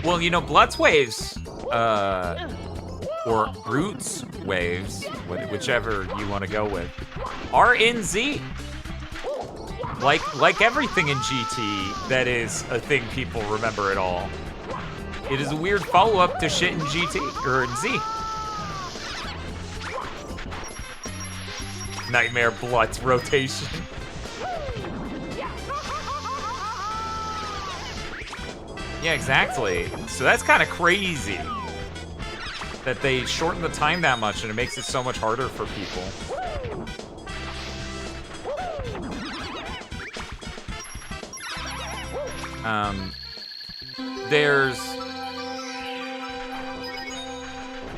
Well, you know, Blutz waves, or Brutes waves, whichever you want to go with, are in Z. Like everything in GT that is a thing people remember at all. It is a weird follow-up to shit in GT, or in Z. Nightmare Blutz rotation. Yeah, exactly. So that's kind of crazy that they shorten the time that much, and it makes it so much harder for people.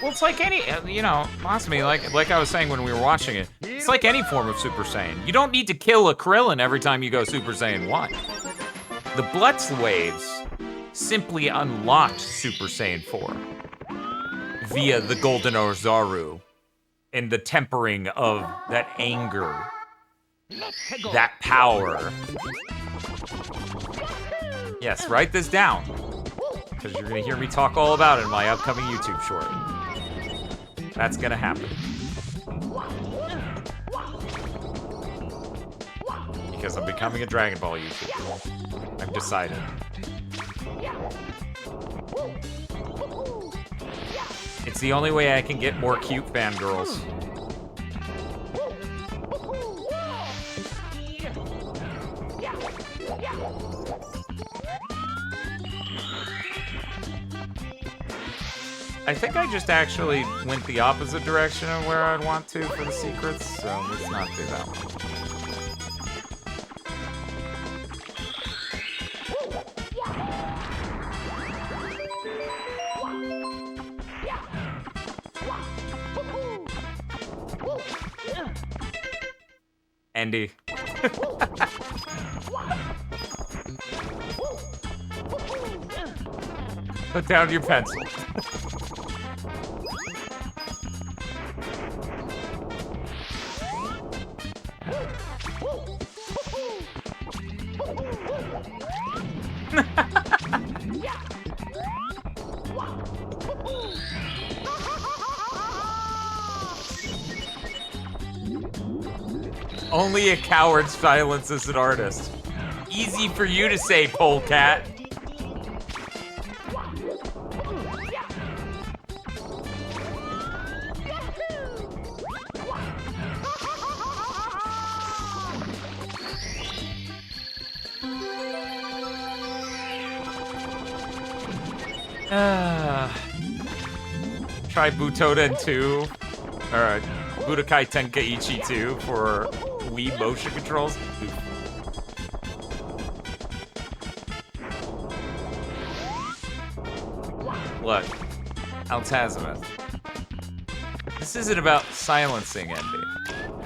Well, it's like any, you know, Masumi, like I was saying when we were watching it, it's like any form of Super Saiyan. You don't need to kill a Krillin every time you go Super Saiyan 1. The Blutz waves simply unlocked Super Saiyan 4 via the Golden Ozaru and the tempering of that anger, that power. Yes, write this down, because you're gonna hear me talk all about it in my upcoming YouTube short. That's gonna happen. because I'm becoming a Dragon Ball YouTuber. I've decided. It's the only way I can get more cute fangirls. I think I just actually went the opposite direction of where I'd want to for the secrets, so let's not do that one. Andy. Put down your pencil. Only a coward silences an artist. Easy for you to say, Polecat. Try Butoden 2, or Budokai Tenkaichi 2 for Wii motion controls. Look, Altazimeth. This isn't about silencing Endy.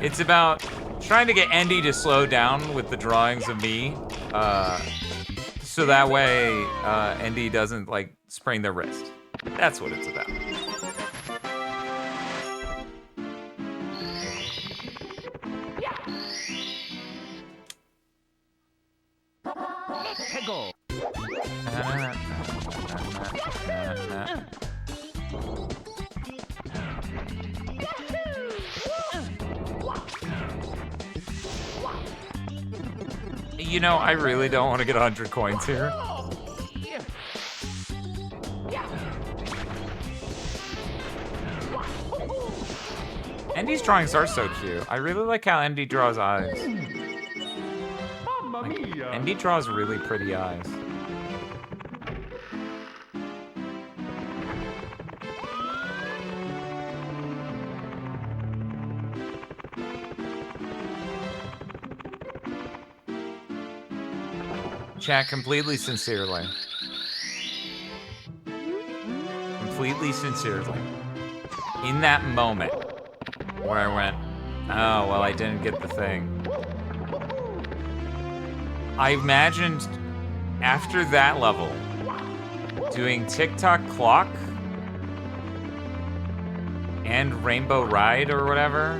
It's about trying to get Endy to slow down with the drawings of me, so that way Endy doesn't like sprain their wrist. That's what it's about. Tego. You know, I really don't want to get 100 coins here. Endy's drawings are so cute. I really like how Endy draws eyes. Like, Endy draws really pretty eyes. Chat, completely sincerely. Completely sincerely. In that moment where I went, oh, well, I didn't get the thing. I imagined after that level doing TikTok Clock and Rainbow Ride or whatever.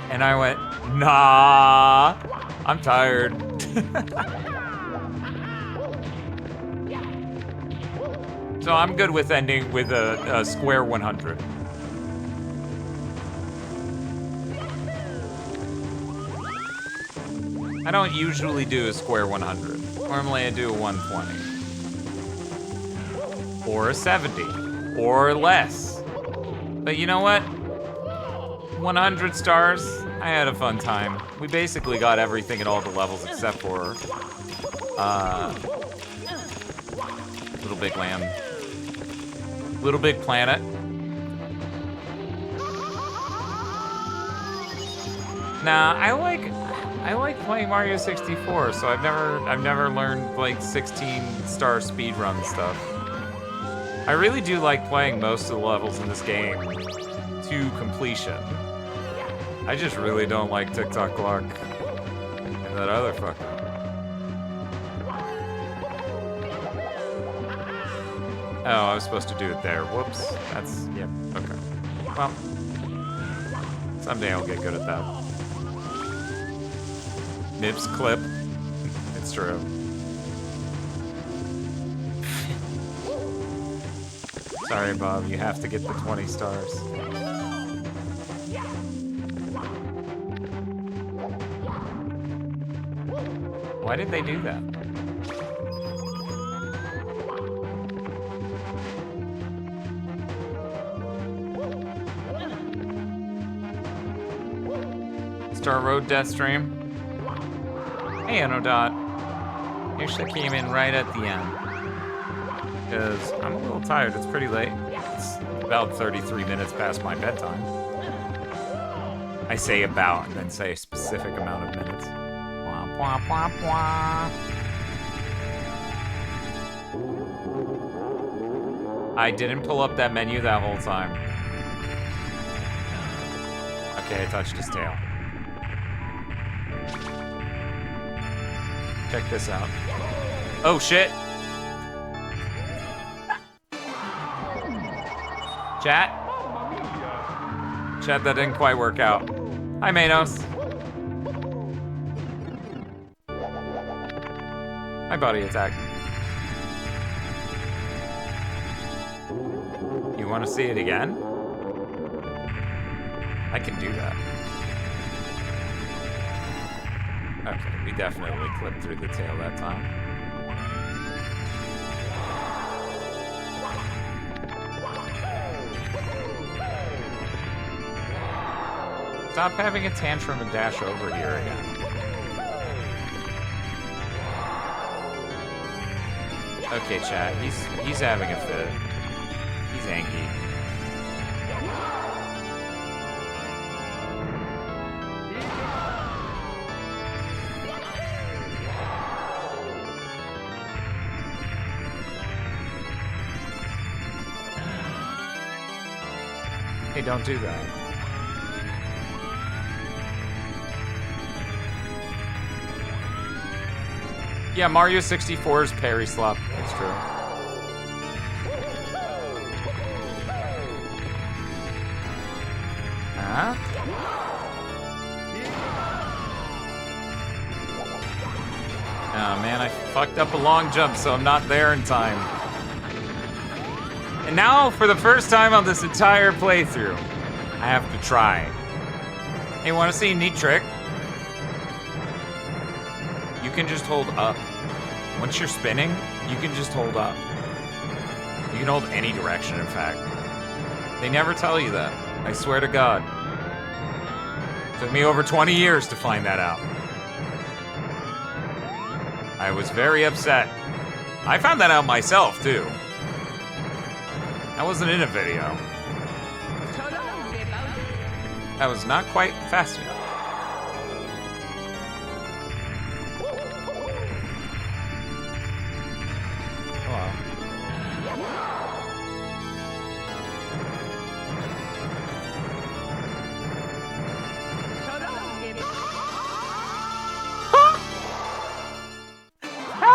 And I went, nah, I'm tired. So I'm good with ending with a square 100. I don't usually do a square 100. Normally I do a 120. Or a 70. Or less. But you know what? 100 stars, I had a fun time. We basically got everything at all the levels except for Little Big Land. Little Big Planet. Nah, I like playing Mario 64, so I've never learned like 16-star speedrun stuff. I really do like playing most of the levels in this game to completion. I just really don't like TikTok Clock and that other fucker. Oh, I was supposed to do it there. Whoops. That's, yeah, okay. Well, someday I'll get good at that. Nips clip. It's true. Sorry, Bob, you have to get the 20 stars. Why did they do that? Star Road Death Stream. Hey, Anodot. You actually came in right at the end. Because I'm a little tired. It's pretty late. It's about 33 minutes past my bedtime. I say about and then say a specific amount of minutes. Wah, wah, wah, wah. I didn't pull up that menu that whole time. Okay, I touched his tail. Check this out. Oh, shit. Chat? Chat, that didn't quite work out. Hi, Manos. My body attack. You want to see it again? I can do that. Okay, we definitely clipped through the tail that time. Stop having a tantrum and dash over here again. Okay, chat, he's having a fit. He's angry. Hey, don't do that. Yeah, Mario 64's parry slap. That's true. Huh? Oh man, I fucked up a long jump, so I'm not there in time. And now, for the first time on this entire playthrough, I have to try. Hey, wanna see a neat trick? You can just hold up. Once you're spinning, you can just hold up. You can hold any direction, in fact. They never tell you that. I swear to God. Took me over 20 years to find that out. I was very upset. I found that out myself, too. I wasn't in a video. That was not quite fast enough.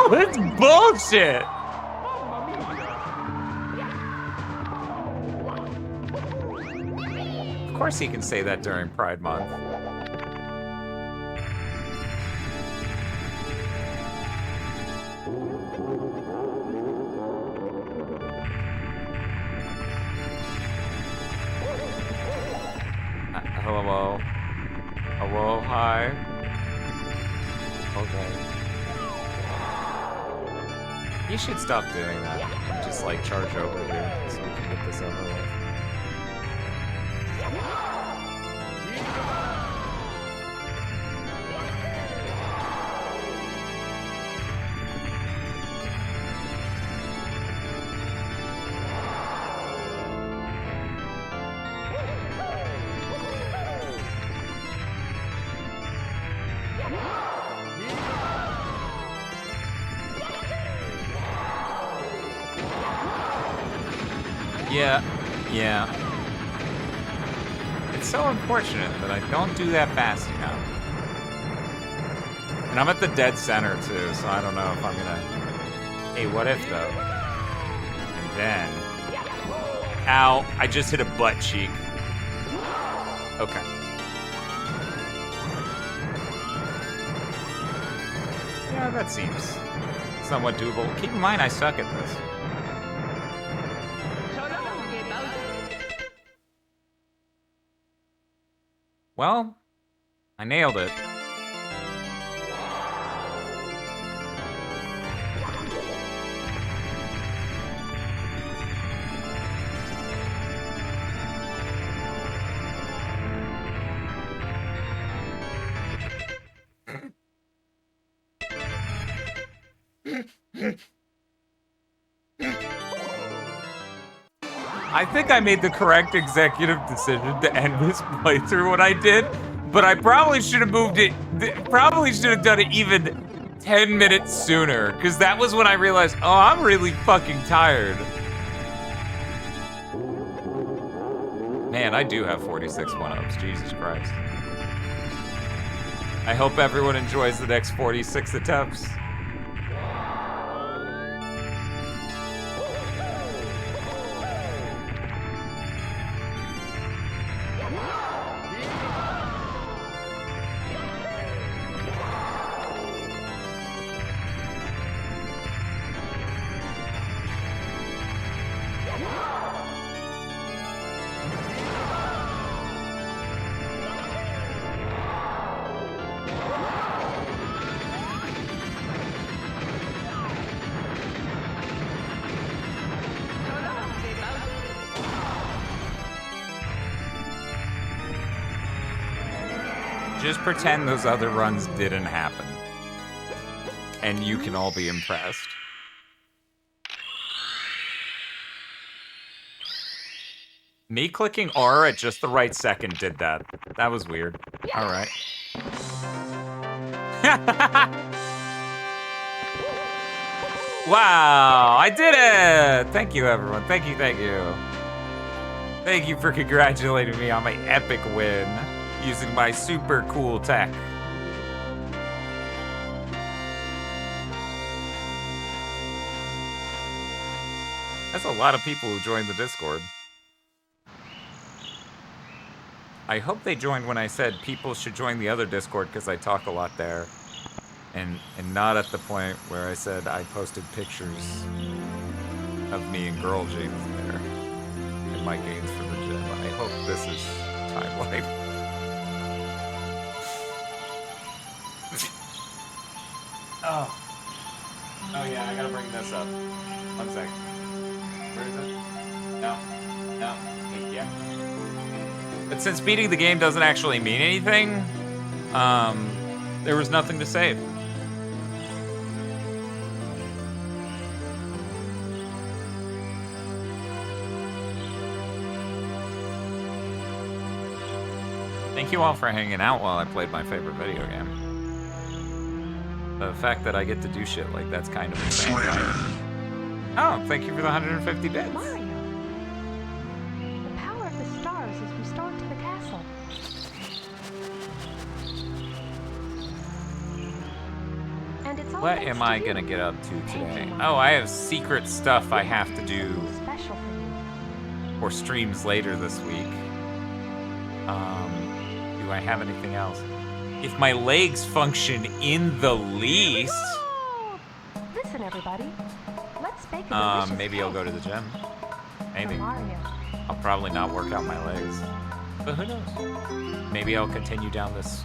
That's bullshit! Of course he can say that during Pride Month. Hello. Hello, hi. Okay. You should stop doing that and just like charge over here so we can get this over with. Yeah. It's so unfortunate that I don't do that fast enough. And I'm at the dead center too, so I don't know if I'm gonna... Hey, what if though? And then... Ow, I just hit a butt cheek. Okay. Yeah, that seems somewhat doable. Keep in mind I suck at this. Well, I nailed it. I think I made the correct executive decision to end this playthrough when I did, but I probably should have moved it, probably should have done it even 10 minutes sooner, because that was when I realized, oh, I'm really fucking tired. Man, I do have 46 one-ups, Jesus Christ. I hope everyone enjoys the next 46 attempts. Just pretend those other runs didn't happen. And you can all be impressed. Me clicking R at just the right second did that. That was weird. Alright. Wow, I did it! Thank you, everyone. Thank you, thank you. Thank you for congratulating me on my epic win. Using my super cool tech. That's a lot of people who joined the Discord. I hope they joined when I said people should join the other Discord because I talk a lot there. And not at the point where I said I posted pictures of me in girl jeans there. And my gains for the gym. I hope this is timeline. Oh yeah, I gotta bring this up. 1 second. Where is it? No. Wait, yeah. But since beating the game doesn't actually mean anything, there was nothing to save. Thank you all for hanging out while I played my favorite video game. The fact that I get to do shit like that's kind of insane. Oh, thank you for the 150 bits. Mario, the power of the stars is restored to the castle. And it's all What thanks am to I you. gonna get up to today? Oh, I have secret stuff I have to do Special for you. for streams later this week. Do I have anything else? If my legs function in the least, Whoa! Listen, everybody. Let's make a delicious maybe I'll cake go to the gym. for Maybe. Mario. I'll probably not work out my legs. But who knows? Maybe I'll continue down this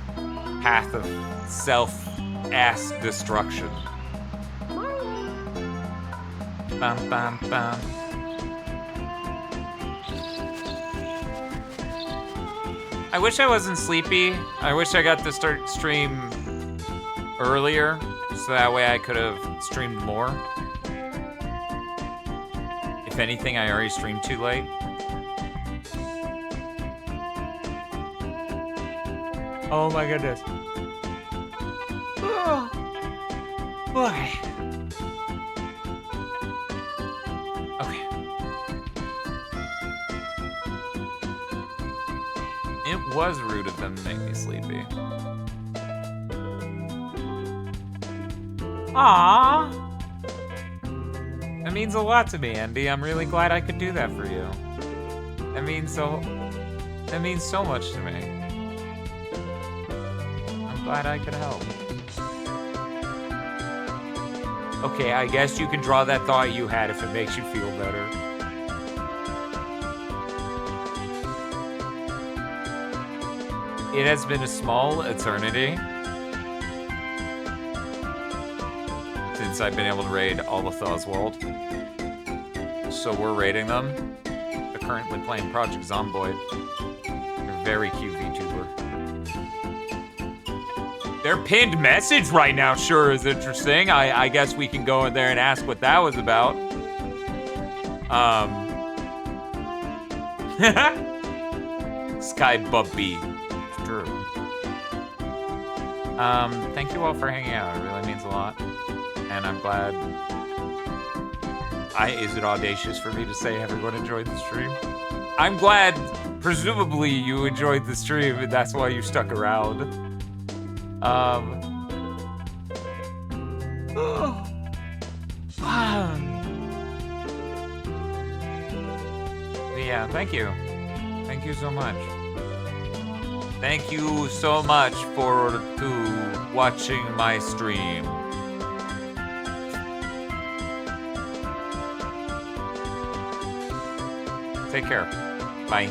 path of self-ass destruction. Mario. Bum, bum, bum. I wish I wasn't sleepy. I wish I got to start stream earlier, so that way I could have streamed more. If anything, I already streamed too late. Oh my goodness. Oh. Boy. Okay. It was rude of them to make me sleepy. Aww. That means a lot to me, Andy. I'm really glad I could do that for you. That means so much to me. I'm glad I could help. Okay, I guess you can draw that thought you had if it makes you feel better. It has been a small eternity since I've been able to raid all of Thaw's World. So we're raiding them. They're currently playing Project Zomboid. They're very cute VTuber. Their pinned message right now sure is interesting. I guess we can go in there and ask what that was about. Sky Bubby. It's true. Thank you all for hanging out. It really means a lot. And I'm glad. Is it audacious for me to say everyone enjoyed the stream? I'm glad, presumably, you enjoyed the stream, and that's why you stuck around. But yeah, thank you. Thank you so much. Thank you so much for watching my stream. Take care. Bye.